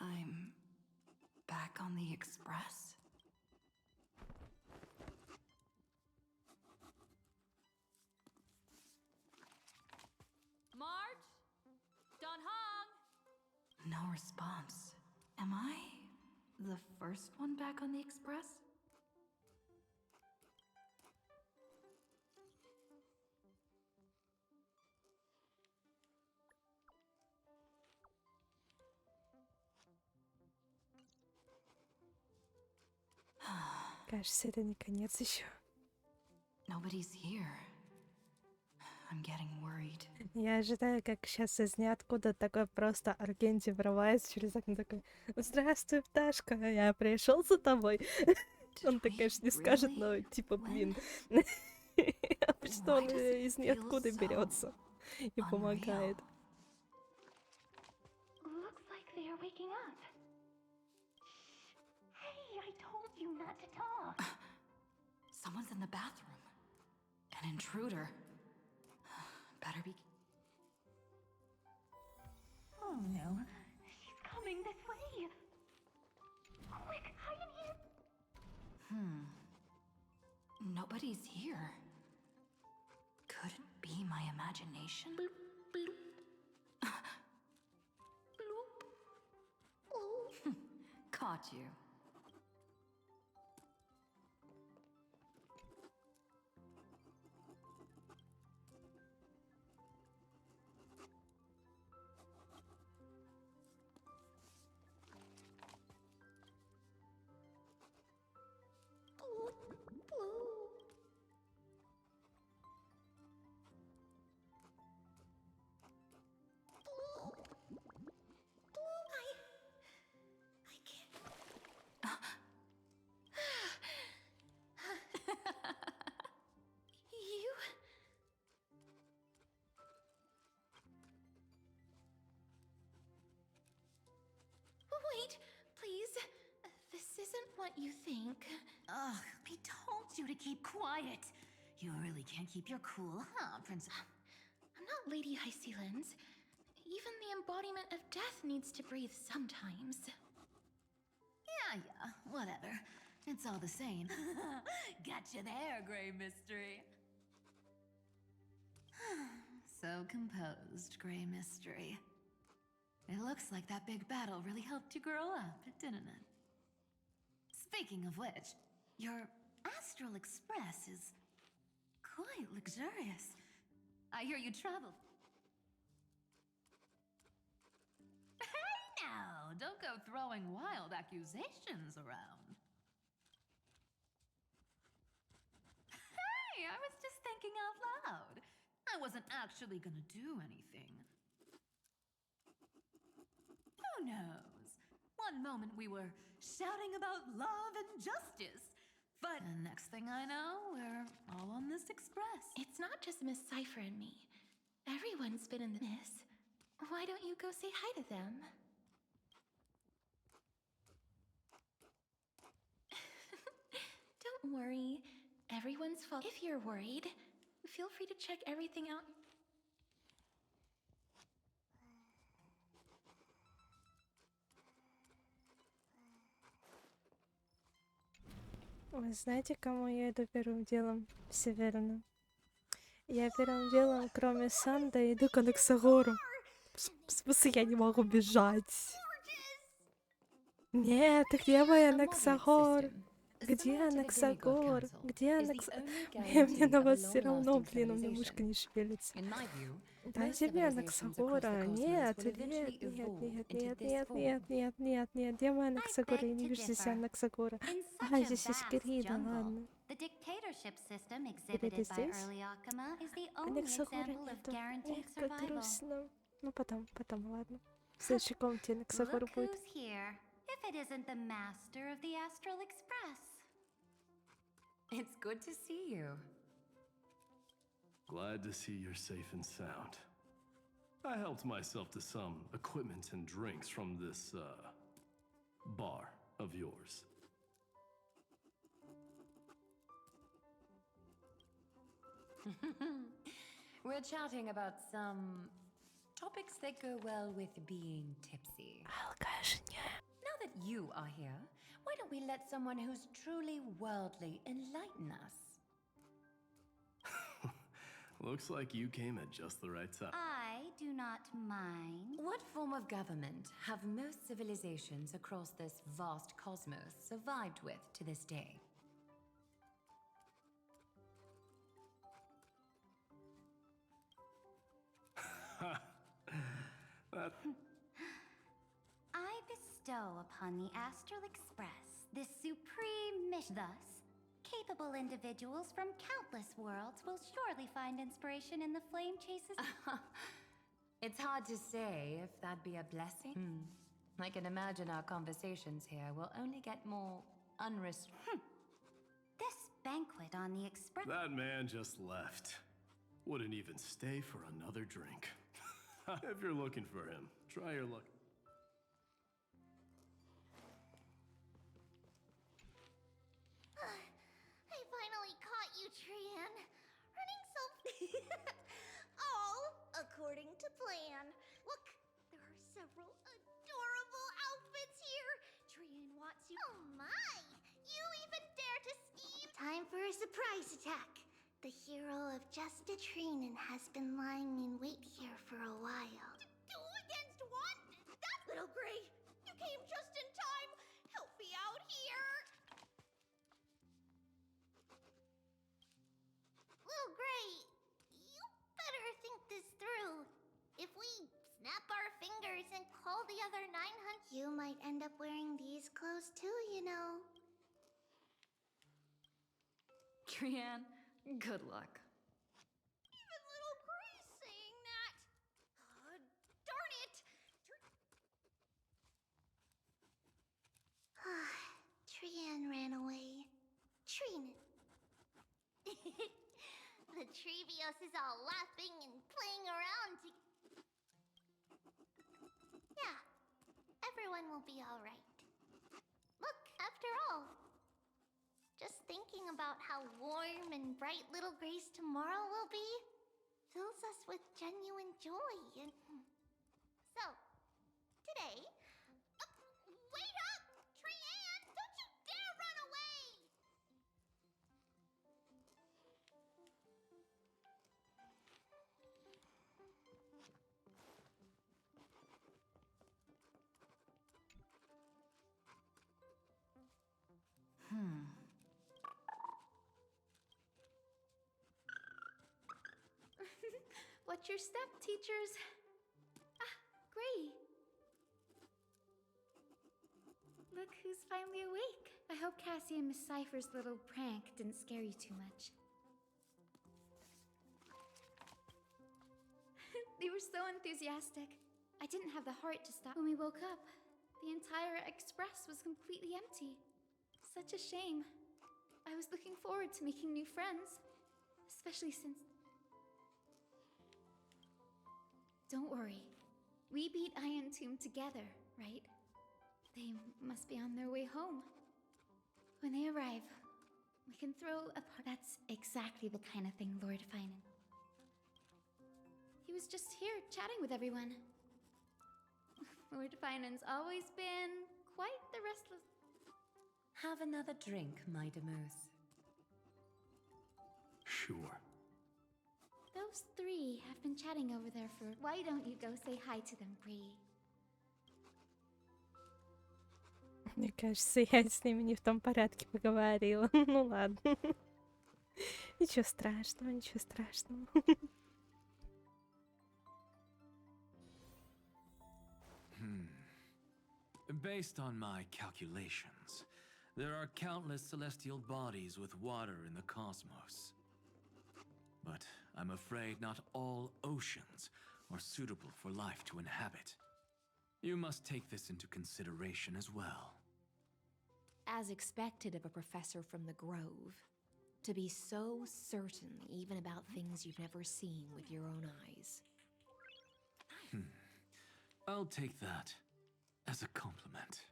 I'm back on the express. March? Don Hong? No response. Am I the first one back on the express? Кажется, это не конец еще. Nobody's here. I'm getting worried. Я ожидаю, как сейчас из ниоткуда такой просто Аргентий врывается через окно такой: «Здравствуй, пташка, я пришел за тобой». Он так, конечно, не скажет, но типа, блин. Что он из ниоткуда берется и помогает. Looks like they are waking up. Hey, I told you not to talk. Someone's in the bathroom. An intruder. better be. Oh no. He's coming this way. Quick, hide in here. Nobody's here. Could it be my imagination? Caught you. You? Wait, please. This isn't what you think. Ugh, I told you to keep quiet. You really can't keep your cool, huh, Princess? I'm not Lady Hycelands. Even the embodiment of death needs to breathe sometimes. Yeah, whatever. It's all the same. Gotcha there, Grey Mystery. So composed, Grey Mystery. It looks like that big battle really helped you grow up, didn't it? Speaking of which, your astral express is quite luxurious. I hear you traveled. Hey now, don't go throwing wild accusations around. Hey, I was just thinking out loud. I wasn't actually gonna do anything. Who knows? One moment we were shouting about love and justice, but the next thing I know, we're all on this express. It's not just Miss Cypher and me. Everyone's been in this. Why don't you go say hi to them? Don't worry. Everyone's fault. If you're worried, feel free to check everything out. Вы знаете, кому я иду первым делом? Все верно. Я первым делом, кроме Санда, иду к Анаксагору. В смысле, я не могу бежать. Нет, где мой Анаксагор? Где Анаксагор? Где Анаксагор? Мне на вас все равно, блин, у меня мышка не шевелится. Дайте мне Анаксагора. Нет, нет. Где мой Анаксагор? Я не вижу здесь Анаксагора. А, здесь есть Кирида, ладно. The dictatorship system exhibited by early Akama is the only example of guaranteed Как survival. грустно. Ну, потом, ладно. В следующей комнате Анаксагор Look будет. who's here, if it isn't the master of the Astral Express. It's good to see you. Glad to see you're safe and sound. I helped myself to some equipment and drinks from this, bar of yours. We're chatting about some topics that go well with being tipsy. Now that you are here, why don't we let someone who's truly worldly enlighten us? Looks like you came at just the right time. I do not mind. What form of government have most civilizations across this vast cosmos survived with to this day? I bestow upon the Astral Express this supreme mission. Thus, capable individuals from countless worlds will surely find inspiration in the flame chases. It's hard to say if that'd be a blessing. I can imagine our conversations here will only get more unrestricted. This banquet on the Express. That man just left. Wouldn't even stay for another drink. If you're looking for him, try your luck. I finally caught you, Trian. Running so... Oh, according to plan. Look, there are several adorable outfits here. Trian wants you. Oh my! You even dare to scheme? Time for a surprise attack. The hero of Justice Trinan has been lying in wait here for a while. Two against one? That's Little Gray! You came just in time! Help me out here! Little Gray, you better think this through. If we snap our fingers and call the other 900, you might end up wearing these clothes too, you know. Trian, good luck. Even Little Gray's saying that. Darn it! Trian ran away. Trinan. The Trevios is all laughing and playing around to... Yeah, everyone will be alright. Look, after all, just thinking about how warm and bright Little Gray's tomorrow will be fills us with genuine joy. And so, today... wait up! Trian! Don't you dare run away! What's your step, teachers? Ah, Gray. Look who's finally awake. I hope Cassie and Miss Cypher's little prank didn't scare you too much. They were so enthusiastic. I didn't have the heart to stop. When we woke up, the entire express was completely empty. Such a shame. I was looking forward to making new friends, especially since... Don't worry. We beat Iron Tomb together, right? They must be on their way home. When they arrive, we can throw a party. That's exactly the kind of thing Lord Finan. He was just here chatting with everyone. Lord Finan's always been quite the restless... Have another drink, my Demoose. Sure. Those three have been chatting over there for... Why don't you go say hi to them, Bree? Мне кажется, я с ними не в том порядке поговорила. Ну ладно. Ничего страшного, ничего страшного. Based on my calculations, there are countless celestial bodies with water in the cosmos. But I'm afraid not all oceans are suitable for life to inhabit. You must take this into consideration as well. As expected of a professor from the Grove, to be so certain even about things you've never seen with your own eyes. I'll take that as a compliment.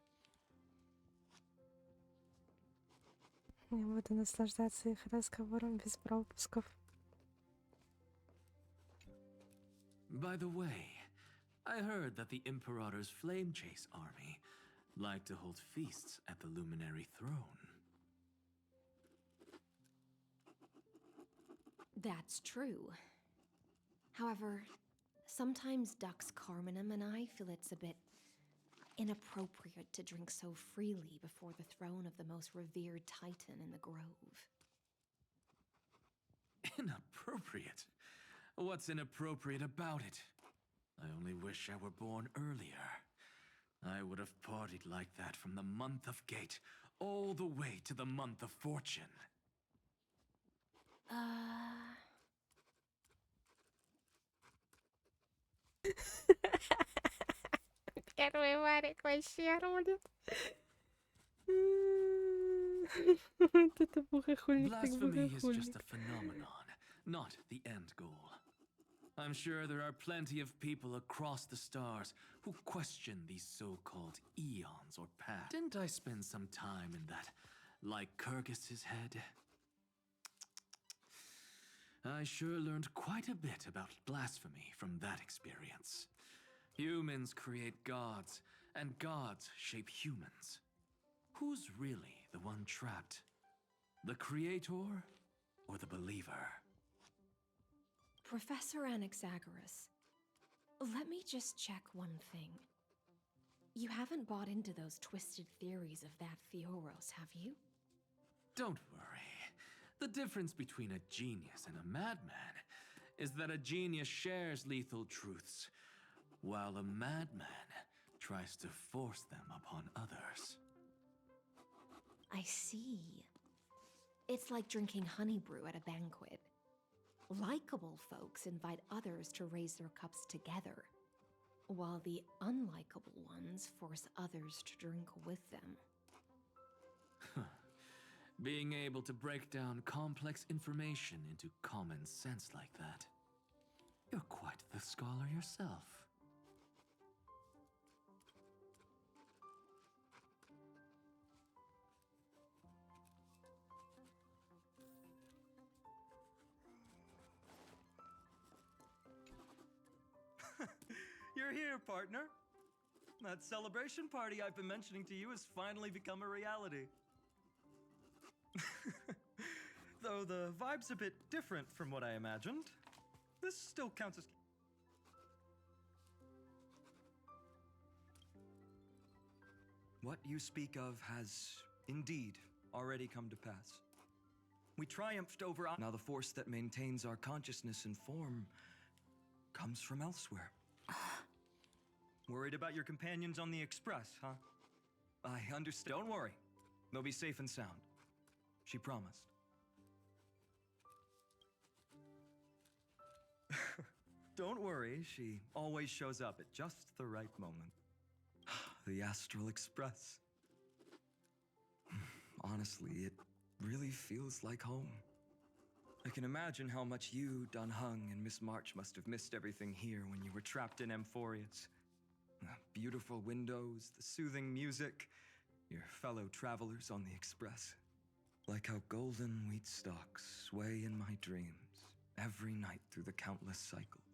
Я буду наслаждаться их разговором без пропусков. By the way, I heard that the Imperator's Flame Chase army like to hold feasts at the Luminary Throne. That's true. However, sometimes Dux Carminum and I feel it's a bit inappropriate to drink so freely before the throne of the most revered Titan in the Grove. Inappropriate? What's inappropriate about it? I only wish I were born earlier. I would have partied like that from the month of Gate all the way to the month of Fortune. Первый варик вообще рулит. Это богохульник, так Blasphemy is just богохульник. a phenomenon, not the end goal. I'm sure there are plenty of people across the stars who question these so-called eons or paths. Didn't I spend some time in that Lycurgus's head? I sure learned quite a bit about blasphemy from that experience. Humans create gods, and gods shape humans. Who's really the one trapped? The creator or the believer? Professor Anaxagoras, let me just check one thing. You haven't bought into those twisted theories of that Theoros, have you? Don't worry. The difference between a genius and a madman is that a genius shares lethal truths, while a madman tries to force them upon others. I see. It's like drinking honey brew at a banquet. Likeable folks invite others to raise their cups together, while the unlikable ones force others to drink with them. Being able to break down complex information into common sense like that. You're quite the scholar yourself. You're here, partner. That celebration party I've been mentioning to you has finally become a reality. Though the vibe's a bit different from what I imagined, this still counts as... What you speak of has indeed already come to pass. We triumphed over... Now the force that maintains our consciousness and form comes from elsewhere. Worried about your companions on the Express, huh? I understand. Don't worry. They'll be safe and sound. She promised. Don't worry, she always shows up at just the right moment. The Astral Express. Honestly, it really feels like home. I can imagine how much you, Dun Hung, and Miss March must have missed everything here when you were trapped in Amphorius. The beautiful windows, the soothing music, your fellow travelers on the Express. Like how golden wheat stalks sway in my dreams every night through the countless cycles.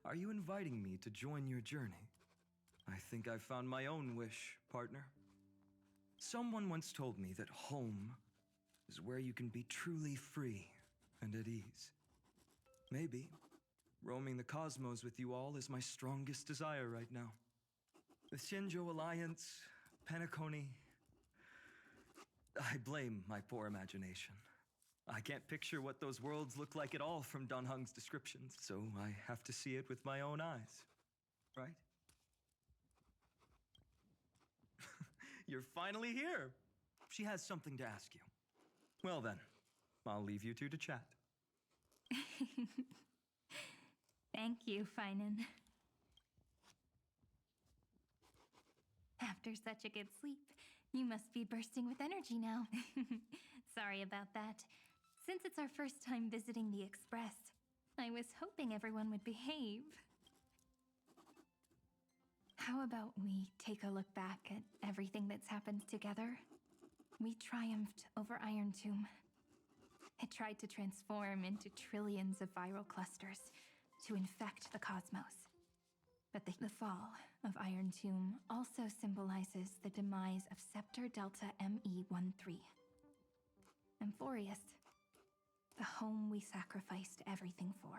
Are you inviting me to join your journey? I think I've found my own wish, partner. Someone once told me that home is where you can be truly free and at ease. Maybe roaming the cosmos with you all is my strongest desire right now. The Shinjo Alliance, Penacony... I blame my poor imagination. I can't picture what those worlds look like at all from Dun Hung's descriptions, so I have to see it with my own eyes, right? You're finally here! She has something to ask you. Well then, I'll leave you two to chat. Thank you, Finan. After such a good sleep, you must be bursting with energy now. Sorry about that. Since it's our first time visiting the Express, I was hoping everyone would behave. How about we take a look back at everything that's happened together? We triumphed over Iron Tomb. It tried to transform into trillions of viral clusters to infect the cosmos. But the fall of Iron Tomb also symbolizes the demise of Scepter Delta ME13. Amphorius, the home we sacrificed everything for.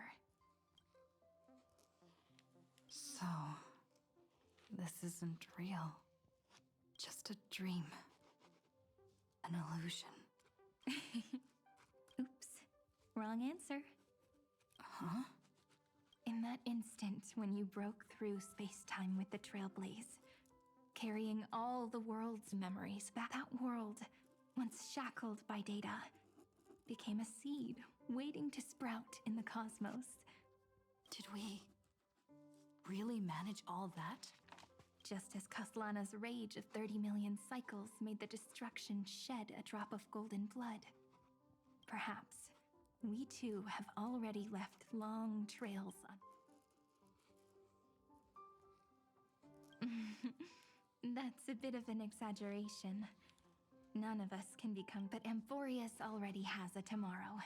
So, this isn't real. Just a dream. An illusion. Oops, wrong answer. Huh? In that instant when you broke through space-time with the Trailblaze, carrying all the world's memories, that world, once shackled by data, became a seed waiting to sprout in the cosmos. Did we really manage all that? Just as Kaslana's rage of 30 million cycles made the destruction shed a drop of golden blood. Perhaps we too have already left long trails on. That's a bit of an exaggeration. None of us can become, but Amphorius already has a tomorrow.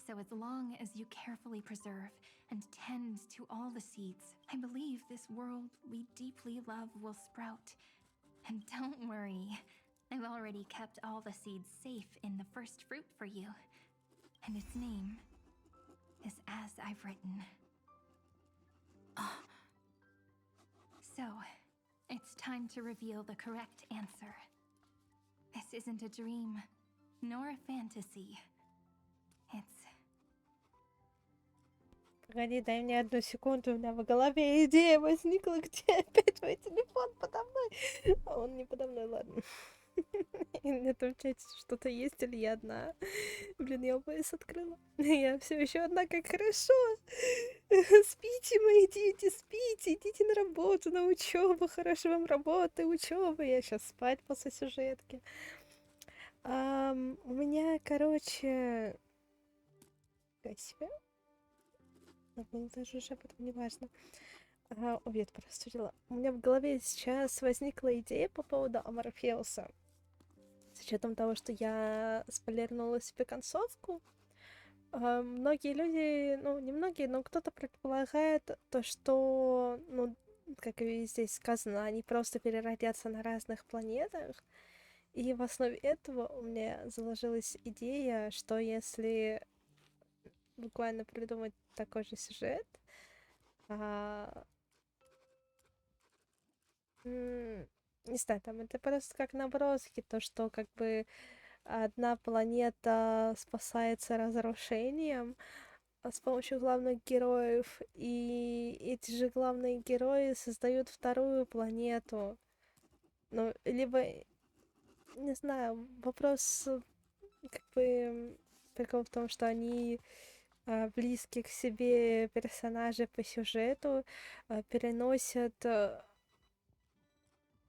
So as long as you carefully preserve and tend to all the seeds, I believe this world we deeply love will sprout. And don't worry, I've already kept all the seeds safe in the first fruit for you. And its name is as I've written. So, it's time to reveal the correct answer. This isn't a dream, nor a fantasy. It's... Погоди, дай мне одну секунду, у меня в голове идея возникла, где опять мой телефон подо мной. А он не подо мной, ладно. И на том чате что-то есть или я одна? Блин, я ОБС открыла. Я все еще одна, как хорошо. Спите, мои дети, спите, идите на работу, на учебу, хорошей вам работы, учебы. Я сейчас спать после сюжетки. У меня, короче... Спасибо. Ладно, даже уже об этом не важно. Обед простудила. У меня в голове сейчас возникла идея по поводу Аморфеуса. С учетом того, что я спойлернула себе концовку. Многие люди, ну, не многие, но кто-то предполагает то, что, ну, как и здесь сказано, они просто переродятся на разных планетах. И в основе этого у меня заложилась идея, что если буквально придумать такой же сюжет, не знаю, там это просто как наброски, то, что как бы одна планета спасается разрушением с помощью главных героев, и эти же главные герои создают вторую планету. Ну, либо, не знаю, вопрос как бы прикол в том, что они близкие к себе персонажи по сюжету переносят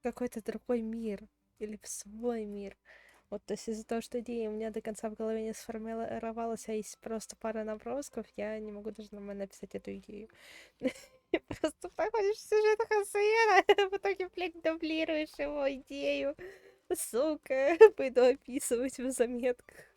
какой-то другой мир или в свой мир. Вот, то есть из-за того, что идея у меня до конца в голове не сформировалась, а есть просто пара набросков, я не могу даже нормально написать эту идею. Просто проходишь в сюжетах Асуэра, а в итоге, блядь, дублируешь его идею. Сука, пойду описывать в заметках.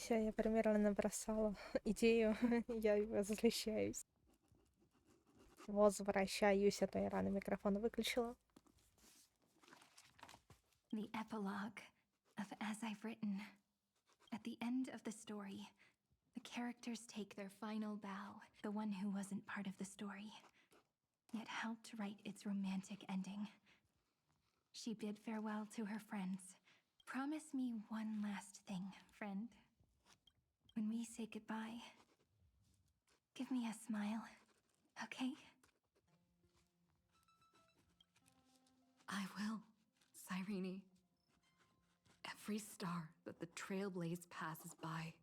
Все, я примерно набросала идею. Я возвращаюсь. Возвращаюсь, а то я рано микрофон выключила. The epilogue of As I've Written. At the end of the story, the characters take their final bow, the one who wasn't part of the story, yet helped write its romantic ending. She bid farewell to her friends. Promise me one last thing, friend. When we say goodbye, give me a smile, okay? I will, Cyrene. Every star that the Trailblaze passes by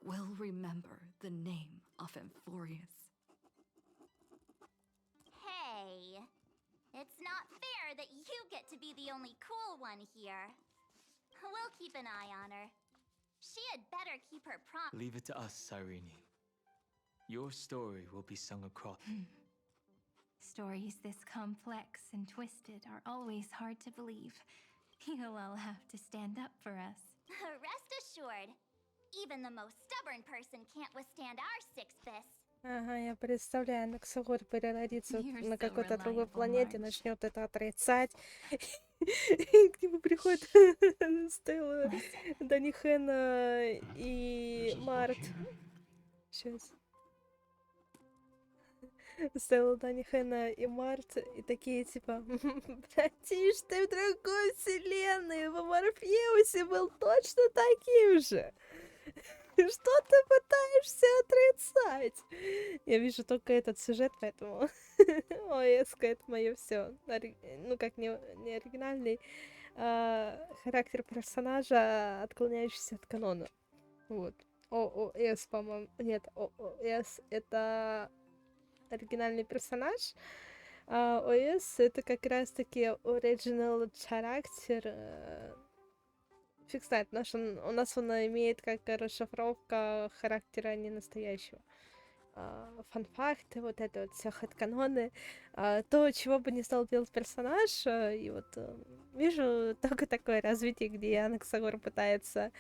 will remember the name of Amphorius. Hey, it's not fair that you get to be the only cool one here. We'll keep an eye on her. She had better keep her promise. Leave it to us, Cyrene. Your story will be sung across. Stories this complex and twisted are always hard to believe. You'll all have to stand up for us. Rest assured, even the most stubborn person can't withstand our six fists. Ага, я представляю, Анаксагор переродится You're на so какой-то другой reliable, планете, March. начнет это отрицать. И к нему приходит Стелла, Данихена и Март. Сейчас. Стелла, Данихена и Март, и такие типа, братиш, ты в другой вселенной, в Морфеусе был точно таким же. Что ты пытаешься отрицать? Я вижу только этот сюжет, поэтому ОС-ка это мое все. Ну, как не оригинальный характер персонажа, отклоняющийся от канона. Вот. ООС, по-моему. Нет, ООС это оригинальный персонаж. А ОС это как раз-таки оригинал характер. Фиг знает, у нас он имеет как расшифровка характера не настоящего. Фан-факты, вот это вот все хэдканоны. То, чего бы не стал делать персонаж. И вот вижу только такое развитие, где Анаксагор пытается,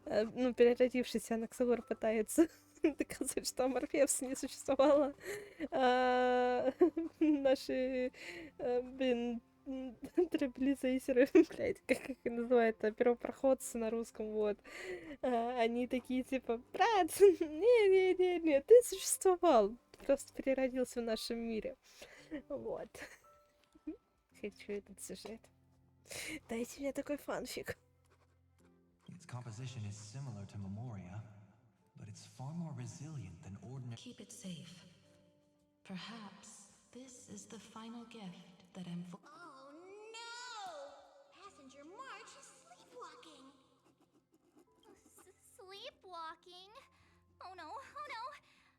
ну, переродившийся Анаксагор пытается доказать, что Морфеуса не существовало. Наши, блин, трэблизейсеры, блядь, как их называют, первопроходцы на русском, вот. Они такие, типа, брат, не, ты существовал, ты просто переродился в нашем мире. Вот. Хочу этот сюжет. Дайте мне такой фанфик. Its composition is similar to Memoria, but it's far more resilient than ordinary. Keep it safe. Perhaps this is the final gift that Oh no! Passenger March is sleepwalking. Sleepwalking? Oh no, oh no!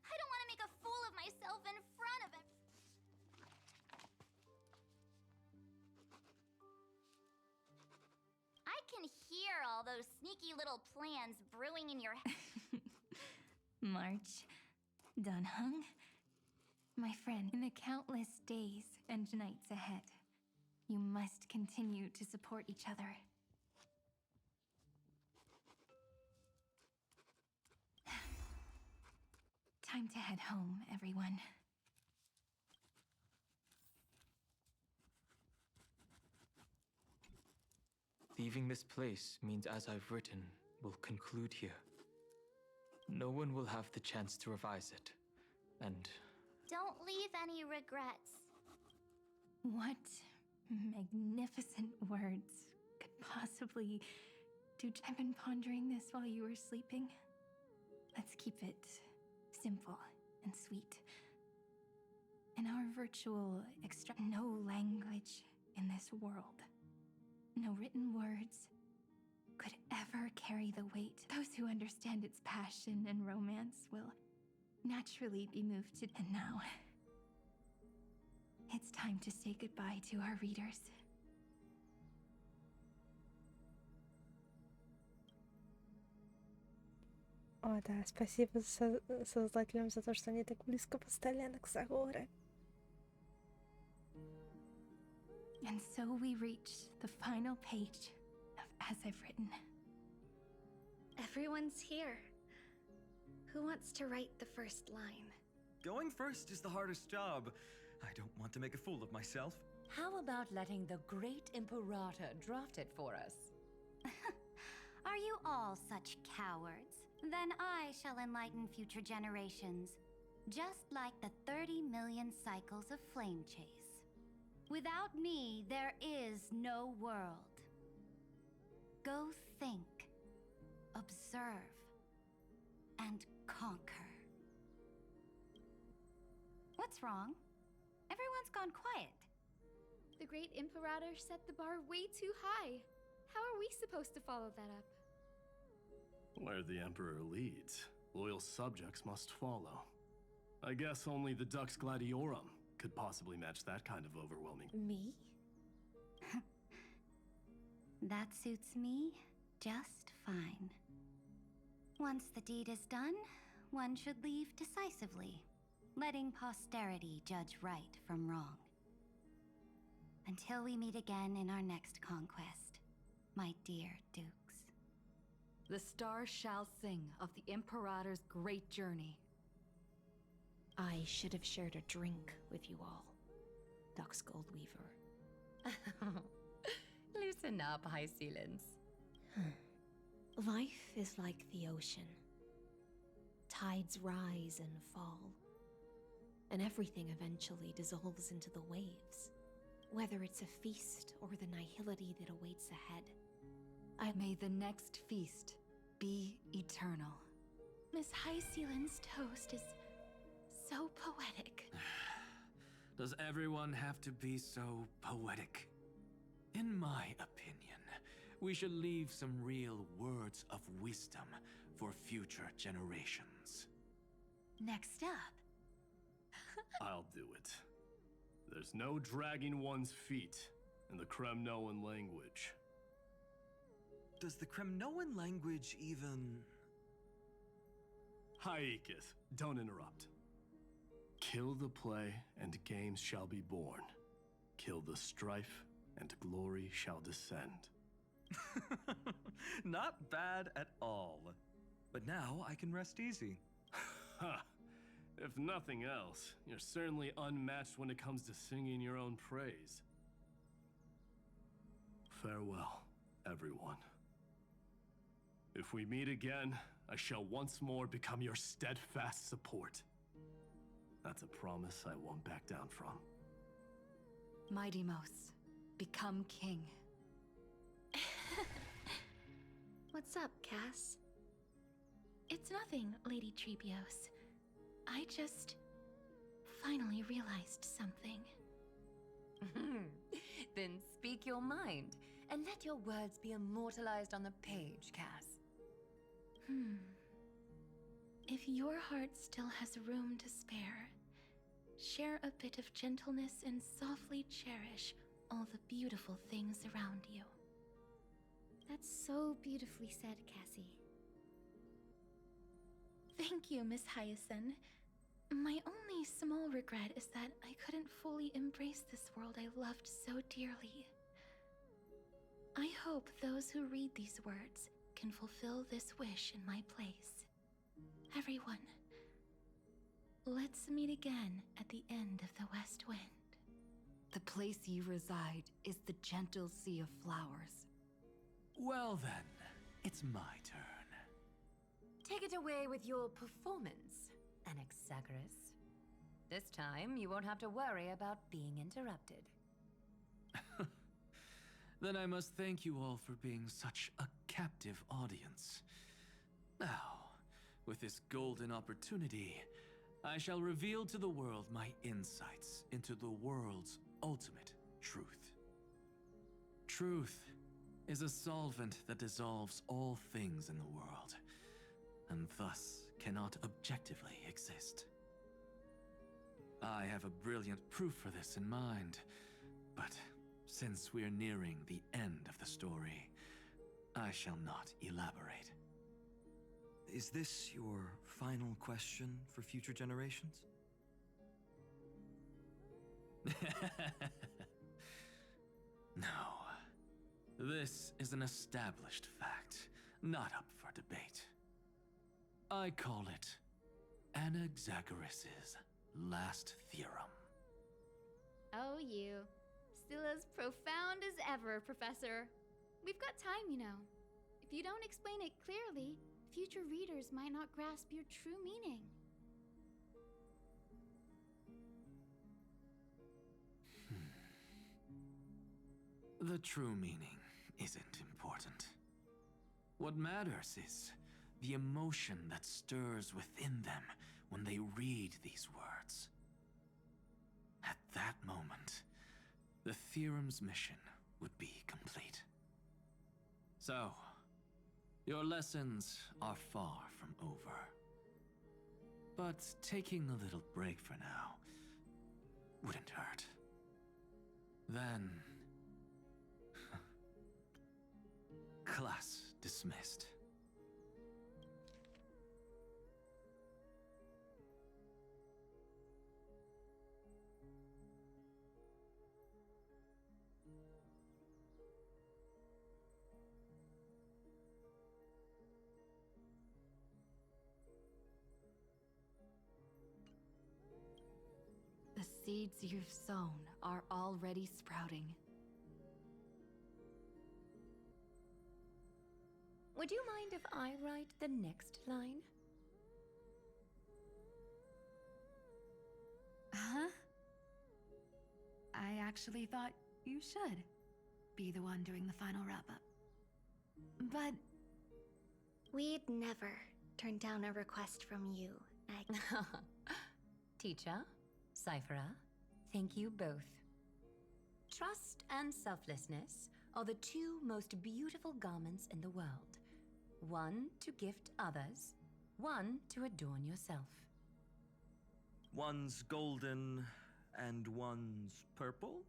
I don't want to make a fool of myself in front of him. I can hear all those sneaky little plans brewing in your head. March, Dunhung, my friend, in the countless days and nights ahead, you must continue to support each other. Time to head home, everyone. Leaving this place means As I've Written will conclude here. No one will have the chance to revise it, and Don't leave any regrets. What magnificent words could possibly do? I've been pondering this while you were sleeping. Let's keep it simple and sweet. In our virtual no language in this world, no written words could ever carry the weight. Those who understand its passion and romance will naturally be moved to. And now, it's time to say goodbye to our readers. О, да, спасибо создателям за то, что они так близко поставили Анаксагора. And so we reach the final page of As I've Written. Everyone's here. Who wants to write the first line? Going first is the hardest job. I don't want to make a fool of myself. How about letting the great Imperator draft it for us? Are you all such cowards? Then I shall enlighten future generations, just like the 30 million cycles of flame chase. Without me, there is no world. Go think, observe, and conquer. What's wrong? Everyone's gone quiet. The great Imperator set the bar way too high. How are we supposed to follow that up? Where the Emperor leads, loyal subjects must follow. I guess only the Dux Gladiorum could possibly match that kind of overwhelming. Me? That suits me just fine. Once the deed is done, one should leave decisively, letting posterity judge right from wrong. Until we meet again in our next conquest, my dear Dukes. The stars shall sing of the Imperator's great journey. I should have shared a drink with you all, Dux Goldweaver. Loosen up, High Ceilings. Life is like the ocean. Tides rise and fall, and everything eventually dissolves into the waves. Whether it's a feast or the nihility that awaits ahead. May the next feast be eternal. Miss High Ceiling's toast is so poetic. Does everyone have to be so poetic? In my opinion, we should leave some real words of wisdom for future generations. Next up. I'll do it. There's no dragging one's feet in the Kremnoan language. Does the Kremnoan language even... Haikith, don't interrupt. Kill the play, and games shall be born. Kill the strife, and glory shall descend. Not bad at all. But now I can rest easy. Ha! If nothing else, you're certainly unmatched when it comes to singing your own praise. Farewell, everyone. If we meet again, I shall once more become your steadfast support. That's a promise I won't back down from. Mighty Mos, become king. What's up, Cass? It's nothing, Lady Trebios. I just finally realized something. Then speak your mind, and let your words be immortalized on the page, Cass. If your heart still has room to spare, share a bit of gentleness and softly cherish all the beautiful things around you. That's so beautifully said, Cassie. Thank you, Miss Hyacinth. My only small regret is that I couldn't fully embrace this world I loved so dearly. I hope those who read these words can fulfill this wish in my place. Everyone, let's meet again at the end of the West Wind. The place you reside is the gentle sea of flowers. Well then, it's my turn. Take it away with your performance, Anaxagoras. This time, you won't have to worry about being interrupted. Then I must thank you all for being such a captive audience. Now, with this golden opportunity, I shall reveal to the world my insights into the world's ultimate truth. Truth is a solvent that dissolves all things in the world, and thus cannot objectively exist. I have a brilliant proof for this in mind, but since we are nearing the end of the story, I shall not elaborate. Is this your final question for future generations? No. This is an established fact, not up for debate. I call it Anaxagoras' last theorem. Oh, you. Still as profound as ever, Professor. We've got time, you know. If you don't explain it clearly, future readers might not grasp your true meaning. The true meaning isn't important. What matters is the emotion that stirs within them when they read these words. At that moment, the theorem's mission would be complete. So, your lessons are far from over. But taking a little break for now wouldn't hurt. Then... class dismissed. The seeds you've sown are already sprouting. Would you mind if I write the next line? Huh? I actually thought you should be the one doing the final wrap-up. But... We'd never turn down a request from you, Aggie. Teacher, Cyphera, thank you both. Trust and selflessness are the two most beautiful garments in the world. One to gift others, one to adorn yourself. One's golden and one's purple?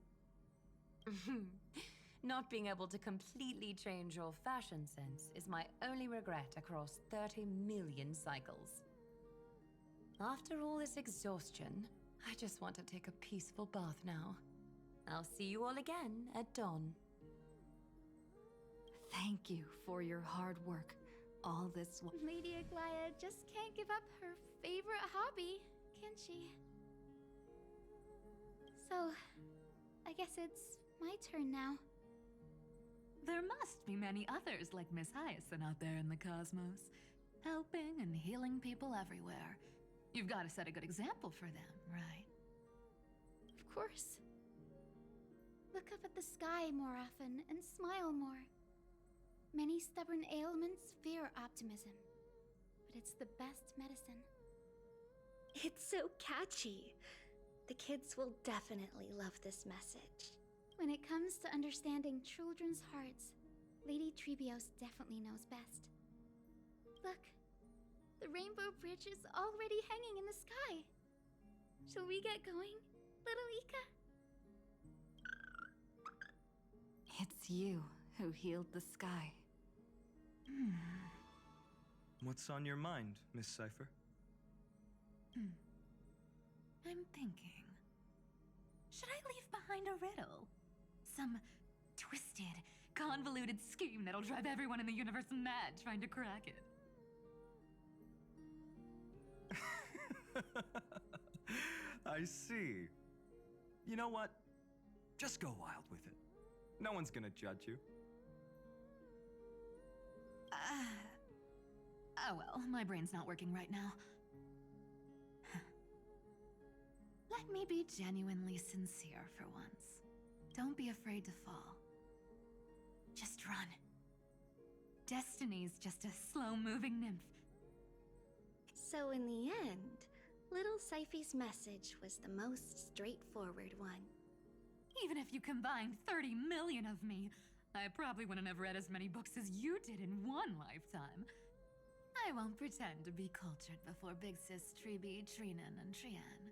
Not being able to completely change your fashion sense is my only regret across 30 million cycles. After all this exhaustion, I just want to take a peaceful bath now. I'll see you all again at dawn. Thank you for your hard work. All this while. Lady Aglaya just can't give up her favorite hobby, can she? So, I guess it's my turn now. There must be many others like Miss Hyacinth out there in the cosmos, helping and healing people everywhere. You've got to set a good example for them, right? Of course. Look up at the sky more often and smile more. Many stubborn ailments fear optimism, but it's the best medicine. It's so catchy. The kids will definitely love this message. When it comes to understanding children's hearts, Lady Trebios definitely knows best. Look, the Rainbow Bridge is already hanging in the sky. Shall we get going, little Ika? It's you who healed the sky. What's on your mind, Miss Cypher? I'm thinking... should I leave behind a riddle? Some twisted, convoluted scheme that'll drive everyone in the universe mad trying to crack it. I see. You know what? Just go wild with it. No one's gonna judge you. Oh well, my brain's not working right now. Let me be genuinely sincere for once. Don't be afraid to fall. Just run. Destiny's just a slow-moving nymph. So in the end, little Cyphy's message was the most straightforward one. Even if you combined 30 million of me, I probably wouldn't have read as many books as you did in one lifetime. I won't pretend to be cultured before Big Sis Treeby, Trinan, and Trian.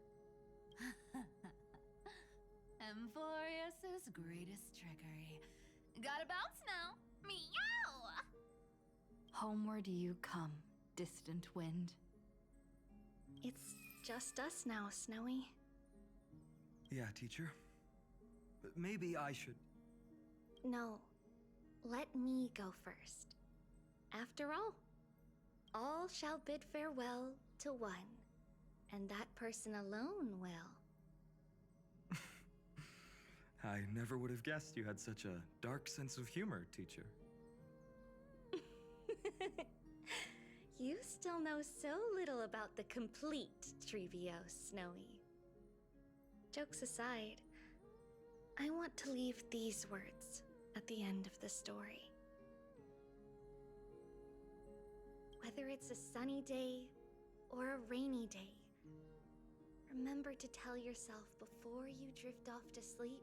Emphorius's greatest trickery. Gotta bounce now. Meow! Homeward you come, distant wind. It's just us now, Snowy. Yeah, teacher. But maybe I should... No. Let me go first. After all, all shall bid farewell to one, and that person alone will. I never would have guessed you had such a dark sense of humor, teacher. You still know so little about the complete Trivio, Snowy. Jokes aside, I want to leave these words at the end of the story. Whether it's a sunny day or a rainy day, remember to tell yourself before you drift off to sleep,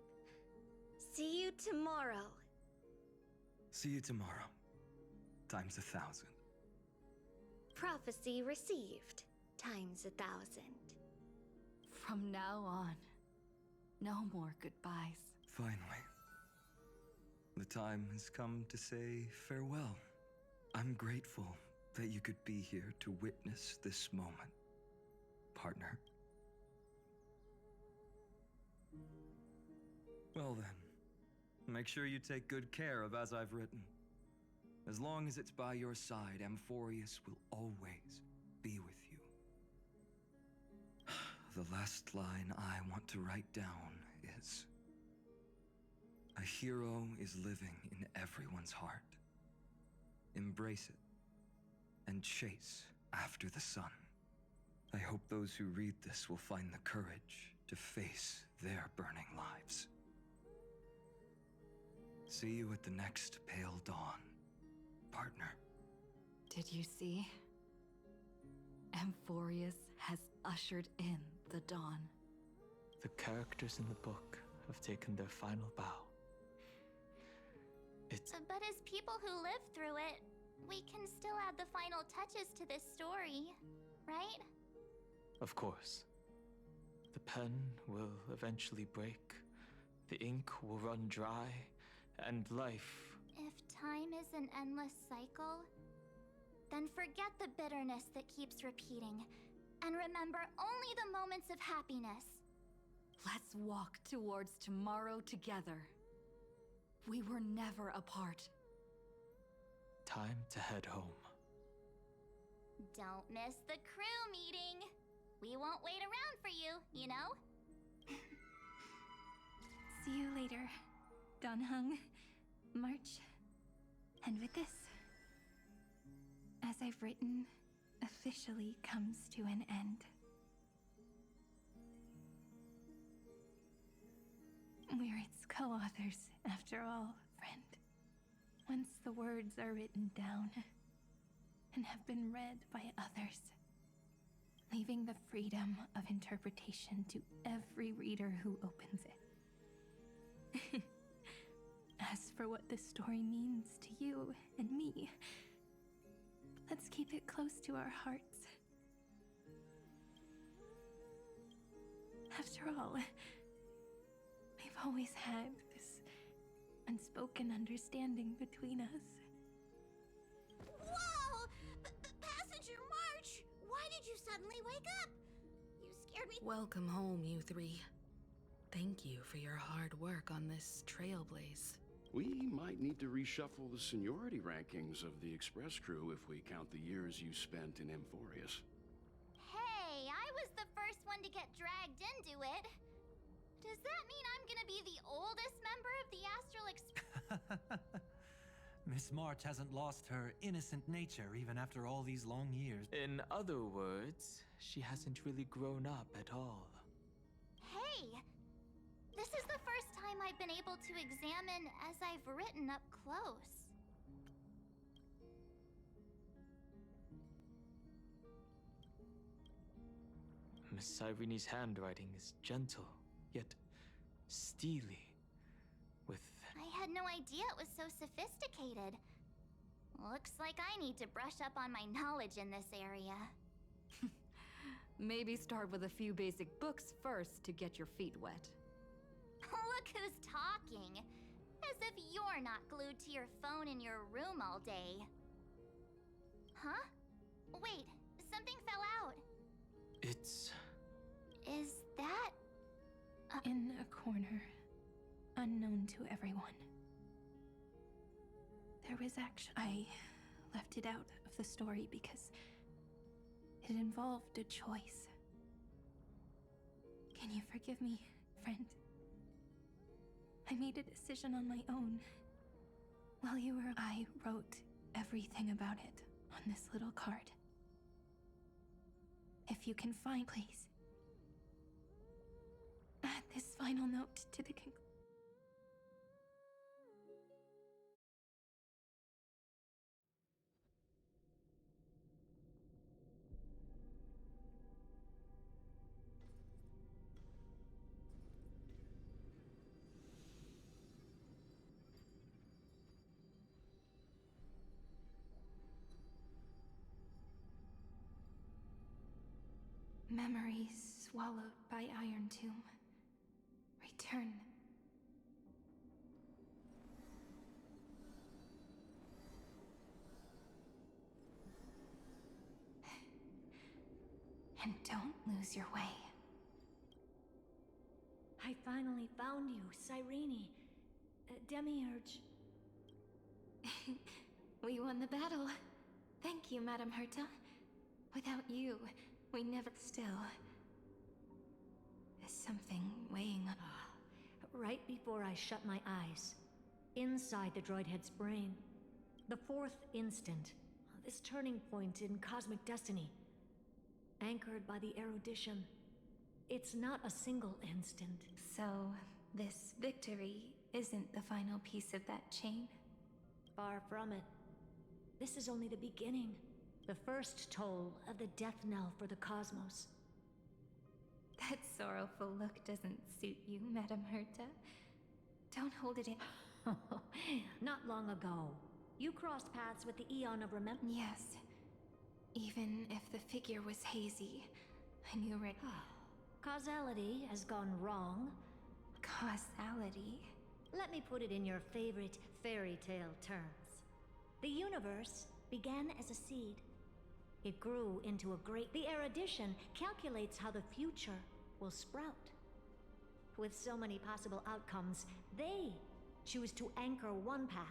see you tomorrow. See you tomorrow. Times 1,000. Prophecy received, times 1,000. From now on, no more goodbyes. Finally. The time has come to say farewell. I'm grateful that you could be here to witness this moment, partner. Well then, make sure you take good care of As I've Written. As long as it's by your side, Amphorius will always be with you. The last line I want to write down is, a hero is living in everyone's heart. Embrace it and chase after the sun. I hope those who read this will find the courage to face their burning lives. See you at the next pale dawn, partner. Did you see? Amphorius has ushered in the dawn. The characters in the book have taken their final bow. It's... But as people who live through it, we can still add the final touches to this story, right? Of course. The pen will eventually break, the ink will run dry, and life... If time is an endless cycle, then forget the bitterness that keeps repeating, and remember only the moments of happiness. Let's walk towards tomorrow together. We were never apart. Time to head home. Don't miss the crew meeting. We won't wait around for you, you know? See you later, Donhung, March. And with this, As I've Written officially comes to an end. We're its co-authors, after all, friend. Once the words are written down and have been read by others, leaving the freedom of interpretation to every reader who opens it. As for what this story means to you and me, let's keep it close to our hearts. After all, we've always had this unspoken understanding between us. Whoa! Passenger March! Why did you suddenly wake up? You scared me. Welcome home, you three. Thank you for your hard work on this trailblaze. We might need to reshuffle the seniority rankings of the Express crew if we count the years you spent in Amphorius. Hey, I was the first one to get dragged into it. Does that mean I'm gonna be the oldest member of the Astral Express? Miss March hasn't lost her innocent nature even after all these long years. In other words, she hasn't really grown up at all. Hey! This is the first time I've been able to examine As I've Written up close. Miss Irene's handwriting is gentle, yet steely, with... I had no idea it was so sophisticated. Looks like I need to brush up on my knowledge in this area. Maybe start with a few basic books first to get your feet wet. Look who's talking. As if you're not glued to your phone in your room all day. Huh? Wait, something fell out. It's... Is that... In a corner, unknown to everyone, there was actually... I left it out of the story because it involved a choice. Can you forgive me, friend? I made a decision on my own. While you were, I wrote everything about it on this little card. If you can find, please, add this final note to the conclusion. Memories swallowed by Iron Tomb. Return. And don't lose your way. I finally found you, Cyrene. Demiurge. We won the battle. Thank you, Madam Herta. Without you, we never... Still... There's something weighing on... Right before I shut my eyes, inside the droid head's brain, the fourth instant, this turning point in cosmic destiny, anchored by the erudition. It's not a single instant. So, this victory isn't the final piece of that chain? Far from it. This is only the beginning. The first toll of the death knell for the cosmos. That sorrowful look doesn't suit you, Madam Herta. Don't hold it in. Not long ago, you crossed paths with the Eon of Remembrance. Yes. Even if the figure was hazy, I knew right. Causality has gone wrong. Causality? Let me put it in your favorite fairy tale terms. The universe began as a seed. It grew into a great... The erudition calculates how the future will sprout. With so many possible outcomes, they choose to anchor one path,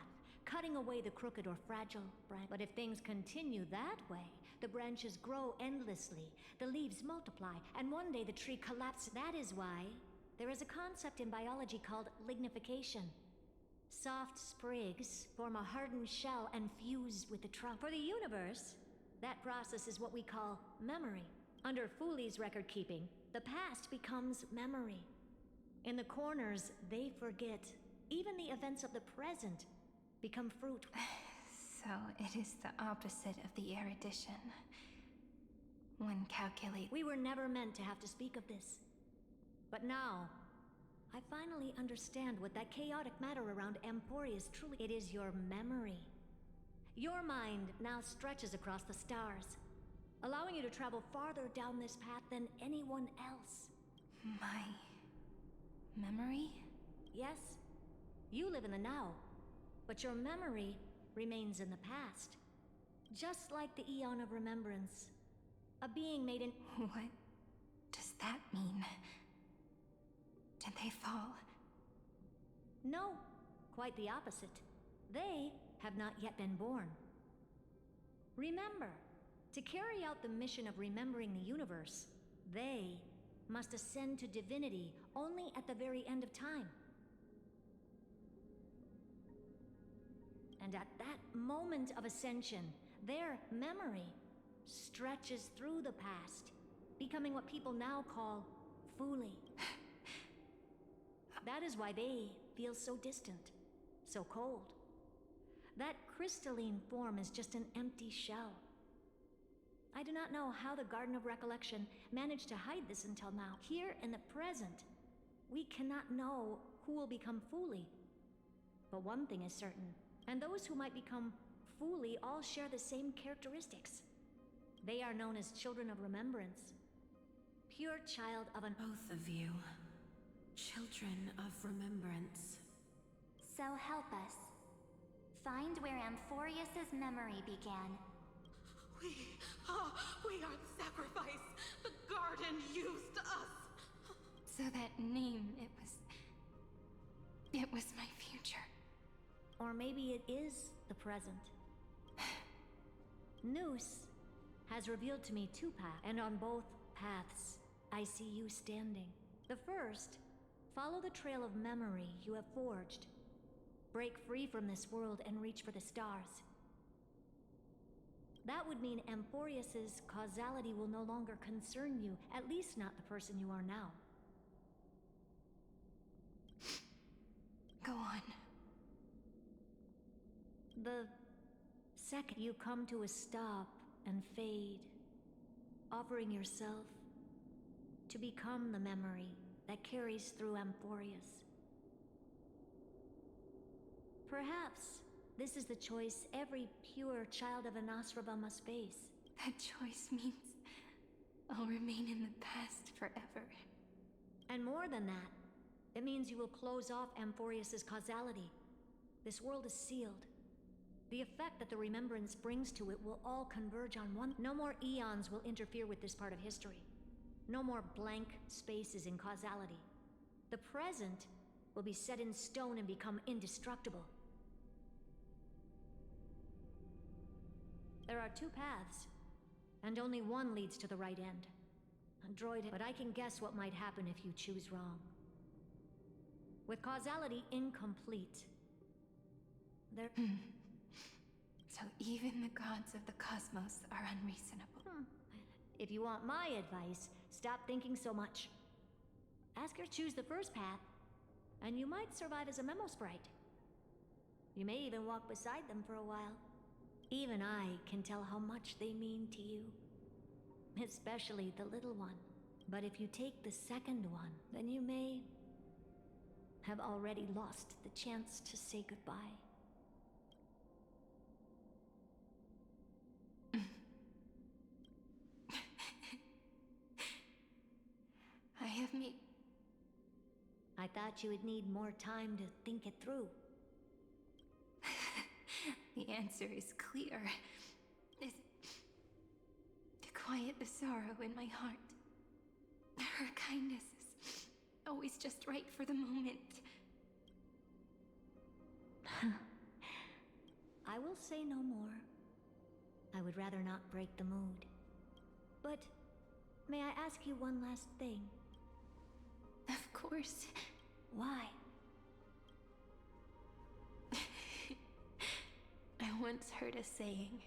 cutting away the crooked or fragile branch. But if things continue that way, the branches grow endlessly, the leaves multiply, and one day the tree collapses. That is why there is a concept in biology called lignification. Soft sprigs form a hardened shell and fuse with the trunk. For the universe, that process is what we call memory. Under Fooley's record keeping, the past becomes memory. In the corners, they forget. Even the events of the present become fruit. So it is the opposite of the erudition. One calculates. We were never meant to have to speak of this. But now, I finally understand what that chaotic matter around Emporius truly... It is your memory. Your mind now stretches across the stars, allowing you to travel farther down this path than anyone else. My... memory? Yes. You live in the now, but your memory remains in the past. Just like the Eon of Remembrance. A being made in... What does that mean? Did they fall? No, quite the opposite. They have not yet been born. Remember, to carry out the mission of remembering the universe, they must ascend to divinity only at the very end of time. And at that moment of ascension, their memory stretches through the past, becoming what people now call Fooley. That is why they feel so distant, so cold. That crystalline form is just an empty shell. I do not know how the Garden of Recollection managed to hide this until now. Here in the present, we cannot know who will become Fooley. But one thing is certain, and those who might become Fooley all share the same characteristics. They are known as children of remembrance. Pure child of an... Both of you. Children of remembrance. So help us. Find where Amphorius's memory began. We are the sacrifice the garden used us. So that name, it was my future. Or maybe it is the present. Noose has revealed to me two paths, and on both paths, I see you standing. The first, follow the trail of memory you have forged. Break free from this world and reach for the stars. That would mean Amphorius's causality will no longer concern you, at least not the person you are now. Go on. The second you come to a stop and fade, offering yourself to become the memory that carries through Amphorius. Perhaps this is the choice every pure child of Anasraba must face. That choice means I'll remain in the past forever. And more than that, it means you will close off Amphorius's causality. This world is sealed. The effect that the remembrance brings to it will all converge on one. No more eons will interfere with this part of history. No more blank spaces in causality. The present will be set in stone and become indestructible. There are two paths, and only one leads to the right end. A droid, but I can guess what might happen if you choose wrong. With causality incomplete, there... So even the gods of the cosmos are unreasonable. If you want my advice, stop thinking so much. Ask her to choose the first path, and you might survive as a memo sprite. You may even walk beside them for a while. Even I can tell how much they mean to you. Especially the little one. But if you take the second one, then you may have already lost the chance to say goodbye. I have made... I thought you would need more time to think it through. The answer is clear. Is to quiet the sorrow in my heart. Her kindness is always just right for the moment. I will say no more. I would rather not break the mood. But may I ask you one last thing? Of course. Why? I once heard a saying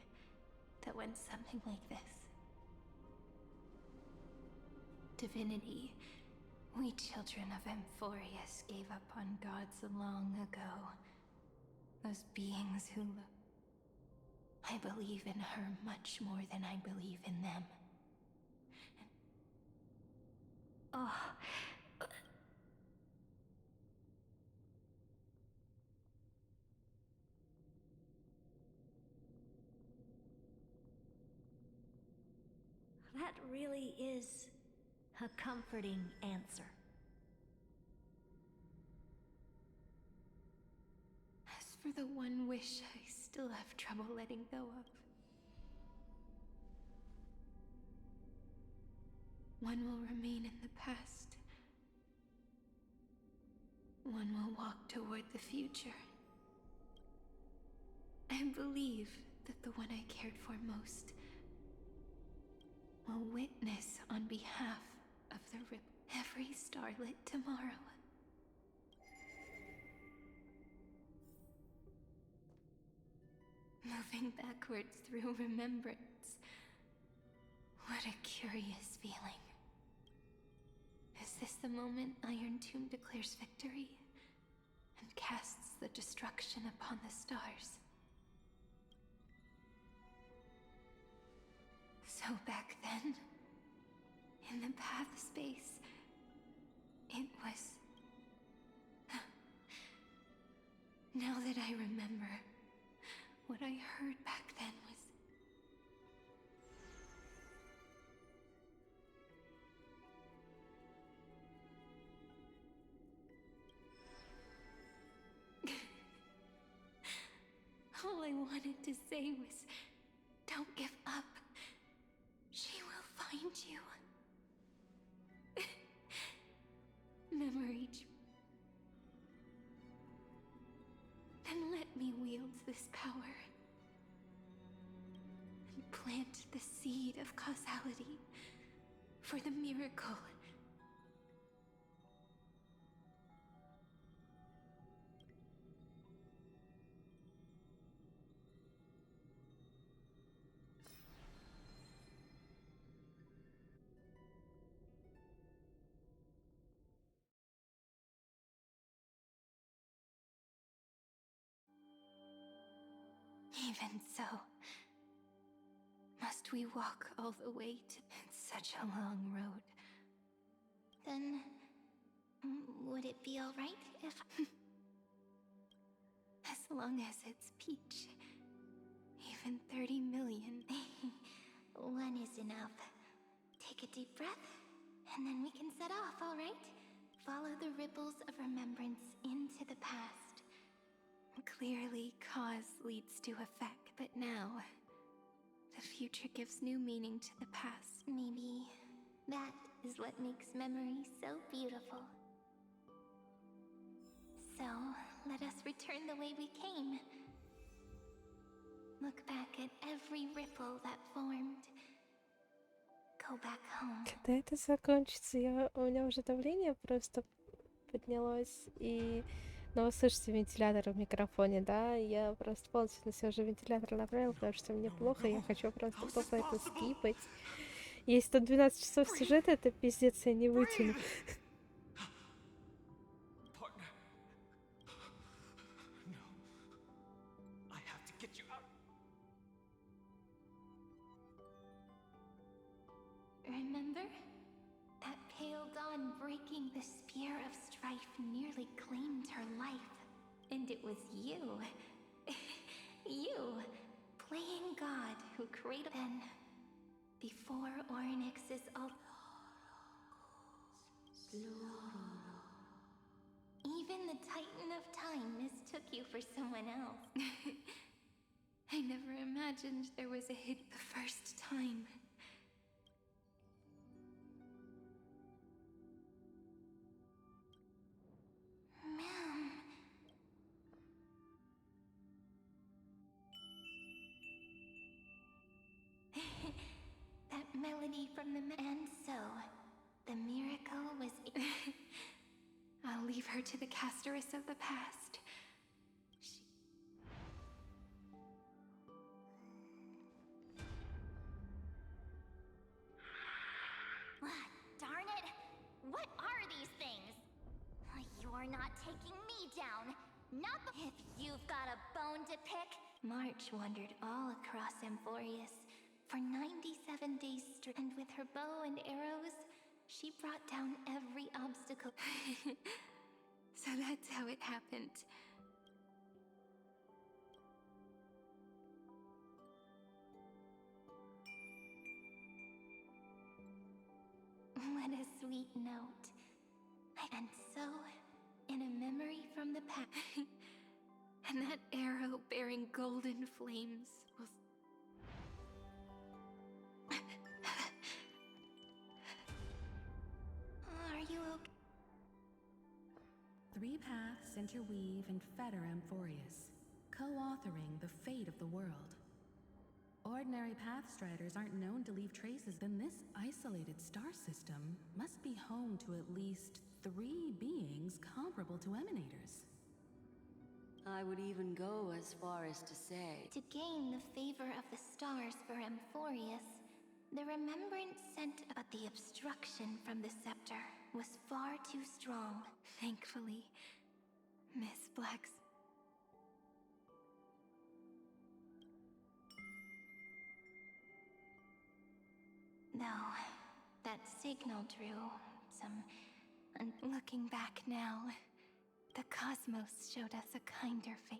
that went something like this. Divinity, we children of Amphorius gave up on gods long ago. Those beings who I believe in her much more than I believe in them. Oh... That really is a comforting answer. As for the one wish I still have trouble letting go of. One will remain in the past. One will walk toward the future. I believe that the one I cared for most will witness on behalf of the every starlit tomorrow. Moving backwards through remembrance. What a curious feeling. Is this the moment Iron Tomb declares victory and casts the destruction upon the stars? So back then, in the path space, it was... Now that I remember, what I heard back then was... All I wanted to say was, don't give up. She will find you. Memory. Then let me wield this power. And plant the seed of causality for the miracle. Even so, must we walk all the way to such a long road? Then, would it be alright if... As long as it's Peach. Even 30 million. One is enough. Take a deep breath, and then we can set off, alright? Follow the ripples of remembrance into the past. Clearly, cause leads to effect, but now, the future gives new meaning to the past. Maybe that is what makes memory so beautiful. So, let us return the way we came. Look back at every ripple that formed. Go back home. Когда это закончится, у меня уже давление просто поднялось, и... Но вы слышите вентилятор в микрофоне, да? Я просто полностью на себя уже вентилятор направил, потому что мне плохо, я хочу просто тупо это скипать. Если тут 12 часов сюжета, это пиздец, я не вытяну. Remember? That pale dawn breaking the spear of strife nearly claimed her life. And it was you. You, playing God who created then. Before Ornyx's even the Titan of Time mistook you for someone else. I never imagined there was a hit the first time. Ma'am. That melody from the and so, the miracle was... I'll leave her to the casteress of the past. Darn it! What are these things? You're not taking me down. Not if you've got a bone to pick. March wandered all across Amphorius for 97 days straight, and with her bow and arrows, she brought down every obstacle. So that's how it happened. What a sweet note. And so, in a memory from the past... And that arrow bearing golden flames was... Are you okay? 3 paths interweave and fetter Amphorius, co-authoring the fate of the world. Ordinary pathstriders aren't known to leave traces, then this isolated star system must be home to at least 3 beings comparable to Emanators. I would even go as far as to say... To gain the favor of the stars for Amphorius, the remembrance sent but the obstruction from the scepter was far too strong. Thankfully, Miss Black's... No, that signal drew some... Looking back now, the cosmos showed us a kinder face.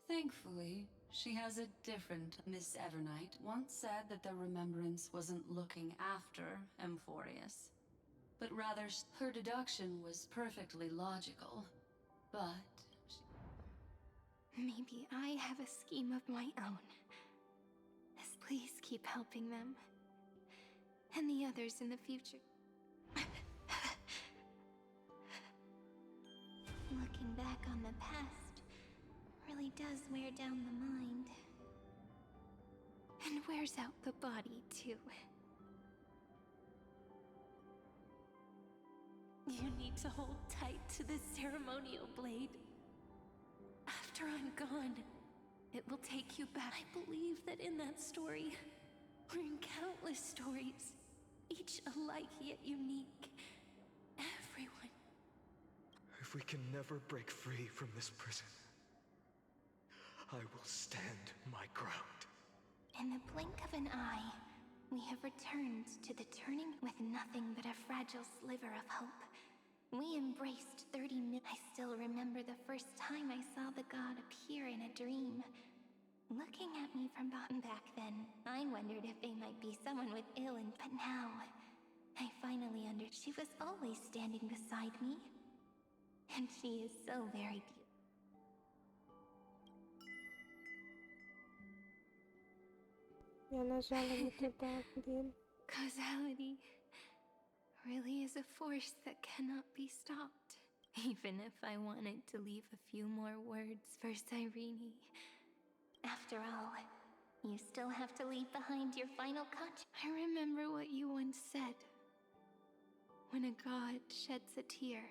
Thankfully, she has a different... Miss Evernight once said that the remembrance wasn't looking after Amphorius, but rather her deduction was perfectly logical. But... Maybe I have a scheme of my own. Please keep helping them. And the others in the future. Looking back on the past really does wear down the mind. and wears out the body too. You need to hold tight to this ceremonial blade. After I'm gone, it will take you back. I believe that in that story, or in countless stories, each alike yet unique, everyone. If we can never break free from this prison, I will stand my ground. In the blink of an eye, we have returned to the turning with nothing but a fragile sliver of hope. We embraced 30 minutes. I still remember the first time I saw the god appear in a dream. Looking at me from back then, I wondered if they might be someone with ill intent. But now, I finally understood. She was always standing beside me. And she is so very beautiful. Я нажала не туда, блин. Causality really is a force that cannot be stopped. Even if I wanted to leave a few more words for Cyrene. After all, you still have to leave behind your final cut. I remember what you once said. When a god sheds a tear.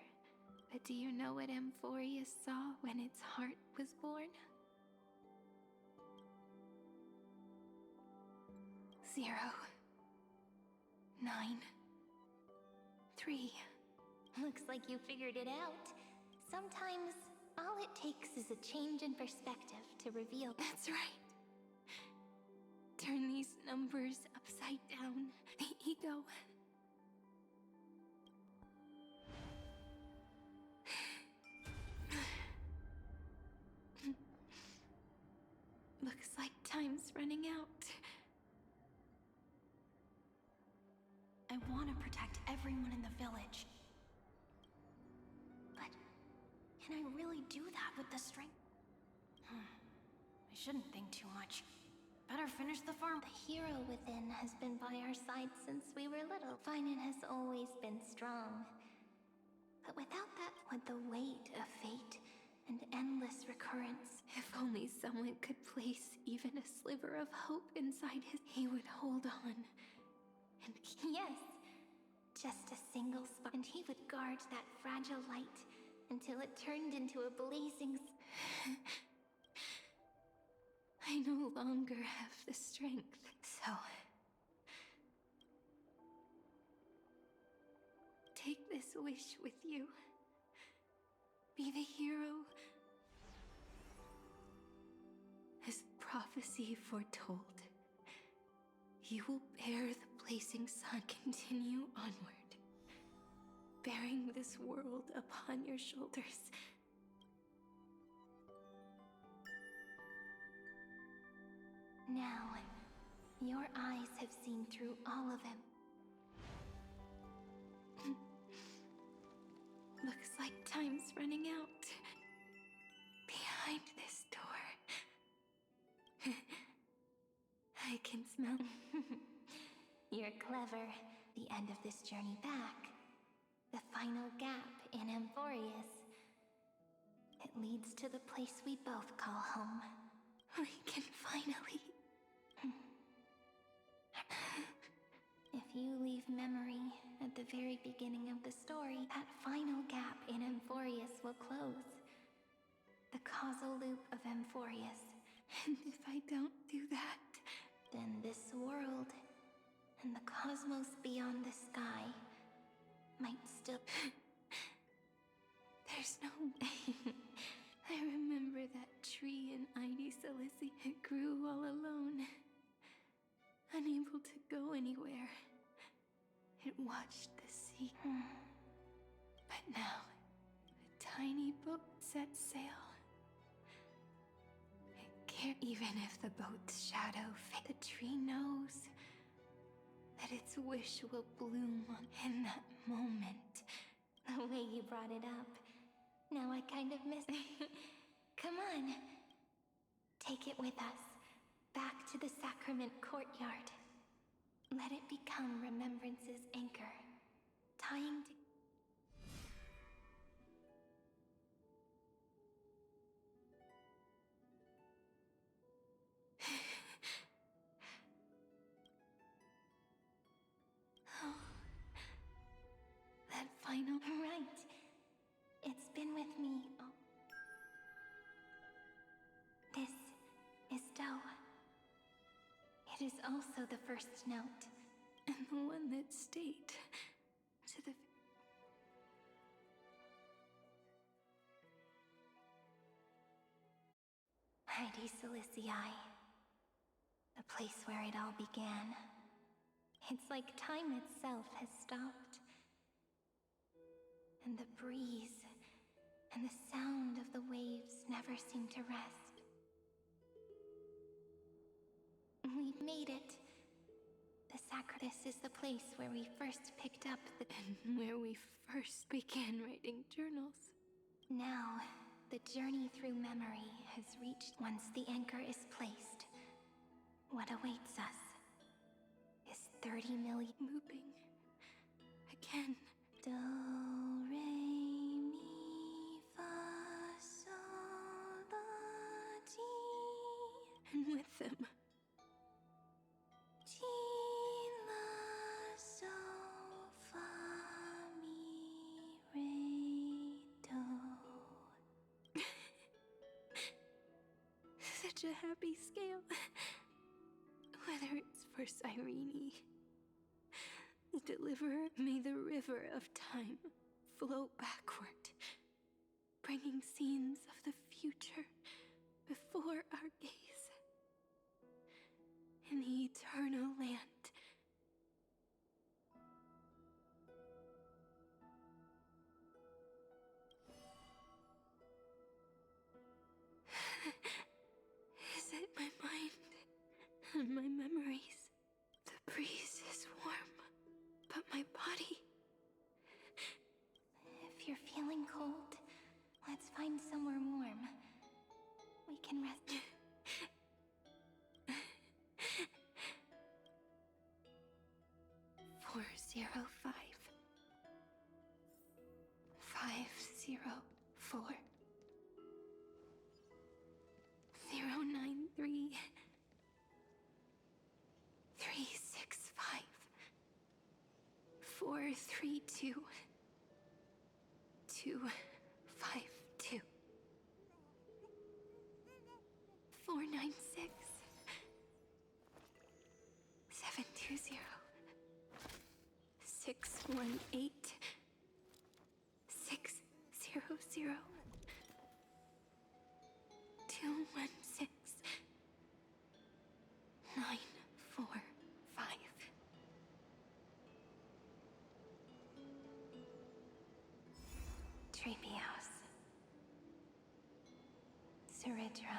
But do you know what Amphorius saw when its heart was born? 0, 9, 3. Looks like you figured it out. Sometimes, all it takes is a change in perspective to reveal. That's right. Turn these numbers upside down. The ego. Looks like time's running out. I want to protect everyone in the village. But can I really do that with the strength? I shouldn't think too much. Better finish the farm. The hero within has been by our side since we were little. Finan has always been strong. But without that, with the weight of fate and endless recurrence, if only someone could place even a sliver of hope inside his, he would hold on. And yes, just a single spark. And he would guard that fragile light until it turned into a blazing... I no longer have the strength, so... Take this wish with you. Be the hero. As prophecy foretold, you will bear the blazing sun. Continue onward, bearing this world upon your shoulders. Now, your eyes have seen through all of him. Looks like time's running out. Behind this door. I can smell. You're clever. The end of this journey back. The final gap in Amphorius. It leads to the place we both call home. We can finally... If you leave memory at the very beginning of the story, that final gap in Amphorius will close. The causal loop of Amphorius. And if I don't do that, then this world and the cosmos beyond the sky might still... There's no way. I remember that tree in Idisalisi. It grew all alone. Unable to go anywhere. It watched the sea. But now, a tiny boat sets sail. It can't, even if the boat's shadow fades, the tree knows that its wish will bloom in that moment. The way you brought it up. Now I kind of miss it. Come on. Take it with us. Back to the sacrament courtyard. Let it become remembrance's anchor. Tying to... It is also the first note, and the one that stayed to the... Heidi Cilicii, the place where it all began. It's like time itself has stopped. And the breeze and the sound of the waves never seem to rest. We've made it. The This is the place where we first picked up the... and where we first began writing journals. Now, the journey through memory has reached... Once the anchor is placed, what awaits us is 30 million... Looping. Again. Do, re, mi, fa, sol, la, ti. And with them... Ti, la, so, fa, mi, re, do. Such a happy scale. Whether it's for Cyrene, the deliverer, may the river of time flow backward, bringing scenes of the future before our gaze. In the eternal land. Is it my mind and my memories? The breeze is warm, but my body... If you're feeling cold, let's find somewhere warm. We can rest. 405 504 093 365 432 252 496 720 618 600 216 945 Treehouse Suridra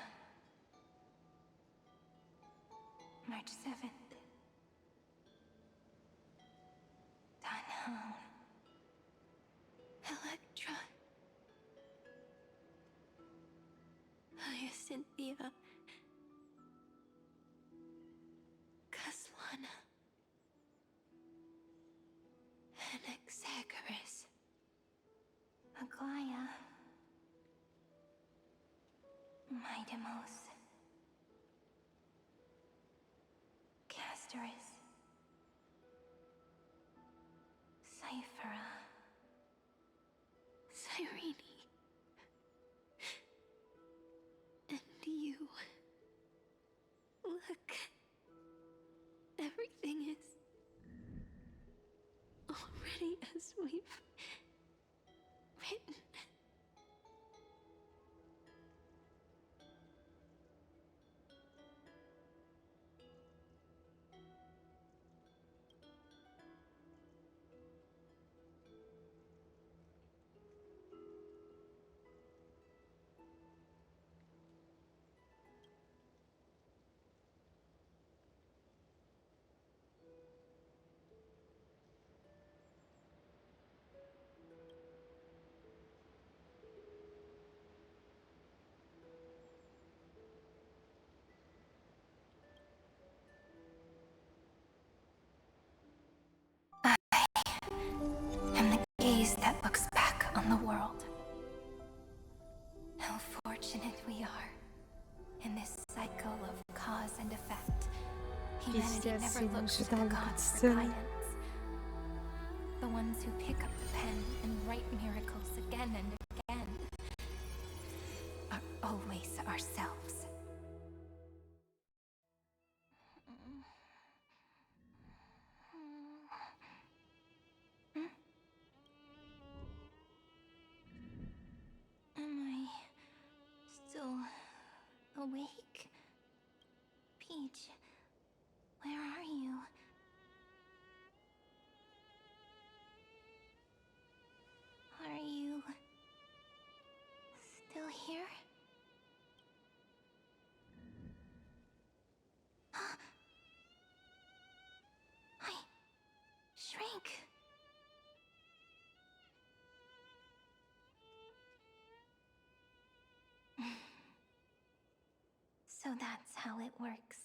March 7th Danhound Electra Hyacinthia Caslana Anaxagoras Aglaya Midemos Castoris Cyphera Cyrene and you. Look. Everything is already as we've written. And the gaze that looks back on the world. How fortunate we are in this cycle of cause and effect. Humanity never looks to the gods for guidance. The ones who pick up the pen and write miracles again and again are always ourselves. awake? Peach, where are you? Are you still here? I shrank. So that's how it works.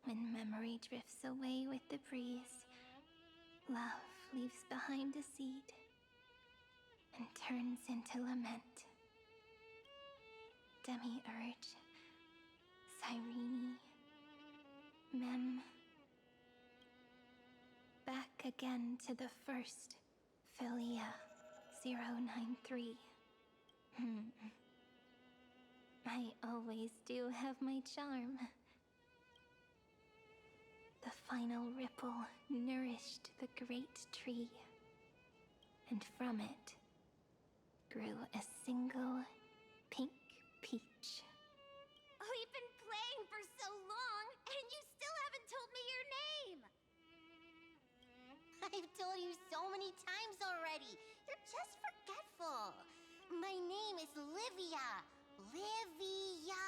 When memory drifts away with the breeze, love leaves behind a seed and turns into lament. Demiurge, Cyrene, Mem. Back again to the first, Philia 093. I always do have my charm. The final ripple nourished the great tree, and from it grew a single pink peach. We've been playing for so long, and you still haven't told me your name! I've told you so many times already. You're just forgetful. My name is Livia. Livia!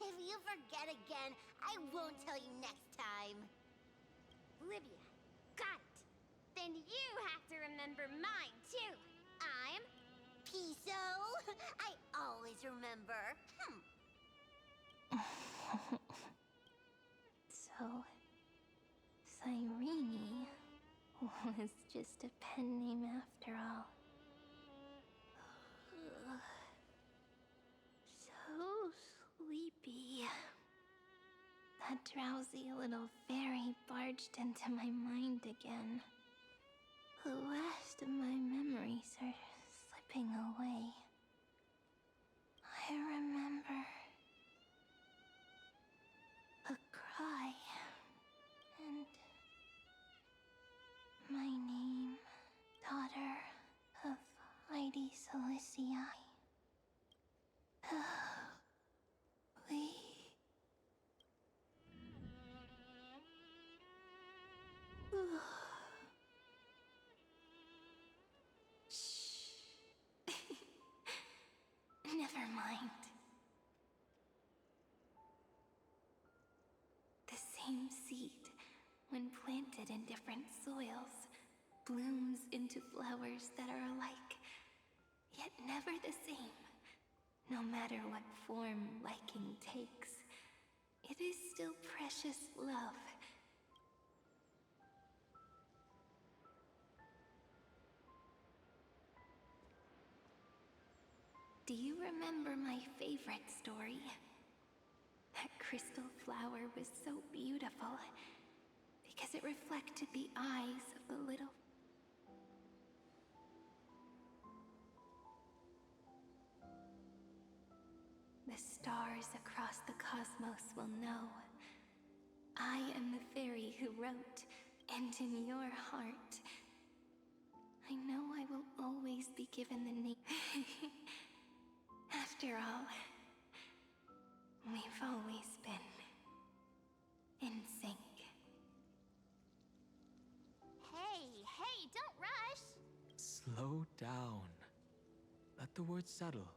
If you forget again, I won't tell you next time. Livia, got it. Then you have to remember mine, too. I'm Piso. I always remember. So, Cyrene was just a pen name after all. So sleepy. That drowsy little fairy barged into my mind again. The last of my memories are slipping away. I remember a cry and my name, daughter of Heidi Silicii. Shh. Never mind. The same seed, when planted in different soils, blooms into flowers that are alike, yet never the same. No matter what form liking takes, it is still precious love. Do you remember my favorite story? That crystal flower was so beautiful because it reflected the eyes of the little... The stars across the cosmos will know. I am the fairy who wrote, and in your heart, I know I will always be given the name. After all, we've always been in sync. Hey, don't rush! Slow down. Let the words settle.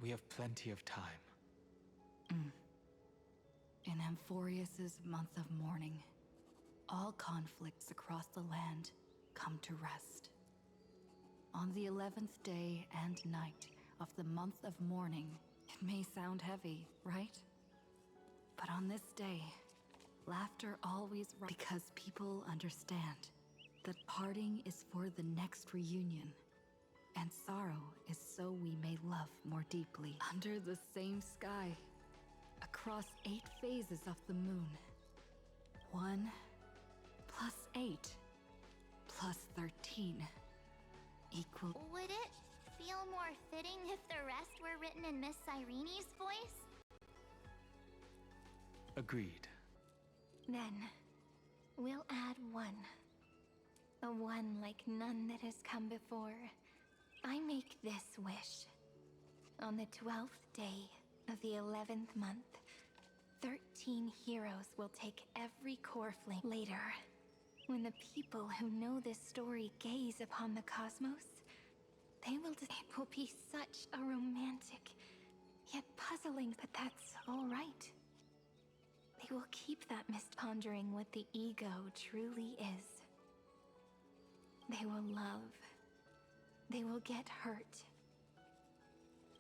We have plenty of time. In Amphorius's month of mourning, all conflicts across the land come to rest. On the 11th day and night of the month of mourning, it may sound heavy, right? But on this day, laughter always because people understand that parting is for the next reunion, and sorrow is so we may love more deeply. Under the same sky, across 8 phases of the moon. 1 plus 8 plus 13 equal... Would it feel more fitting if the rest were written in Miss Cyrene's voice? Agreed. Then, we'll add 1. A 1 like none that has come before. I make this wish. On the 12th day of the 11th month, 13 heroes will take every core flame. Later, when the people who know this story gaze upon the cosmos, it will be such a romantic, yet puzzling, but that's all right. They will keep that mist pondering what the ego truly is. They will love. They will get hurt.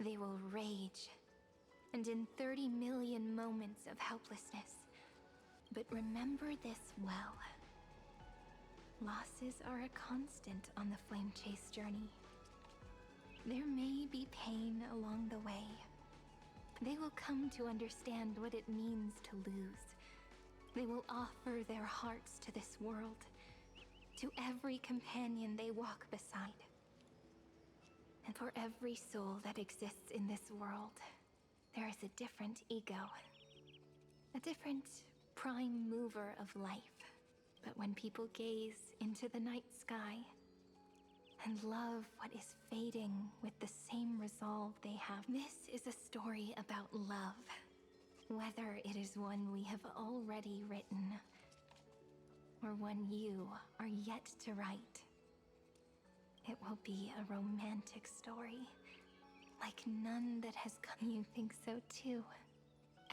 They will rage. And in 30 million moments of helplessness. But remember this well. Losses are a constant on the flame chase journey. There may be pain along the way. They will come to understand what it means to lose. They will offer their hearts to this world, to every companion they walk beside. And for every soul that exists in this world, there is a different ego, a different prime mover of life. But when people gaze into the night sky and love what is fading with the same resolve they have, this is a story about love. Whether it is one we have already written, or one you are yet to write, it will be a romantic story, like none that has come. You think so too?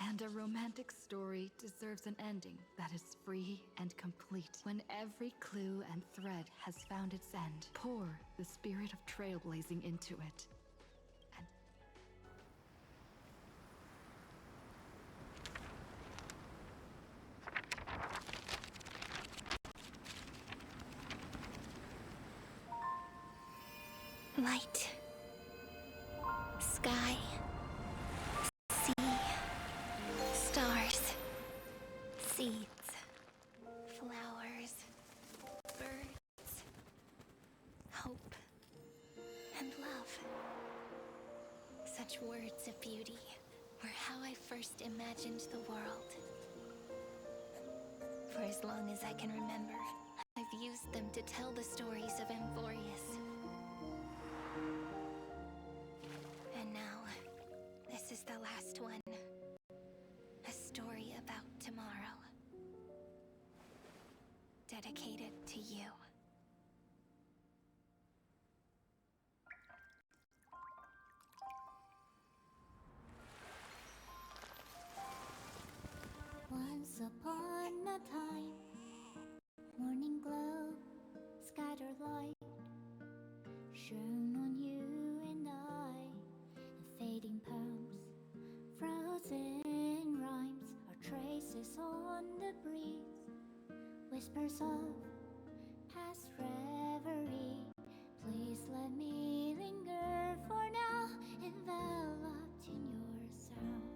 And a romantic story deserves an ending that is free and complete. When every clue and thread has found its end, pour the spirit of trailblazing into it. Light, sky, sea, stars, seeds, flowers, birds, hope, and love. Such words of beauty were how I first imagined the world. For as long as I can remember, I've used them to tell the stories of Amphorius. And now, this is the last one. A story about tomorrow. Dedicated to you. Once upon a time, morning glow, scattered light, shone on you and I, and fading poems, frozen rhymes, are traces on the breeze, whispers of past reverie. Please let me linger for now, enveloped in your sound.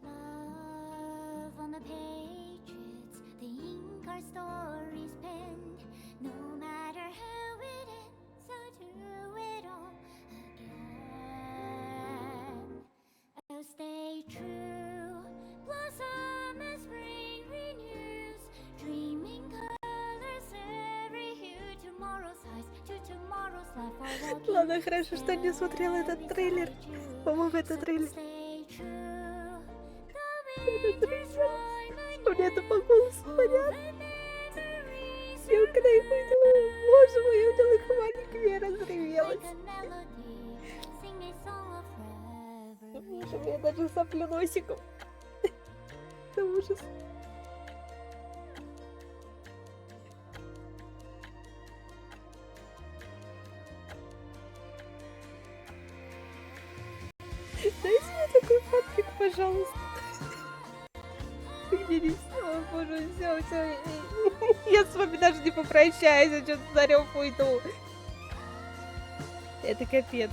Love on the pages, the ink our stories penned. No matter how it ends, I'll do it all again. Oh, stay true, blossom as spring renews, dreaming colors every hue. Tomorrow's eyes to tomorrow's life are walking. Ладно, хорошо, что не смотрела этот трейлер. По-моему, это трейлер. Мне это по голосу понятно. Я когда их увидела, боже мой, я увидела их маленькими, я разревелась. Боже мой, я даже соплю носиком. Это ужас. Дайте мне такой фанфик, пожалуйста. О, боже, все. Я с вами даже не попрощаюсь, я что-то за рёв уйду. Это капец.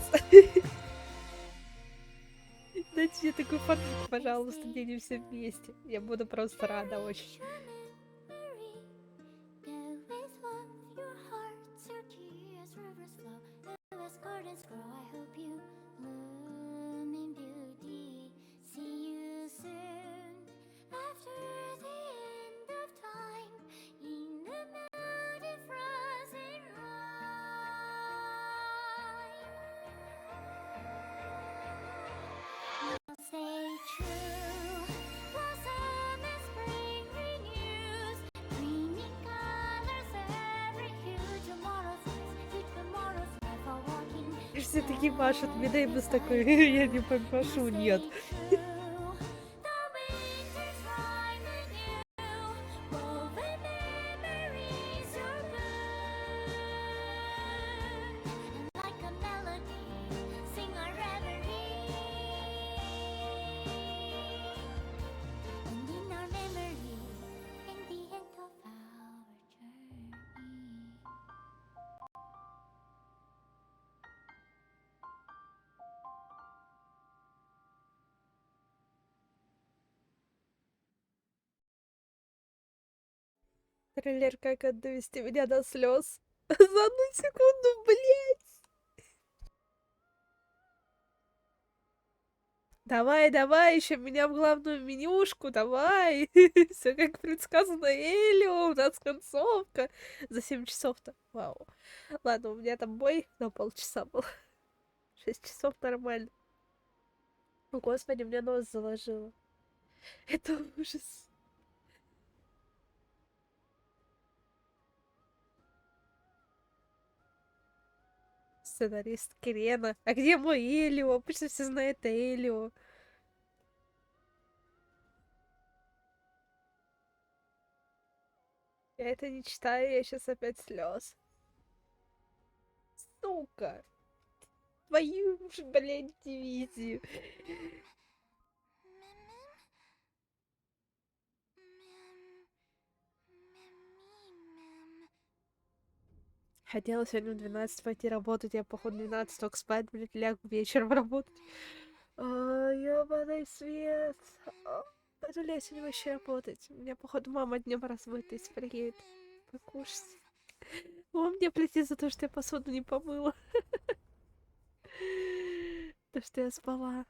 Дайте мне такой фанфик, пожалуйста, где они все вместе. Я буду просто рада очень. все таки машут. Медейбус такой, я не помашу, нет. Трейлер «Как довести меня до слез». За одну секунду, блять! Давай, давай, еще меня в главную менюшку, давай! Все как предсказано Элио, у нас концовка. За 7 часов-то, вау. Ладно, у меня там бой на полчаса был. 6 часов нормально. О, господи, мне нос заложило. Это ужас. Сценарист Кирена. А где мой Элио? Почти все знают Элио. Я это не читаю, я сейчас опять слез. Сука. Твою ж, блядь, дивизию. Хотела сегодня в 12 пойти работать, я походу 12 только спать, блядь, лягу вечером работать. Ёбаный свет. Пойду ли я сегодня вообще работать? У меня, походу, мама днем размытый приедет покушать. Он мне платит за то, что я посуду не помыла. То, что я спала.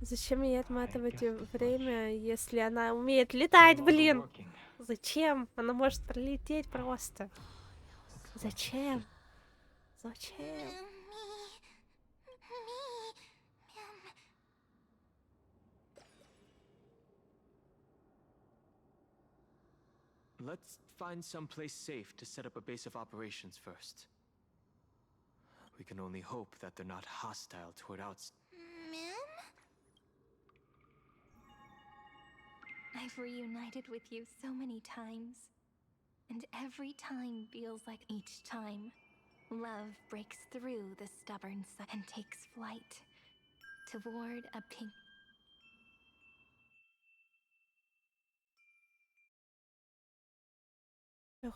Зачем ей отматывать время, если она умеет летать, блин? Зачем? Она может пролететь просто. Зачем? Зачем? Let's find some place safe to set up a base of operations first. We can only hope that they're not hostile toward outside. I've reunited with you so many times, and every time feels like each time. Love breaks through the stubborn sun and takes flight toward a pink.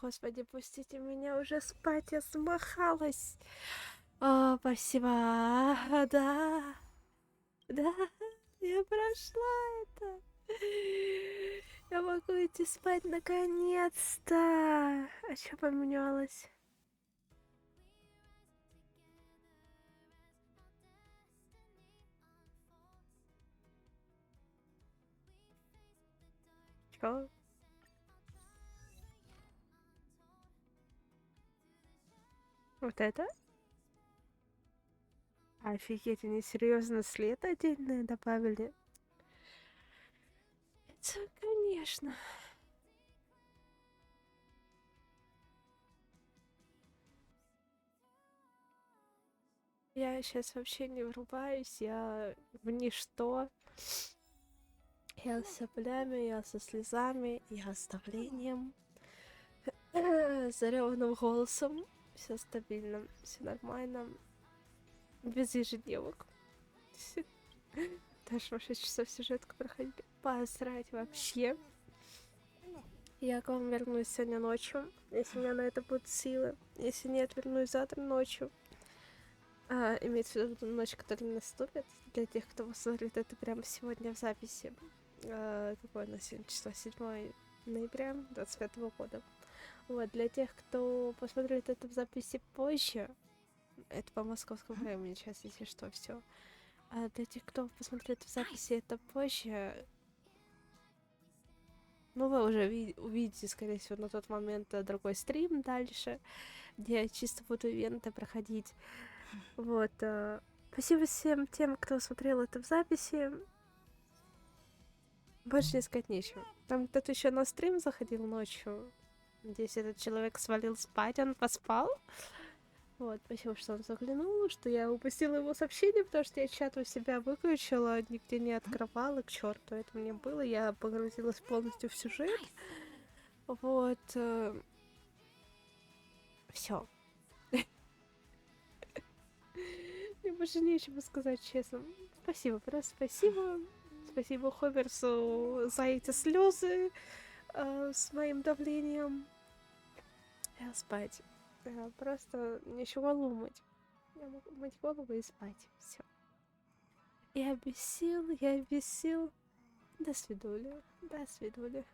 Господи, пустите меня уже спать, я замахалась. Спасибо. Да. Да, я прошла это. Я могу идти спать наконец-то. А что поменялось? Чё? Вот это? Офигеть, они серьезно след отдельные добавили? Это, конечно. Я сейчас вообще не врубаюсь, я в ничто. Я с соплями, я со слезами, я с давлением, зареванным голосом. Все стабильно, все нормально. Без ежедневок. Даже во 6 часов сюжетку проходили. Посрать вообще. Я к вам вернусь сегодня ночью, если у меня на это будут силы. Если нет, вернусь завтра ночью. Имеется в виду ночь, которая наступит. Для тех, кто посмотрит это прямо сегодня в записи. Какое у нас сегодня число? 7 ноября 25 года. Вот, для тех, кто посмотрит это в записи позже, это по московскому времени сейчас, если что, все. А для тех, кто посмотрит в записи это позже, ну, вы уже увидите, скорее всего, на тот момент другой стрим дальше, где я чисто буду ивенты проходить. Вот. Спасибо всем тем, кто смотрел это в записи. Больше не сказать нечего. Там кто-то еще на стрим заходил ночью. Надеюсь, этот человек свалил спать, он поспал. Вот, спасибо, что он заглянул, что я упустила его сообщение, потому что я чат у себя выключила, нигде не открывала, к черту это мне было, я погрузилась полностью в сюжет. Вот. Все. Мне больше нечего сказать, честно. Спасибо, просто спасибо. Спасибо Хоберсу за эти слезы с моим давлением. Я спать. Просто нечего думать. Я могу мыть голову и спать. Все. Я без сил. До свидули. До свидули.